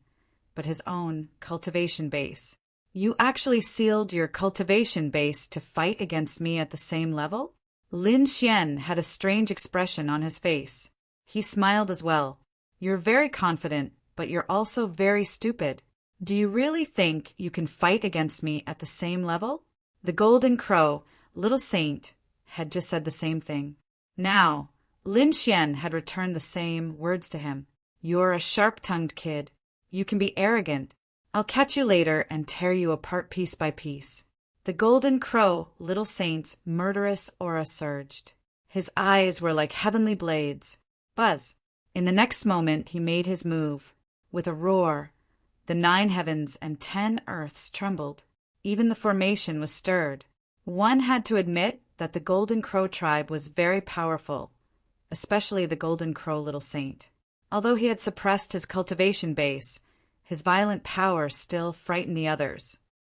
but his own cultivation base. You actually sealed your cultivation base to fight against me at the same level? Lin Xian had a strange expression on his face. He smiled as well. You're very confident, but you're also very stupid. Do you really think you can fight against me at the same level? The Golden Crow, Little Saint, had just said the same thing. Now, Lin Xian had returned the same words to him. You're a sharp-tongued kid. You can be arrogant. I'll catch you later and tear you apart piece by piece. The Golden Crow, Little Saint's murderous aura surged. His eyes were like heavenly blades. Buzz! In the next moment he made his move. With a roar, the 9 heavens and 10 earths trembled. Even the formation was stirred. One had to admit that the Golden Crow tribe was very powerful, especially the Golden Crow Little Saint. Although he had suppressed his cultivation base, his violent power still frightened the others.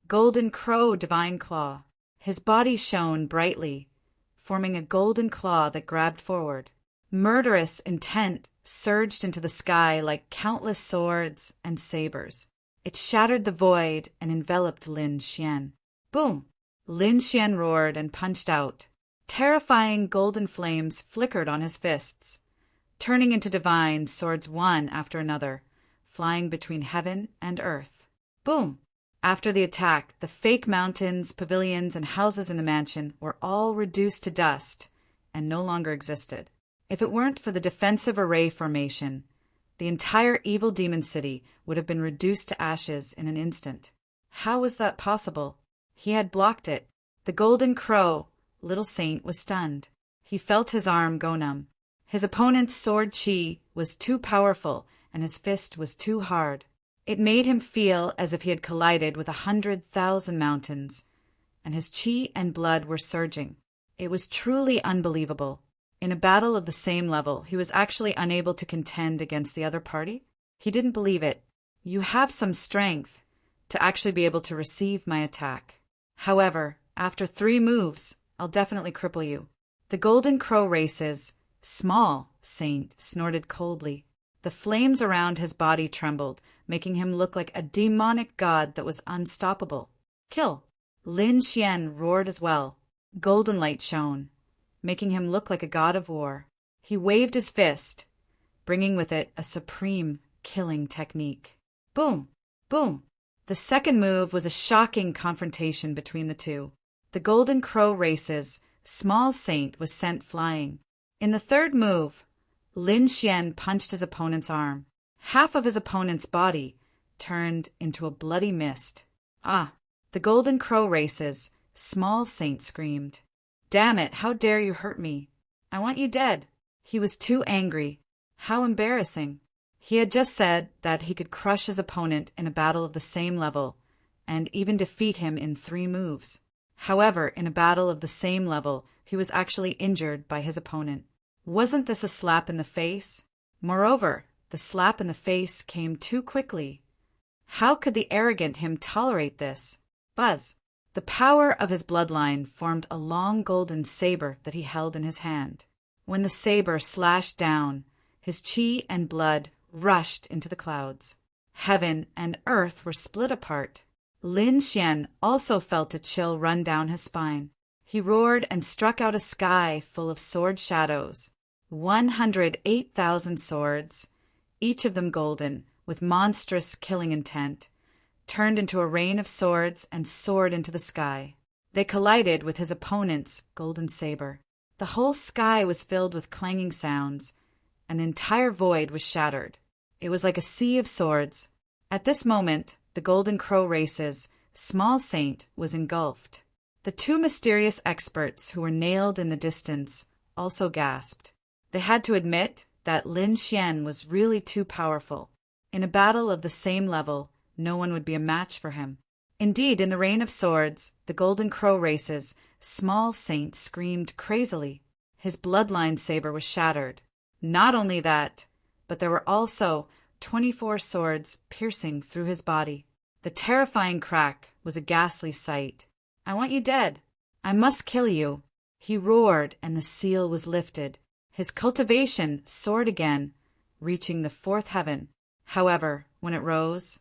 Golden Crow Divine Claw. His body shone brightly, forming a golden claw that grabbed forward. Murderous intent surged into the sky like countless swords and sabers. It shattered the void and enveloped Lin Xian. Boom! Lin Xian roared and punched out. Terrifying golden flames flickered on his fists, turning into divine swords one after another, flying between heaven and earth. Boom! After the attack, the fake mountains, pavilions, and houses in the mansion were all reduced to dust and no longer existed. If it weren't for the defensive array formation, the entire evil demon city would have been reduced to ashes in an instant. How was that possible? He had blocked it. The Golden Crow, Little Saint, was stunned. He felt his arm go numb. His opponent's sword chi was too powerful and his fist was too hard. It made him feel as if he had collided with 100,000 mountains, and his chi and blood were surging. It was truly unbelievable. In a battle of the same level, he was actually unable to contend against the other party? He didn't believe it. You have some strength to actually be able to receive my attack. However, After 3 moves, I'll definitely cripple you. The Golden Crow Race's small saint snorted coldly. The flames around his body trembled, making him look like a demonic god that was unstoppable. Kill! Lin Xian roared as well. Golden light shone, making him look like a god of war. He waved his fist, bringing with it a supreme killing technique. Boom! Boom! The second move was a shocking confrontation between the two. The Golden Crow Race's small saint was sent flying. In the third move, Lin Xian punched his opponent's arm. Half of his opponent's body turned into a bloody mist. Ah! The Golden Crow Race's small saint screamed. Damn it, how dare you hurt me? I want you dead. He was too angry. How embarrassing. He had just said that he could crush his opponent in a battle of the same level, and even defeat him in 3 moves. However, in a battle of the same level, he was actually injured by his opponent. Wasn't this a slap in the face? Moreover, the slap in the face came too quickly. How could the arrogant him tolerate this? Buzz! The power of his bloodline formed a long golden saber that he held in his hand. When the saber slashed down, his chi and blood rushed into the clouds. Heaven and earth were split apart. Lin Xian also felt a chill run down his spine. He roared and struck out a sky full of sword shadows. 108,000 swords, each of them golden, with monstrous killing intent, turned into a rain of swords and soared into the sky. They collided with his opponent's golden saber. The whole sky was filled with clanging sounds. An entire void was shattered. It was like a sea of swords. At this moment, the Golden Crow Race's small saint was engulfed. The 2 mysterious experts who were nailed in the distance also gasped. They had to admit that Lin Xian was really too powerful. In a battle of the same level, no one would be a match for him. Indeed, in the rain of swords, the Golden Crow Race's small saint screamed crazily. His bloodline saber was shattered. Not only that, but there were also 24 swords piercing through his body. The terrifying crack was a ghastly sight. I want you dead. I must kill you. He roared, and the seal was lifted. His cultivation soared again, reaching the 4th heaven. However, when it rose,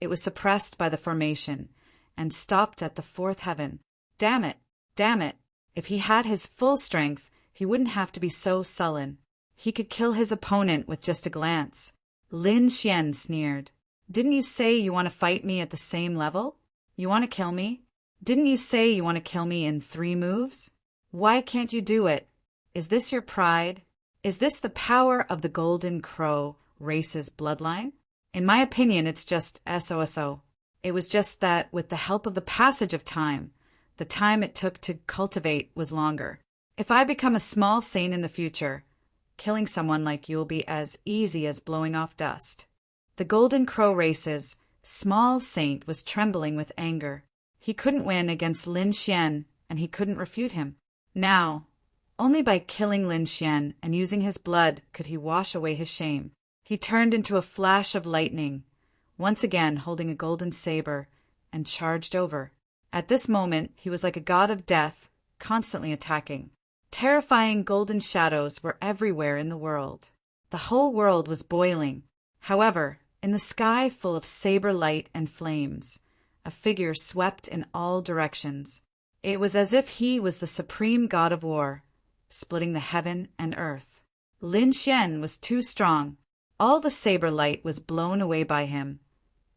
it was suppressed by the formation and stopped at the 4th heaven. Damn it! Damn it! If he had his full strength, he wouldn't have to be so sullen. He could kill his opponent with just a glance. Lin Xian sneered. Didn't you say you want to fight me at the same level? You want to kill me? Didn't you say you want to kill me in 3 moves? Why can't you do it? Is this your pride? Is this the power of the Golden Crow Race's bloodline? In my opinion, it's just SOSO. It was just that with the help of the passage of time, the time it took to cultivate was longer. If I become a small saint in the future, killing someone like you will be as easy as blowing off dust. The Golden Crow Race's small saint was trembling with anger. He couldn't win against Lin Xian, and he couldn't refute him. Now, only by killing Lin Xian and using his blood could he wash away his shame. He turned into a flash of lightning, once again holding a golden saber, and charged over. At this moment, he was like a god of death, constantly attacking. Terrifying golden shadows were everywhere in the world. The whole world was boiling. However, in the sky full of saber light and flames, a figure swept in all directions. It was as if he was the supreme god of war, splitting the heaven and earth. Lin Xian was too strong. All the saber light was blown away by him,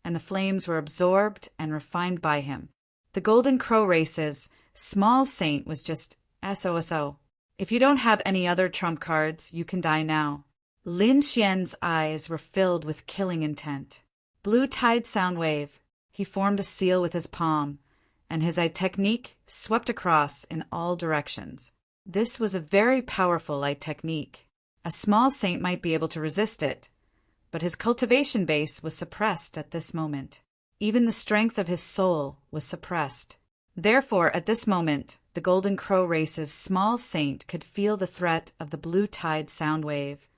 and the flames were absorbed and refined by him. The Golden Crow Race's small saint was just SOSO. If you don't have any other trump cards, you can die now. Lin Xian's eyes were filled with killing intent. Blue Tide Sound Wave. He formed a seal with his palm, and his eye technique swept across in all directions. This was a very powerful eye technique. A small saint might be able to resist it, but his cultivation base was suppressed at this moment. Even the strength of his soul was suppressed. Therefore, at this moment, the Golden Crow Race's small saint could feel the threat of the Blue Tide Sound Wave,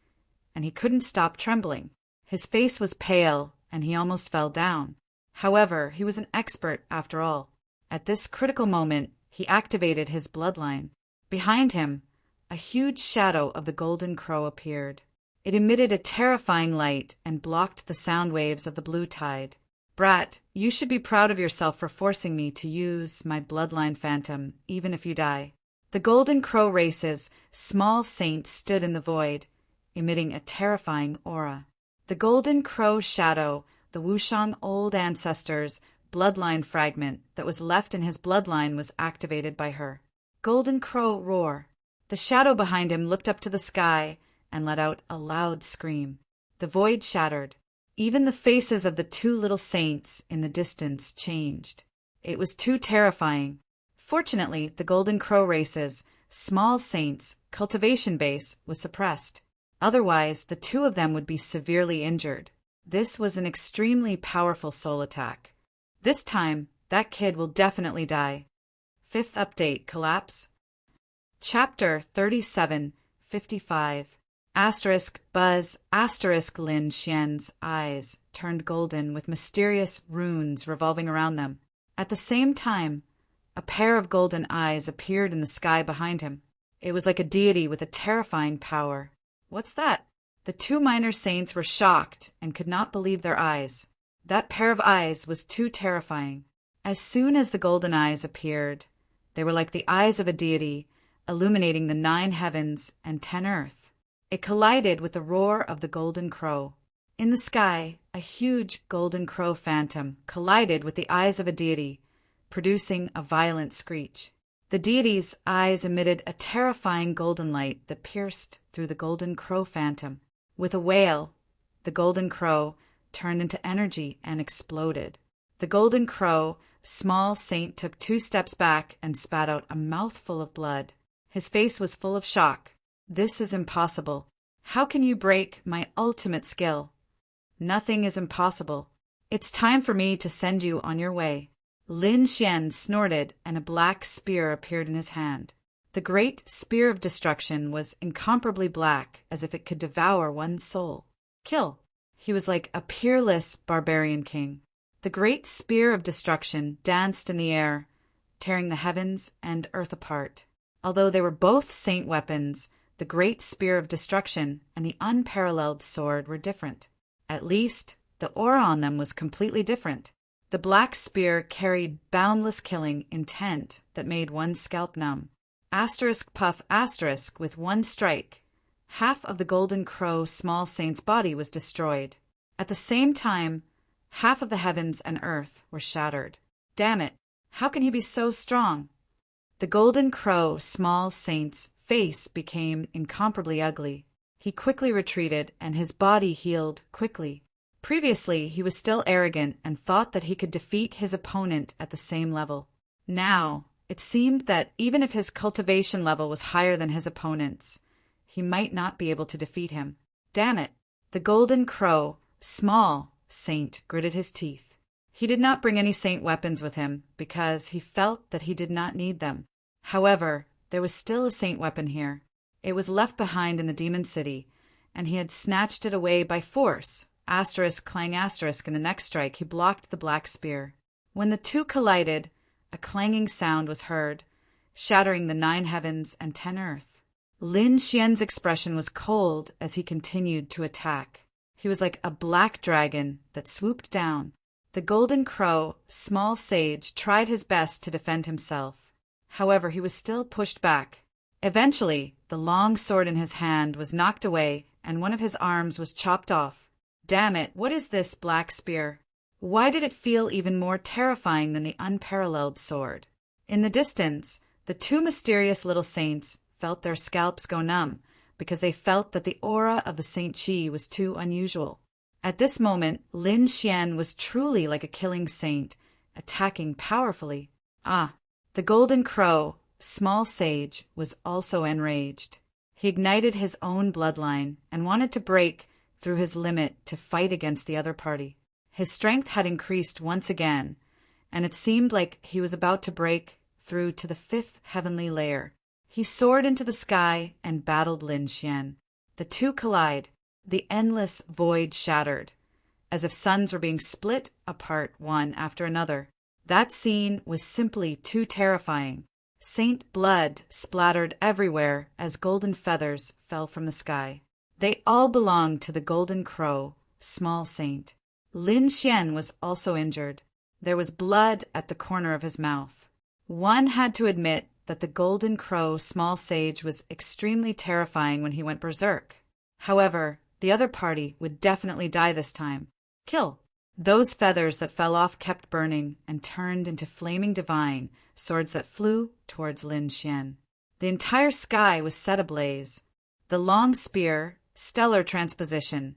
and he couldn't stop trembling. His face was pale, and he almost fell down. However, he was an expert after all. At this critical moment, He activated his bloodline. Behind him, a huge shadow of the golden crow appeared. It emitted a terrifying light and blocked the sound waves of the blue tide. Brat, you should be proud of yourself for forcing me to use my bloodline phantom, even if you die. The golden crow race's small saint stood in the void, emitting a terrifying aura. The golden crow shadow, the Wushang old ancestors' bloodline fragment that was left in his bloodline, was activated by her. Golden crow roar. The shadow behind him looked up to the sky and let out a loud scream. The void shattered. Even the faces of the two little saints in the distance changed. It was too terrifying. Fortunately, the golden crow race's small saint's cultivation base was suppressed. Otherwise, the two of them would be severely injured. This was an extremely powerful soul attack. This time, that kid will definitely die. 5th update, collapse. Chapter 37:55. Buzz, Lin Xian's eyes turned golden with mysterious runes revolving around them. At the same time, a pair of golden eyes appeared in the sky behind him. It was like a deity with a terrifying power. What's that? The two minor saints were shocked and could not believe their eyes. That pair of eyes was too terrifying. As soon as the golden eyes appeared, they were like the eyes of a deity, illuminating the 9 heavens and 10 earth. It collided with the roar of the golden crow. In the sky, a huge golden crow phantom collided with the eyes of a deity, producing a violent screech. The deity's eyes emitted a terrifying golden light that pierced through the golden crow phantom. With a wail, the golden crow turned into energy and exploded. The golden crow, small saint, took 2 steps back and spat out a mouthful of blood. His face was full of shock. This is impossible. How can you break my ultimate skill? Nothing is impossible. It's time for me to send you on your way. Lin Xian snorted, and a black spear appeared in his hand. The great spear of destruction was incomparably black, as if it could devour one's soul. Kill. He was like a peerless barbarian king. The great spear of destruction danced in the air, tearing the heavens and earth apart. Although they were both saint weapons, the great spear of destruction and the unparalleled sword were different. At least, the aura on them was completely different. The black spear carried boundless killing intent that made one's scalp numb. Puff with one strike, half of the golden crow small saint's body was destroyed. At the same time, half of the heavens and earth were shattered. Damn it, how can he be so strong? The golden crow small saint's face became incomparably ugly. He quickly retreated, and his body healed quickly. Previously, he was still arrogant and thought that he could defeat his opponent at the same level. Now, it seemed that even if his cultivation level was higher than his opponent's, he might not be able to defeat him. Damn it! The golden crow, small saint, gritted his teeth. He did not bring any saint weapons with him because he felt that he did not need them. However, there was still a saint weapon here. It was left behind in the demon city, and he had snatched it away by force. Clang in the next strike, he blocked the black spear. When the two collided, a clanging sound was heard, shattering the 9 heavens and 10 earth. Lin Xian's expression was cold as he continued to attack. He was like a black dragon that swooped down. The golden crow, small sage, tried his best to defend himself. However, he was still pushed back. Eventually, the long sword in his hand was knocked away, and one of his arms was chopped off. Damn it, what is this black spear? Why did it feel even more terrifying than the unparalleled sword? In the distance, the two mysterious little saints felt their scalps go numb because they felt that the aura of the Saint Chi was too unusual. At this moment, Lin Xian was truly like a killing saint, attacking powerfully. The golden crow, small sage, was also enraged. He ignited his own bloodline and wanted to break through his limit to fight against the other party. His strength had increased once again, and it seemed like he was about to break through to the 5th heavenly layer. He soared into the sky and battled Lin Xian. The two collide. The endless void shattered, as if suns were being split apart one after another. That scene was simply too terrifying. Saint blood splattered everywhere as golden feathers fell from the sky. They all belonged to the golden crow, small saint. Lin Xian was also injured. There was blood at the corner of his mouth. One had to admit that the golden crow, small sage, was extremely terrifying when he went berserk. However, the other party would definitely die this time. Kill! Those feathers that fell off kept burning and turned into flaming divine swords that flew towards Lin Xian. The entire sky was set ablaze. The long spear, stellar transposition,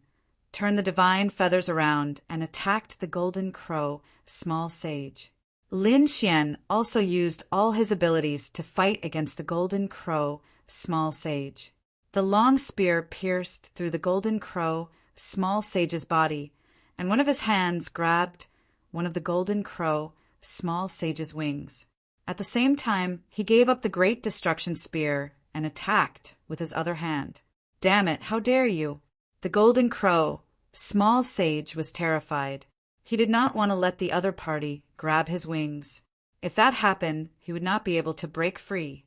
turned the divine feathers around and attacked the golden crow, small sage. Lin Xian also used all his abilities to fight against the golden crow, small sage. The long spear pierced through the golden crow, small sage's body, and one of his hands grabbed one of the golden crow, small sage's wings. At the same time, he gave up the great destruction spear and attacked with his other hand. Damn it, how dare you! The golden crow, small sage, was terrified. He did not want to let the other party grab his wings. If that happened, he would not be able to break free.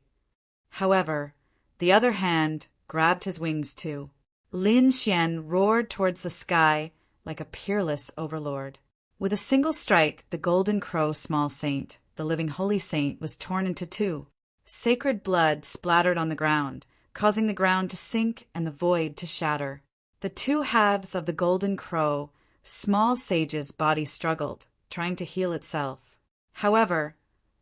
However, the other hand grabbed his wings too. Lin Xian roared towards the sky like a peerless overlord. With a single strike, the golden crow, small saint, the living holy saint, was torn into two. Sacred blood splattered on the ground, causing the ground to sink and the void to shatter. The two halves of the golden crow, small sage's body struggled, trying to heal itself. However,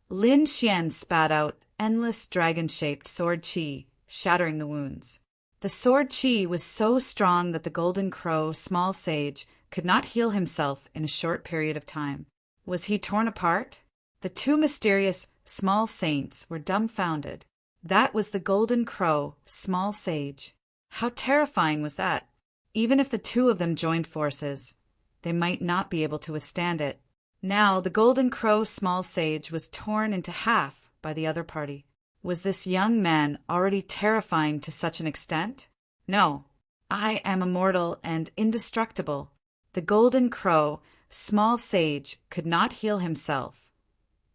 Lin Xian spat out endless dragon-shaped sword qi, shattering the wounds. The sword qi was so strong that the golden crow, small sage, could not heal himself in a short period of time. Was he torn apart? The two mysterious small saints were dumbfounded. That was the golden crow, small sage. How terrifying was that? Even if the two of them joined forces, they might not be able to withstand it. Now the golden crow, small sage, was torn into half by the other party. Was this young man already terrifying to such an extent? No, I am immortal and indestructible. The golden crow, small sage, could not heal himself,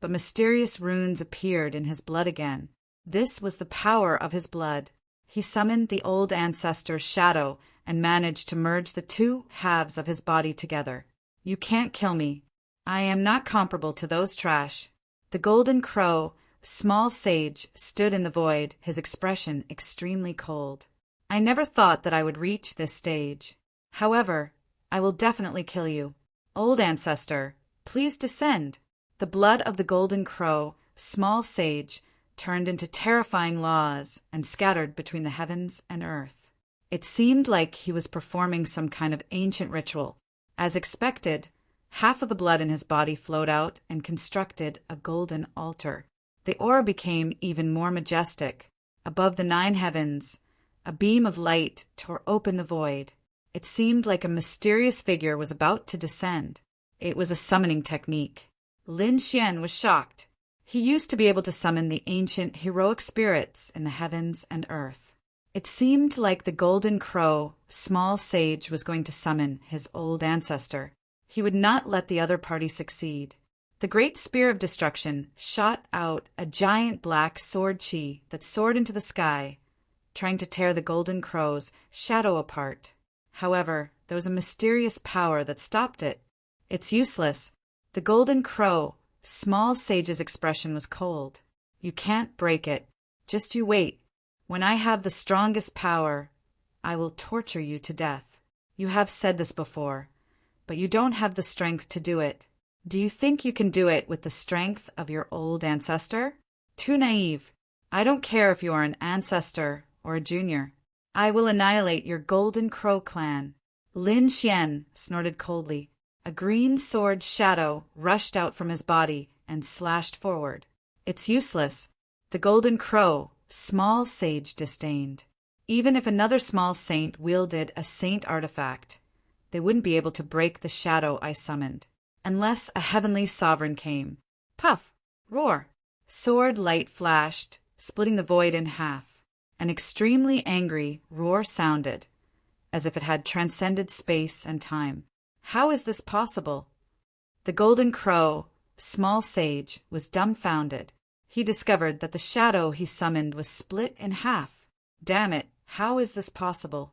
but mysterious runes appeared in his blood again. This was the power of his blood. He summoned the old ancestor's shadow and managed to merge the two halves of his body together. You can't kill me. I am not comparable to those trash. The golden crow, small sage, stood in the void, his expression extremely cold. I never thought that I would reach this stage. However, I will definitely kill you. Old ancestor, please descend. The blood of the golden crow, small sage, turned into terrifying laws and scattered between the heavens and earth. It seemed like he was performing some kind of ancient ritual. As expected, half of the blood in his body flowed out and constructed a golden altar. The aura became even more majestic. Above the 9 heavens, a beam of light tore open the void. It seemed like a mysterious figure was about to descend. It was a summoning technique. Lin Xian was shocked. He used to be able to summon the ancient, heroic spirits in the heavens and earth. It seemed like the golden crow, small sage, was going to summon his old ancestor. He would not let the other party succeed. The great spear of destruction shot out a giant black sword qi that soared into the sky, trying to tear the golden crow's shadow apart. However, there was a mysterious power that stopped it. It's useless. The golden crow, small sage's expression was cold. You can't break it. Just you wait. When I have the strongest power, I will torture you to death. You have said this before, but you don't have the strength to do it. Do you think you can do it with the strength of your old ancestor? Too naive. I don't care if you are an ancestor or a junior. I will annihilate your golden crow clan. Lin Xian snorted coldly. A green sword shadow rushed out from his body and slashed forward. It's useless. The golden crow, small sage, disdained. Even if another small saint wielded a saint artifact, they wouldn't be able to break the shadow I summoned. Unless a heavenly sovereign came. Puff! Roar! Sword light flashed, splitting the void in half. An extremely angry roar sounded, as if it had transcended space and time. How is this possible? The golden crow, small sage, was dumbfounded. he discovered that the shadow he summoned was split in half. Damn it, how is this possible?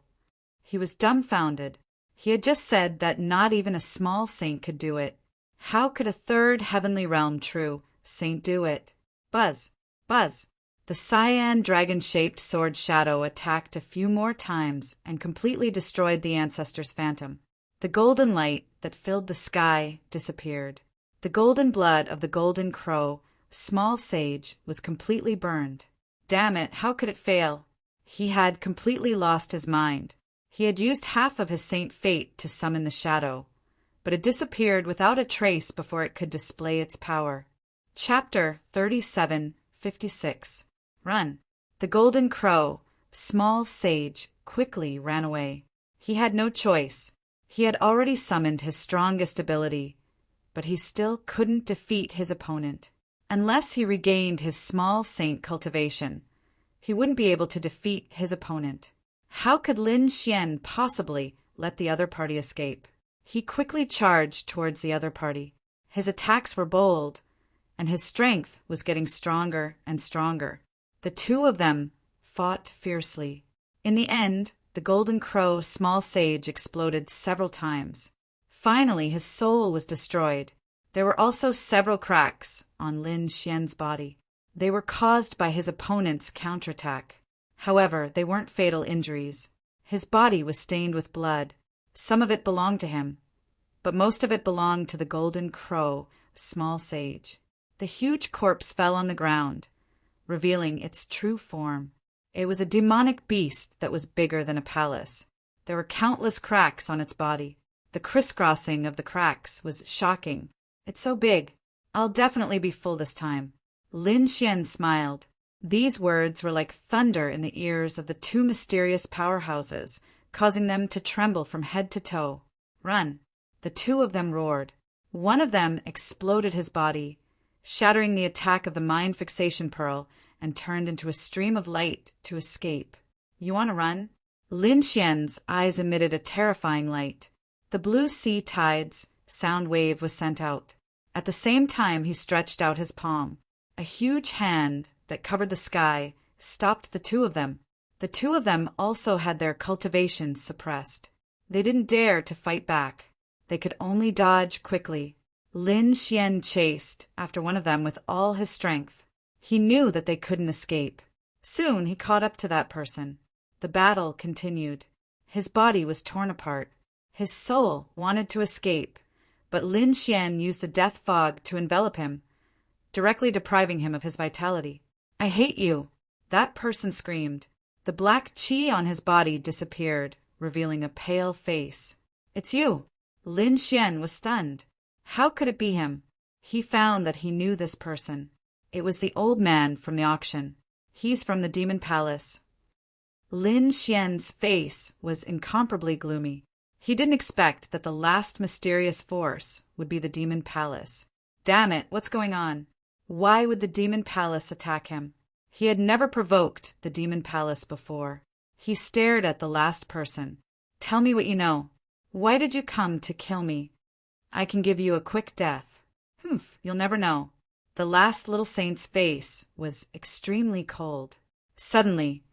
He was dumbfounded. He had just said that not even a small saint could do it. How could a third heavenly realm true saint do it? Buzz! Buzz! The cyan dragon-shaped sword shadow attacked a few more times and completely destroyed the ancestor's phantom. The golden light that filled the sky disappeared. The golden blood of the golden crow, small sage, was completely burned. Damn it, how could it fail? He had completely lost his mind. He had used half of his saint fate to summon the shadow, but it disappeared without a trace before it could display its power. Chapter 37:56. Run. The golden crow, small sage, quickly ran away. He had no choice. He had already summoned his strongest ability, but he still couldn't defeat his opponent. Unless he regained his small saint cultivation, he wouldn't be able to defeat his opponent. How could Lin Xian possibly let the other party escape? He quickly charged towards the other party. His attacks were bold, and his strength was getting stronger and stronger. The two of them fought fiercely. In the end, the golden crow small sage exploded several times. Finally, his soul was destroyed. There were also several cracks on Lin Xian's body. They were caused by his opponent's counterattack. However, they weren't fatal injuries. His body was stained with blood. Some of it belonged to him, but most of it belonged to the golden crow, small sage. The huge corpse fell on the ground, revealing its true form. It was a demonic beast that was bigger than a palace. There were countless cracks on its body. The crisscrossing of the cracks was shocking. It's so big. I'll definitely be full this time. Lin Xian smiled. These words were like thunder in the ears of the two mysterious powerhouses, causing them to tremble from head to toe. Run! The two of them roared. One of them exploded his body, shattering the attack of the mind fixation pearl, and turned into a stream of light to escape. You want to run? Lin Xian's eyes emitted a terrifying light. The blue sea tide's sound wave was sent out. At the same time, he stretched out his palm. A huge hand that covered the sky stopped the two of them. The two of them also had their cultivation suppressed. They didn't dare to fight back. They could only dodge quickly. Lin Xian chased after one of them with all his strength. He knew that they couldn't escape. Soon he caught up to that person. The battle continued. His body was torn apart. His soul wanted to escape, but Lin Xian used the death fog to envelop him, directly depriving him of his vitality. I hate you! That person screamed. The black qi on his body disappeared, revealing a pale face. It's you! Lin Xian was stunned. How could it be him? He found that he knew this person. It was the old man from the auction. He's from the Demon Palace. Lin Xian's face was incomparably gloomy. He didn't expect that the last mysterious force would be the Demon Palace. Damn it, what's going on? Why would the Demon Palace attack him? He had never provoked the Demon Palace before. He stared at the last person. Tell me what you know. Why did you come to kill me? I can give you a quick death. Humph, you'll never know. The last little saint's face was extremely cold. Suddenly,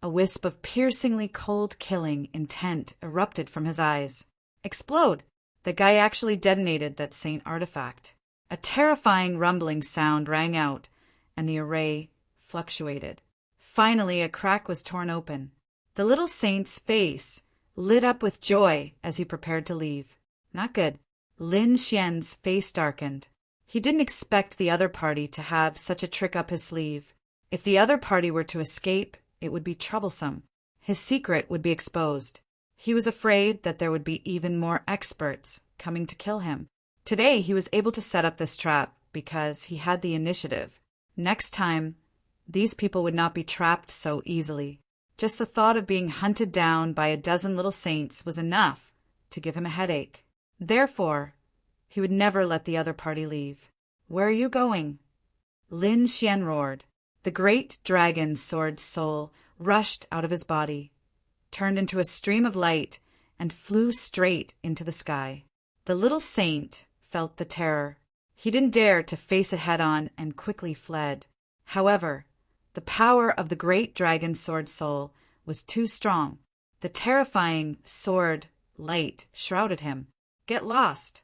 a wisp of piercingly cold killing intent erupted from his eyes. Explode! The guy actually detonated that saint artifact. A terrifying rumbling sound rang out, and the array fluctuated. Finally, a crack was torn open. The little saint's face lit up with joy as he prepared to leave. Not good. Lin Xian's face darkened. He didn't expect the other party to have such a trick up his sleeve. If the other party were to escape, it would be troublesome. His secret would be exposed. He was afraid that there would be even more experts coming to kill him. Today he was able to set up this trap because he had the initiative. Next time, these people would not be trapped so easily. Just the thought of being hunted down by a dozen little saints was enough to give him a headache. Therefore, he would never let the other party leave. Where are you going? Lin Xian roared. The great dragon sword soul rushed out of his body, turned into a stream of light, and flew straight into the sky. The little saint felt the terror. He didn't dare to face it head-on and quickly fled. However, the power of the great dragon sword soul was too strong. The terrifying sword light shrouded him. Get lost!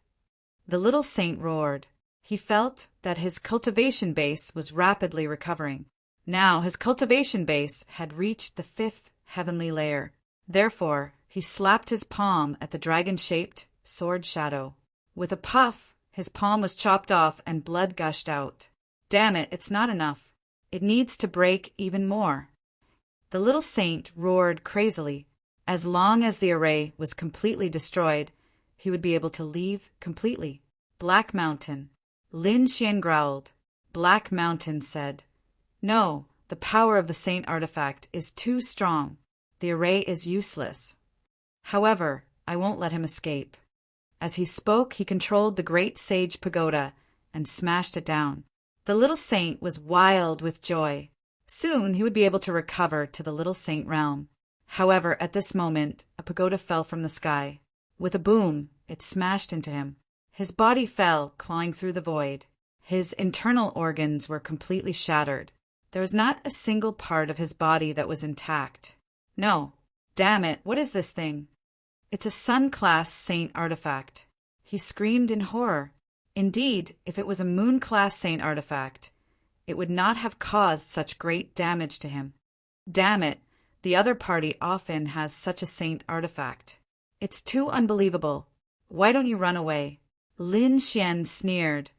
The little saint roared. He felt that his cultivation base was rapidly recovering. Now his cultivation base had reached the 5th heavenly layer. Therefore, he slapped his palm at the dragon-shaped sword shadow. With a puff, his palm was chopped off and blood gushed out. Damn it, it's not enough. It needs to break even more. The little saint roared crazily. As long as the array was completely destroyed, he would be able to leave completely. Black Mountain. Lin Xian growled. Black Mountain said, "No, the power of the saint artifact is too strong. The array is useless. However, I won't let him escape." As he spoke, he controlled the great sage pagoda and smashed it down. The little saint was wild with joy. Soon he would be able to recover to the little saint realm. However, at this moment, a pagoda fell from the sky. With a boom, it smashed into him. His body fell, clawing through the void. His internal organs were completely shattered. There was not a single part of his body that was intact. No. Damn it, what is this thing? It's a Sun-class saint artifact. He screamed in horror. Indeed, if it was a Moon-class saint artifact, it would not have caused such great damage to him. Damn it, the other party often has such a saint artifact. It's too unbelievable. Why don't you run away? Lin Xian sneered,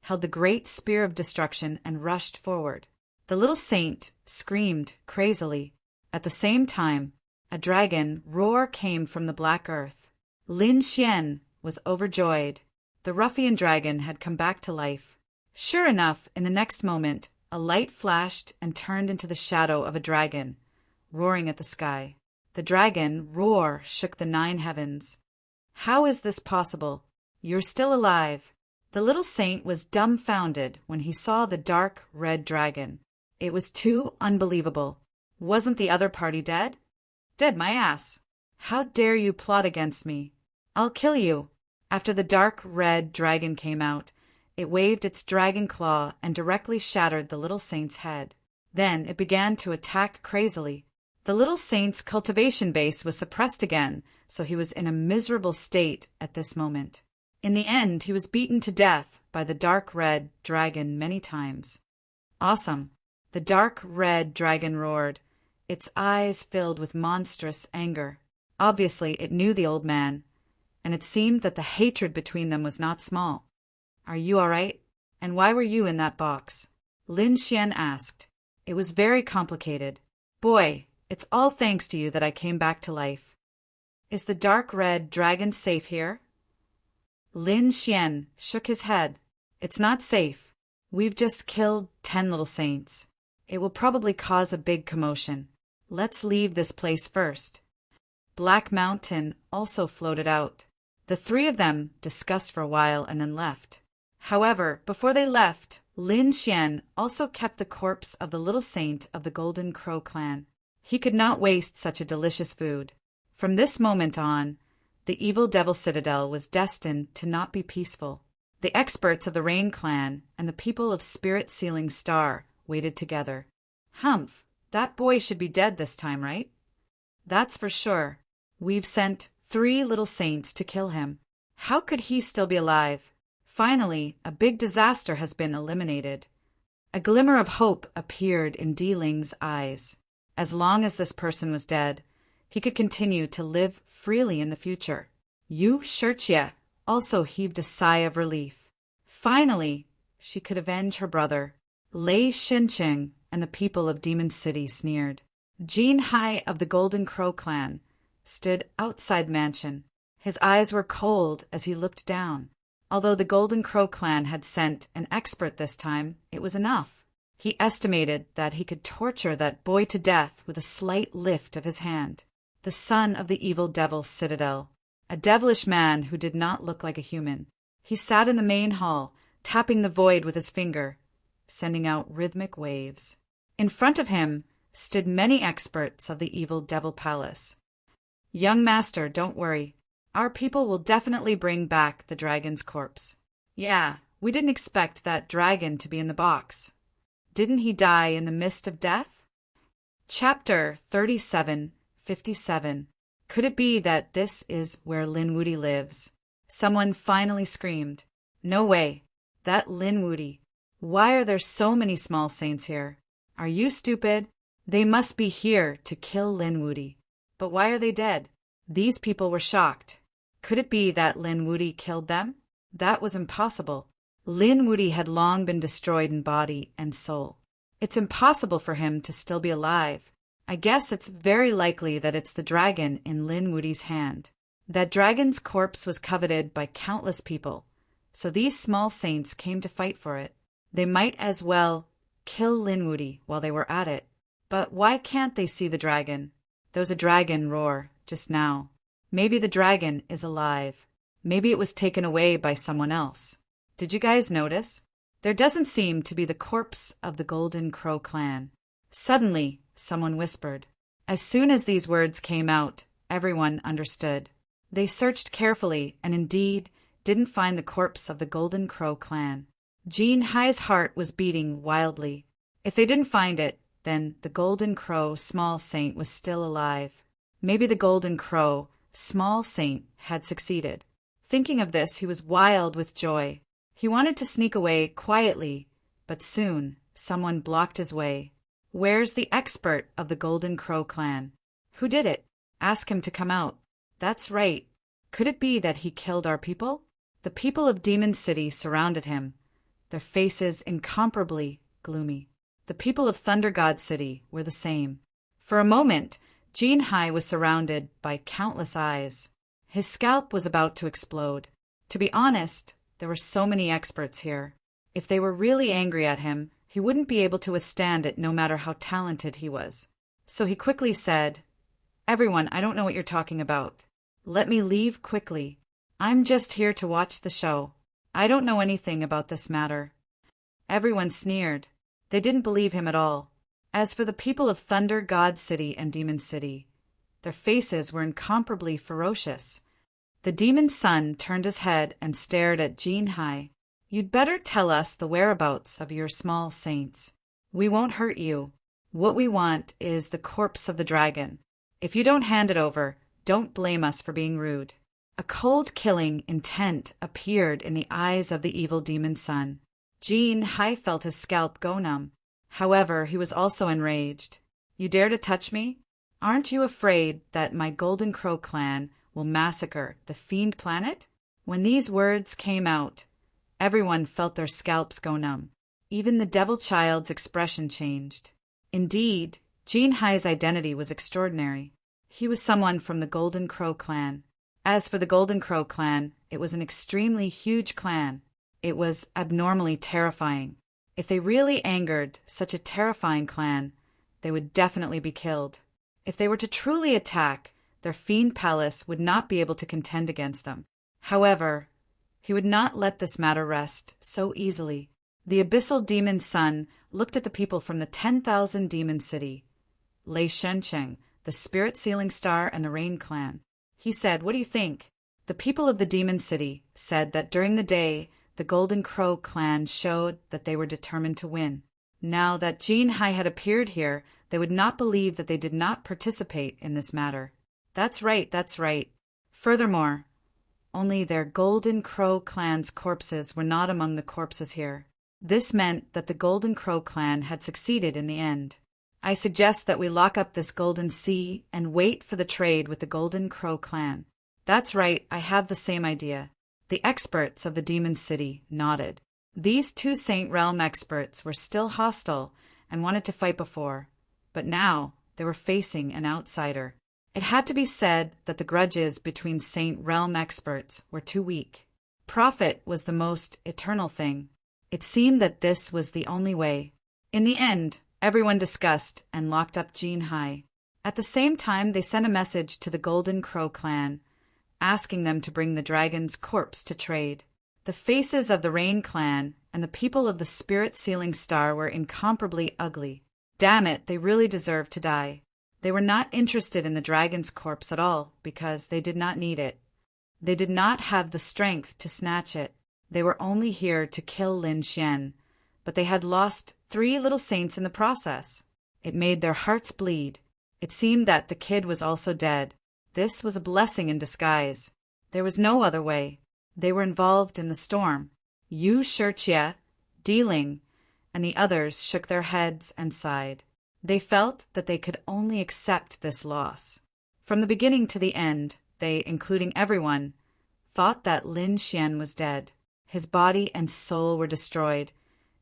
held the great spear of destruction, and rushed forward. The little saint screamed crazily. At the same time, a dragon roar came from the black earth. Lin Xian was overjoyed. The ruffian dragon had come back to life. Sure enough, in the next moment, a light flashed and turned into the shadow of a dragon, roaring at the sky. The dragon roar shook the 9 heavens. How is this possible? You're still alive. The little saint was dumbfounded when he saw the dark red dragon. It was too unbelievable. Wasn't the other party dead? Dead my ass. How dare you plot against me? I'll kill you. After the dark red dragon came out, it waved its dragon claw and directly shattered the little saint's head. Then it began to attack crazily. The little saint's cultivation base was suppressed again, so he was in a miserable state at this moment. In the end, he was beaten to death by the dark red dragon many times. Awesome. The dark red dragon roared, its eyes filled with monstrous anger. Obviously, it knew the old man, and it seemed that the hatred between them was not small. Are you all right? And why were you in that box? Lin Xian asked. It was very complicated. Boy, it's all thanks to you that I came back to life. Is the dark red dragon safe here? Lin Xian shook his head. It's not safe. We've just killed 10 little saints. It will probably cause a big commotion. Let's leave this place first. Black Mountain also floated out. The 3 of them discussed for a while and then left. However, before they left, Lin Xian also kept the corpse of the little saint of the Golden Crow clan. He could not waste such a delicious food. From this moment on, the evil Devil Citadel was destined to not be peaceful. The experts of the Rain Clan and the people of Spirit Sealing Star waited together. Humph, that boy should be dead this time, right? That's for sure. We've sent 3 little saints to kill him. How could he still be alive? Finally, a big disaster has been eliminated. A glimmer of hope appeared in Di Ling's eyes. As long as this person was dead, he could continue to live freely in the future. Yu Shirchye also heaved a sigh of relief. Finally, she could avenge her brother. Lei Shenqing and the people of Demon City sneered. Jin Hai of the Golden Crow clan stood outside the mansion. His eyes were cold as he looked down. Although the Golden Crow clan had sent an expert this time, it was enough. He estimated that he could torture that boy to death with a slight lift of his hand. The son of the evil Devil Citadel. A devilish man who did not look like a human. He sat in the main hall, tapping the void with his finger, sending out rhythmic waves. In front of him stood many experts of the evil Devil Palace. Young master, don't worry. Our people will definitely bring back the dragon's corpse. Yeah, we didn't expect that dragon to be in the box. Didn't he die in the midst of death? Chapter 37:57. Could it be that this is where Linwoody lives? Someone finally screamed. No way. That Linwoody. Why are there so many small saints here? Are you stupid? They must be here to kill Linwoody. But why are they dead? These people were shocked. Could it be that Linwoody killed them? That was impossible. Linwoody had long been destroyed in body and soul. It's impossible for him to still be alive. I guess it's very likely that it's the dragon in Linwoody's hand. That dragon's corpse was coveted by countless people, so these small saints came to fight for it. They might as well kill Linwoody while they were at it. But why can't they see the dragon? There was a dragon roar just now. Maybe the dragon is alive. Maybe it was taken away by someone else. Did you guys notice? There doesn't seem to be the corpse of the Golden Crow clan. Suddenly, someone whispered. As soon as these words came out, everyone understood. They searched carefully and indeed didn't find the corpse of the Golden Crow clan. Jean High's heart was beating wildly. If they didn't find it, then the Golden Crow small saint was still alive. Maybe the Golden Crow small saint had succeeded. Thinking of this, he was wild with joy. He wanted to sneak away quietly, but soon someone blocked his way. Where's the expert of the Golden Crow clan? Who did it? Ask him to come out. That's right. Could it be that he killed our people? The people of Demon City surrounded him, their faces incomparably gloomy. The people of Thunder God City were the same. For a moment, Jean High was surrounded by countless eyes. His scalp was about to explode. To be honest, there were so many experts here. If they were really angry at him, he wouldn't be able to withstand it no matter how talented he was. So he quickly said, Everyone, I don't know what you're talking about. Let me leave quickly. I'm just here to watch the show. I don't know anything about this matter. Everyone sneered. They didn't believe him at all. As for the people of Thunder God City and Demon City, their faces were incomparably ferocious. The demon son turned his head and stared at Jean High. You'd better tell us the whereabouts of your small saints. We won't hurt you. What we want is the corpse of the dragon. If you don't hand it over, don't blame us for being rude. A cold killing intent appeared in the eyes of the evil demon son. Jean High felt his scalp go numb. However, he was also enraged. You dare to touch me? Aren't you afraid that my Golden Crow clan will massacre the Fiend Planet? When these words came out, everyone felt their scalps go numb. Even the Devil Child's expression changed. Indeed, Jean High's identity was extraordinary. He was someone from the Golden Crow clan. As for the Golden Crow clan, it was an extremely huge clan. It was abnormally terrifying. If they really angered such a terrifying clan, they would definitely be killed. If they were to truly attack, their fiend palace would not be able to contend against them. However, he would not let this matter rest so easily. The abyssal demon son looked at the people from the 10,000 Demon City, Lei Shencheng, the Spirit Sealing Star, and the Rain Clan. He said, What do you think? The people of the Demon City said that during the day, the Golden Crow clan showed that they were determined to win. Now that Jean High had appeared here, they would not believe that they did not participate in this matter. That's right, that's right. Furthermore, only their Golden Crow clan's corpses were not among the corpses here. This meant that the Golden Crow clan had succeeded in the end. I suggest that we lock up this Golden Sea and wait for the trade with the Golden Crow clan. That's right, I have the same idea. The experts of the Demon City nodded. These two Saint Realm experts were still hostile and wanted to fight before, but now they were facing an outsider. It had to be said that the grudges between Saint Realm experts were too weak. Profit was the most eternal thing. It seemed that this was the only way. In the end, everyone discussed and locked up Jean High. At the same time, they sent a message to the Golden Crow clan, asking them to bring the dragon's corpse to trade. The faces of the Rain clan and the people of the Spirit Sealing Star were incomparably ugly. Damn it, they really deserved to die. They were not interested in the dragon's corpse at all because they did not need it. They did not have the strength to snatch it. They were only here to kill Lin Xian, but they had lost 3 little saints in the process. It made their hearts bleed. It seemed that the kid was also dead. This was a blessing in disguise. There was no other way. They were involved in the storm. Yu Shirchye, Dealing, and the others shook their heads and sighed. They felt that they could only accept this loss. From the beginning to the end, they, including everyone, thought that Lin Xian was dead. His body and soul were destroyed,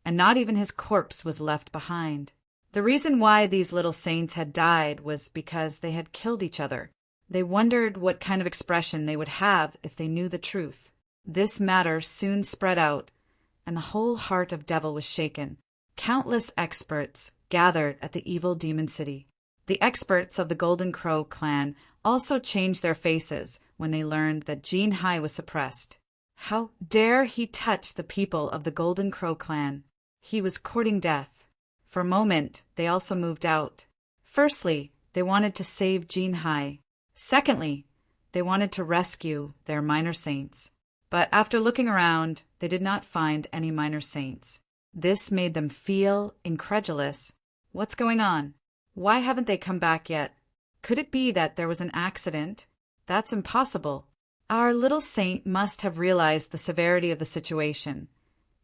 and not even his corpse was left behind. The reason why these little saints had died was because they had killed each other. They wondered what kind of expression they would have if they knew the truth. This matter soon spread out, and the whole heart of Devil was shaken. Countless experts gathered at the evil demon city. The experts of the Golden Crow clan also changed their faces when they learned that Jin Hai was suppressed. How dare he touch the people of the Golden Crow clan? He was courting death. For a moment, they also moved out. Firstly, they wanted to save Jin Hai. Secondly, they wanted to rescue their minor saints. But after looking around, they did not find any minor saints. This made them feel incredulous. What's going on? Why haven't they come back yet? Could it be that there was an accident? That's impossible. Our little saint must have realized the severity of the situation,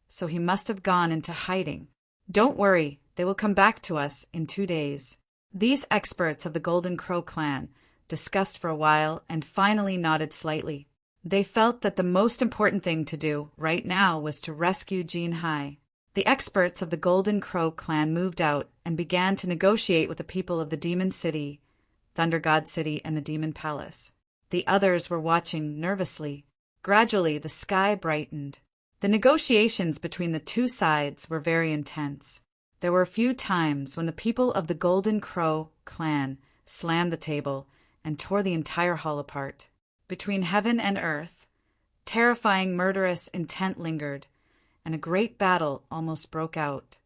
so he must have gone into hiding. Don't worry, they will come back to us in 2 days. These experts of the Golden Crow clan discussed for a while and finally nodded slightly. They felt that the most important thing to do right now was to rescue Jin Hai. The experts of the Golden Crow clan moved out and began to negotiate with the people of the Demon City, Thunder God City, and the Demon Palace. The others were watching nervously. Gradually, the sky brightened. The negotiations between the two sides were very intense. There were a few times when the people of the Golden Crow clan slammed the table and tore the entire hall apart. Between heaven and earth, terrifying murderous intent lingered, and a great battle almost broke out.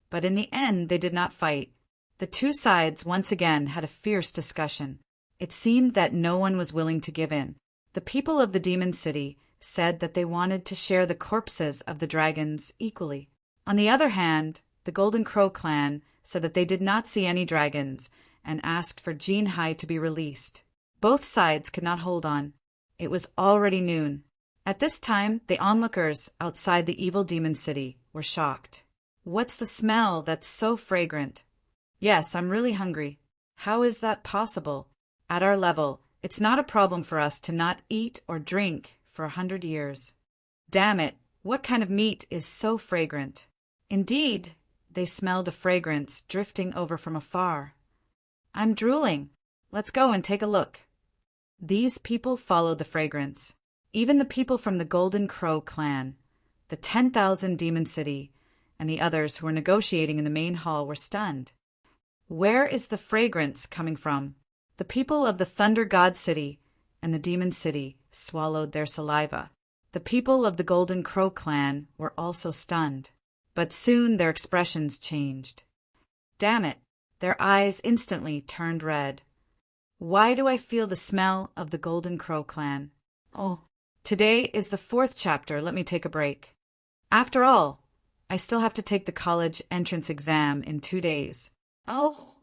But in the end, they did not fight. The two sides once again had a fierce discussion. It seemed that no one was willing to give in. The people of the Demon City said that they wanted to share the corpses of the dragons equally. On the other hand, the Golden Crow clan said that they did not see any dragons and asked for Jin Hai to be released. Both sides could not hold on. It was already noon. At this time, the onlookers outside the evil demon city were shocked. What's the smell that's so fragrant? Yes, I'm really hungry. How is that possible? At our level, it's not a problem for us to not eat or drink for 100 years. Damn it, what kind of meat is so fragrant? Indeed, they smelled a fragrance drifting over from afar. I'm drooling. Let's go and take a look. These people followed the fragrance. Even the people from the Golden Crow clan, the 10,000 Demon City, and the others who were negotiating in the main hall were stunned. Where is the fragrance coming from? The people of the Thunder God City and the Demon City swallowed their saliva. The people of the Golden Crow clan were also stunned, but soon their expressions changed. Damn it, their eyes instantly turned red. Why do I feel the smell of the Golden Crow clan? Oh, today is the 4th chapter. Let me take a break. After all, I still have to take the college entrance exam in 2 days. Oh!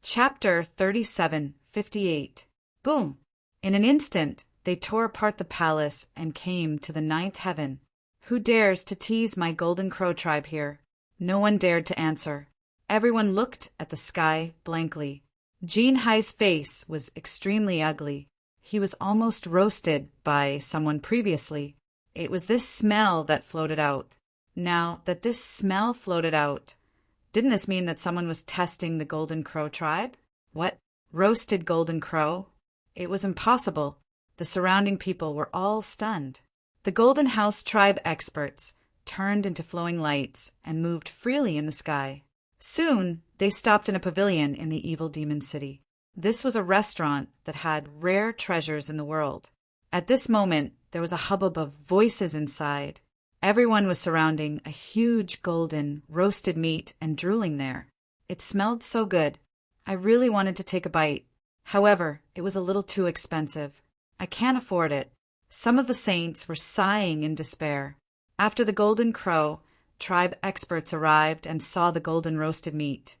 Chapter 37:58. Boom! In an instant, they tore apart the palace and came to the 9th heaven. Who dares to tease my Golden Crow tribe here? No one dared to answer. Everyone looked at the sky blankly. Jin Hai's face was extremely ugly. He was almost roasted by someone previously. It was this smell that floated out. Now that this smell floated out, didn't this mean that someone was testing the Golden Crow tribe? What? Roasted Golden Crow? It was impossible. The surrounding people were all stunned. The Golden House tribe experts turned into flowing lights and moved freely in the sky. Soon, they stopped in a pavilion in the evil demon city. This was a restaurant that had rare treasures in the world. At this moment, there was a hubbub of voices inside. Everyone was surrounding a huge golden roasted meat and drooling there. It smelled so good. I really wanted to take a bite. However, it was a little too expensive. I can't afford it. Some of the saints were sighing in despair. After the Golden Crow, tribe experts arrived and saw the golden roasted meat.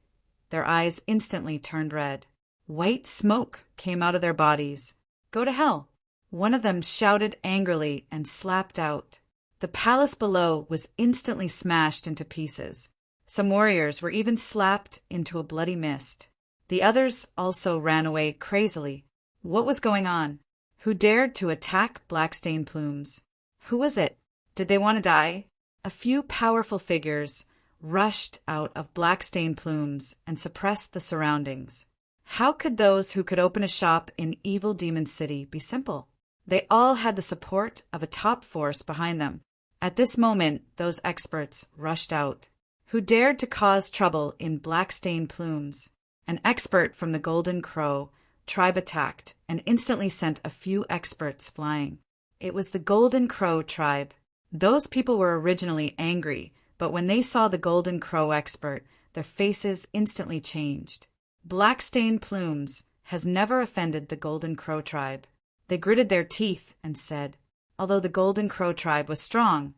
Their eyes instantly turned red. White smoke came out of their bodies. "Go to hell!" One of them shouted angrily and slapped out. The palace below was instantly smashed into pieces. Some warriors were even slapped into a bloody mist. The others also ran away crazily. What was going on? Who dared to attack black-stained plumes? Who was it? Did they want to die? A few powerful figures rushed out of black-stained plumes and suppressed the surroundings. How could those who could open a shop in Evil Demon City be simple? They all had the support of a top force behind them. At this moment, those experts rushed out. Who dared to cause trouble in black-stained plumes? An expert from the Golden Crow tribe attacked and instantly sent a few experts flying. It was the Golden Crow tribe. Those people were originally angry, but when they saw the Golden Crow expert, their faces instantly changed. Black-stained plumes has never offended the Golden Crow tribe. They gritted their teeth and said, although the Golden Crow tribe was strong,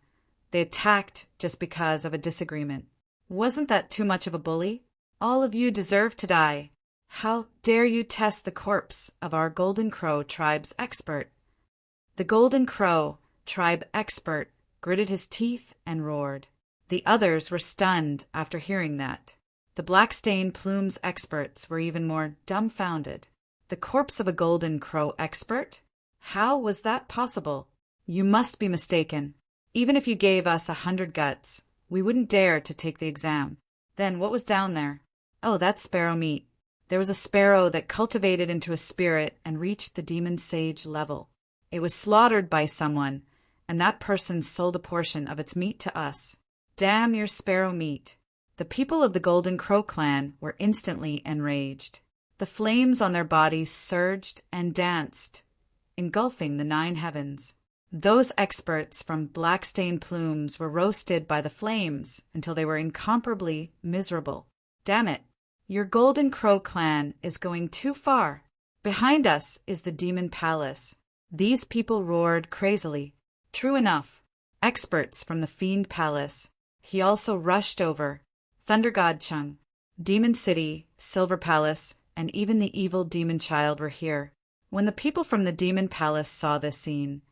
they attacked just because of a disagreement. Wasn't that too much of a bully? All of you deserve to die. How dare you test the corpse of our Golden Crow tribe's expert? The Golden Crow tribe expert gritted his teeth and roared. The others were stunned after hearing that. The black-stained plumes experts were even more dumbfounded. The corpse of a Golden Crow expert? How was that possible? You must be mistaken. Even if you gave us 100 guts, we wouldn't dare to take the exam. Then what was down there? Oh, that's sparrow meat. There was a sparrow that cultivated into a spirit and reached the demon sage level. It was slaughtered by someone, and that person sold a portion of its meat to us. Damn your sparrow meat. The people of the Golden Crow clan were instantly enraged. The flames on their bodies surged and danced, engulfing the 9 heavens. Those experts from black-stained plumes were roasted by the flames until they were incomparably miserable. Damn it! Your Golden Crow clan is going too far. Behind us is the Demon Palace. These people roared crazily. True enough. Experts from the Fiend Palace. He also rushed over. Thunder God Chung, Demon City, Silver Palace, and even the evil demon child were here. When the people from the Demon Palace saw this scene,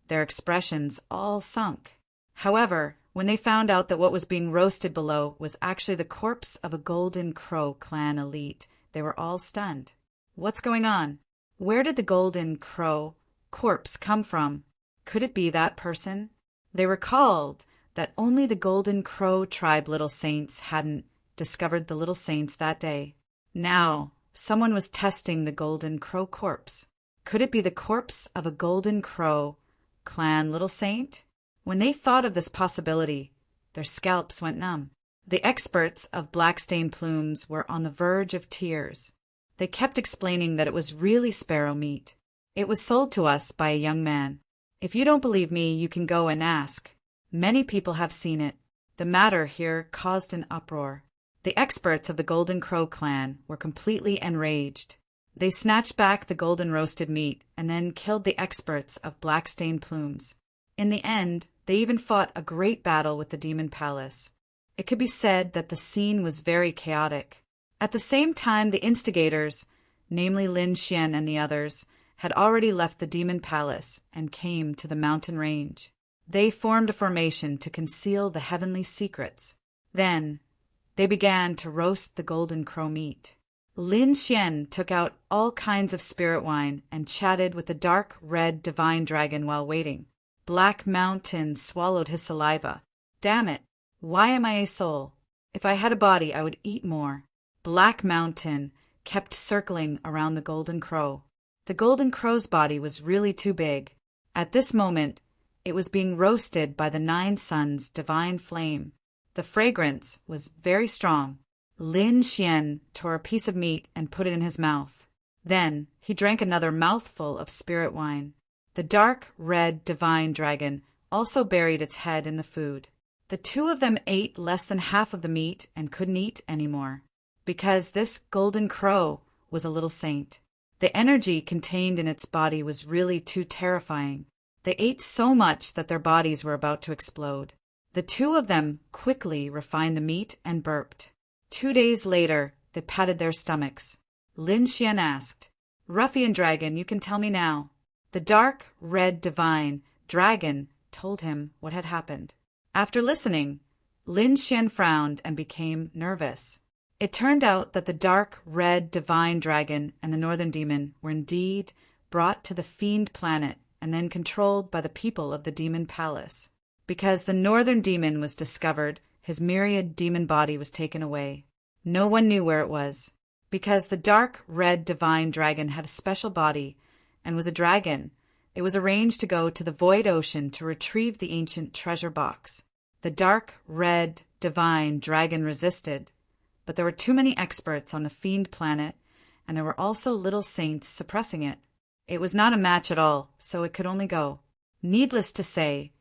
their expressions all sunk. However, when they found out that what was being roasted below was actually the corpse of a Golden Crow clan elite, they were all stunned. What's going on? Where did the Golden Crow corpse come from? Could it be that person? They recalled that only the Golden Crow tribe little saints hadn't discovered the little saints that day. Now, someone was testing the Golden Crow corpse. Could it be the corpse of a Golden Crow clan little saint? When they thought of this possibility, their scalps went numb. The experts of black-stained plumes were on the verge of tears. They kept explaining that it was really sparrow meat. It was sold to us by a young man. If you don't believe me, you can go and ask. Many people have seen it. The matter here caused an uproar. The experts of the Golden Crow clan were completely enraged. They snatched back the golden roasted meat and then killed the experts of black-stained plumes. In the end, they even fought a great battle with the Demon Palace. It could be said that the scene was very chaotic. At the same time, the instigators, namely Lin Xian and the others, had already left the Demon Palace and came to the mountain range. They formed a formation to conceal the heavenly secrets. Then, they began to roast the Golden Crow meat. Lin Xian took out all kinds of spirit wine and chatted with the dark red divine dragon while waiting. Black Mountain swallowed his saliva. Damn it! Why am I a soul? If I had a body, I would eat more. Black Mountain kept circling around the Golden Crow. The Golden Crow's body was really too big. At this moment, it was being roasted by the 9 suns' divine flame. The fragrance was very strong. Lin Xian tore a piece of meat and put it in his mouth. Then he drank another mouthful of spirit wine. The dark red divine dragon also buried its head in the food. The 2 of them ate less than half of the meat and couldn't eat anymore, because this Golden Crow was a little saint. The energy contained in its body was really too terrifying. They ate so much that their bodies were about to explode. The two of them quickly refined the meat and burped. 2 days later, they patted their stomachs. Lin Xian asked, "Ruffian dragon, you can tell me now." The dark, red, divine dragon told him what had happened. After listening, Lin Xian frowned and became nervous. It turned out that the dark, red, divine dragon and the northern demon were indeed brought to the fiend planet and then controlled by the people of the demon palace. Because the northern demon was discovered, his myriad demon body was taken away. No one knew where it was. Because the dark, red, divine dragon had a special body and was a dragon, it was arranged to go to the void ocean to retrieve the ancient treasure box. The dark, red, divine dragon resisted, but there were too many experts on the fiend planet, and there were also little saints suppressing it. It was not a match at all, so it could only go. Needless to say,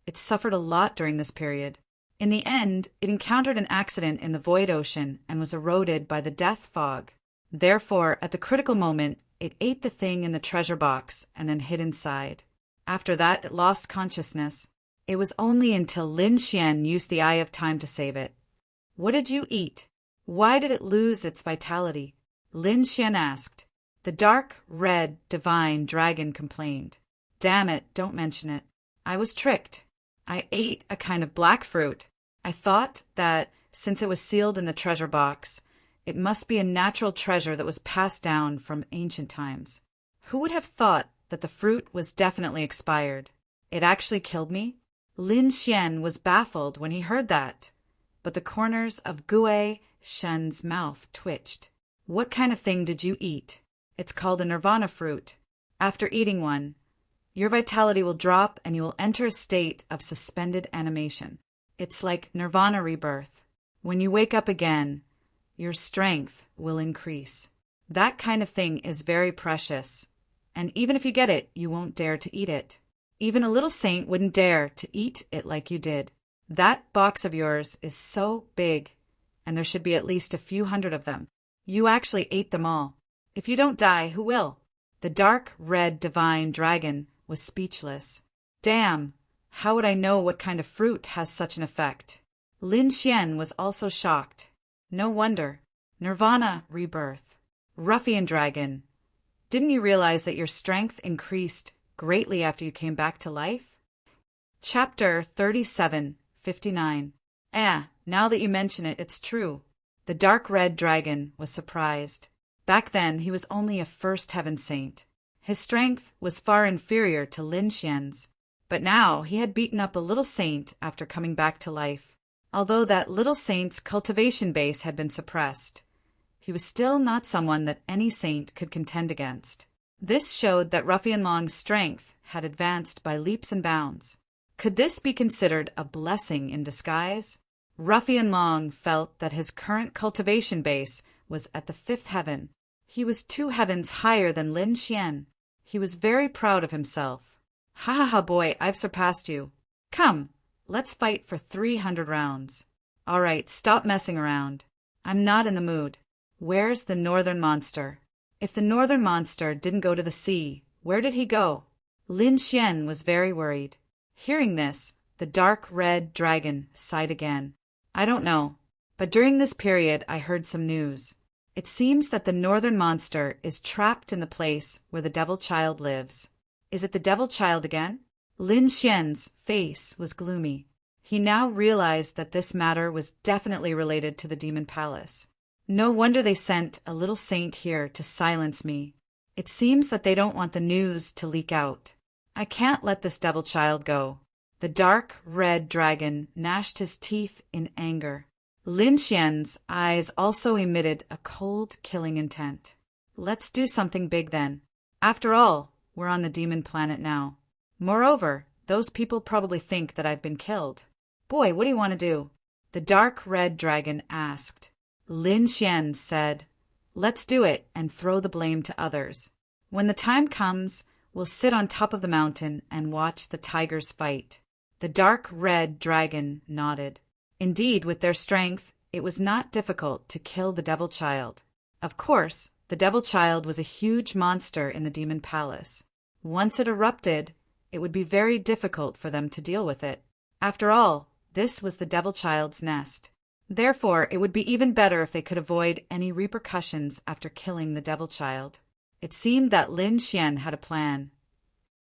it suffered a lot during this period. In the end, it encountered an accident in the void ocean and was eroded by the death fog. Therefore, at the critical moment, it ate the thing in the treasure box and then hid inside. After that, it lost consciousness. It was only until Lin Xian used the Eye of Time to save it. "What did you eat? Why did it lose its vitality?" Lin Xian asked. The dark, red, divine dragon complained. "Damn it, don't mention it. I was tricked. I ate a kind of black fruit. I thought that, since it was sealed in the treasure box, it must be a natural treasure that was passed down from ancient times. Who would have thought that the fruit was definitely expired? It actually killed me?" Lin Xian was baffled when he heard that, but the corners of Gue Shen's mouth twitched. "What kind of thing did you eat?" "It's called a nirvana fruit. After eating one, your vitality will drop and you will enter a state of suspended animation. It's like nirvana rebirth. When you wake up again, your strength will increase. That kind of thing is very precious, and even if you get it, you won't dare to eat it. Even a little saint wouldn't dare to eat it like you did. That box of yours is so big, and there should be at least a few hundred of them. You actually ate them all. If you don't die, who will?" The dark, red, divine dragon was speechless. "Damn! How would I know what kind of fruit has such an effect?" Lin Xian was also shocked. "No wonder. Nirvana rebirth. Ruffian dragon. Didn't you realize that your strength increased greatly after you came back to life?" Chapter 37:59. Now that you mention it, it's true. The dark red dragon was surprised. Back then, he was only a first heaven saint. His strength was far inferior to Lin Xian's, but now he had beaten up a little saint after coming back to life. Although that little saint's cultivation base had been suppressed, he was still not someone that any saint could contend against. This showed that Ruffian Long's strength had advanced by leaps and bounds. Could this be considered a blessing in disguise? Ruffian Long felt that his current cultivation base was at the 5th heaven. He was 2 heavens higher than Lin Xian. He was very proud of himself. "Ha ha ha, boy, I've surpassed you. Come, let's fight for 300 rounds. All right, stop messing around. I'm not in the mood. Where's the northern monster?" If the northern monster didn't go to the sea, where did he go? Lin Xian was very worried. Hearing this, the dark red dragon sighed again. "I don't know, but during this period I heard some news. It seems that the northern monster is trapped in the place where the devil child lives." "Is it the devil child again?" Lin Xian's face was gloomy. He now realized that this matter was definitely related to the demon palace. "No wonder they sent a little saint here to silence me. It seems that they don't want the news to leak out. I can't let this devil child go." The dark red dragon gnashed his teeth in anger. Lin Xian's eyes also emitted a cold, killing intent. "Let's do something big then. After all, we're on the demon planet now. Moreover, those people probably think that I've been killed." "Boy, what do you want to do?" the dark red dragon asked. Lin Xian said, "Let's do it and throw the blame to others. When the time comes, we'll sit on top of the mountain and watch the tigers fight." The dark red dragon nodded. Indeed, with their strength, it was not difficult to kill the devil child. Of course, the devil child was a huge monster in the demon palace. Once it erupted, it would be very difficult for them to deal with it. After all, This was the devil child's nest. Therefore, it would be even better if they could avoid any repercussions after killing the devil child. It seemed that Lin Xian had a plan.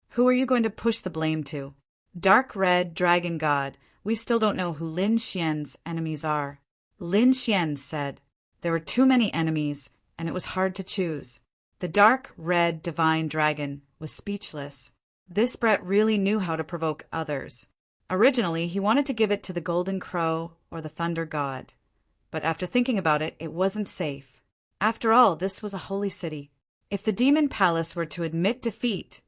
Who are you going to push the blame to? Dark Red Dragon God. We still don't know who Lin Xian's enemies are. Lin Xian said, there were too many enemies, and it was hard to choose. The Dark Red Divine Dragon was speechless. This Brett really knew how to provoke others. Originally, he wanted to give it to the Golden Crow or the Thunder God. But after thinking about it, it wasn't safe. After all, this was a holy city. If the Demon Palace were to admit defeat,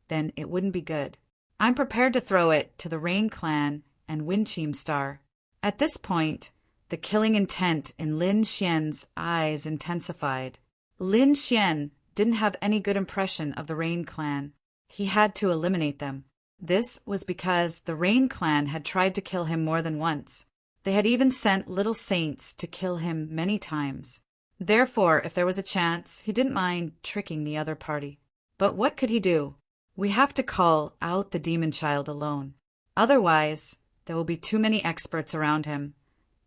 then it wouldn't be good. I'm prepared to throw it to the Rain Clan and Windchime Star. At this point, the killing intent in Lin Xian's eyes intensified. Lin Xian didn't have any good impression of the Rain Clan. He had to eliminate them. This was because the Rain Clan had tried to kill him more than once. They had even sent little saints to kill him many times. Therefore, if there was a chance, he didn't mind tricking the other party. But what could he do? We have to call out the demon child alone. Otherwise, there will be too many experts around him,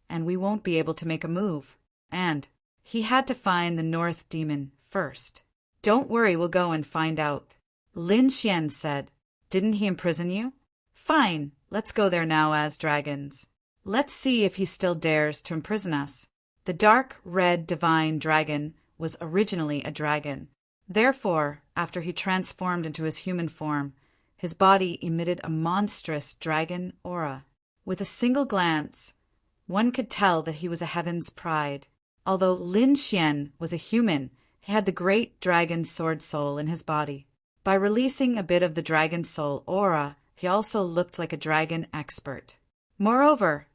and we won't be able to make a move. And he had to find the North Demon first. Don't worry, we'll go and find out. Lin Xian said, didn't he imprison you? Fine, let's go there now as dragons. Let's see if he still dares to imprison us. The Dark Red Divine Dragon was originally a dragon. Therefore, after he transformed into his human form, his body emitted a monstrous dragon aura. With a single glance, one could tell that he was a heaven's pride. Although Lin Xian was a human, he had the great dragon sword soul in his body. By releasing a bit of the dragon soul aura, he also looked like a dragon expert. Moreover,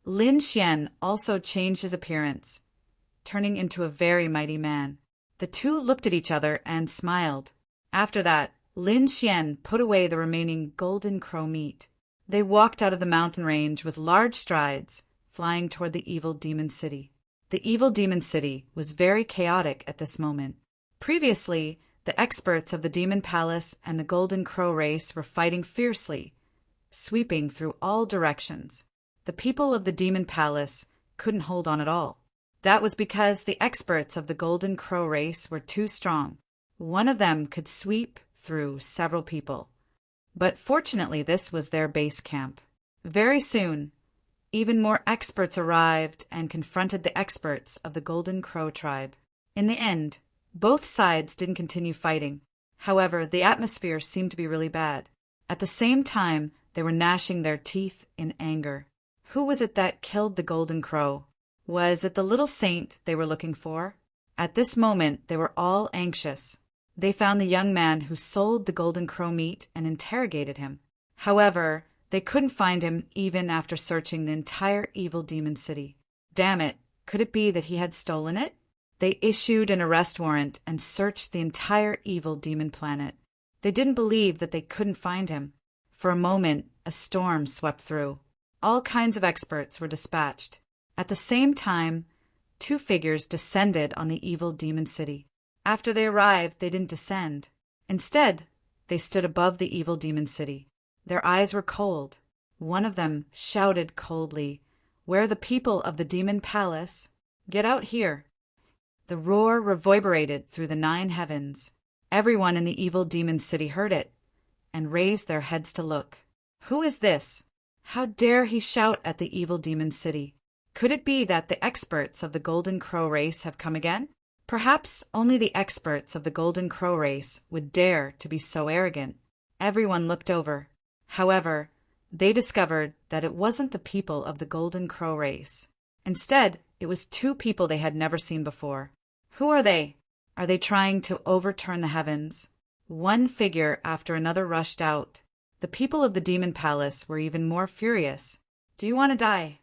Lin Xian also changed his appearance, turning into a very mighty man. The two looked at each other and smiled. After that, Lin Xian put away the remaining golden crow meat. They walked out of the mountain range with large strides, flying toward the evil demon city. The evil demon city was very chaotic at this moment. Previously, the experts of the Demon Palace and the Golden Crow race were fighting fiercely, sweeping through all directions. The people of the Demon Palace couldn't hold on at all. That was because the experts of the Golden Crow race were too strong. One of them could sweep through several people. But fortunately, this was their base camp. Very soon, even more experts arrived and confronted the experts of the Golden Crow tribe. In the end, both sides didn't continue fighting. However, the atmosphere seemed to be really bad. At the same time, they were gnashing their teeth in anger. Who was it that killed the Golden Crow? Was it the little saint they were looking for? At this moment, they were all anxious. They found the young man who sold the Golden Crow meat and interrogated him. However, they couldn't find him even after searching the entire evil demon city. Damn it, could it be that he had stolen it? They issued an arrest warrant and searched the entire evil demon planet. They didn't believe that they couldn't find him. For a moment, a storm swept through. All kinds of experts were dispatched. At the same time, two figures descended on the evil demon city. After they arrived, they didn't descend. Instead, they stood above the evil demon city. Their eyes were cold. One of them shouted coldly, "Where are the people of the Demon Palace? Get out here!" The roar reverberated through the 9 heavens. Everyone in the evil demon city heard it and raised their heads to look. Who is this? How dare he shout at the evil demon city? Could it be that the experts of the Golden Crow race have come again? Perhaps only the experts of the Golden Crow race would dare to be so arrogant. Everyone looked over. However, they discovered that it wasn't the people of the Golden Crow race. Instead, it was 2 people they had never seen before. Who are they? Are they trying to overturn the heavens? One figure after another rushed out. The people of the Demon Palace were even more furious. Do you want to die?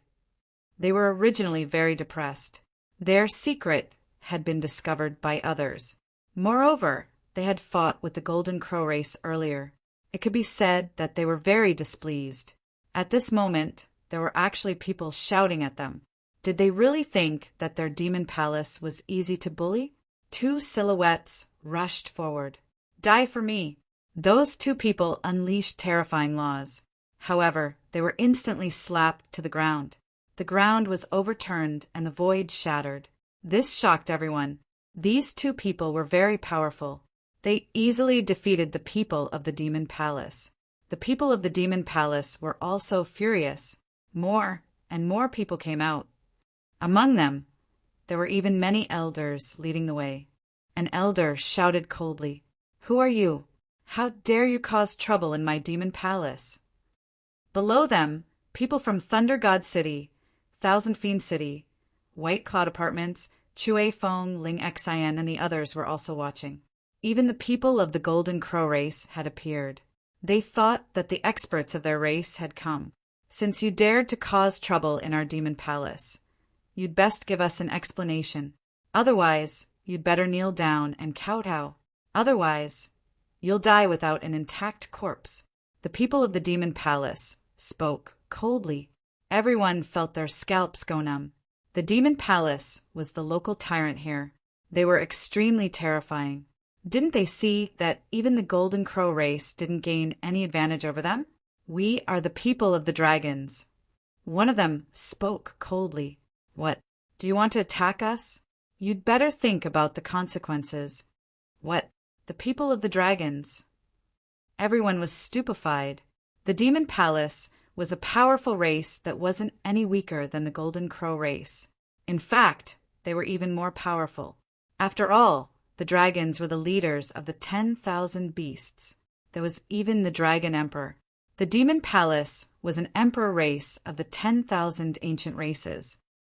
They were originally very depressed. Their secret had been discovered by others. Moreover, they had fought with the Golden Crow race earlier. It could be said that they were very displeased. At this moment, there were actually people shouting at them. Did they really think that their demon palace was easy to bully? 2 silhouettes rushed forward. Die for me! Those 2 people unleashed terrifying laws. However, They were instantly slapped to the ground. The ground was overturned and the void shattered. This shocked everyone. These two people were very powerful. They easily defeated the people of the Demon Palace. The people of the Demon Palace were also furious. More and more people came out. Among them, there were even many elders leading the way. An elder shouted coldly, "Who are you? How dare you cause trouble in my Demon Palace?" Below them, people from Thunder God City, Thousand Fiend City, White Cloud Apartments, Chue Fong, Ling Xian, and the others were also watching. Even the people of the Golden Crow race had appeared. They thought that the experts of their race had come. "Since you dared to cause trouble in our Demon Palace, you'd best give us an explanation. Otherwise, you'd better kneel down and kowtow. Otherwise, you'll die without an intact corpse." The people of the Demon Palace spoke coldly. Everyone felt their scalps go numb. The Demon Palace was the local tyrant here. They were extremely terrifying. Didn't they see that even the Golden Crow race didn't gain any advantage over them? "We are the people of the dragons." One of them spoke coldly. "What? Do you want to attack us? You'd better think about the consequences." "What? The people of the dragons?" Everyone was stupefied. The Demon Palace was a powerful race that wasn't any weaker than the Golden Crow race. In fact, they were even more powerful. After all, the dragons were the leaders of the 10,000 beasts. There was even the Dragon Emperor. The Demon Palace was an emperor race of the 10,000 ancient races.